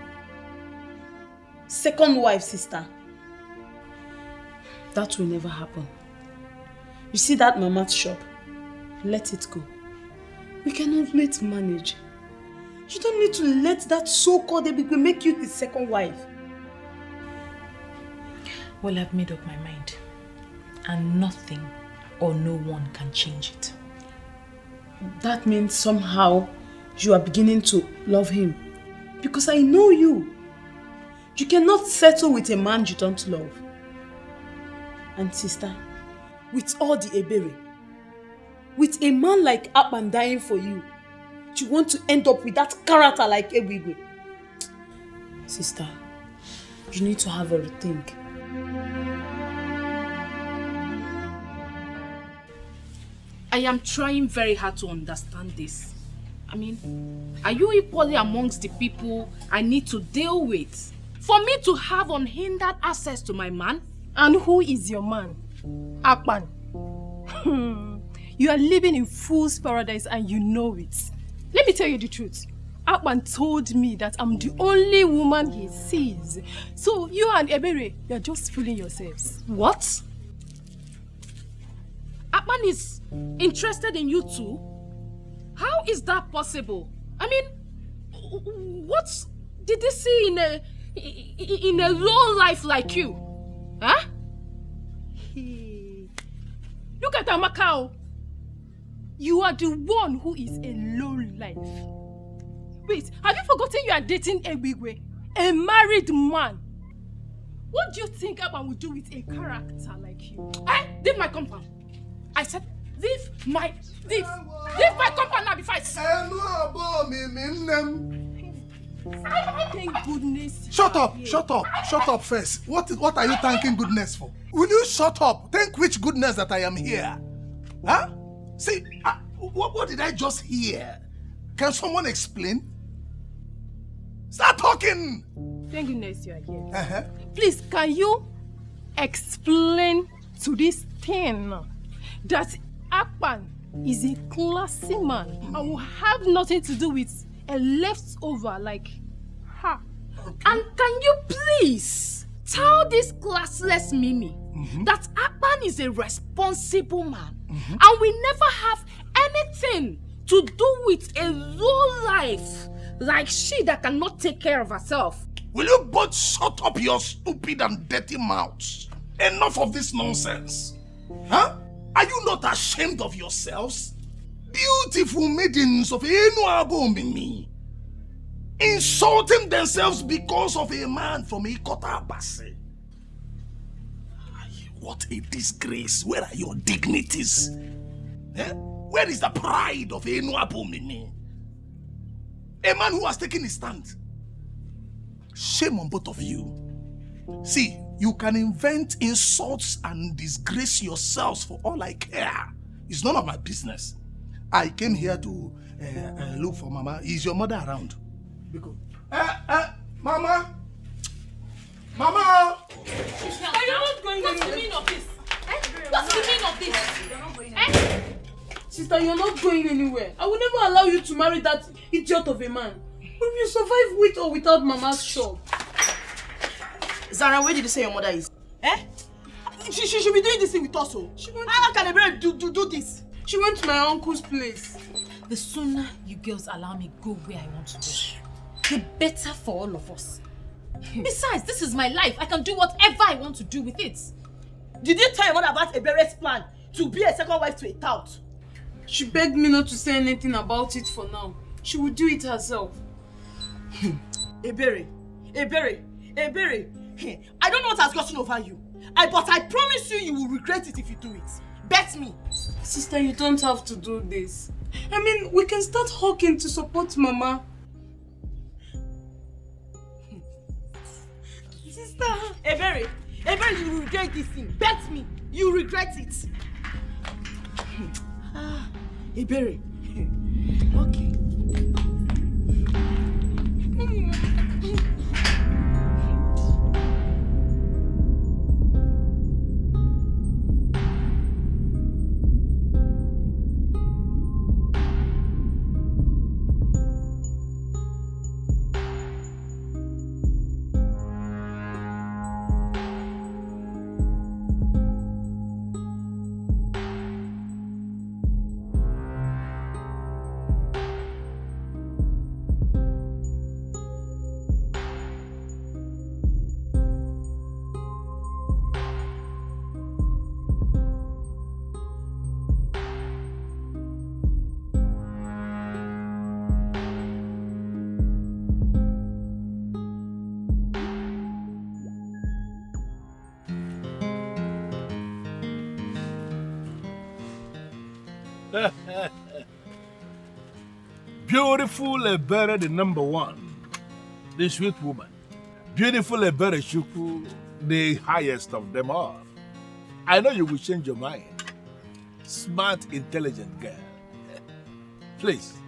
Second wife, sister. That will never happen. You see that mama's shop? Let it go. We can always manage. You don't need to let that so-called Ebigwe make you his second wife. Well, I've made up my mind. And nothing or no one can change it. That means somehow you are beginning to love him. Because I know you. You cannot settle with a man you don't love. And sister, with all the ebere, with a man like Akpan dying for you, you want to end up with that character like Ebigwe. Sister, you need to have a rethink. I am trying very hard to understand this. I mean, are you equally amongst the people I need to deal with for me to have unhindered access to my man? And who is your man? Akpan. You are living in fool's paradise and you know it. Let me tell you the truth. Akpan told me that I'm the only woman he sees. So you and Ebere, you're just fooling yourselves. What? Akpan is interested in you too? How is that possible? I mean, what did he see in a low life like you? Huh? Look at Amakao. You are the one who is a low life. Wait, have you forgotten you are dating Ebigwe, a married man? What do you think Akpan would do with a character like you? Leave my compound. I said, leave my compound now before I Thank goodness. Shut up first. What are you thanking goodness for? Will you shut up? Thank which goodness that I am here? Huh? See, what did I just hear? Can someone explain? Start talking! Thank goodness you are here. Please, can you explain to this thing that Akpan is a classy man and will have nothing to do with a leftover like her? And can you please tell this classless Mimi that Akpan is a responsible man and we never have anything to do with a low life like she that cannot take care of herself? Will you both shut up your stupid and dirty mouths? Enough of this nonsense. Huh? Are you not ashamed of yourselves? Beautiful maidens of Enuago Mimi, insulting themselves because of a man from Ikota Abase. What a disgrace. Where are your dignities? Eh? Where is the pride of Enuago Mimi? A man who has taken his stand. Shame on both of you. See, you can invent insults and disgrace yourselves for all I care. It's none of my business. I came here to look for Mama. Is your mother around? Because, Mama! Mama! Are you not going anywhere? What's the meaning of this? What's the meaning of this? You're not going anywhere. Sister, you're not going anywhere. I will never allow you to marry that idiot of a man. We will survive with or without Mama's shop. Zara, where did you say your mother is? Eh? She should be doing this thing with us. How can a brother do this? She went to my uncle's place. The sooner you girls allow me go where I want to go, the better for all of us. Besides, this is my life. I can do whatever I want to do with it. Did you tell your mother about Ebere's plan to be a second wife to a tout? She begged me not to say anything about it for now. She will do it herself. Ebere, I don't know what has gotten over you. But I promise you will regret it if you do it. Bet me. Sister, you don't have to do this. I mean, we can start hawking to support Mama. Sister. Ebere, you will regret this thing. Bet me. You regret it. Ebere. Okay. Beautiful Ebere, the number one, the sweet woman. Beautiful Ebere Shuku, the highest of them all. I know you will change your mind. Smart, intelligent girl. Please,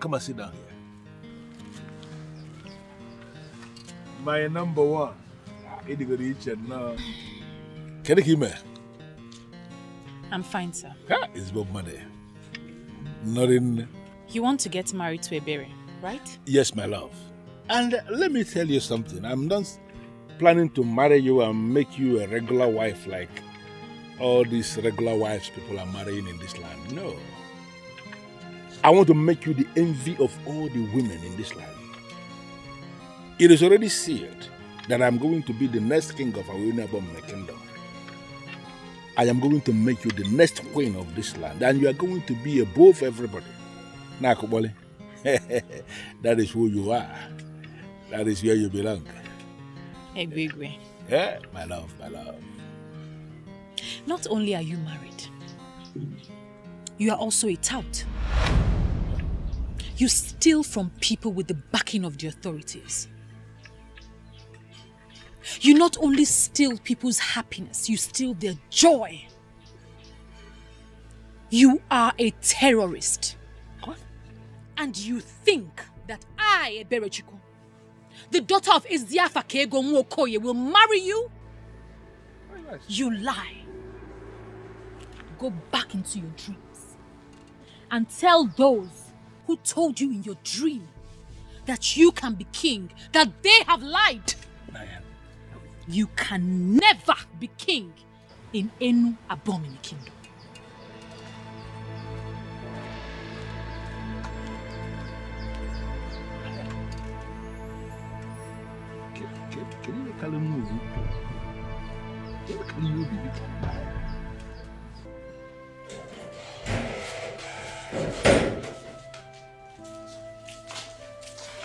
come and sit down here. My number one. I'm fine, sir. It's Bob Money. Nothing. You want to get married to Ebere, right? Yes, my love. And let me tell you something. I'm not planning to marry you and make you a regular wife like all these regular wives people are marrying in this land. No. I want to make you the envy of all the women in this land. It is already sealed that I'm going to be the next king of Awinabom kingdom. I am going to make you the next queen of this land, and you are going to be above everybody. Nakubole, that is who you are. That is where you belong. Ebegwe. Yeah, my love, my love. Not only are you married, you are also a tout. You steal from people with the backing of the authorities. You not only steal people's happiness, you steal their joy. You are a terrorist. What? And you think that I, Eberechiku, the daughter of Eziafa Kego Nwokoye, will marry you? You lie. Go back into your dreams and tell those who told you in your dream that you can be king, that they have lied. You can never be king in Enu Abomini kingdom.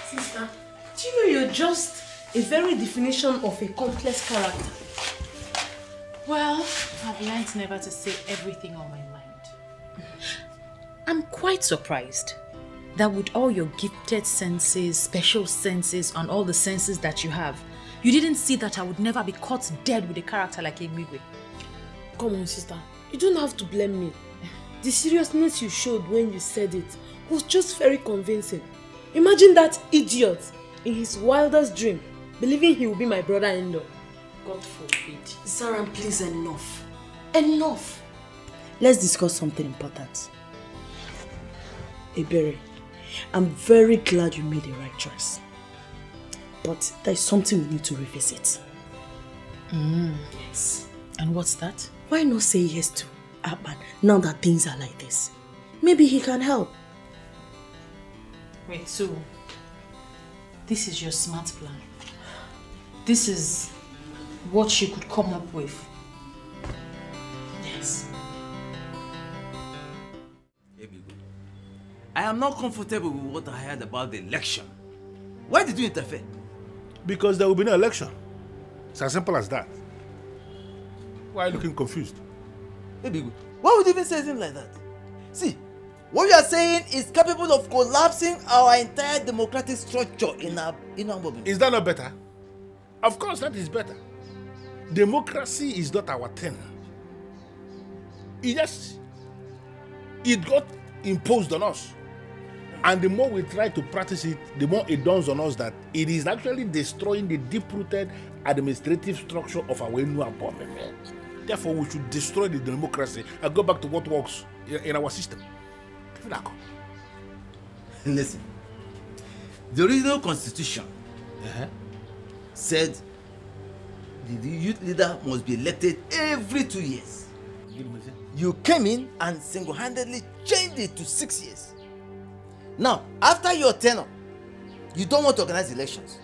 Sister, do you know you're just a very definition of a complex character? Well, I've learned never to say everything on my mind. I'm quite surprised that with all your gifted senses, special senses, and all the senses that you have, you didn't see that I would never be caught dead with a character like Emigwe. Come on, sister. You don't have to blame me. The seriousness you showed when you said it was just very convincing. Imagine that idiot in his wildest dream believing he will be my brother-in-law. God forbid. Sarah, please, enough. Enough. Let's discuss something important. Ebere, I'm very glad you made the right choice. But there's something we need to revisit. Yes. And what's that? Why not say yes to Akpan now that things are like this? Maybe he can help. Wait, so this is your smart plan? This is what she could come up with? Yes. I am not comfortable with what I heard about the election. Why did you interfere? Because there will be no election. It's as simple as that. Why are you looking confused? Baby, why would you even say something like that? See, what you are saying is capable of collapsing our entire democratic structure in our movement. Is that not better? Of course, that is better. Democracy is not our thing. It got imposed on us. And the more we try to practice it, the more it dawns on us that it is actually destroying the deep-rooted administrative structure of our new government. Therefore, we should destroy the democracy and go back to what works in our system. Listen, the original constitution said the youth leader must be elected every 2 years. You came in and single-handedly changed it to 6 years. Now, after your tenure, you don't want to organize elections.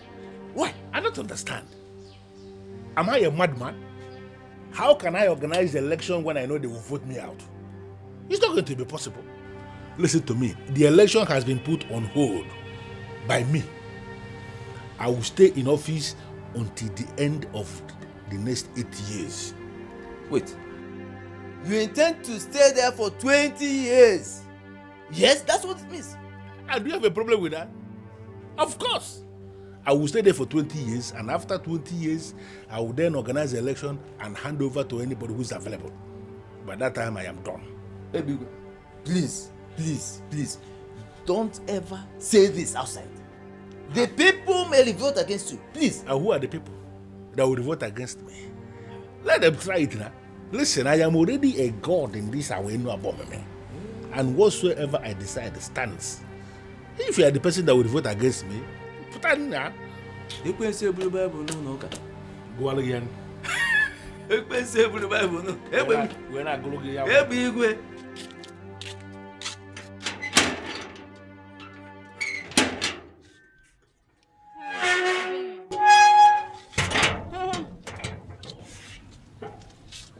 Why? I don't understand. Am I a madman? How can I organize the election when I know they will vote me out? It's not going to be possible. Listen to me. The election has been put on hold by me. I will stay in office until the end of the next 8 years. Wait. You intend to stay there for 20 years? Yes, that's what it means. And do you have a problem with that? Of course. I will stay there for 20 years, and after 20 years, I will then organize the election and hand over to anybody who is available. By that time, I am done. Baby, please, don't ever say this outside. The people may revolt against you, please. And who are the people that will revolt against me? Let them try it now. Listen, I am already a god in this Awenu Abomeme, and whatsoever I decide stands. If you are the person that will vote against me, put that in there. You can say Bible no. Go again. You can say Bible no. When I go again.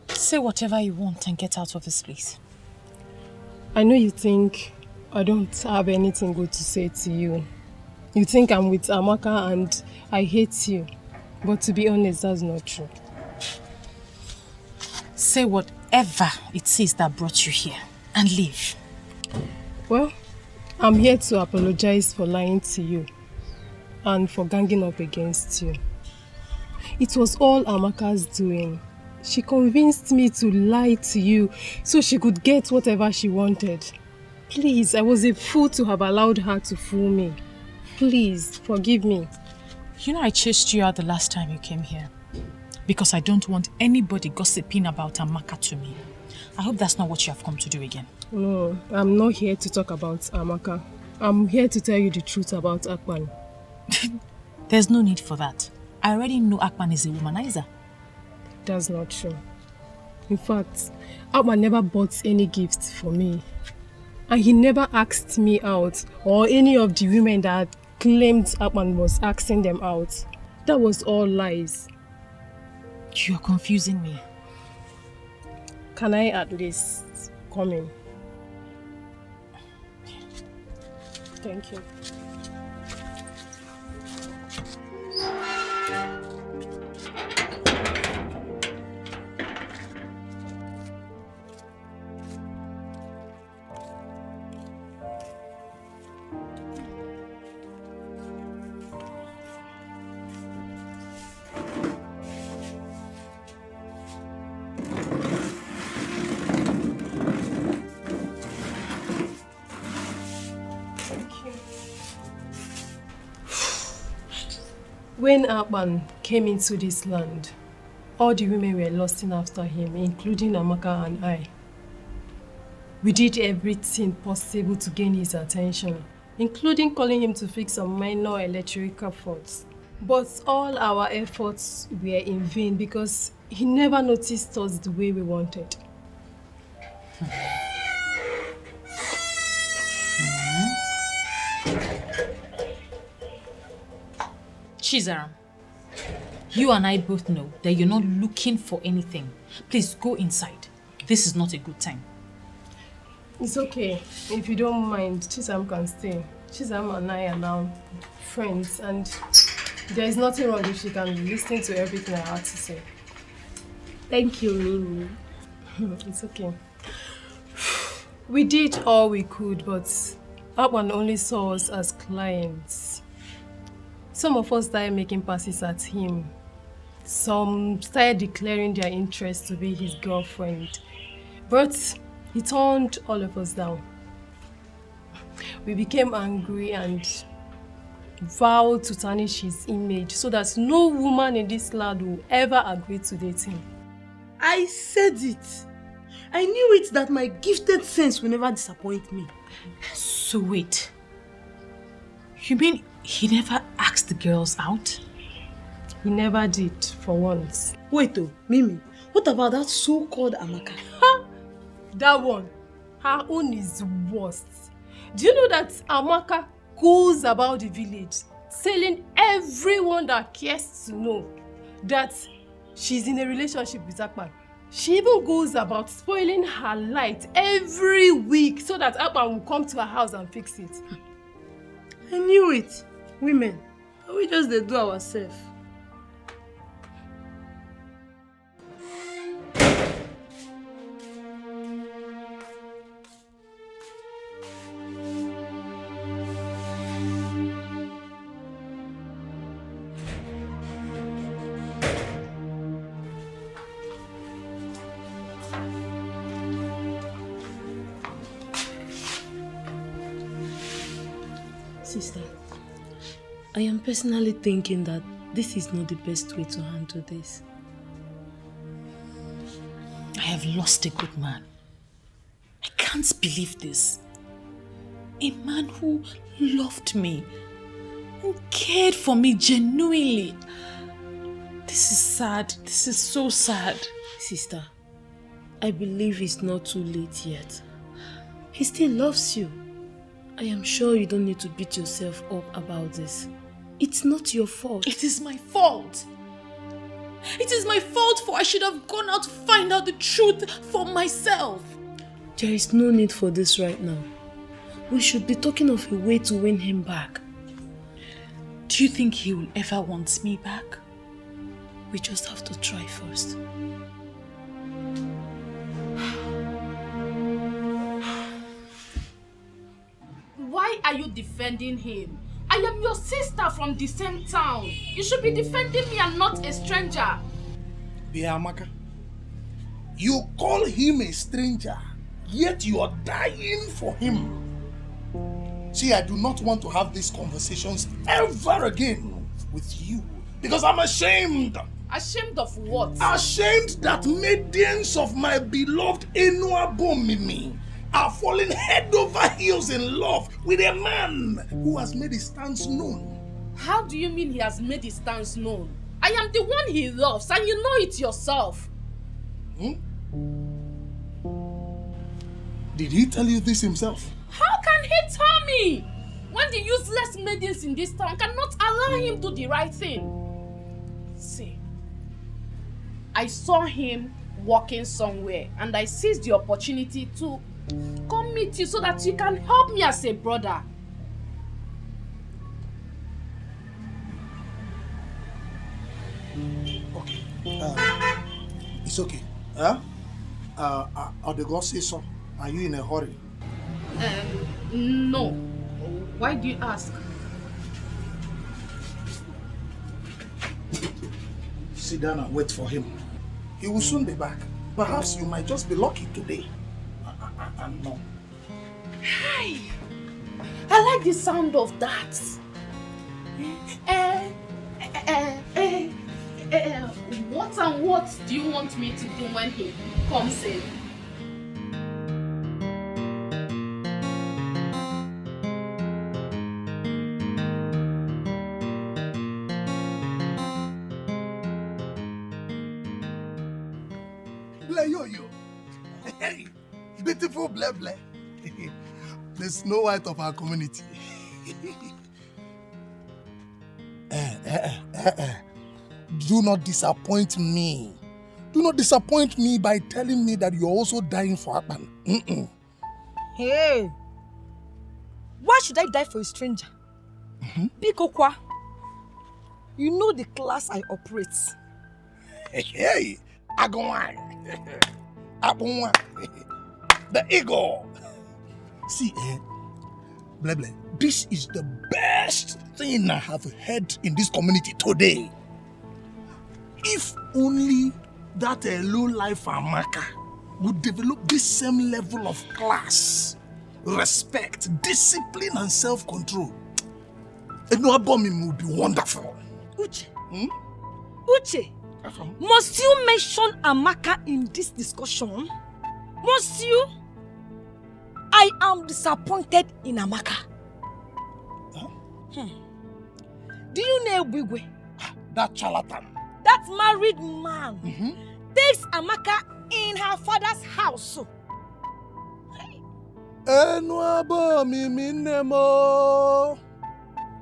Say whatever you want and get out of this place. I know you think I don't have anything good to say to you. You think I'm with Amaka and I hate you. But to be honest, that's not true. Say whatever it is that brought you here and leave. Well, I'm here to apologize for lying to you and for ganging up against you. It was all Amaka's doing. She convinced me to lie to you so she could get whatever she wanted. Please, I was a fool to have allowed her to fool me. Please, forgive me. You know I chased you out the last time you came here because I don't want anybody gossiping about Amaka to me. I hope that's not what you have come to do again. No, I'm not here to talk about Amaka. I'm here to tell you the truth about Akpan. There's no need for that. I already know Akpan is a womanizer. That's not true. In fact, Akpan never bought any gifts for me. And he never asked me out or any of the women that claimed Akpan was asking them out. That was all lies. You're confusing me. Can I at least come in? Thank you. When Akpan came into this land, all the women were lusting after him, including Amaka and I. We did everything possible to gain his attention. including calling him to fix some minor electrical faults. But all our efforts were in vain because he never noticed us the way we wanted. Chizaram, you and I both know that you're not looking for anything. Please go inside. This is not a good time. It's okay. If you don't mind, Chizaram can stay. Chizaram and I are now friends, and there is nothing wrong if she can listen to everything I have to say. Thank you, Mimi. It's okay. We did all we could, but Akpan only saw us as clients. Some of us started making passes at him. Some started declaring their interest to be his girlfriend. But he turned all of us down. We became angry and vowed to tarnish his image so that no woman in this land will ever agree to date him. I said it. I knew it that my gifted sense will never disappoint me. So wait. You mean he never asked the girls out? He never did, for once. Wait Mimi, what about that so-called Amaka? That one, her own is worst. Do you know that Amaka goes about the village telling everyone that cares to know that she's in a relationship with Akpan? She even goes about spoiling her light every week so that Akpan will come to her house and fix it. I knew it. Women, we just they do ourselves. Sister, I am personally thinking that this is not the best way to handle this. I have lost a good man. I can't believe this. A man who loved me, who cared for me genuinely. This is sad. This is so sad. Sister, I believe it's not too late yet. He still loves you. I am sure you don't need to beat yourself up about this. It's not your fault. It is my fault. It is my fault, for I should have gone out to find out the truth for myself. There is no need for this right now. We should be talking of a way to win him back. Do you think he will ever want me back? We just have to try first. Why are you defending him? I am your sister from the same town. You should be defending me and not a stranger. Biamaka, you call him a stranger, yet you are dying for him. See, I do not want to have these conversations ever again with you because I'm ashamed. Ashamed of what? Ashamed that maidens of my beloved Enuabomimi are falling head over heels in love with a man who has made his stance known. How do you mean he has made his stance known? I am the one he loves and you know it yourself. Did he tell you this himself? How can he tell me? When the useless maidens in this town cannot allow him to do the right thing. See, I saw him walking somewhere and I seized the opportunity to come meet you so that you can help me as a brother. Okay. It's okay. Or the God say so. Are you in a hurry? No. Why do you ask? Sit down and wait for him. He will soon be back. Perhaps you might just be lucky today. No. Hi! I like the sound of that. What and what do you want me to do when he comes in? Ble yo. Hey, beautiful ble ble. The Snow White of our community. Do not disappoint me. Do not disappoint me by telling me that you're also dying for Akpan. Hey, why should I die for a stranger? Bikokwa, you know the class I operate. Hey, Agwan. Abunwa. The eagle. See, Bleble, this is the best thing I have heard in this community today. If only that low-life Amaka would develop this same level of class, respect, discipline, and self-control, Enoabomim would be wonderful. Uche, Uche, must you mention Amaka in this discussion? Must you? I am disappointed in Amaka. Do you know Bigwe? That charlatan. That married man takes Amaka in her father's house.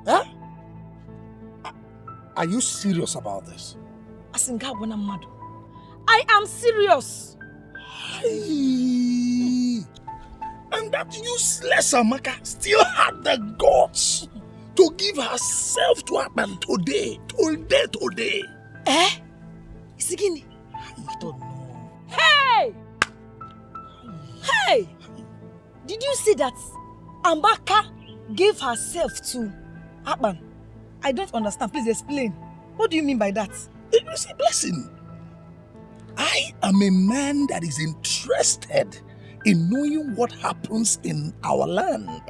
Huh? Are you serious about this? I am serious. Hey. And that useless Amaka still had the guts to give herself to Akpan today. Isigini? I don't know. Hey! Hey! Did you see that Amaka gave herself to Akpan? I don't understand. Please explain. What do you mean by that? You see, Blessing, I am a man that is interested in knowing what happens in our land.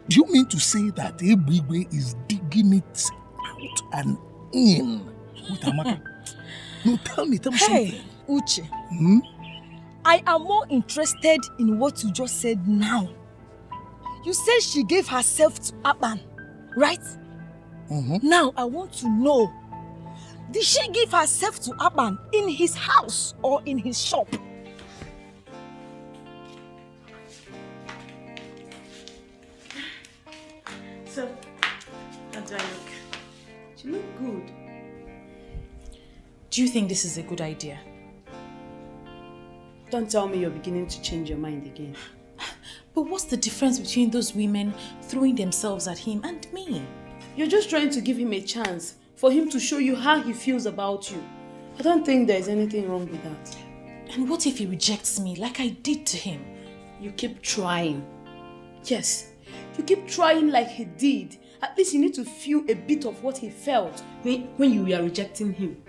Do you mean to say that Ebigwe is digging it out and in with Amaka? No, tell me something. Uche. I am more interested in what you just said now. You said she gave herself to Akpan, right? Now I want to know, did she give herself to Akpan in his house or in his shop? So, how do I look? You look good. Do you think this is a good idea? Don't tell me you're beginning to change your mind again. But what's the difference between those women throwing themselves at him and me? You're just trying to give him a chance for him to show you how he feels about you. I don't think there's anything wrong with that. And what if he rejects me like I did to him? You keep trying. Yes, you keep trying like he did. At least you need to feel a bit of what he felt when you were rejecting him.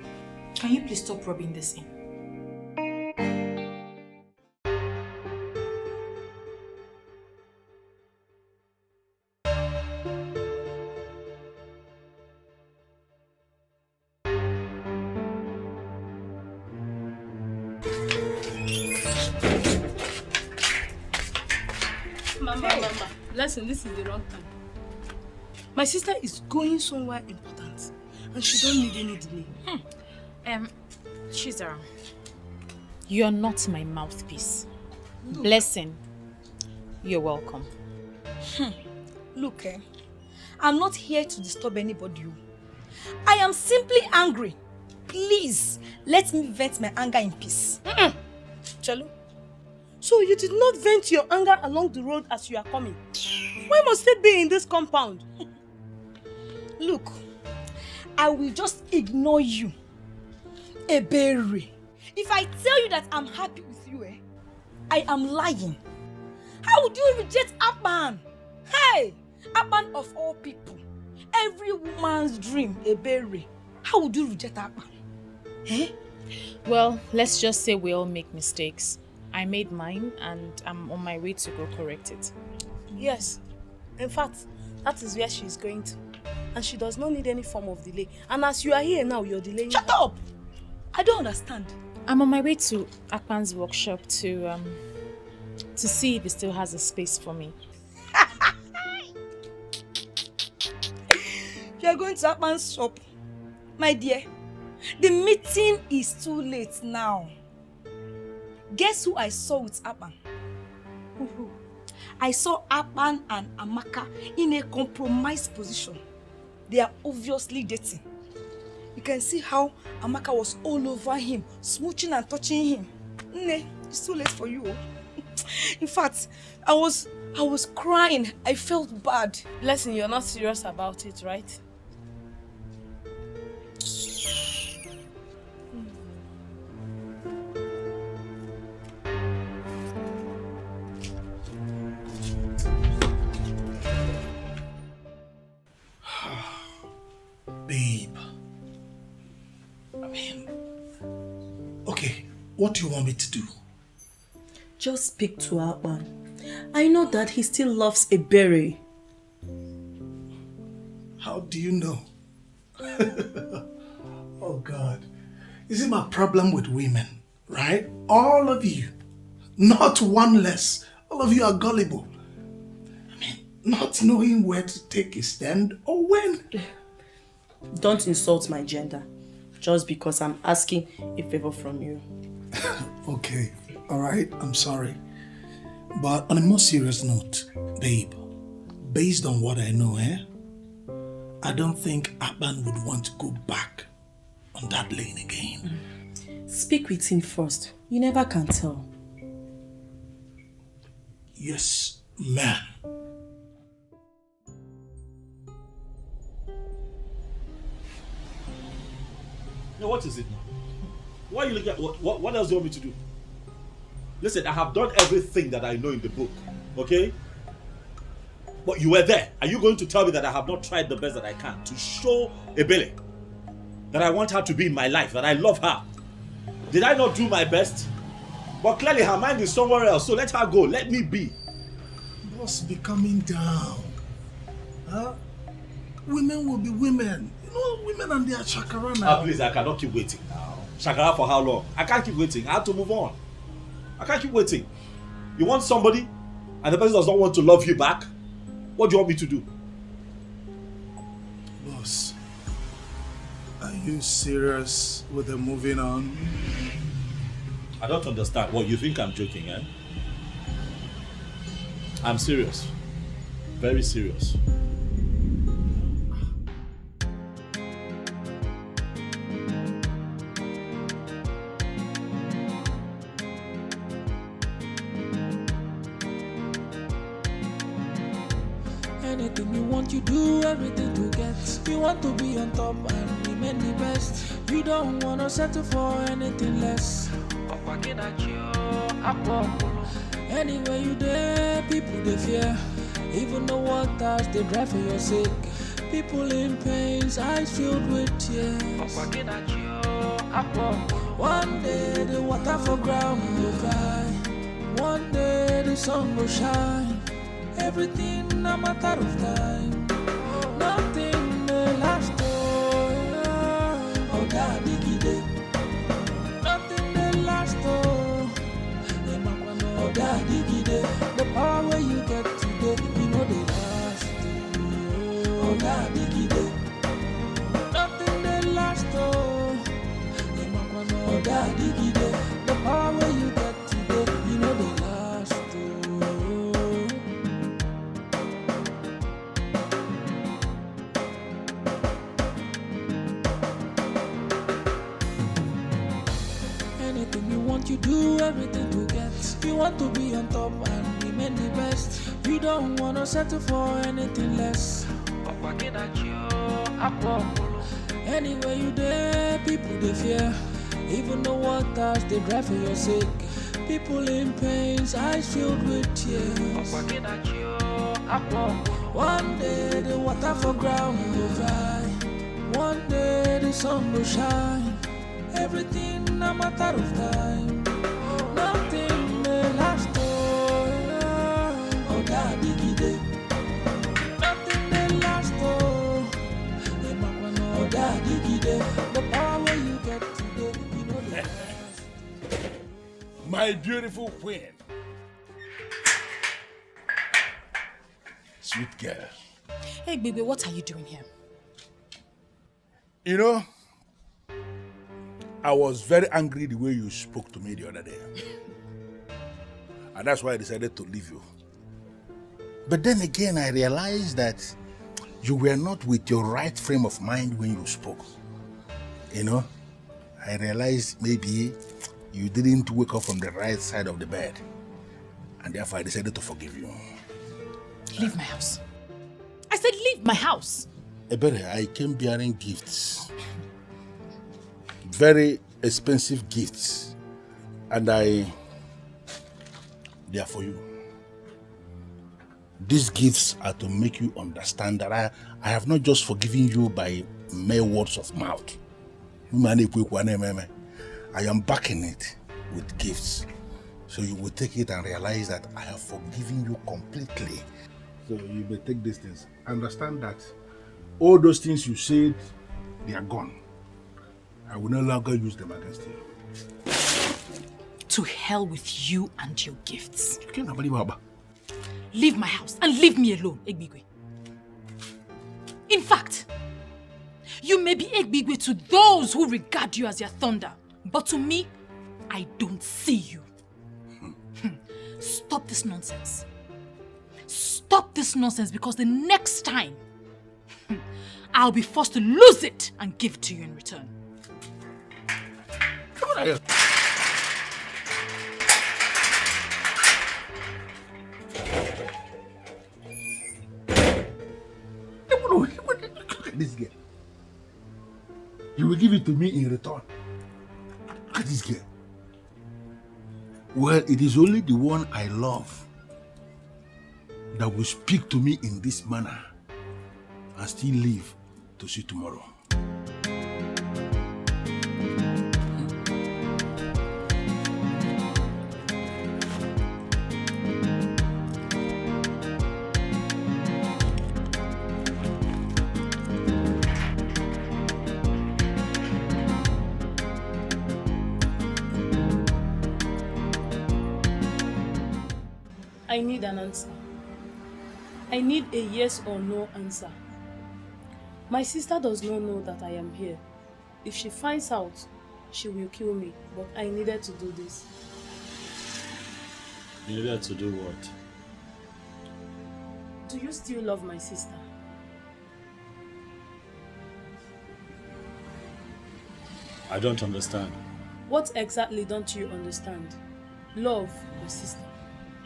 Can you please stop rubbing this in? Mama, listen, this is the wrong time. My sister is going somewhere important and she don't need any delay. Chizara, you're not my mouthpiece. Look. Blessing, you're welcome. Look, I'm not here to disturb anybody. I am simply angry. Please, let me vent my anger in peace. Chalu, so you did not vent your anger along the road as you are coming. Why must it be in this compound? Look, I will just ignore you. Ebere. If I tell you that I'm happy with you, I am lying. How would you reject Akpan? Hey, Akpan of all people. Every woman's dream, Ebere. How would you reject Akpan? Well, let's just say we all make mistakes. I made mine and I'm on my way to go correct it. Yes. In fact, that is where she is going to. And she does not need any form of delay. And as you are here now, you're delaying. Shut up! I don't understand. I'm on my way to Akpan's workshop to see if he still has a space for me. You're going to Akpan's shop, my dear. The meeting is too late now. Guess who I saw with Apan? I saw Apan and Amaka in a compromised position. They are obviously dating. You can see how Amaka was all over him, smooching and touching him. Nne, it's too late for you. In fact, I was crying. I felt bad. Blessing, you're not serious about it, right? Babe. I mean, okay, what do you want me to do? Just speak to Akpan. I know that he still loves Ebere. How do you know? Oh God. You see, my problem with women, right? All of you, not one less. All of you are gullible. I mean, not knowing where to take a stand or when. Don't insult my gender just because I'm asking a favor from you. Okay, all right, I'm sorry. But on a more serious note, babe, based on what I know, I don't think Akpan would want to go back on that lane again. Speak with him first. You never can tell. Yes, ma'am. Now, what is it now? Why are you looking at what else do you want me to do? Listen, I have done everything that I know in the book, okay? But you were there. Are you going to tell me that I have not tried the best that I can to show Ebele that I want her to be in my life, that I love her? Did I not do my best? But clearly her mind is somewhere else, so let her go. Let me be. Boss, be coming down. Huh? Women will be women. You know, women and their chakra now. Please, I cannot keep waiting now. Shakara for how long? I can't keep waiting. I have to move on. I can't keep waiting. You want somebody and the person does not want to love you back? What do you want me to do? Boss, are you serious with the moving on? I don't understand. What, you think I'm joking, eh? I'm serious. Very serious. Anything you want, you do everything to get. You want to be on top and remain the best. You don't want to settle for anything less. Anywhere you there, people they fear. Even the waters they drive for your sake. People in pains, eyes filled with tears. One day the water for ground will dry. One day the sun will shine. Everything a matter of time. Nothing may last. Oh, God, diggy. Nothing may last. Oh, God, diggy. The power where you get today, you know they last. Oh, God, diggy. Nothing may last. Oh, God, diggy. The power where you get today, you know they last. You do everything to get. You want to be on top and remain the best. You don't want to settle for anything less. Anywhere you there, people they fear. Even the waters they drive for your sake. People in pains, eyes filled with tears. One day the water for ground will dry. One day the sun will shine. Everything a matter of time. Nothing may last. Oh, God, diggy. Nothing may last. Oh, God, diggy. The power where you get today, you know the last. My beautiful queen. Sweet girl. Hey, baby, what are you doing here? You know, I was very angry the way you spoke to me the other day. And that's why I decided to leave you. But then again, I realized that you were not with your right frame of mind when you spoke. You know, I realized maybe you didn't wake up from the right side of the bed. And therefore I decided to forgive you. Leave my house. I said leave my house. Ebere, I came bearing gifts. Very expensive gifts. And they are for you. These gifts are to make you understand that I have not just forgiven you by mere words of mouth. I am backing it with gifts. So you will take it and realize that I have forgiven you completely. So you may take these things. Understand that all those things you said, they are gone. I will no longer use them against you. To hell with you and your gifts. You can't believe. Leave my house and leave me alone, Egbigwe. In fact, you may be Egbigwe to those who regard you as their thunder, but to me, I don't see you. Stop this nonsense. Stop this nonsense, because the next time, I'll be forced to lose it and give it to you in return. Come on here. Look at this girl. You will give it to me in return. Look at this girl. Well, it is only the one I love that will speak to me in this manner and still live to see tomorrow. I need an answer. I need a yes or no answer. My sister does not know that I am here. If she finds out, she will kill me. But I needed to do this. You needed to do what? Do you still love my sister? I don't understand. What exactly don't you understand? Love your sister.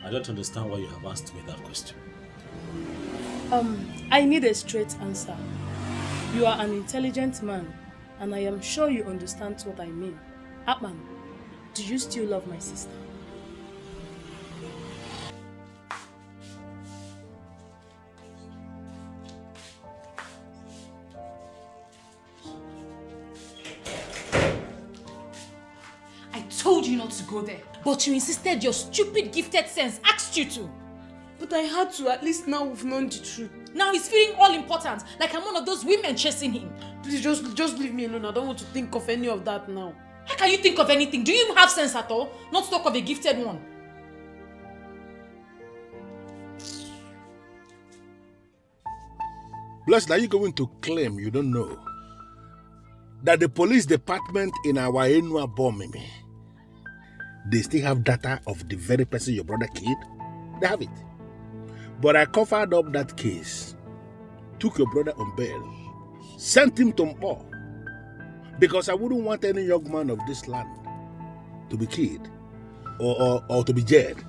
I don't understand why you have asked me that question. I need a straight answer. You are an intelligent man, and I am sure you understand what I mean. Atman, do you still love my sister? I told you not to go there, but you insisted. Your stupid gifted sense asked you to. But I had to. At least now we've known the truth. Now he's feeling all important, like I'm one of those women chasing him. Please just leave me alone. I don't want to think of any of that now. How can you think of anything? Do you even have sense at all? Not to talk of a gifted one. Blessed, are you going to claim you don't know that the police department in our Enua Bomimi, they still have data of the very person your brother killed? They have it. But I covered up that case, took your brother on bail, sent him to Mpo, because I wouldn't want any young man of this land to be killed or to be jailed.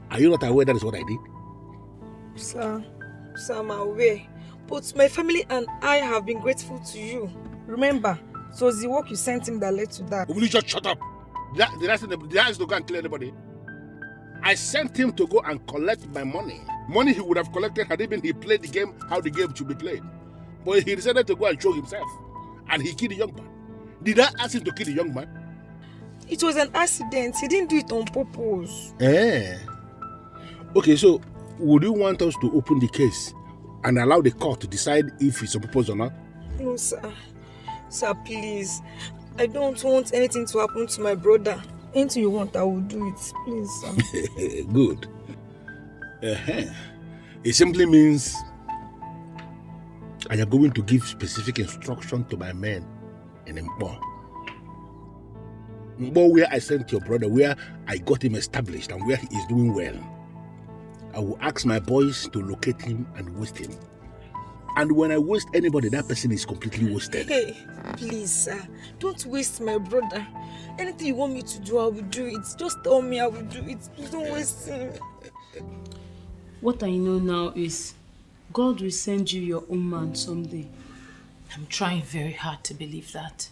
Are you not aware that is what I did? Sir, I'm aware. But my family and I have been grateful to you. Remember, it was the work you sent him that led to that. Will you just shut up? Did I send to go and kill anybody? I sent him to go and collect my money. Money he would have collected had he played the game how the game should be played. But he decided to go and show himself. And he killed the young man. Did I ask him to kill the young man? It was an accident. He didn't do it on purpose. Okay, so would you want us to open the case and allow the court to decide if it's on purpose or not? No, sir. Sir, please. I don't want anything to happen to my brother. Anything you want, I will do it. Please, sir. Good. It simply means I am going to give specific instruction to my men in Mpo Mbo where I sent your brother, where I got him established and where he is doing well. I will ask my boys to locate him and waste him. And when I waste anybody, that person is completely wasted. Hey, please, sir, don't waste my brother. Anything you want me to do, I will do it. Just tell me I will do it. Please don't waste him. What I know now is God will send you your own man someday. I'm trying very hard to believe that.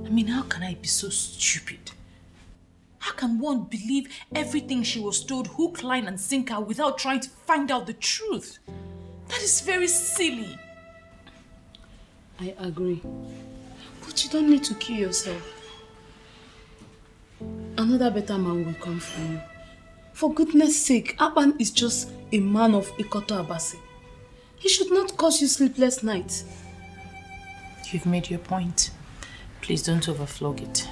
I mean, how can I be so stupid? How can one believe everything she was told hook, line and sinker without trying to find out the truth? That is very silly. I agree. But you don't need to kill yourself. Another better man will come for you. For goodness sake, Aban is just a man of Ikoto Abasi. He should not cause you sleepless nights. You've made your point. Please don't overflog it.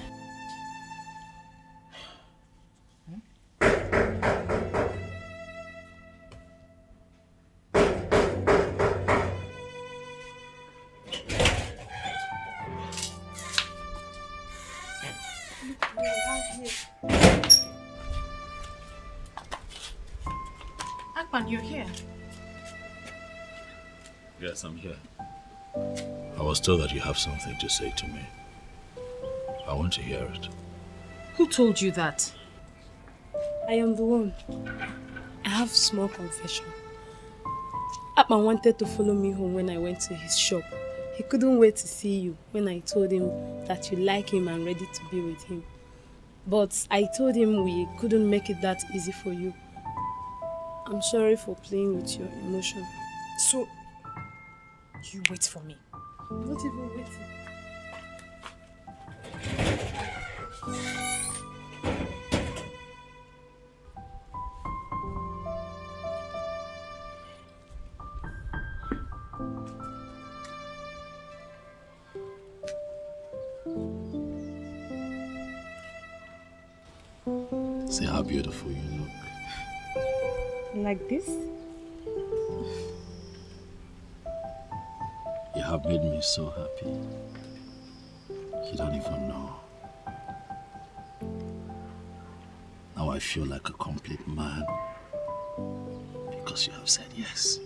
Akpan, you're here. Yes, I'm here. I was told that you have something to say to me. I want to hear it. Who told you that? I am the one. I have a small confession. Akpan wanted to follow me home when I went to his shop. He couldn't wait to see you when I told him that you like him and ready to be with him. But I told him we couldn't make it that easy for you. I'm sorry for playing with your emotion. So, you wait for me. I'm not even waiting. See how beautiful you look. Like this? You have made me so happy. You don't even know. Now I feel like a complete man because you have said yes.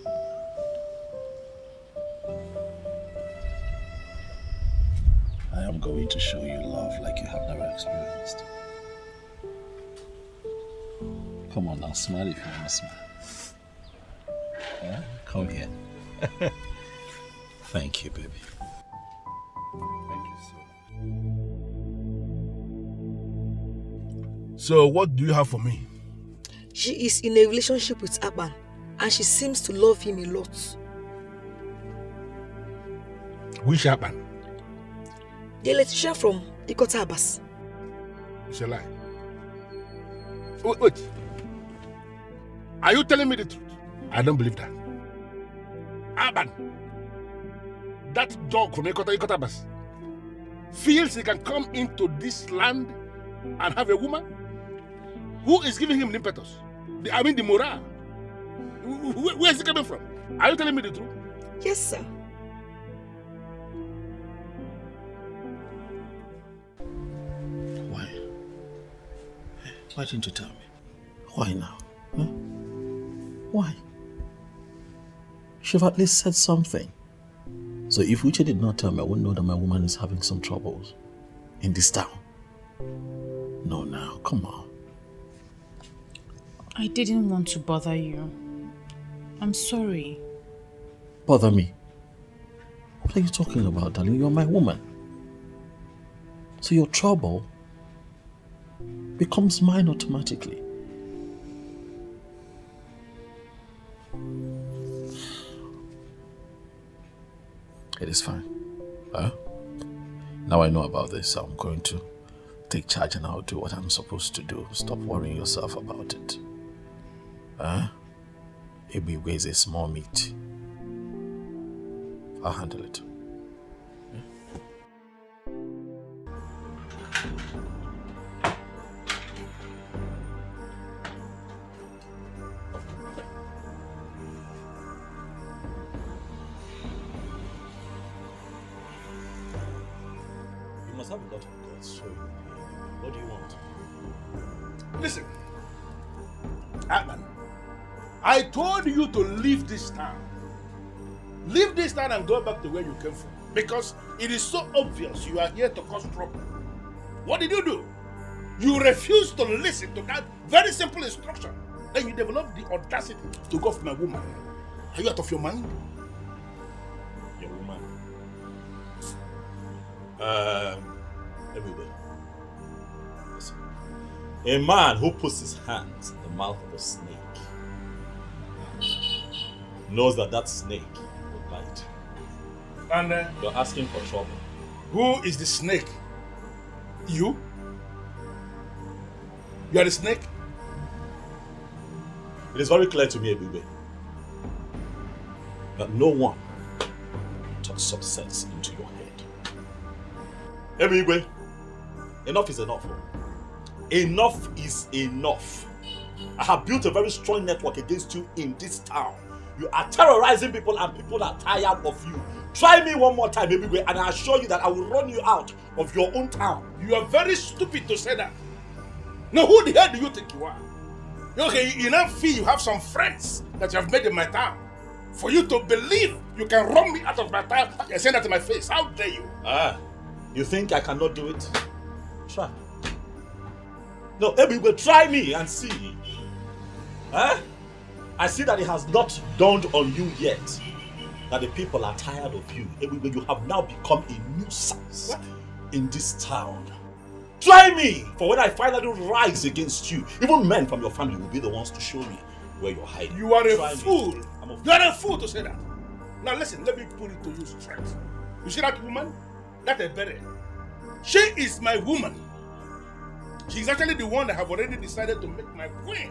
I am going to show you love like you have never experienced. Come on now, smile if you want to smile. Yeah? Come here. Thank you, baby. Thank you so what do you have for me? She is in a relationship with Aban and she seems to love him a lot. Which Aban? The electrician from Ikoto Abasi. It's a lie. Wait. Are you telling me the truth? I don't believe that. Aban, that dog from Ikoto Abasi, feels he can come into this land and have a woman? Who is giving him the impetus? The morale. Where is he coming from? Are you telling me the truth? Yes, sir. Why? Why didn't you tell me? Why now? Huh? Why? Should have at least said something. So if Uche did not tell me, I wouldn't know that my woman is having some troubles in this town. No, now, come on. I didn't want to bother you. I'm sorry. Bother me? What are you talking about, darling? You're my woman. So your trouble becomes mine automatically. It is fine. Huh? Now I know about this, I'm going to take charge and I'll do what I'm supposed to do. Stop worrying yourself about it. Huh? It weighs a small meat. I'll handle it. You must have a lot of guts, so What do you want? Listen, Atman, I told you to leave this town. Leave this town and go back to where you came from. Because it is so obvious you are here to cause trouble. What did you do? You refused to listen to that very simple instruction. Then you developed the audacity to go for my woman. Are you out of your mind? Your woman. Everybody. Listen. A man who puts his hands in the mouth of a snake knows that that snake will bite. And you're asking for trouble. Who is the snake? You? You are the snake? It is very clear to me, Ebube, that no one talks some sense into your head. Ebube, enough is enough. Enough is enough. I have built a very strong network against you in this town. You are terrorizing people and people are tired of you. Try me one more time, Ebube, and I assure you that I will run you out of your own town. You are very stupid to say that. Now, who the hell do you think you are? Okay, you now feel you have some friends that you have made in my town. For you to believe you can run me out of my town and say that to my face. How dare you? You think I cannot do it? Try. No, Ebube, try me and see. I see that it has not dawned on you yet that the people are tired of you. Ebube, you have now become a nuisance in this town. Try me! For when I finally rise against you, even men from your family will be the ones to show me where you're hiding. You are a fool. You are a fool to say that. Now listen, let me put it to you straight. You see that woman? That's a berry. She is my woman. She's actually the one that have already decided to make my queen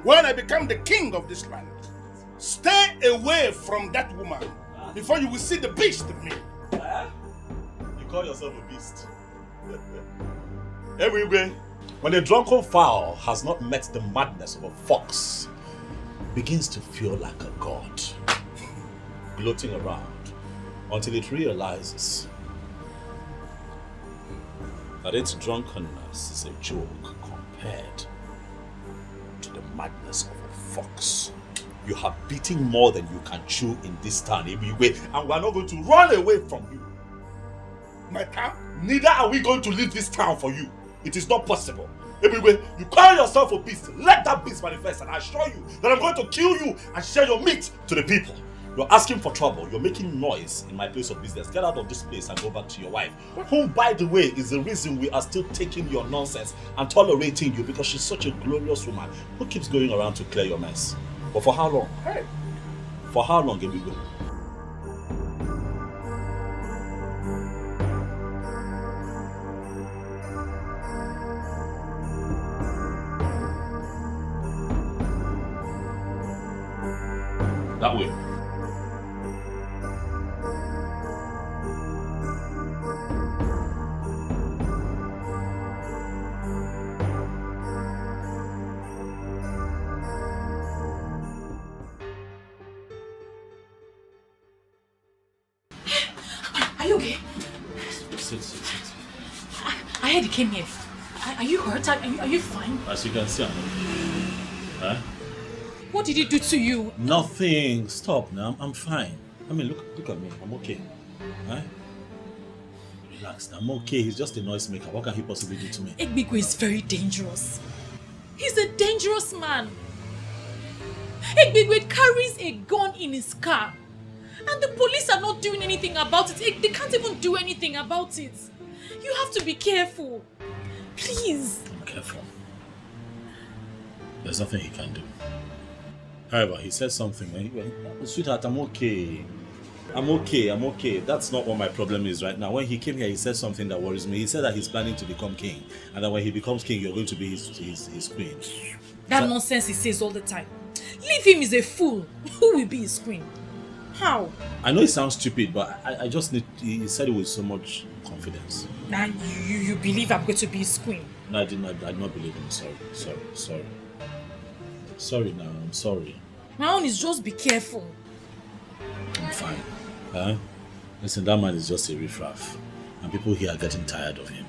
when I become the king of this land. Stay away from that woman before you will see the beast in me. You call yourself a beast? Everywhere, when a drunken fowl has not met the madness of a fox, begins to feel like a god, gloating around until it realizes that its drunkenness is a joke compared to the madness of a fox. You have beaten more than you can chew in this town, everywhere, and we are not going to run away from you. My town? Neither are we going to leave this town for you. It is not possible. Everywhere, you call yourself a beast. Let that beast manifest, and I assure you that I'm going to kill you and share your meat to the people. You're asking for trouble. You're making noise in my place of business. Get out of this place and go back to your wife. Whom, by the way, is the reason we are still taking your nonsense and tolerating you, because she's such a glorious woman who keeps going around to clear your mess. But for how long? Hey. For how long, Ebube? That way. Are you okay? Sit. I heard you came here. Are you hurt? Are you fine? As you can see, I'm okay. Huh? What did he do to you? Nothing. Stop now. I'm fine. I mean, look at me. I'm okay. Huh? Relax. I'm okay. He's just a noisemaker. What can he possibly do to me? Egbigwe is very dangerous. He's a dangerous man. Egbigwe carries a gun in his car. And the police are not doing anything about it. They can't even do anything about it. You have to be careful. Please. I'm careful. There's nothing he can do. However, he said something. Sweetheart, I'm okay. I'm okay. That's not what my problem is right now. When he came here, he said something that worries me. He said that he's planning to become king. And that when he becomes king, you're going to be his queen. That nonsense he says all the time. Leave him, he's a fool. Who will be his queen? How? I know it sounds stupid, but I just need... He said it with so much confidence. Now you believe I'm going to be his queen? No, I did not believe him. Sorry. Sorry now, I'm sorry. My own is just be careful. I'm fine. Huh? Listen, that man is just a riffraff. And people here are getting tired of him.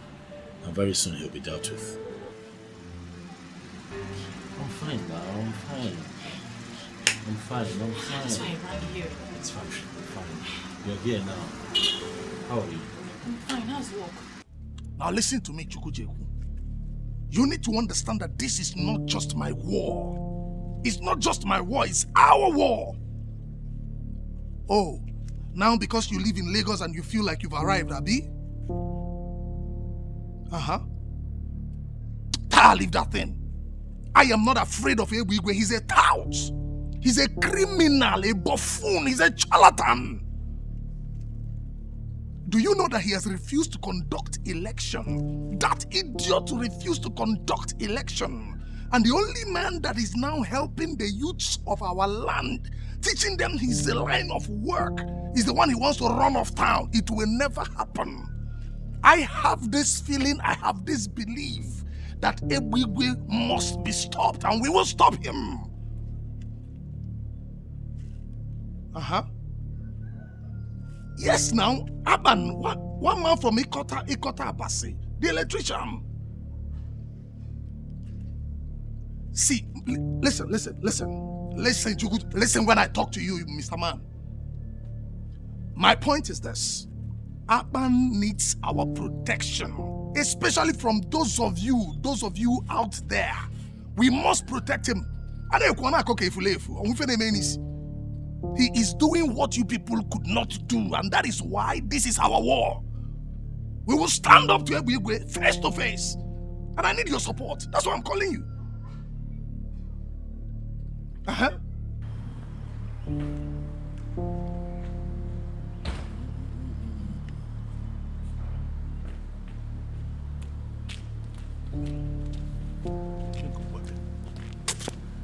I'm very soon he'll be dealt with. I'm fine now, I'm fine. I'm fine. That's why I ran here. It's fine, I'm fine. You're here now. How are you? I'm fine, how's work? Now listen to me, Chukwujeku. You need to understand that this is not just my war. It's not just my war, it's our war. Oh, now because you live in Lagos and you feel like you've arrived, Abi? Leave that thing. I am not afraid of Ebigwe. He's a tout. He's a criminal, a buffoon, he's a charlatan. Do you know that he has refused to conduct election? That idiot refused to conduct election. And the only man that is now helping the youths of our land, teaching them his line of work, is the one he wants to run off town. It will never happen. I have this feeling, I have this belief that Ebigwe must be stopped, and we will stop him. Yes, now, Aban, one man from Ikota Abasi, the electrician. See, listen, listen when I talk to you, Mr. Man. My point is this. Aban needs our protection, especially from those of you out there. We must protect him. He is doing what you people could not do, and that is why this is our war. We will stand up to Ebigwe face to face, and I need your support. That's why I'm calling you.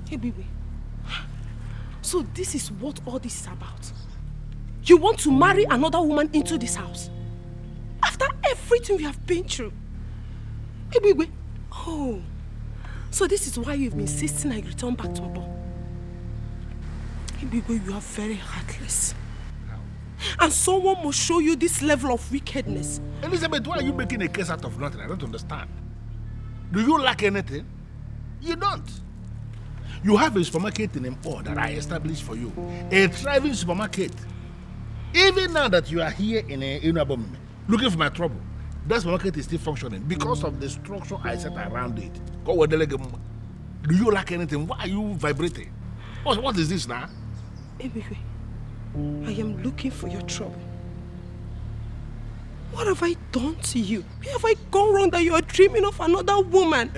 Hey, baby. So this is what all this is about. You want to marry another woman into this house? After everything we have been through? Hey, baby. Oh. So this is why you've been insisting I return back to Mbo. Hey, baby, you are very heartless. And someone must show you this level of wickedness. Elizabeth, why are you making a case out of nothing? I don't understand. Do you lack anything? You don't. You have a supermarket in Mpo that I established for you. A thriving supermarket. Even now that you are here in Inabom looking for my trouble, that supermarket is still functioning because of the structure I set around it. Do you lack anything? Why are you vibrating? What is this now? Ebigwe, I am looking for your trouble. What have I done to you? Where have I gone wrong that you are dreaming of another woman?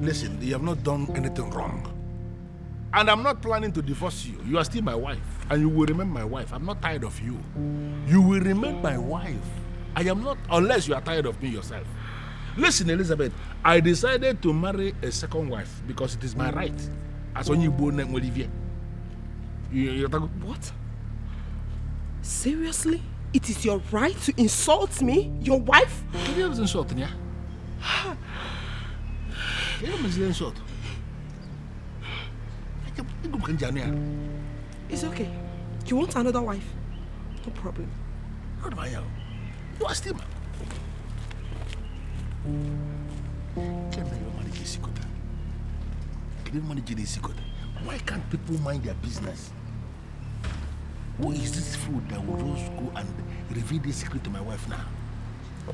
Listen, you have not done anything wrong. And I'm not planning to divorce you. You are still my wife. And you will remain my wife. I'm not tired of you. You will remain my wife. I am not, unless you are tired of me yourself. Listen, Elizabeth, I decided to marry a second wife because it is my right. As when you born Olivia. What? Seriously? It is your right to insult me? Your wife? You don't insult me, You don't insult. It's okay. You want another wife? No problem. What about you? You are still why can't people mind their business? Who is this fool that will just go and reveal this secret to my wife now?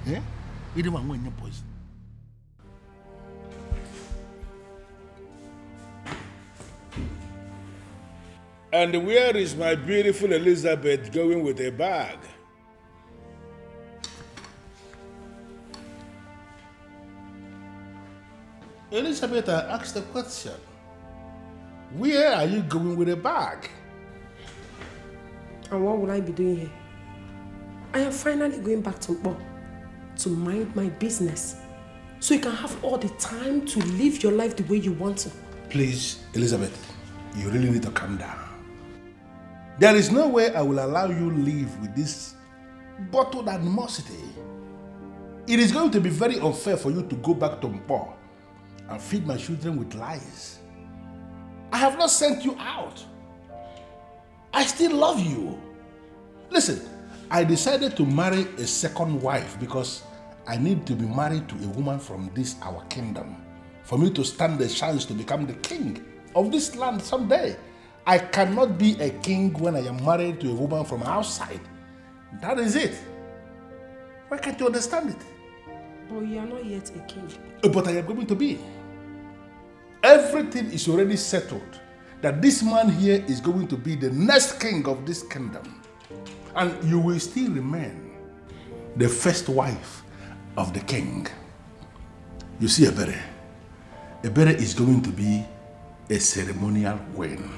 Eh? You don't want your poison. And where is my beautiful Elizabeth going with a bag? Elizabeth, I asked the question. Where are you going with a bag? And what will I be doing here? I am finally going back to Mbo to mind my business. So you can have all the time to live your life the way you want to. Please, Elizabeth, you really need to calm down. There is no way I will allow you to live with this bottled animosity. It is going to be very unfair for you to go back to Mpo and feed my children with lies. I have not sent you out. I still love you. Listen, I decided to marry a second wife because I need to be married to a woman from this our kingdom for me to stand the chance to become the king of this land someday. I cannot be a king when I am married to a woman from outside. That is it. Why can't you understand it? But you are not yet a king. But I am going to be. Everything is already settled that this man here is going to be the next king of this kingdom. And you will still remain the first wife of the king. You see, Ebere is going to be a ceremonial queen.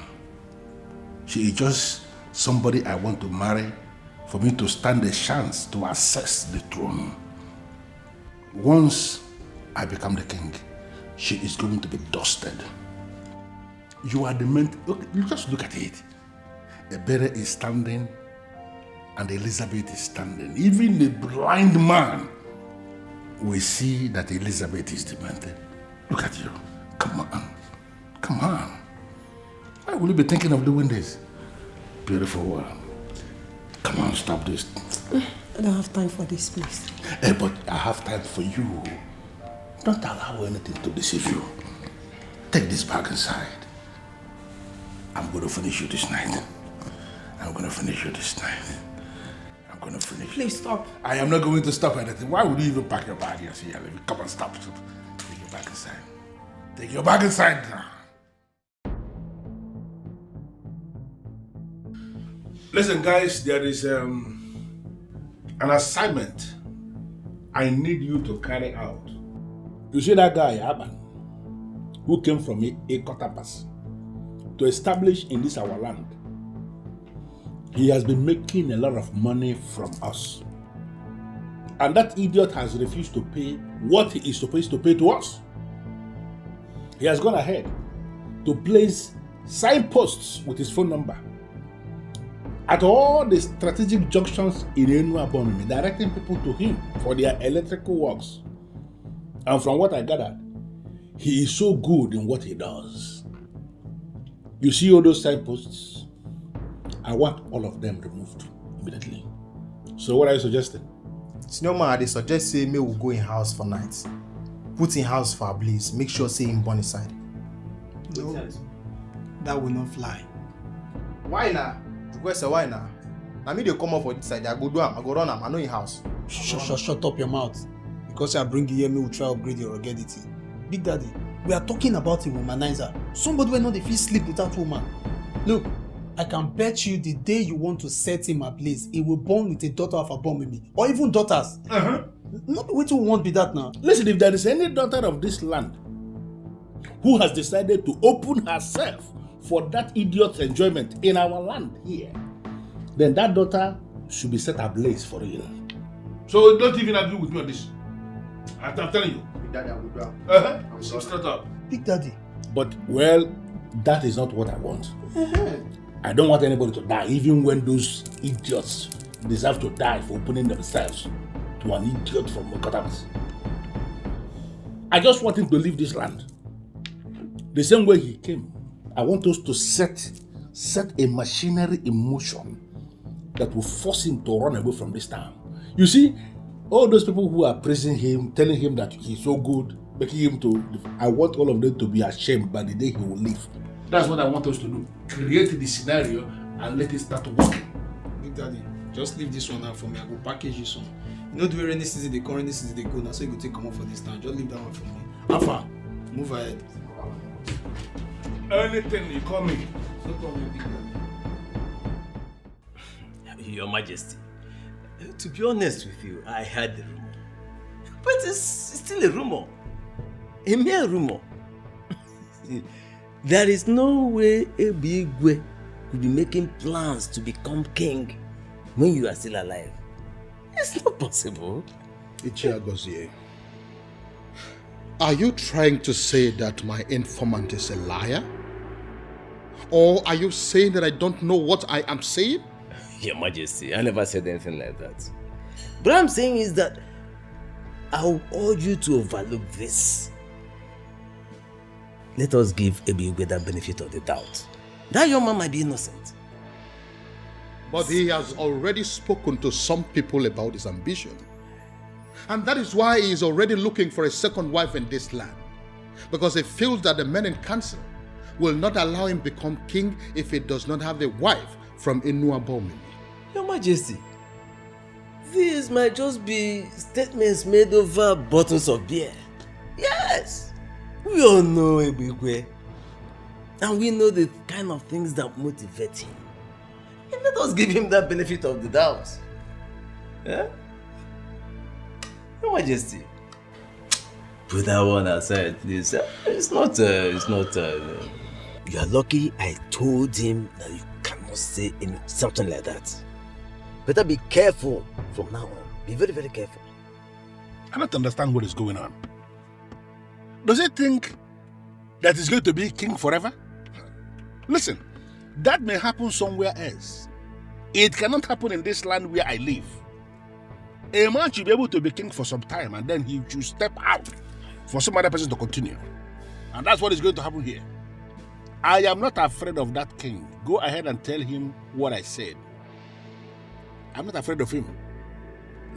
She is just somebody I want to marry for me to stand a chance to access the throne. Once I become the king, she is going to be dusted. You are the man. Just look at it. Ebere is standing and Elizabeth is standing. Even the blind man will see that Elizabeth is demented. Look at you. Come on. Come on. Why will you be thinking of doing this? Beautiful one. Come on, stop this. I don't have time for this, please. But I have time for you. Don't allow anything to deceive you. Take this bag inside. I'm going to finish you this night. I'm going to finish you this night. I'm going to finish. Please stop. I am not going to stop anything. Why would you even pack your bag here? Come on, stop. Take your bag inside. Take your bag inside now. Listen, guys, there is an assignment I need you to carry out. You see that guy, Aban, who came from Ekotapas to establish in this our land. He has been making a lot of money from us. And that idiot has refused to pay what he is supposed to pay to us. He has gone ahead to place signposts with his phone number at all the strategic junctions in Enuabomimi, directing people to him for their electrical works. And from what I gathered, he is so good in what he does. You see all those signposts? I want all of them removed immediately. So what are you suggesting? Senior man, they suggest say me will go in house for nights. Put in house for a blaze. Make sure say him born inside. No, that will not fly. Why now? Say why now? Now me they come up for this side. I go do am. I go run am. I know in house. Shut up your mouth. Because I bring you here, me will try to upgrade your ruggedity. Big Daddy, we are talking about a womanizer. Somebody will not feel sleep without woman. Look, I can bet you the day you want to set him ablaze, he will born with a daughter of a bomb with me. Or even daughters. Not which one won't be that now. Listen, if there is any daughter of this land who has decided to open herself for that idiot's enjoyment in our land here, then that daughter should be set ablaze for real. So don't even agree with me on this. I'm telling you. Big Daddy, I will do am. I'm straight up. Big Daddy. But, well, that is not what I want. I don't want anybody to die, even when those idiots deserve to die for opening themselves to an idiot from Mokotabas. I just want him to leave this land. The same way he came. I want us to set a machinery in motion that will force him to run away from this town. You see, all those people who are praising him, telling him that he's so good, making him to, I want all of them to be ashamed by the day he will leave. That's what I want us to do. Create the scenario and let it start working. Big Daddy, just leave this one out for me. I go package this one. You know the way rainy season they come, rainy season they go. Now so you go take come up for this time. Just leave that one for me. Alpha, move ahead. Anything you call me. No problem, Big Daddy. Your Majesty, to be honest with you, I heard the rumor. But it's still a rumor. A mere rumor. There is no way Ebigwe could be making plans to become king when you are still alive. It's not possible. Ichiagozie, are you trying to say that my informant is a liar? Or are you saying that I don't know what I am saying? Your Majesty, I never said anything like that. What I'm saying is that I will urge you to overlook this. Let us give Ebigwe the benefit of the doubt. That young man might be innocent. But he has already spoken to some people about his ambition. And that is why he is already looking for a second wife in this land. Because he feels that the men in council will not allow him become king if he does not have a wife from Inuabomini. Your Majesty, these might just be statements made over bottles of beer. Yes, we all know Ebigwe, and we know the kind of things that motivate him. And let us give him that benefit of the doubt. Yeah? Your Majesty, put that one aside, please. It's not. You are lucky I told him that you cannot say something like that. Better be careful from now on. Be very, very careful. I don't understand what is going on. Does he think that he's going to be king forever? Listen, that may happen somewhere else. It cannot happen in this land where I live. A man should be able to be king for some time and then he should step out for some other person to continue. And that's what is going to happen here. I am not afraid of that king. Go ahead and tell him what I said. I'm not afraid of him.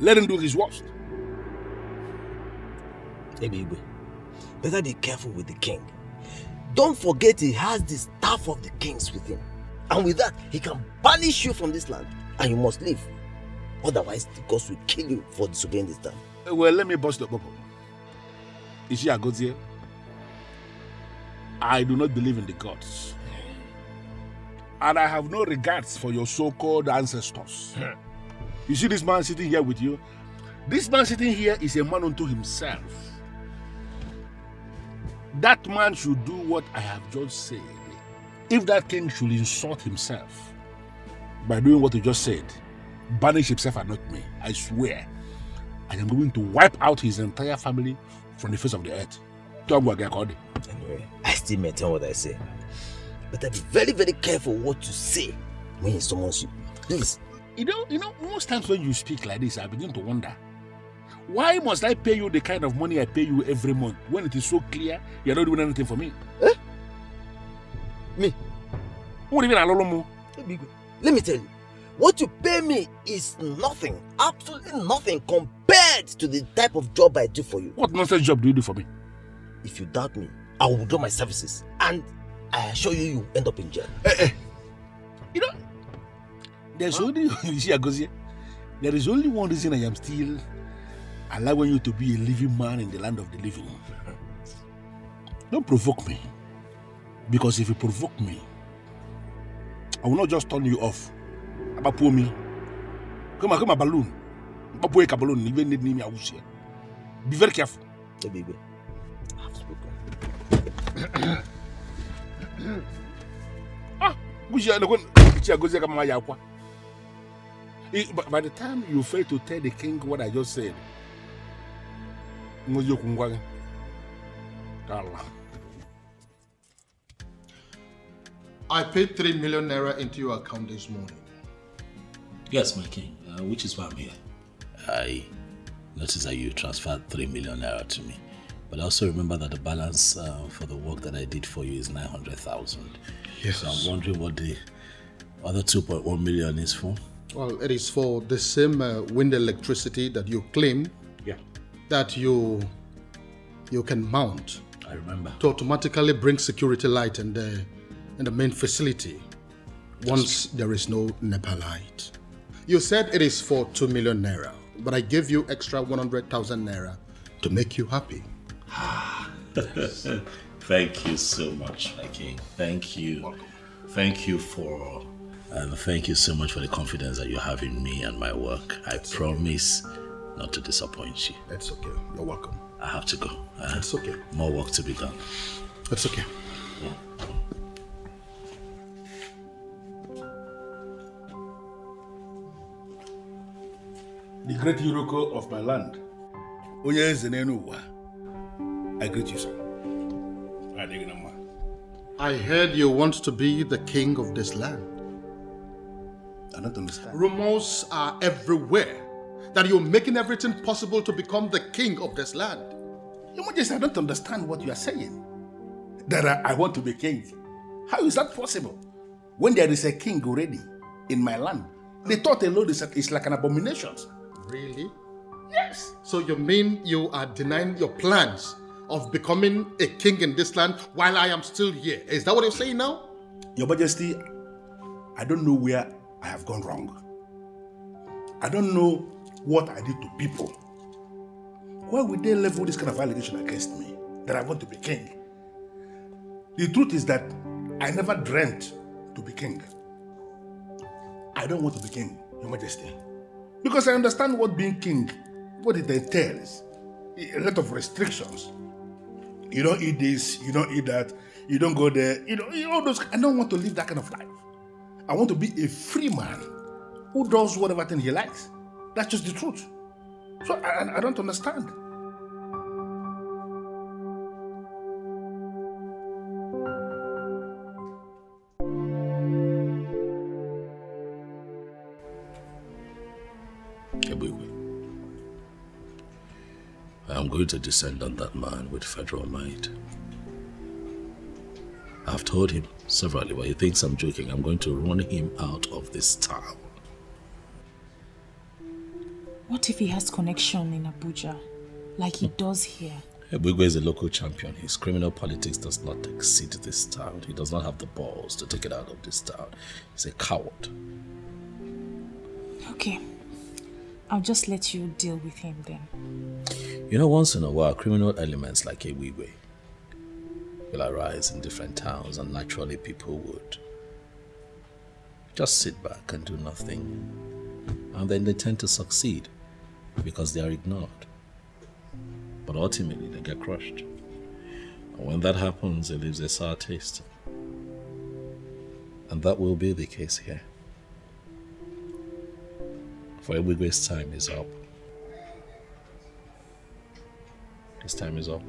Let him do his worst. Ebigwe, better be careful with the king. Don't forget he has the staff of the kings with him. And with that, he can banish you from this land. And you must leave. Otherwise, the gods will kill you for disobeying this time. Well, let me bust the bubble. Is she a god here? I do not believe in the gods. And I have no regards for your so-called ancestors. You see this man sitting here with you? This man sitting here is a man unto himself. That man should do what I have just said. If that king should insult himself by doing what you just said, banish himself and not me, I swear, I am going to wipe out his entire family from the face of the earth. Anyway, I still maintain what I say. But be very, very careful what you say when he summons you. Please. You know, most times when you speak like this, I begin to wonder, why must I pay you the kind of money I pay you every month when it is so clear you're not doing anything for me? Eh? Me? What do you mean, Alolomo? Let me tell you, what you pay me is nothing, absolutely nothing compared to the type of job I do for you. What nonsense job do you do for me? If you doubt me, I will withdraw my services and I assure you, you end up in jail. You know, there's only, you see, Agozie, there is only one reason I am still allowing you to be a living man in the land of the living. Don't provoke me. Because if you provoke me, I will not just turn you off. About poor me. Come on, balloon. About poor balloon, even need me, I will say. Be very careful. Hey, baby. I have spoken. By the time you fail to tell the king what I just said, I paid 3 million naira into your account this morning. Yes, my king, which is why I'm here. I noticed that you transferred 3 million naira to me. But also remember that the balance for the work that I did for you is 900,000. Yes. So I'm wondering what the other 2.1 million is for. Well, it is for the same wind electricity that you claim that you can mount. I remember. To automatically bring security light in the main facility once there is no NEPA light. You said it is for 2 million naira, but I gave you extra 100,000 naira to make you happy. Thank you so much, my king. Thank you. Welcome. Thank you for thank you so much for the confidence that you have in me and my work. I promise not to disappoint you. It's okay. You're welcome. I have to go. It's okay. More work to be done. It's okay. Yeah. The great Yuroko of my land, I greet you, sir. I heard you want to be the king of this land. I don't understand. Rumors are everywhere that you're making everything possible to become the king of this land. Your Majesty, I don't understand what you are saying. That I want to be king. How is that possible? When there is a king already in my land, the thought alone is like an abomination. Really? Yes. So you mean you are denying your plans of becoming a king in this land while I am still here? Is that what you're saying now? Your Majesty, I don't know where I have gone wrong. I don't know what I did to people. Why would they level this kind of allegation against me that I want to be king? The truth is that I never dreamt to be king. I don't want to be king, Your Majesty. Because I understand what being king, what it entails. A lot of restrictions. You don't eat this, you don't eat that, you don't go there, all those. I don't want to live that kind of life. I want to be a free man who does whatever thing he likes. That's just the truth. So I don't understand. I am going to descend on that man with federal might. I've told him severally, but he thinks I'm joking. I'm going to run him out of this town. What if he has connection in Abuja, like he does here? Ebugwe is a local champion. His criminal politics does not exceed this town. He does not have the balls to take it out of this town. He's a coward. Okay. I'll just let you deal with him then. You know, once in a while, criminal elements like Ebugwe will arise in different towns, and naturally people would just sit back and do nothing. And then they tend to succeed because they are ignored. But ultimately they get crushed. And when that happens, it leaves a sour taste. And that will be the case here. For Ebugwe's time is up. His time is up.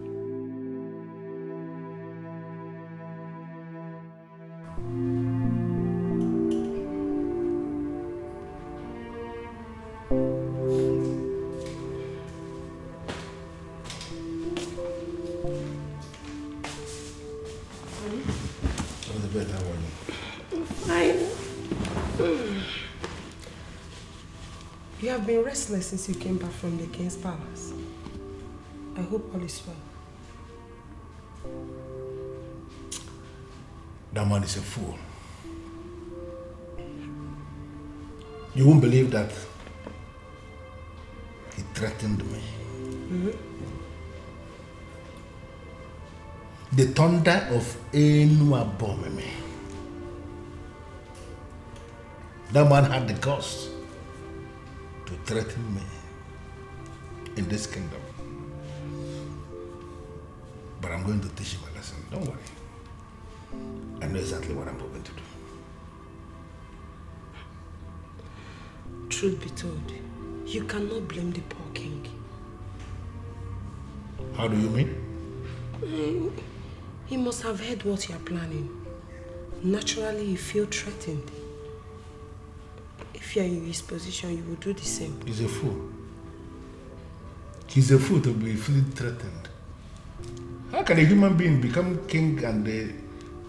You have been restless since you came back from the king's palace. I hope all is well. That man is a fool. You won't believe that he threatened me. Mm-hmm. The thunder of Enuabomeme. That man had the guts to threaten me in this kingdom. But I'm going to teach him a lesson. Don't worry. I know exactly what I'm going to do. Truth be told, you cannot blame the poor king. How do you mean? He must have heard what you are planning. Naturally, you feel threatened. If you are in his position, you will do the same. He's a fool. He's a fool to be feeling threatened. How can a human being become king and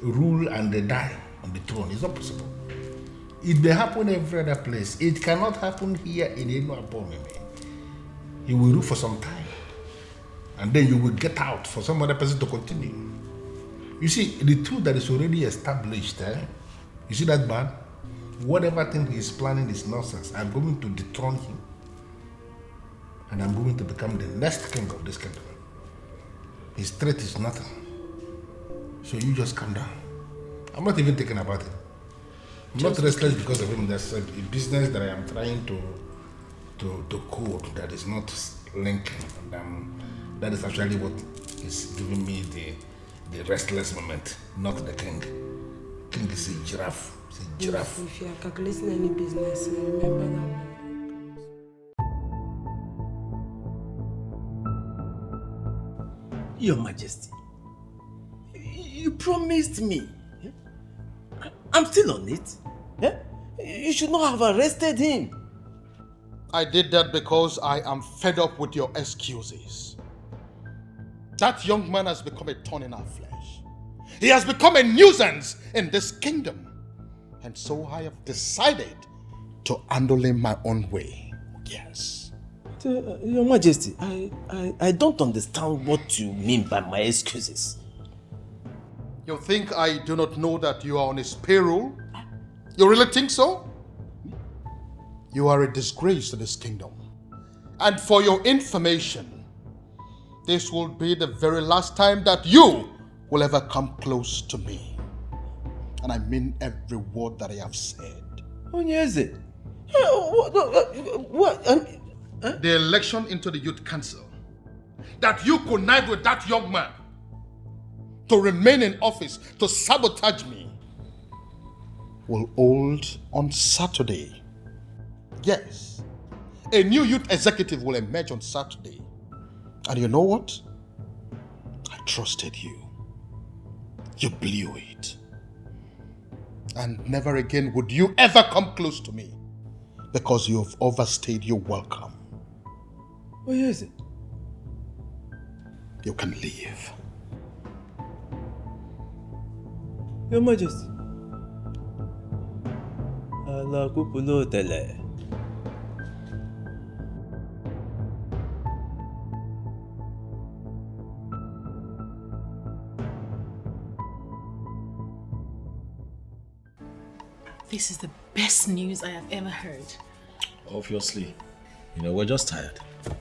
rule and die on the throne? It's not possible. It may happen every other place. It cannot happen here in Enuabomeme. He will rule for some time. And then you will get out for some other person to continue. You see, the truth that is already established, you see that man? Whatever thing he's planning is nonsense. I'm going to dethrone him. And I'm going to become the next king of this kingdom. His threat is nothing. So you just calm down. I'm not even thinking about it. I'm not restless because of him. There's a business that I am trying to code that is not linking. And that is actually what is giving me the restless moment, not the king. King is a giraffe. It's a giraffe. If you are calculating any business, remember that. Your Majesty, you promised me. I'm still on it. You should not have arrested him. I did that because I am fed up with your excuses. That young man has become a thorn in our flesh. He has become a nuisance in this kingdom. And so I have decided to handle him my own way. Yes. Your Majesty, I don't understand what you mean by my excuses. You think I do not know that you are on his payroll? You really think so? You are a disgrace to this kingdom. And for your information, this will be the very last time that you will ever come close to me. And I mean every word that I have said. Onyeze, what? The election into the youth council, that you connived with that young man to remain in office, to sabotage me, will hold on Saturday. Yes, a new youth executive will emerge on Saturday. And you know what? I trusted you. You blew it. And never again would you ever come close to me, because you have overstayed your welcome. Where is it? You can leave. Your Majesty. Allah kupulo tele. This is the best news I have ever heard. Obviously. We're just tired.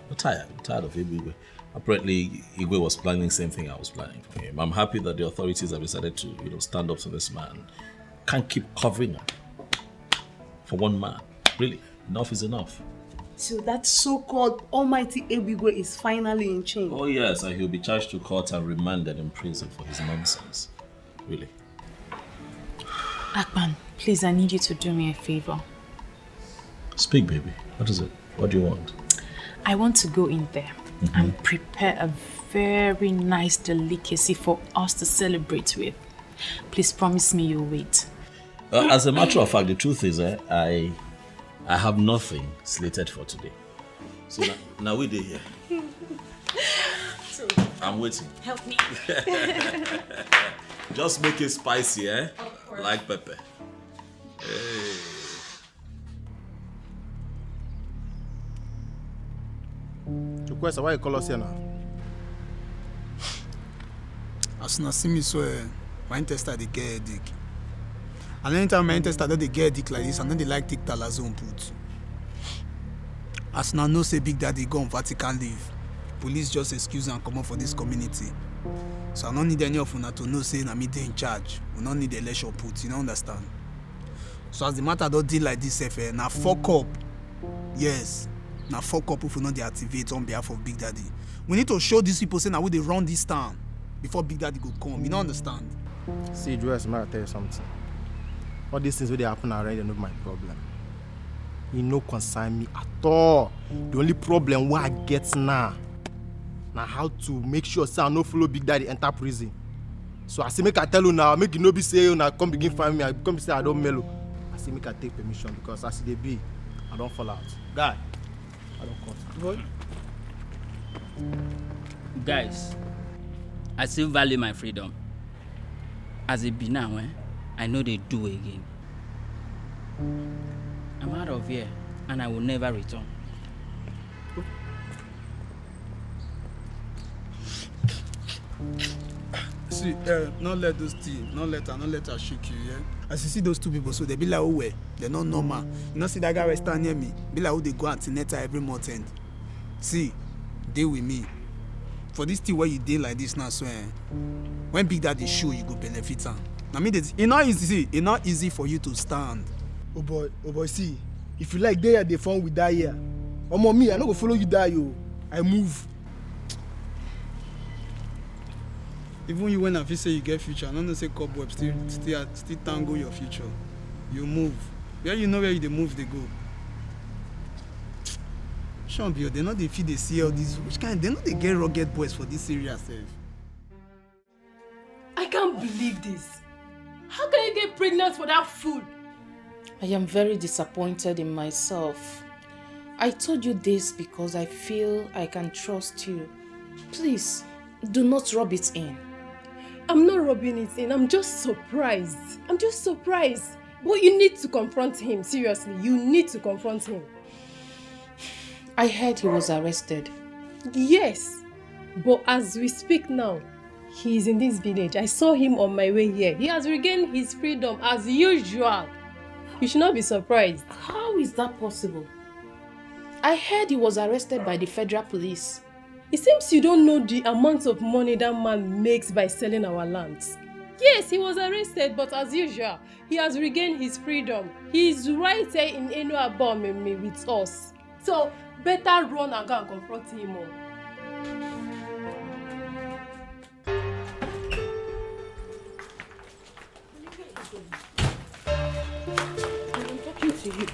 We're tired of Igwe. Apparently, Igwe was planning the same thing I was planning for him. I'm happy that the authorities have decided to, stand up to this man. Can't keep covering up for one man. Really, enough is enough. So that so-called almighty Igwe is finally in chains. Oh yes, and he'll be charged to court and remanded in prison for his nonsense. Really. Akpan, please, I need you to do me a favor. Speak, baby. What is it? What do you want? I want to go in there and prepare a very nice delicacy for us to celebrate with. Please promise me you'll wait. As a matter of fact, the truth is, I have nothing slated for today. So now we're here. So, I'm waiting. help me. Just make it spicy, eh? Like pepper. Hey. Chukwesa, why you call us here now? As you see me, so my intestine they get headache. And anytime my intestine they get headache like this, and then they like take talazone put. As now no say Big Daddy go on Vatican leave. Police just excuse and come up for this community. So I don't need any of you to know say na me dey in charge. We don't need election put, you don't understand? So as the matter don't deal like this, now fuck up. Yes. Now fuck up if we not dey activate on behalf of Big Daddy. We need to show these people say now we they run this town before Big Daddy go come. You don't understand? See, Joyce, may I tell you something? All these things where they happen already are not my problem. You no concern me at all. The only problem what I get now how to make sure say I no follow Big Daddy enter prison. So I say make I tell you now, make you no be say you now come begin find me, I come say I don't mellow. I say make I take permission because as they be, I don't fall out. Guy, I don't cut. Boy. Guys, I still value my freedom. As it be now, I know they do again. I'm out of here and I will never return. See, not let those things, not let her shake you, yeah? As you see those two people, so they be like, oh, well, they're not normal. You know, see that guy right stand near me, be like, oh, they go antenatal every month end. See, deal with me. For this thing where you deal like this now, so when Big Daddy show, you go benefit am. I mean, it's not easy for you to stand. Oh boy, see, if you like there, they fun with that here. Omo me, I no go follow you die, yo. I move. Even you when I feel say you get future, I don't say cobweb still tango your future. You move. Where you know where you move, they go. Champion, they know they feed they see all these. Which kind? They know they get rugged boys for this area, self. I can't believe this. How can you get pregnant for that fool? I am very disappointed in myself. I told you this because I feel I can trust you. Please, do not rub it in. I'm not rubbing it in. I'm just surprised. But you need to confront him. Seriously, you need to confront him. I heard he was arrested. Yes, but as we speak now, he is in this village. I saw him on my way here. He has regained his freedom as usual. You should not be surprised. How is that possible? I heard he was arrested by the federal police. It seems you don't know the amount of money that man makes by selling our lands. Yes, he was arrested, but as usual, he has regained his freedom. He is right here in Enuabomeme with us. So, better run and go and confront him all. I'm talking to you.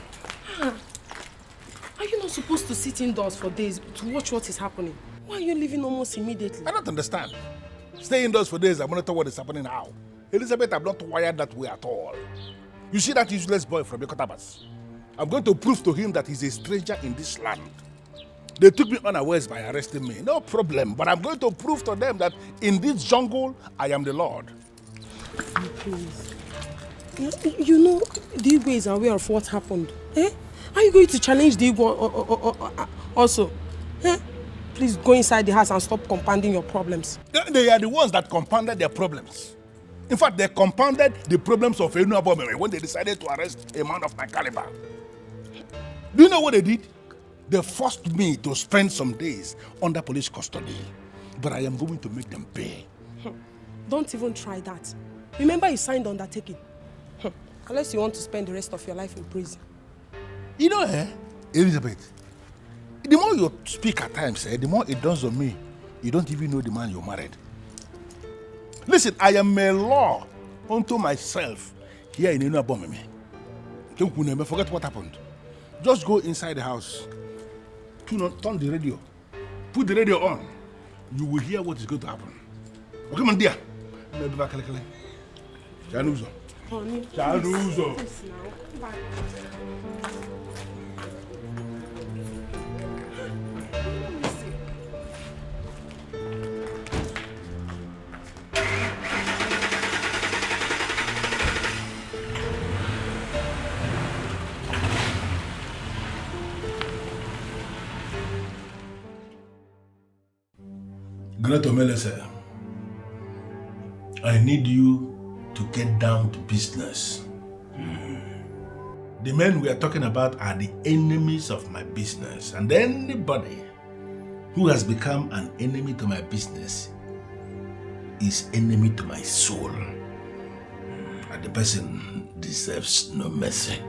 Are you not supposed to sit indoors for days to watch what is happening? Why are you leaving almost immediately? I don't understand. Stay indoors for days and monitor what is happening now. Elizabeth, I'm not wired that way at all. You see that useless boy from Yokotabas? I'm going to prove to him that he's a stranger in this land. They took me unawares by arresting me. No problem. But I'm going to prove to them that in this jungle, I am the Lord. Please. You know, the Igwe is aware of what happened. Eh? Are you going to challenge the Igwe also? Eh? Please go inside the house and stop compounding your problems. They are the ones that compounded their problems. In fact, they compounded the problems of Enuabomeme when they decided to arrest a man of my caliber. Do you know what they did? They forced me to spend some days under police custody. But I am going to make them pay. Don't even try that. Remember you signed undertaking. Unless you want to spend the rest of your life in prison. You know, Elizabeth, the more you speak at times, the more it dawns on me, you don't even know the man you married. Listen, I am a law unto myself here in Enuabomeme. Forget what happened. Just go inside the house, turn the radio, put the radio on. You will hear what is going to happen. Okay, my dear. Chanuzo. Chanuzo. Great Omelese, I need you to get down to business. The men we are talking about are the enemies of my business, and anybody who has become an enemy to my business is enemy to my soul. And the person deserves no mercy.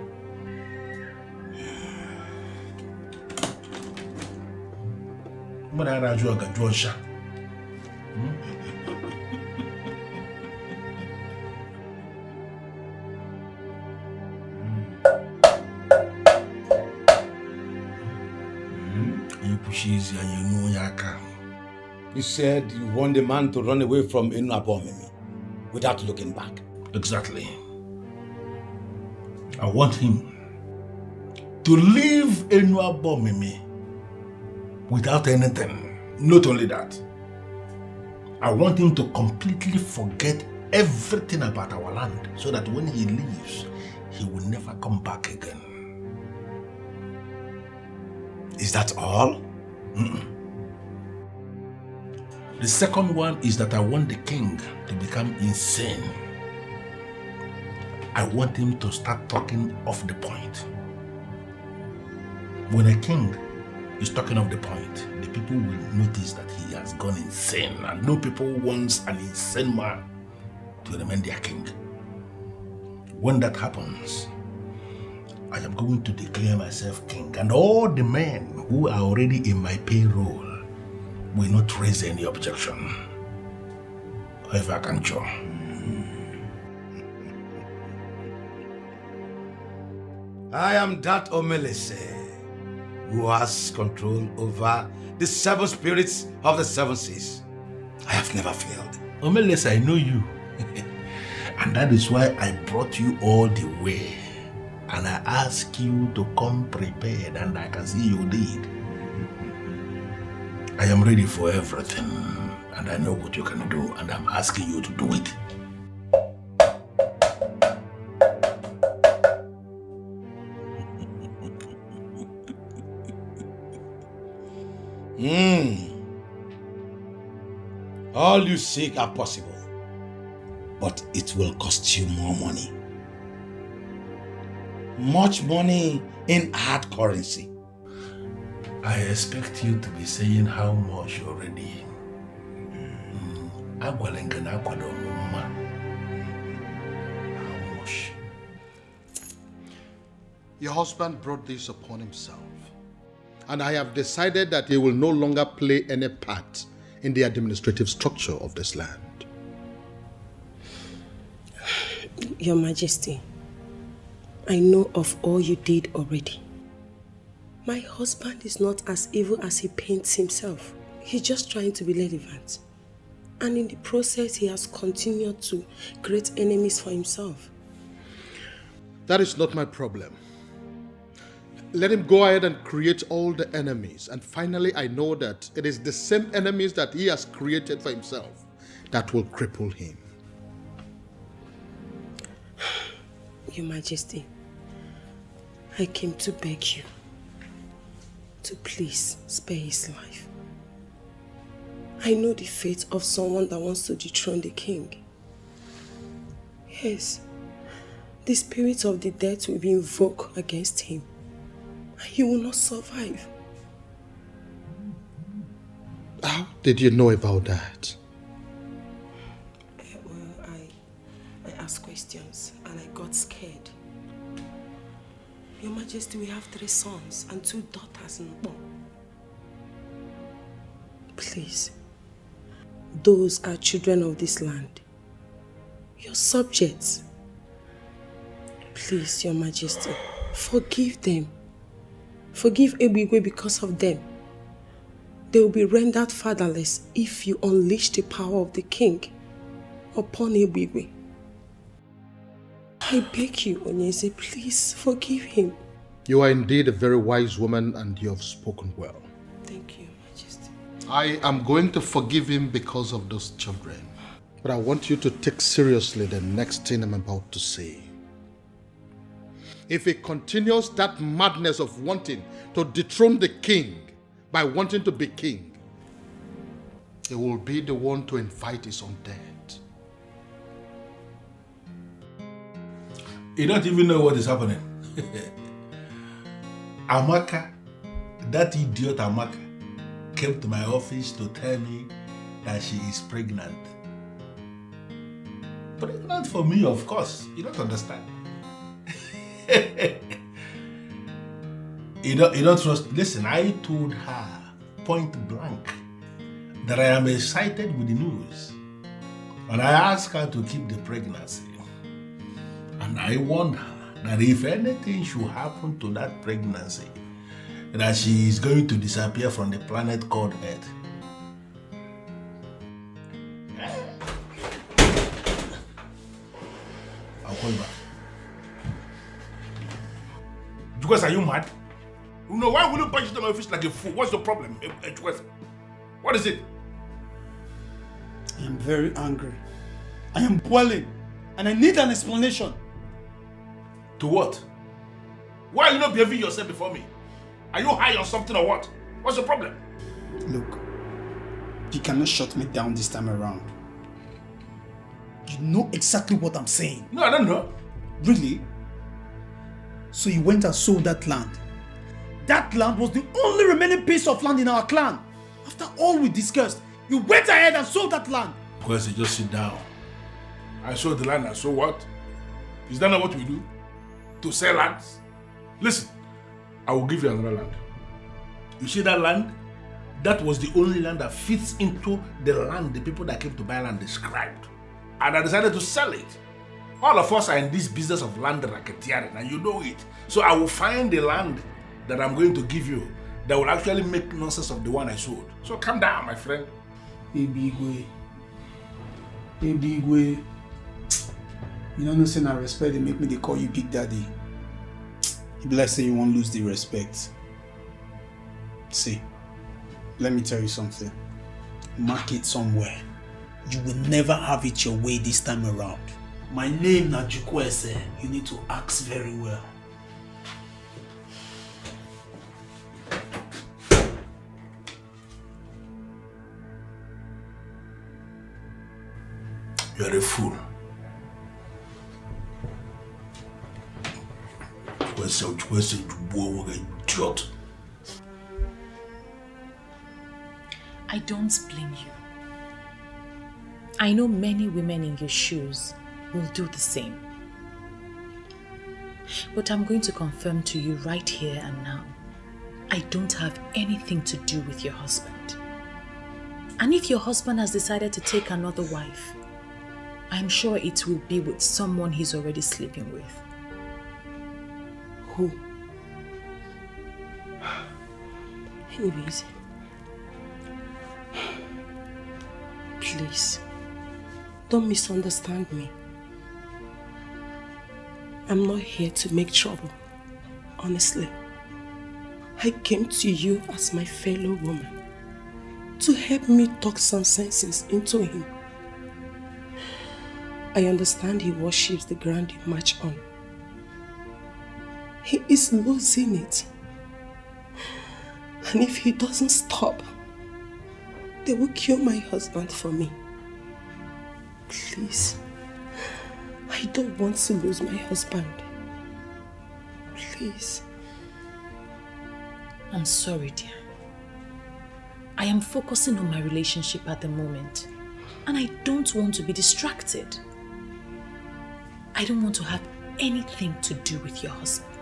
You said you want the man to run away from Enuabomeme without looking back. Exactly. I want him to leave Enuabomeme without anything. Not only that, I want him to completely forget everything about our land so that when he leaves, he will never come back again. Is that all? The second one is that I want the king to become insane. I want him to start talking off the point. When a king is talking off the point, the people will notice that he has gone insane, and no people wants an insane man to remain their king. When that happens, I am going to declare myself king, and all the men who are already in my payroll will not raise any objection. However, I can show. I am that Omelese who has control over the 7 spirits of the 7 seas. I have never failed. Omelese, I know you. And that is why I brought you all the way. And I ask you to come prepared, and I can see you did. I am ready for everything, and I know what you can do, and I'm asking you to do it. All you seek are possible, but it will cost you more money. Much money in hard currency. I expect you to be saying how much already. How much? Your husband brought this upon himself, and I have decided that he will no longer play any part in the administrative structure of this land. Your Majesty, I know of all you did already. My husband is not as evil as he paints himself. He's just trying to be relevant. And in the process, he has continued to create enemies for himself. That is not my problem. Let him go ahead and create all the enemies. And finally, I know that it is the same enemies that he has created for himself that will cripple him. Your Majesty, I came to beg you to please spare his life. I know the fate of someone that wants to dethrone the king. Yes, the spirit of the dead will be invoked against him, and he will not survive. How did you know about that? Well, I asked questions and I got scared. Your Majesty, we have 3 sons and 2 daughters in Bo. Please, those are children of this land, your subjects. Please, Your Majesty, forgive them. Forgive Ebigwe because of them. They will be rendered fatherless if you unleash the power of the king upon Ebigwe. I beg you, Onyeze, please forgive him. You are indeed a very wise woman and you have spoken well. Thank you, Majesty. I am going to forgive him because of those children. But I want you to take seriously the next thing I'm about to say. If he continues that madness of wanting to dethrone the king by wanting to be king, he will be the one to invite his own death. You don't even know what is happening. Amaka, that idiot Amaka, came to my office to tell me that she is pregnant. Pregnant for me, of course. You don't understand. You don't trust. Listen, I told her point blank that I am excited with the news. And I asked her to keep the pregnancy. And I warned her that if anything should happen to that pregnancy, that she is going to disappear from the planet called Earth. I'll call you back. Because are you mad? No, why will you punch into my face like a fool? What's the problem? What is it? I am very angry. I am boiling. And I need an explanation. To what? Why are you not behaving yourself before me? Are you high on something or what? What's the problem? Look, you cannot shut me down this time around. You know exactly what I'm saying. No, I don't know. Really? So you went and sold that land. That land was the only remaining piece of land in our clan. After all we discussed, you went ahead and sold that land. Because you just sit down. I sold the land and so what? Is that not what we do? To sell lands? Listen, I will give you another land. You see that land? That was the only land that fits into the land the people that came to buy land described. And I decided to sell it. All of us are in this business of land racketeering and you know it. So I will find the land that I'm going to give you that will actually make nonsense of the one I sold. So calm down, my friend. Ebigwe. You don't know, say I respect, they make me they call you Big Daddy. You be like say you won't lose the respect. See, let me tell you something. Mark it somewhere. You will never have it your way this time around. My name na Jukwese. You need to ask very well. You are a fool. Idiot. I don't blame you. I know many women in your shoes will do the same. But I'm going to confirm to you right here and now, I don't have anything to do with your husband. And if your husband has decided to take another wife, I'm sure it will be with someone he's already sleeping with. Who? Anyways, please, don't misunderstand me. I'm not here to make trouble, honestly. I came to you as my fellow woman to help me talk some sense into him. I understand he worships the ground you march on. He is losing it. And if he doesn't stop, they will kill my husband for me. Please, I don't want to lose my husband. Please. I'm sorry, dear. I am focusing on my relationship at the moment, and I don't want to be distracted. I don't want to have anything to do with your husband.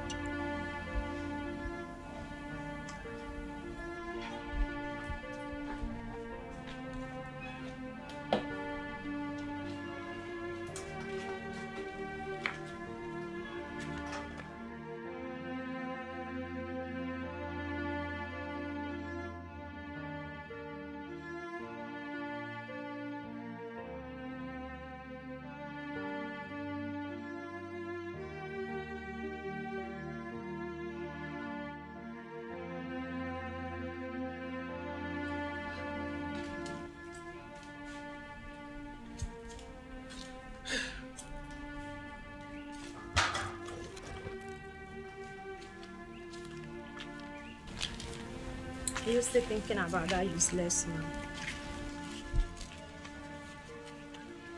Are you still thinking about that useless man?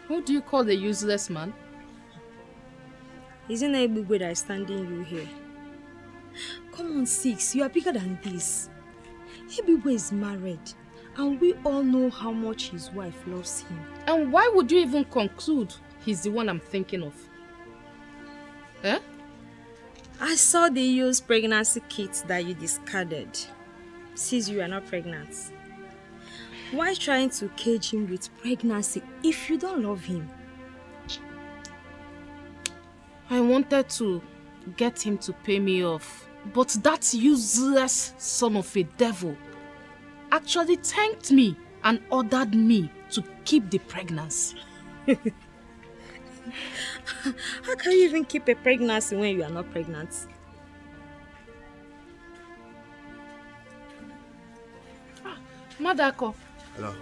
Who do you call the useless man? Isn't it Ebugwe that is standing you here? Come on, Six, you are bigger than this. Ebugwe is married, and we all know how much his wife loves him. And why would you even conclude he's the one I'm thinking of? Eh? I saw the used pregnancy kits that you discarded. Since you are not pregnant. Why trying to cage him with pregnancy if you don't love him? I wanted to get him to pay me off, but that useless son of a devil actually thanked me and ordered me to keep the pregnancy. How can you even keep a pregnancy when you are not pregnant? Madako. Hello.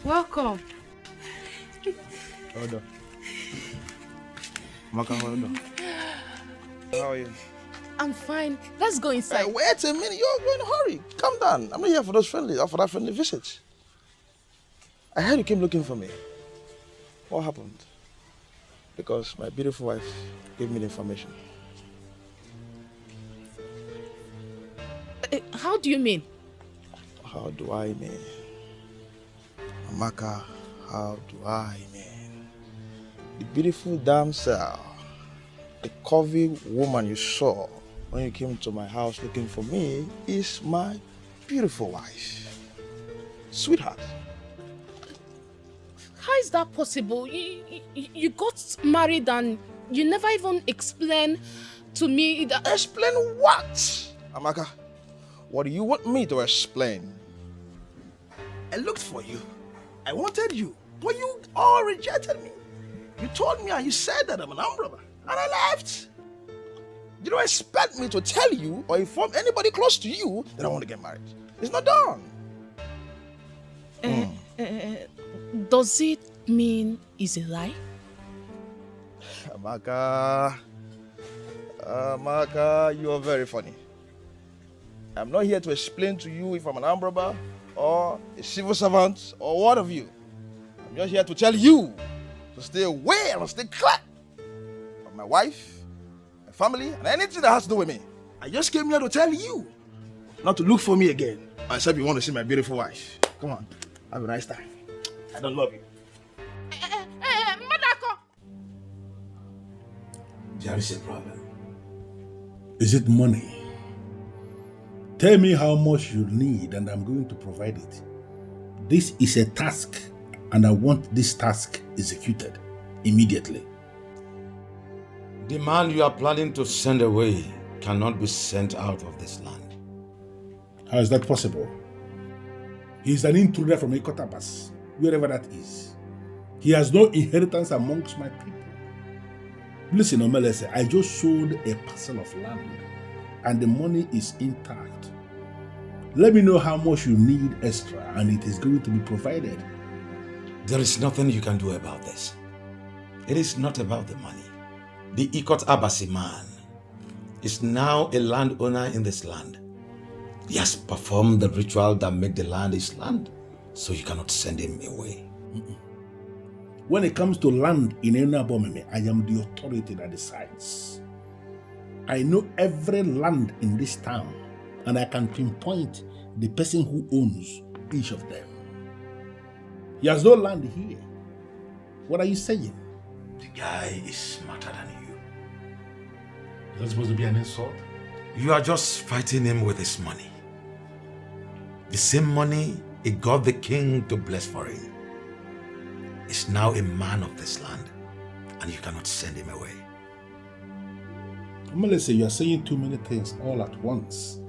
Welcome. Hold on. Maka, hold on. How are you? I'm fine. Let's go inside. Hey, wait a minute. You're in a hurry. Calm down. I'm not here for that friendly visit. I heard you came looking for me. What happened? Because my beautiful wife gave me the information. How do you mean? How do I mean? Amaka, how do I mean? The beautiful damsel, the curvy woman you saw when you came to my house looking for me is my beautiful wife. Sweetheart. How is that possible? You got married and you never even explained to me that... Explain what? Amaka, what do you want me to explain? I looked for you. I wanted you. But you all rejected me. You told me and you said that I'm an armed robber. And I left. You don't expect me to tell you or inform anybody close to you that I want to get married. It's not done. Does it mean it's a lie? Amaka, you are very funny. I'm not here to explain to you if I'm an armed robber or a civil servant or what of you. I'm I'm just here to tell you to stay away and stay clear from my wife, my family, and anything that has to do with me. I just came here to tell you not to look for me again. Except you want to see my beautiful wife. Come on, have a nice time. I don't love you. Madako. There is a problem. Is it money? Tell me how much you need and I'm going to provide it. This is a task and I want this task executed immediately. The man you are planning to send away cannot be sent out of this land. How is that possible? He is an intruder from Ikotabas, wherever that is. He has no inheritance amongst my people. Listen, Omelese, I just sold a parcel of land and the money is intact. Let me know how much you need extra and it is going to be provided. There is nothing you can do about this. It is not about the money. The Ikot Abasi man is now a landowner in this land. He has performed the ritual that made the land his land, so you cannot send him away. When it comes to land in Enabomeme, I am the authority that decides. I know every land in this town, and I can pinpoint the person who owns each of them. He has no land here. What are you saying? The guy is smarter than you. Is that supposed to be an insult? You are just fighting him with his money. The same money he got the king to bless for him. Is now a man of this land, and you cannot send him away. Melissa, you are saying too many things all at once.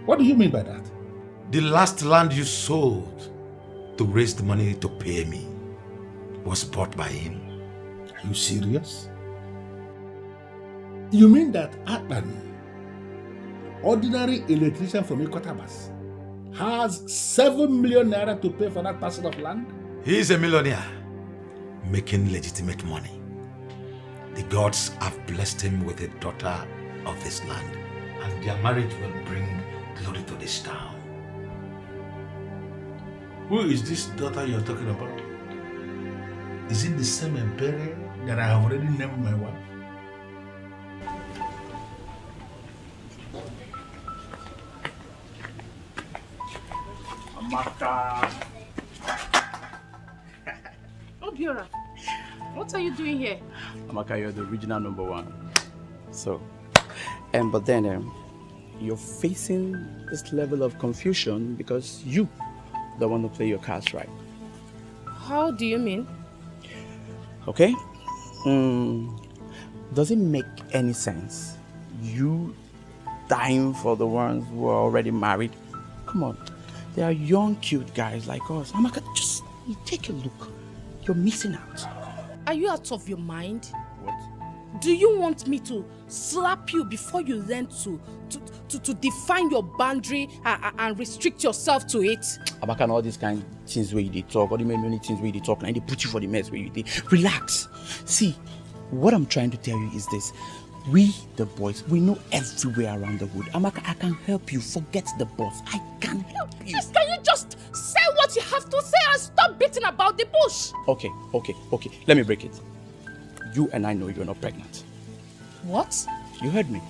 What do you mean by that? The last land you sold to raise the money to pay me was bought by him. Are you serious? You mean that Atlan, ordinary electrician from Ikotabas, has 7 million naira to pay for that parcel of land? He is a millionaire, making legitimate money. The gods have blessed him with a daughter of this land, and their marriage will bring glory to this town. Who is this daughter you are talking about? Is it the same Empere that I have already named my wife? Amaka. Obiora, what are you doing here? Amaka, you're the original #1. So, but then you're facing this level of confusion because you don't want to play your cards right. How do you mean? Okay? Does it make any sense? You dying for the ones who are already married? Come on. They are young, cute guys like us. Amaka, just take a look. You're missing out. Are you out of your mind? What? Do you want me to slap you before you learn to define your boundary and restrict yourself to it? Amaka, and all these kind of things where you dey talk, all the many things where you dey talk, and they put you for the mess where you dey. Relax. See, what I'm trying to tell you is this. We, the boys, we know everywhere around the wood. Amaka, I can help you. Forget the boss. I can help you. Yes, can you just say what you have to say and stop beating about the bush? Okay. Let me break it. You and I know you're not pregnant. What? You heard me.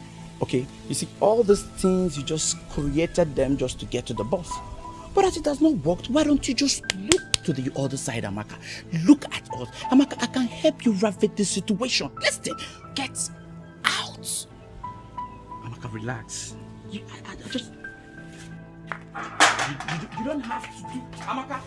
Okay, you see, all these things, you just created them just to get to the boss. But as it has not worked, why don't you just look to the other side, Amaka? Look at us. Amaka, I can help you ravage this situation. Listen, get out. Amaka, relax. I just... You don't have to do... Amaka.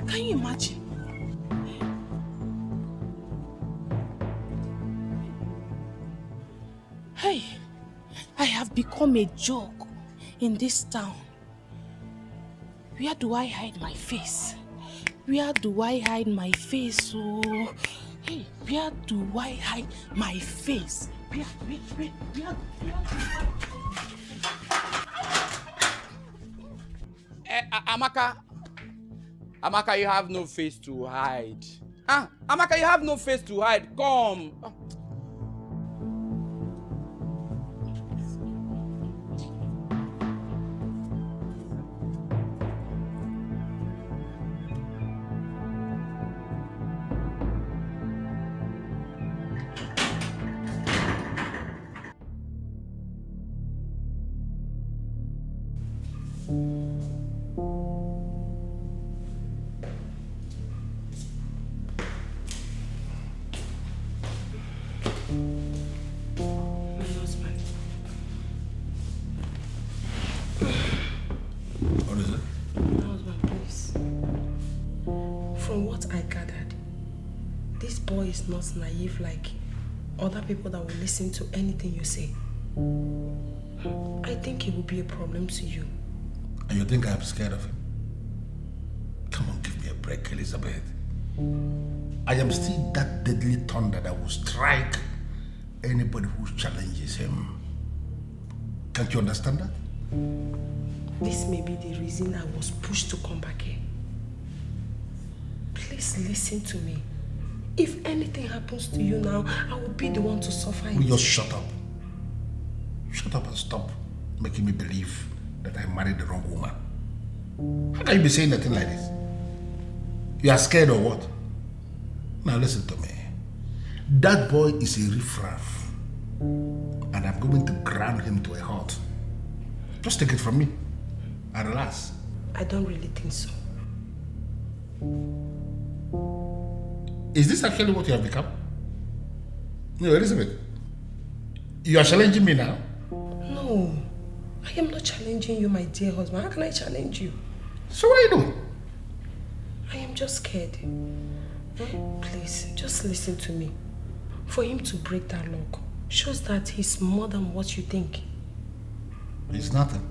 Can you imagine? Hey, I have become a joke in this town. Where do I hide my face? Where do I hide my face? Oh, hey, where do I hide my face? Amaka, you have no face to hide. Amaka, you have no face to hide. Come. Is not naive like other people that will listen to anything you say. I think it will be a problem to you. And you think I'm scared of him? Come on, give me a break, Elizabeth. I am still that deadly thunder that will strike anybody who challenges him. Can't you understand that? This may be the reason I was pushed to come back here. Please listen to me. If anything happens to you now, I will be the one to suffer. Will you just shut up? Shut up and stop making me believe that I married the wrong woman. How can you be saying nothing like this? You are scared or what? Now listen to me. That boy is a riffraff. And I'm going to ground him to a halt. Just take it from me. And relax. I don't really think so. Is this actually what you have become? No, Elizabeth. You are challenging me now? No. I am not challenging you, my dear husband. How can I challenge you? So what are you doing? I am just scared. Please, just listen to me. For him to break that lock shows that he's more than what you think. It's nothing.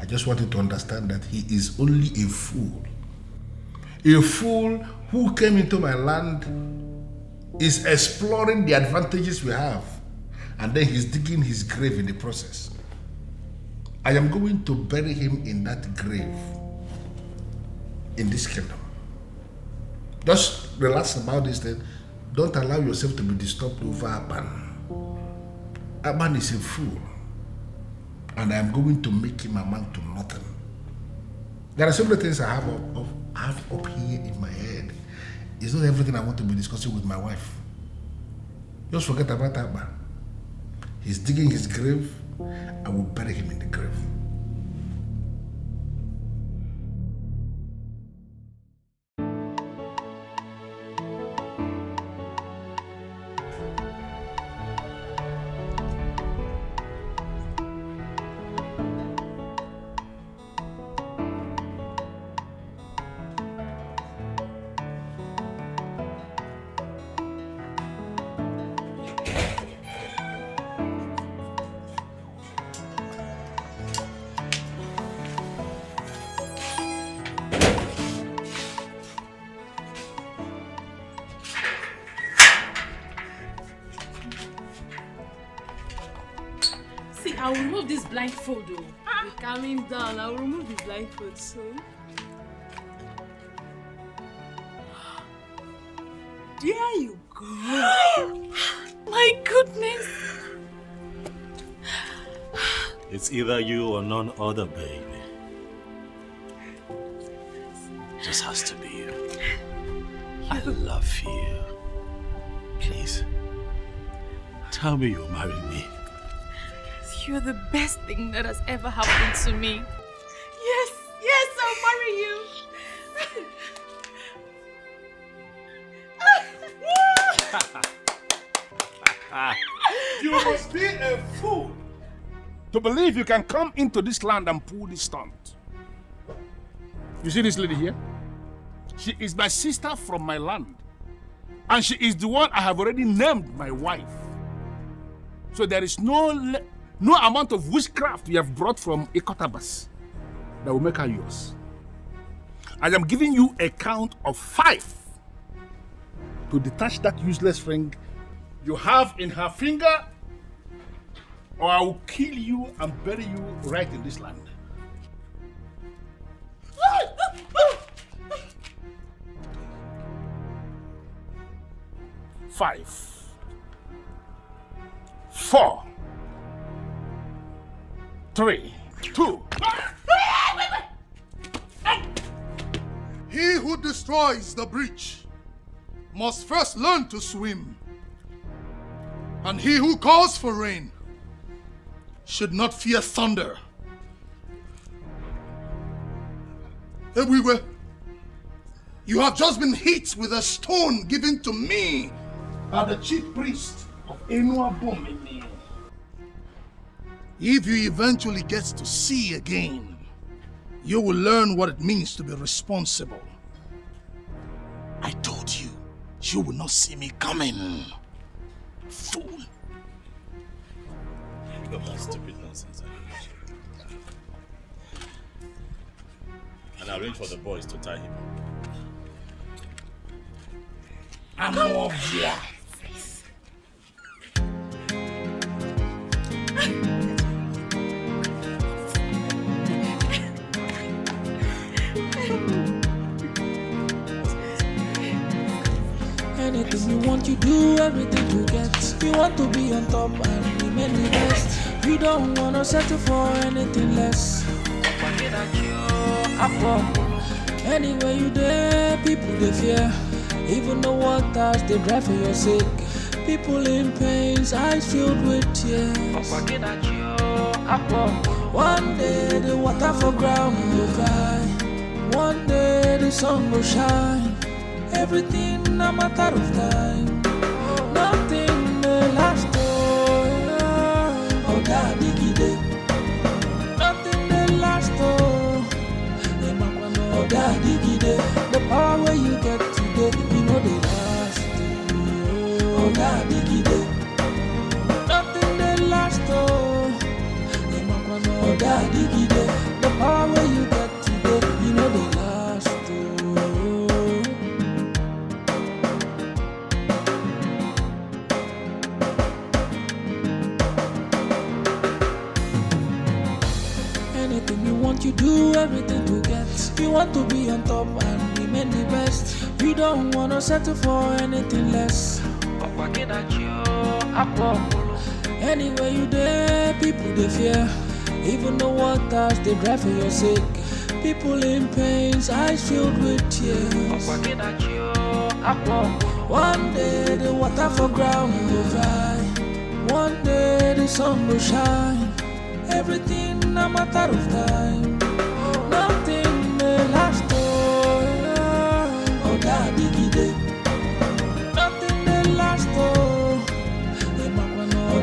I just wanted to understand that he is only a fool. A fool who came into my land, is exploring the advantages we have, and then he's digging his grave in the process. I am going to bury him in that grave in this kingdom. Just relax about this thing. Don't allow yourself to be disturbed over Aban. Aban is a fool, and I am going to make him amount to nothing. There are so many things I have up here in my head. It's not everything I want to be discussing with my wife. Just forget about Aban. He's digging his grave. I will bury him in the grave. I will remove this blindfold. You're calming down. I will remove the blindfold soon. There you go. My goodness. It's either you or none other, baby. Just has to be you. I love you. Please, tell me you'll marry me. You're the best thing that has ever happened to me. Yes, I'll marry you. You must be a fool to believe you can come into this land and pull this stunt. You see this lady here? She is my sister from my land. And she is the one I have already named my wife. So there is no amount of witchcraft you have brought from Ikotabas that will make her yours. I am giving you a count of 5 to detach that useless ring you have in her finger, or I will kill you and bury you right in this land. 5, 4, 3, 2. He who destroys the breach must first learn to swim. And he who calls for rain should not fear thunder. Ewiwe, you have just been hit with a stone given to me by the chief priest of Enuabomene. If you eventually get to see again, you will learn what it means to be responsible. I told you, you will not see me coming. Fool. Pick up that stupid nonsense. And arrange for the boys to tie him up. I'm over. Anything you want, you do everything to get. You want to be on top and remain the best. You don't wanna settle for anything less. Anywhere you there, people they fear. Even the waters they drive for your sake. People in pains, eyes filled with tears. One day the water for ground will dry. One day the sun will shine. Everything a matter of time. Nothing may last. Oh, daddy gide. Nothing may last. Oh, daddy gide. The power where you get today, you know they last. Oh, daddy gide. Nothing may last. Oh, daddy gide. The power where you get today, you know they last. You do everything to get. You want to be on top and remain the best. You don't wanna settle for anything less. Anywhere you there, people they fear. Even the waters they drive for your sake. People in pains, eyes filled with tears. One day the water for ground will dry. One day the sun will shine. Everything a matter of time. Nothing may last. Oh, daddy gide. Nothing may last. Oh,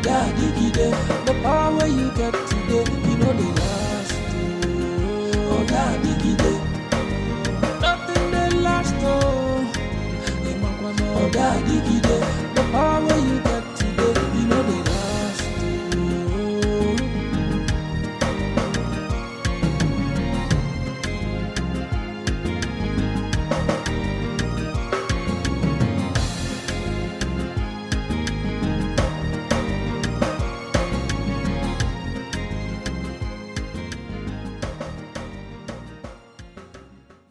daddy gide. The power where you get today, you know they last. Oh, daddy gide. Nothing may last. Oh, daddy gide. The power where you get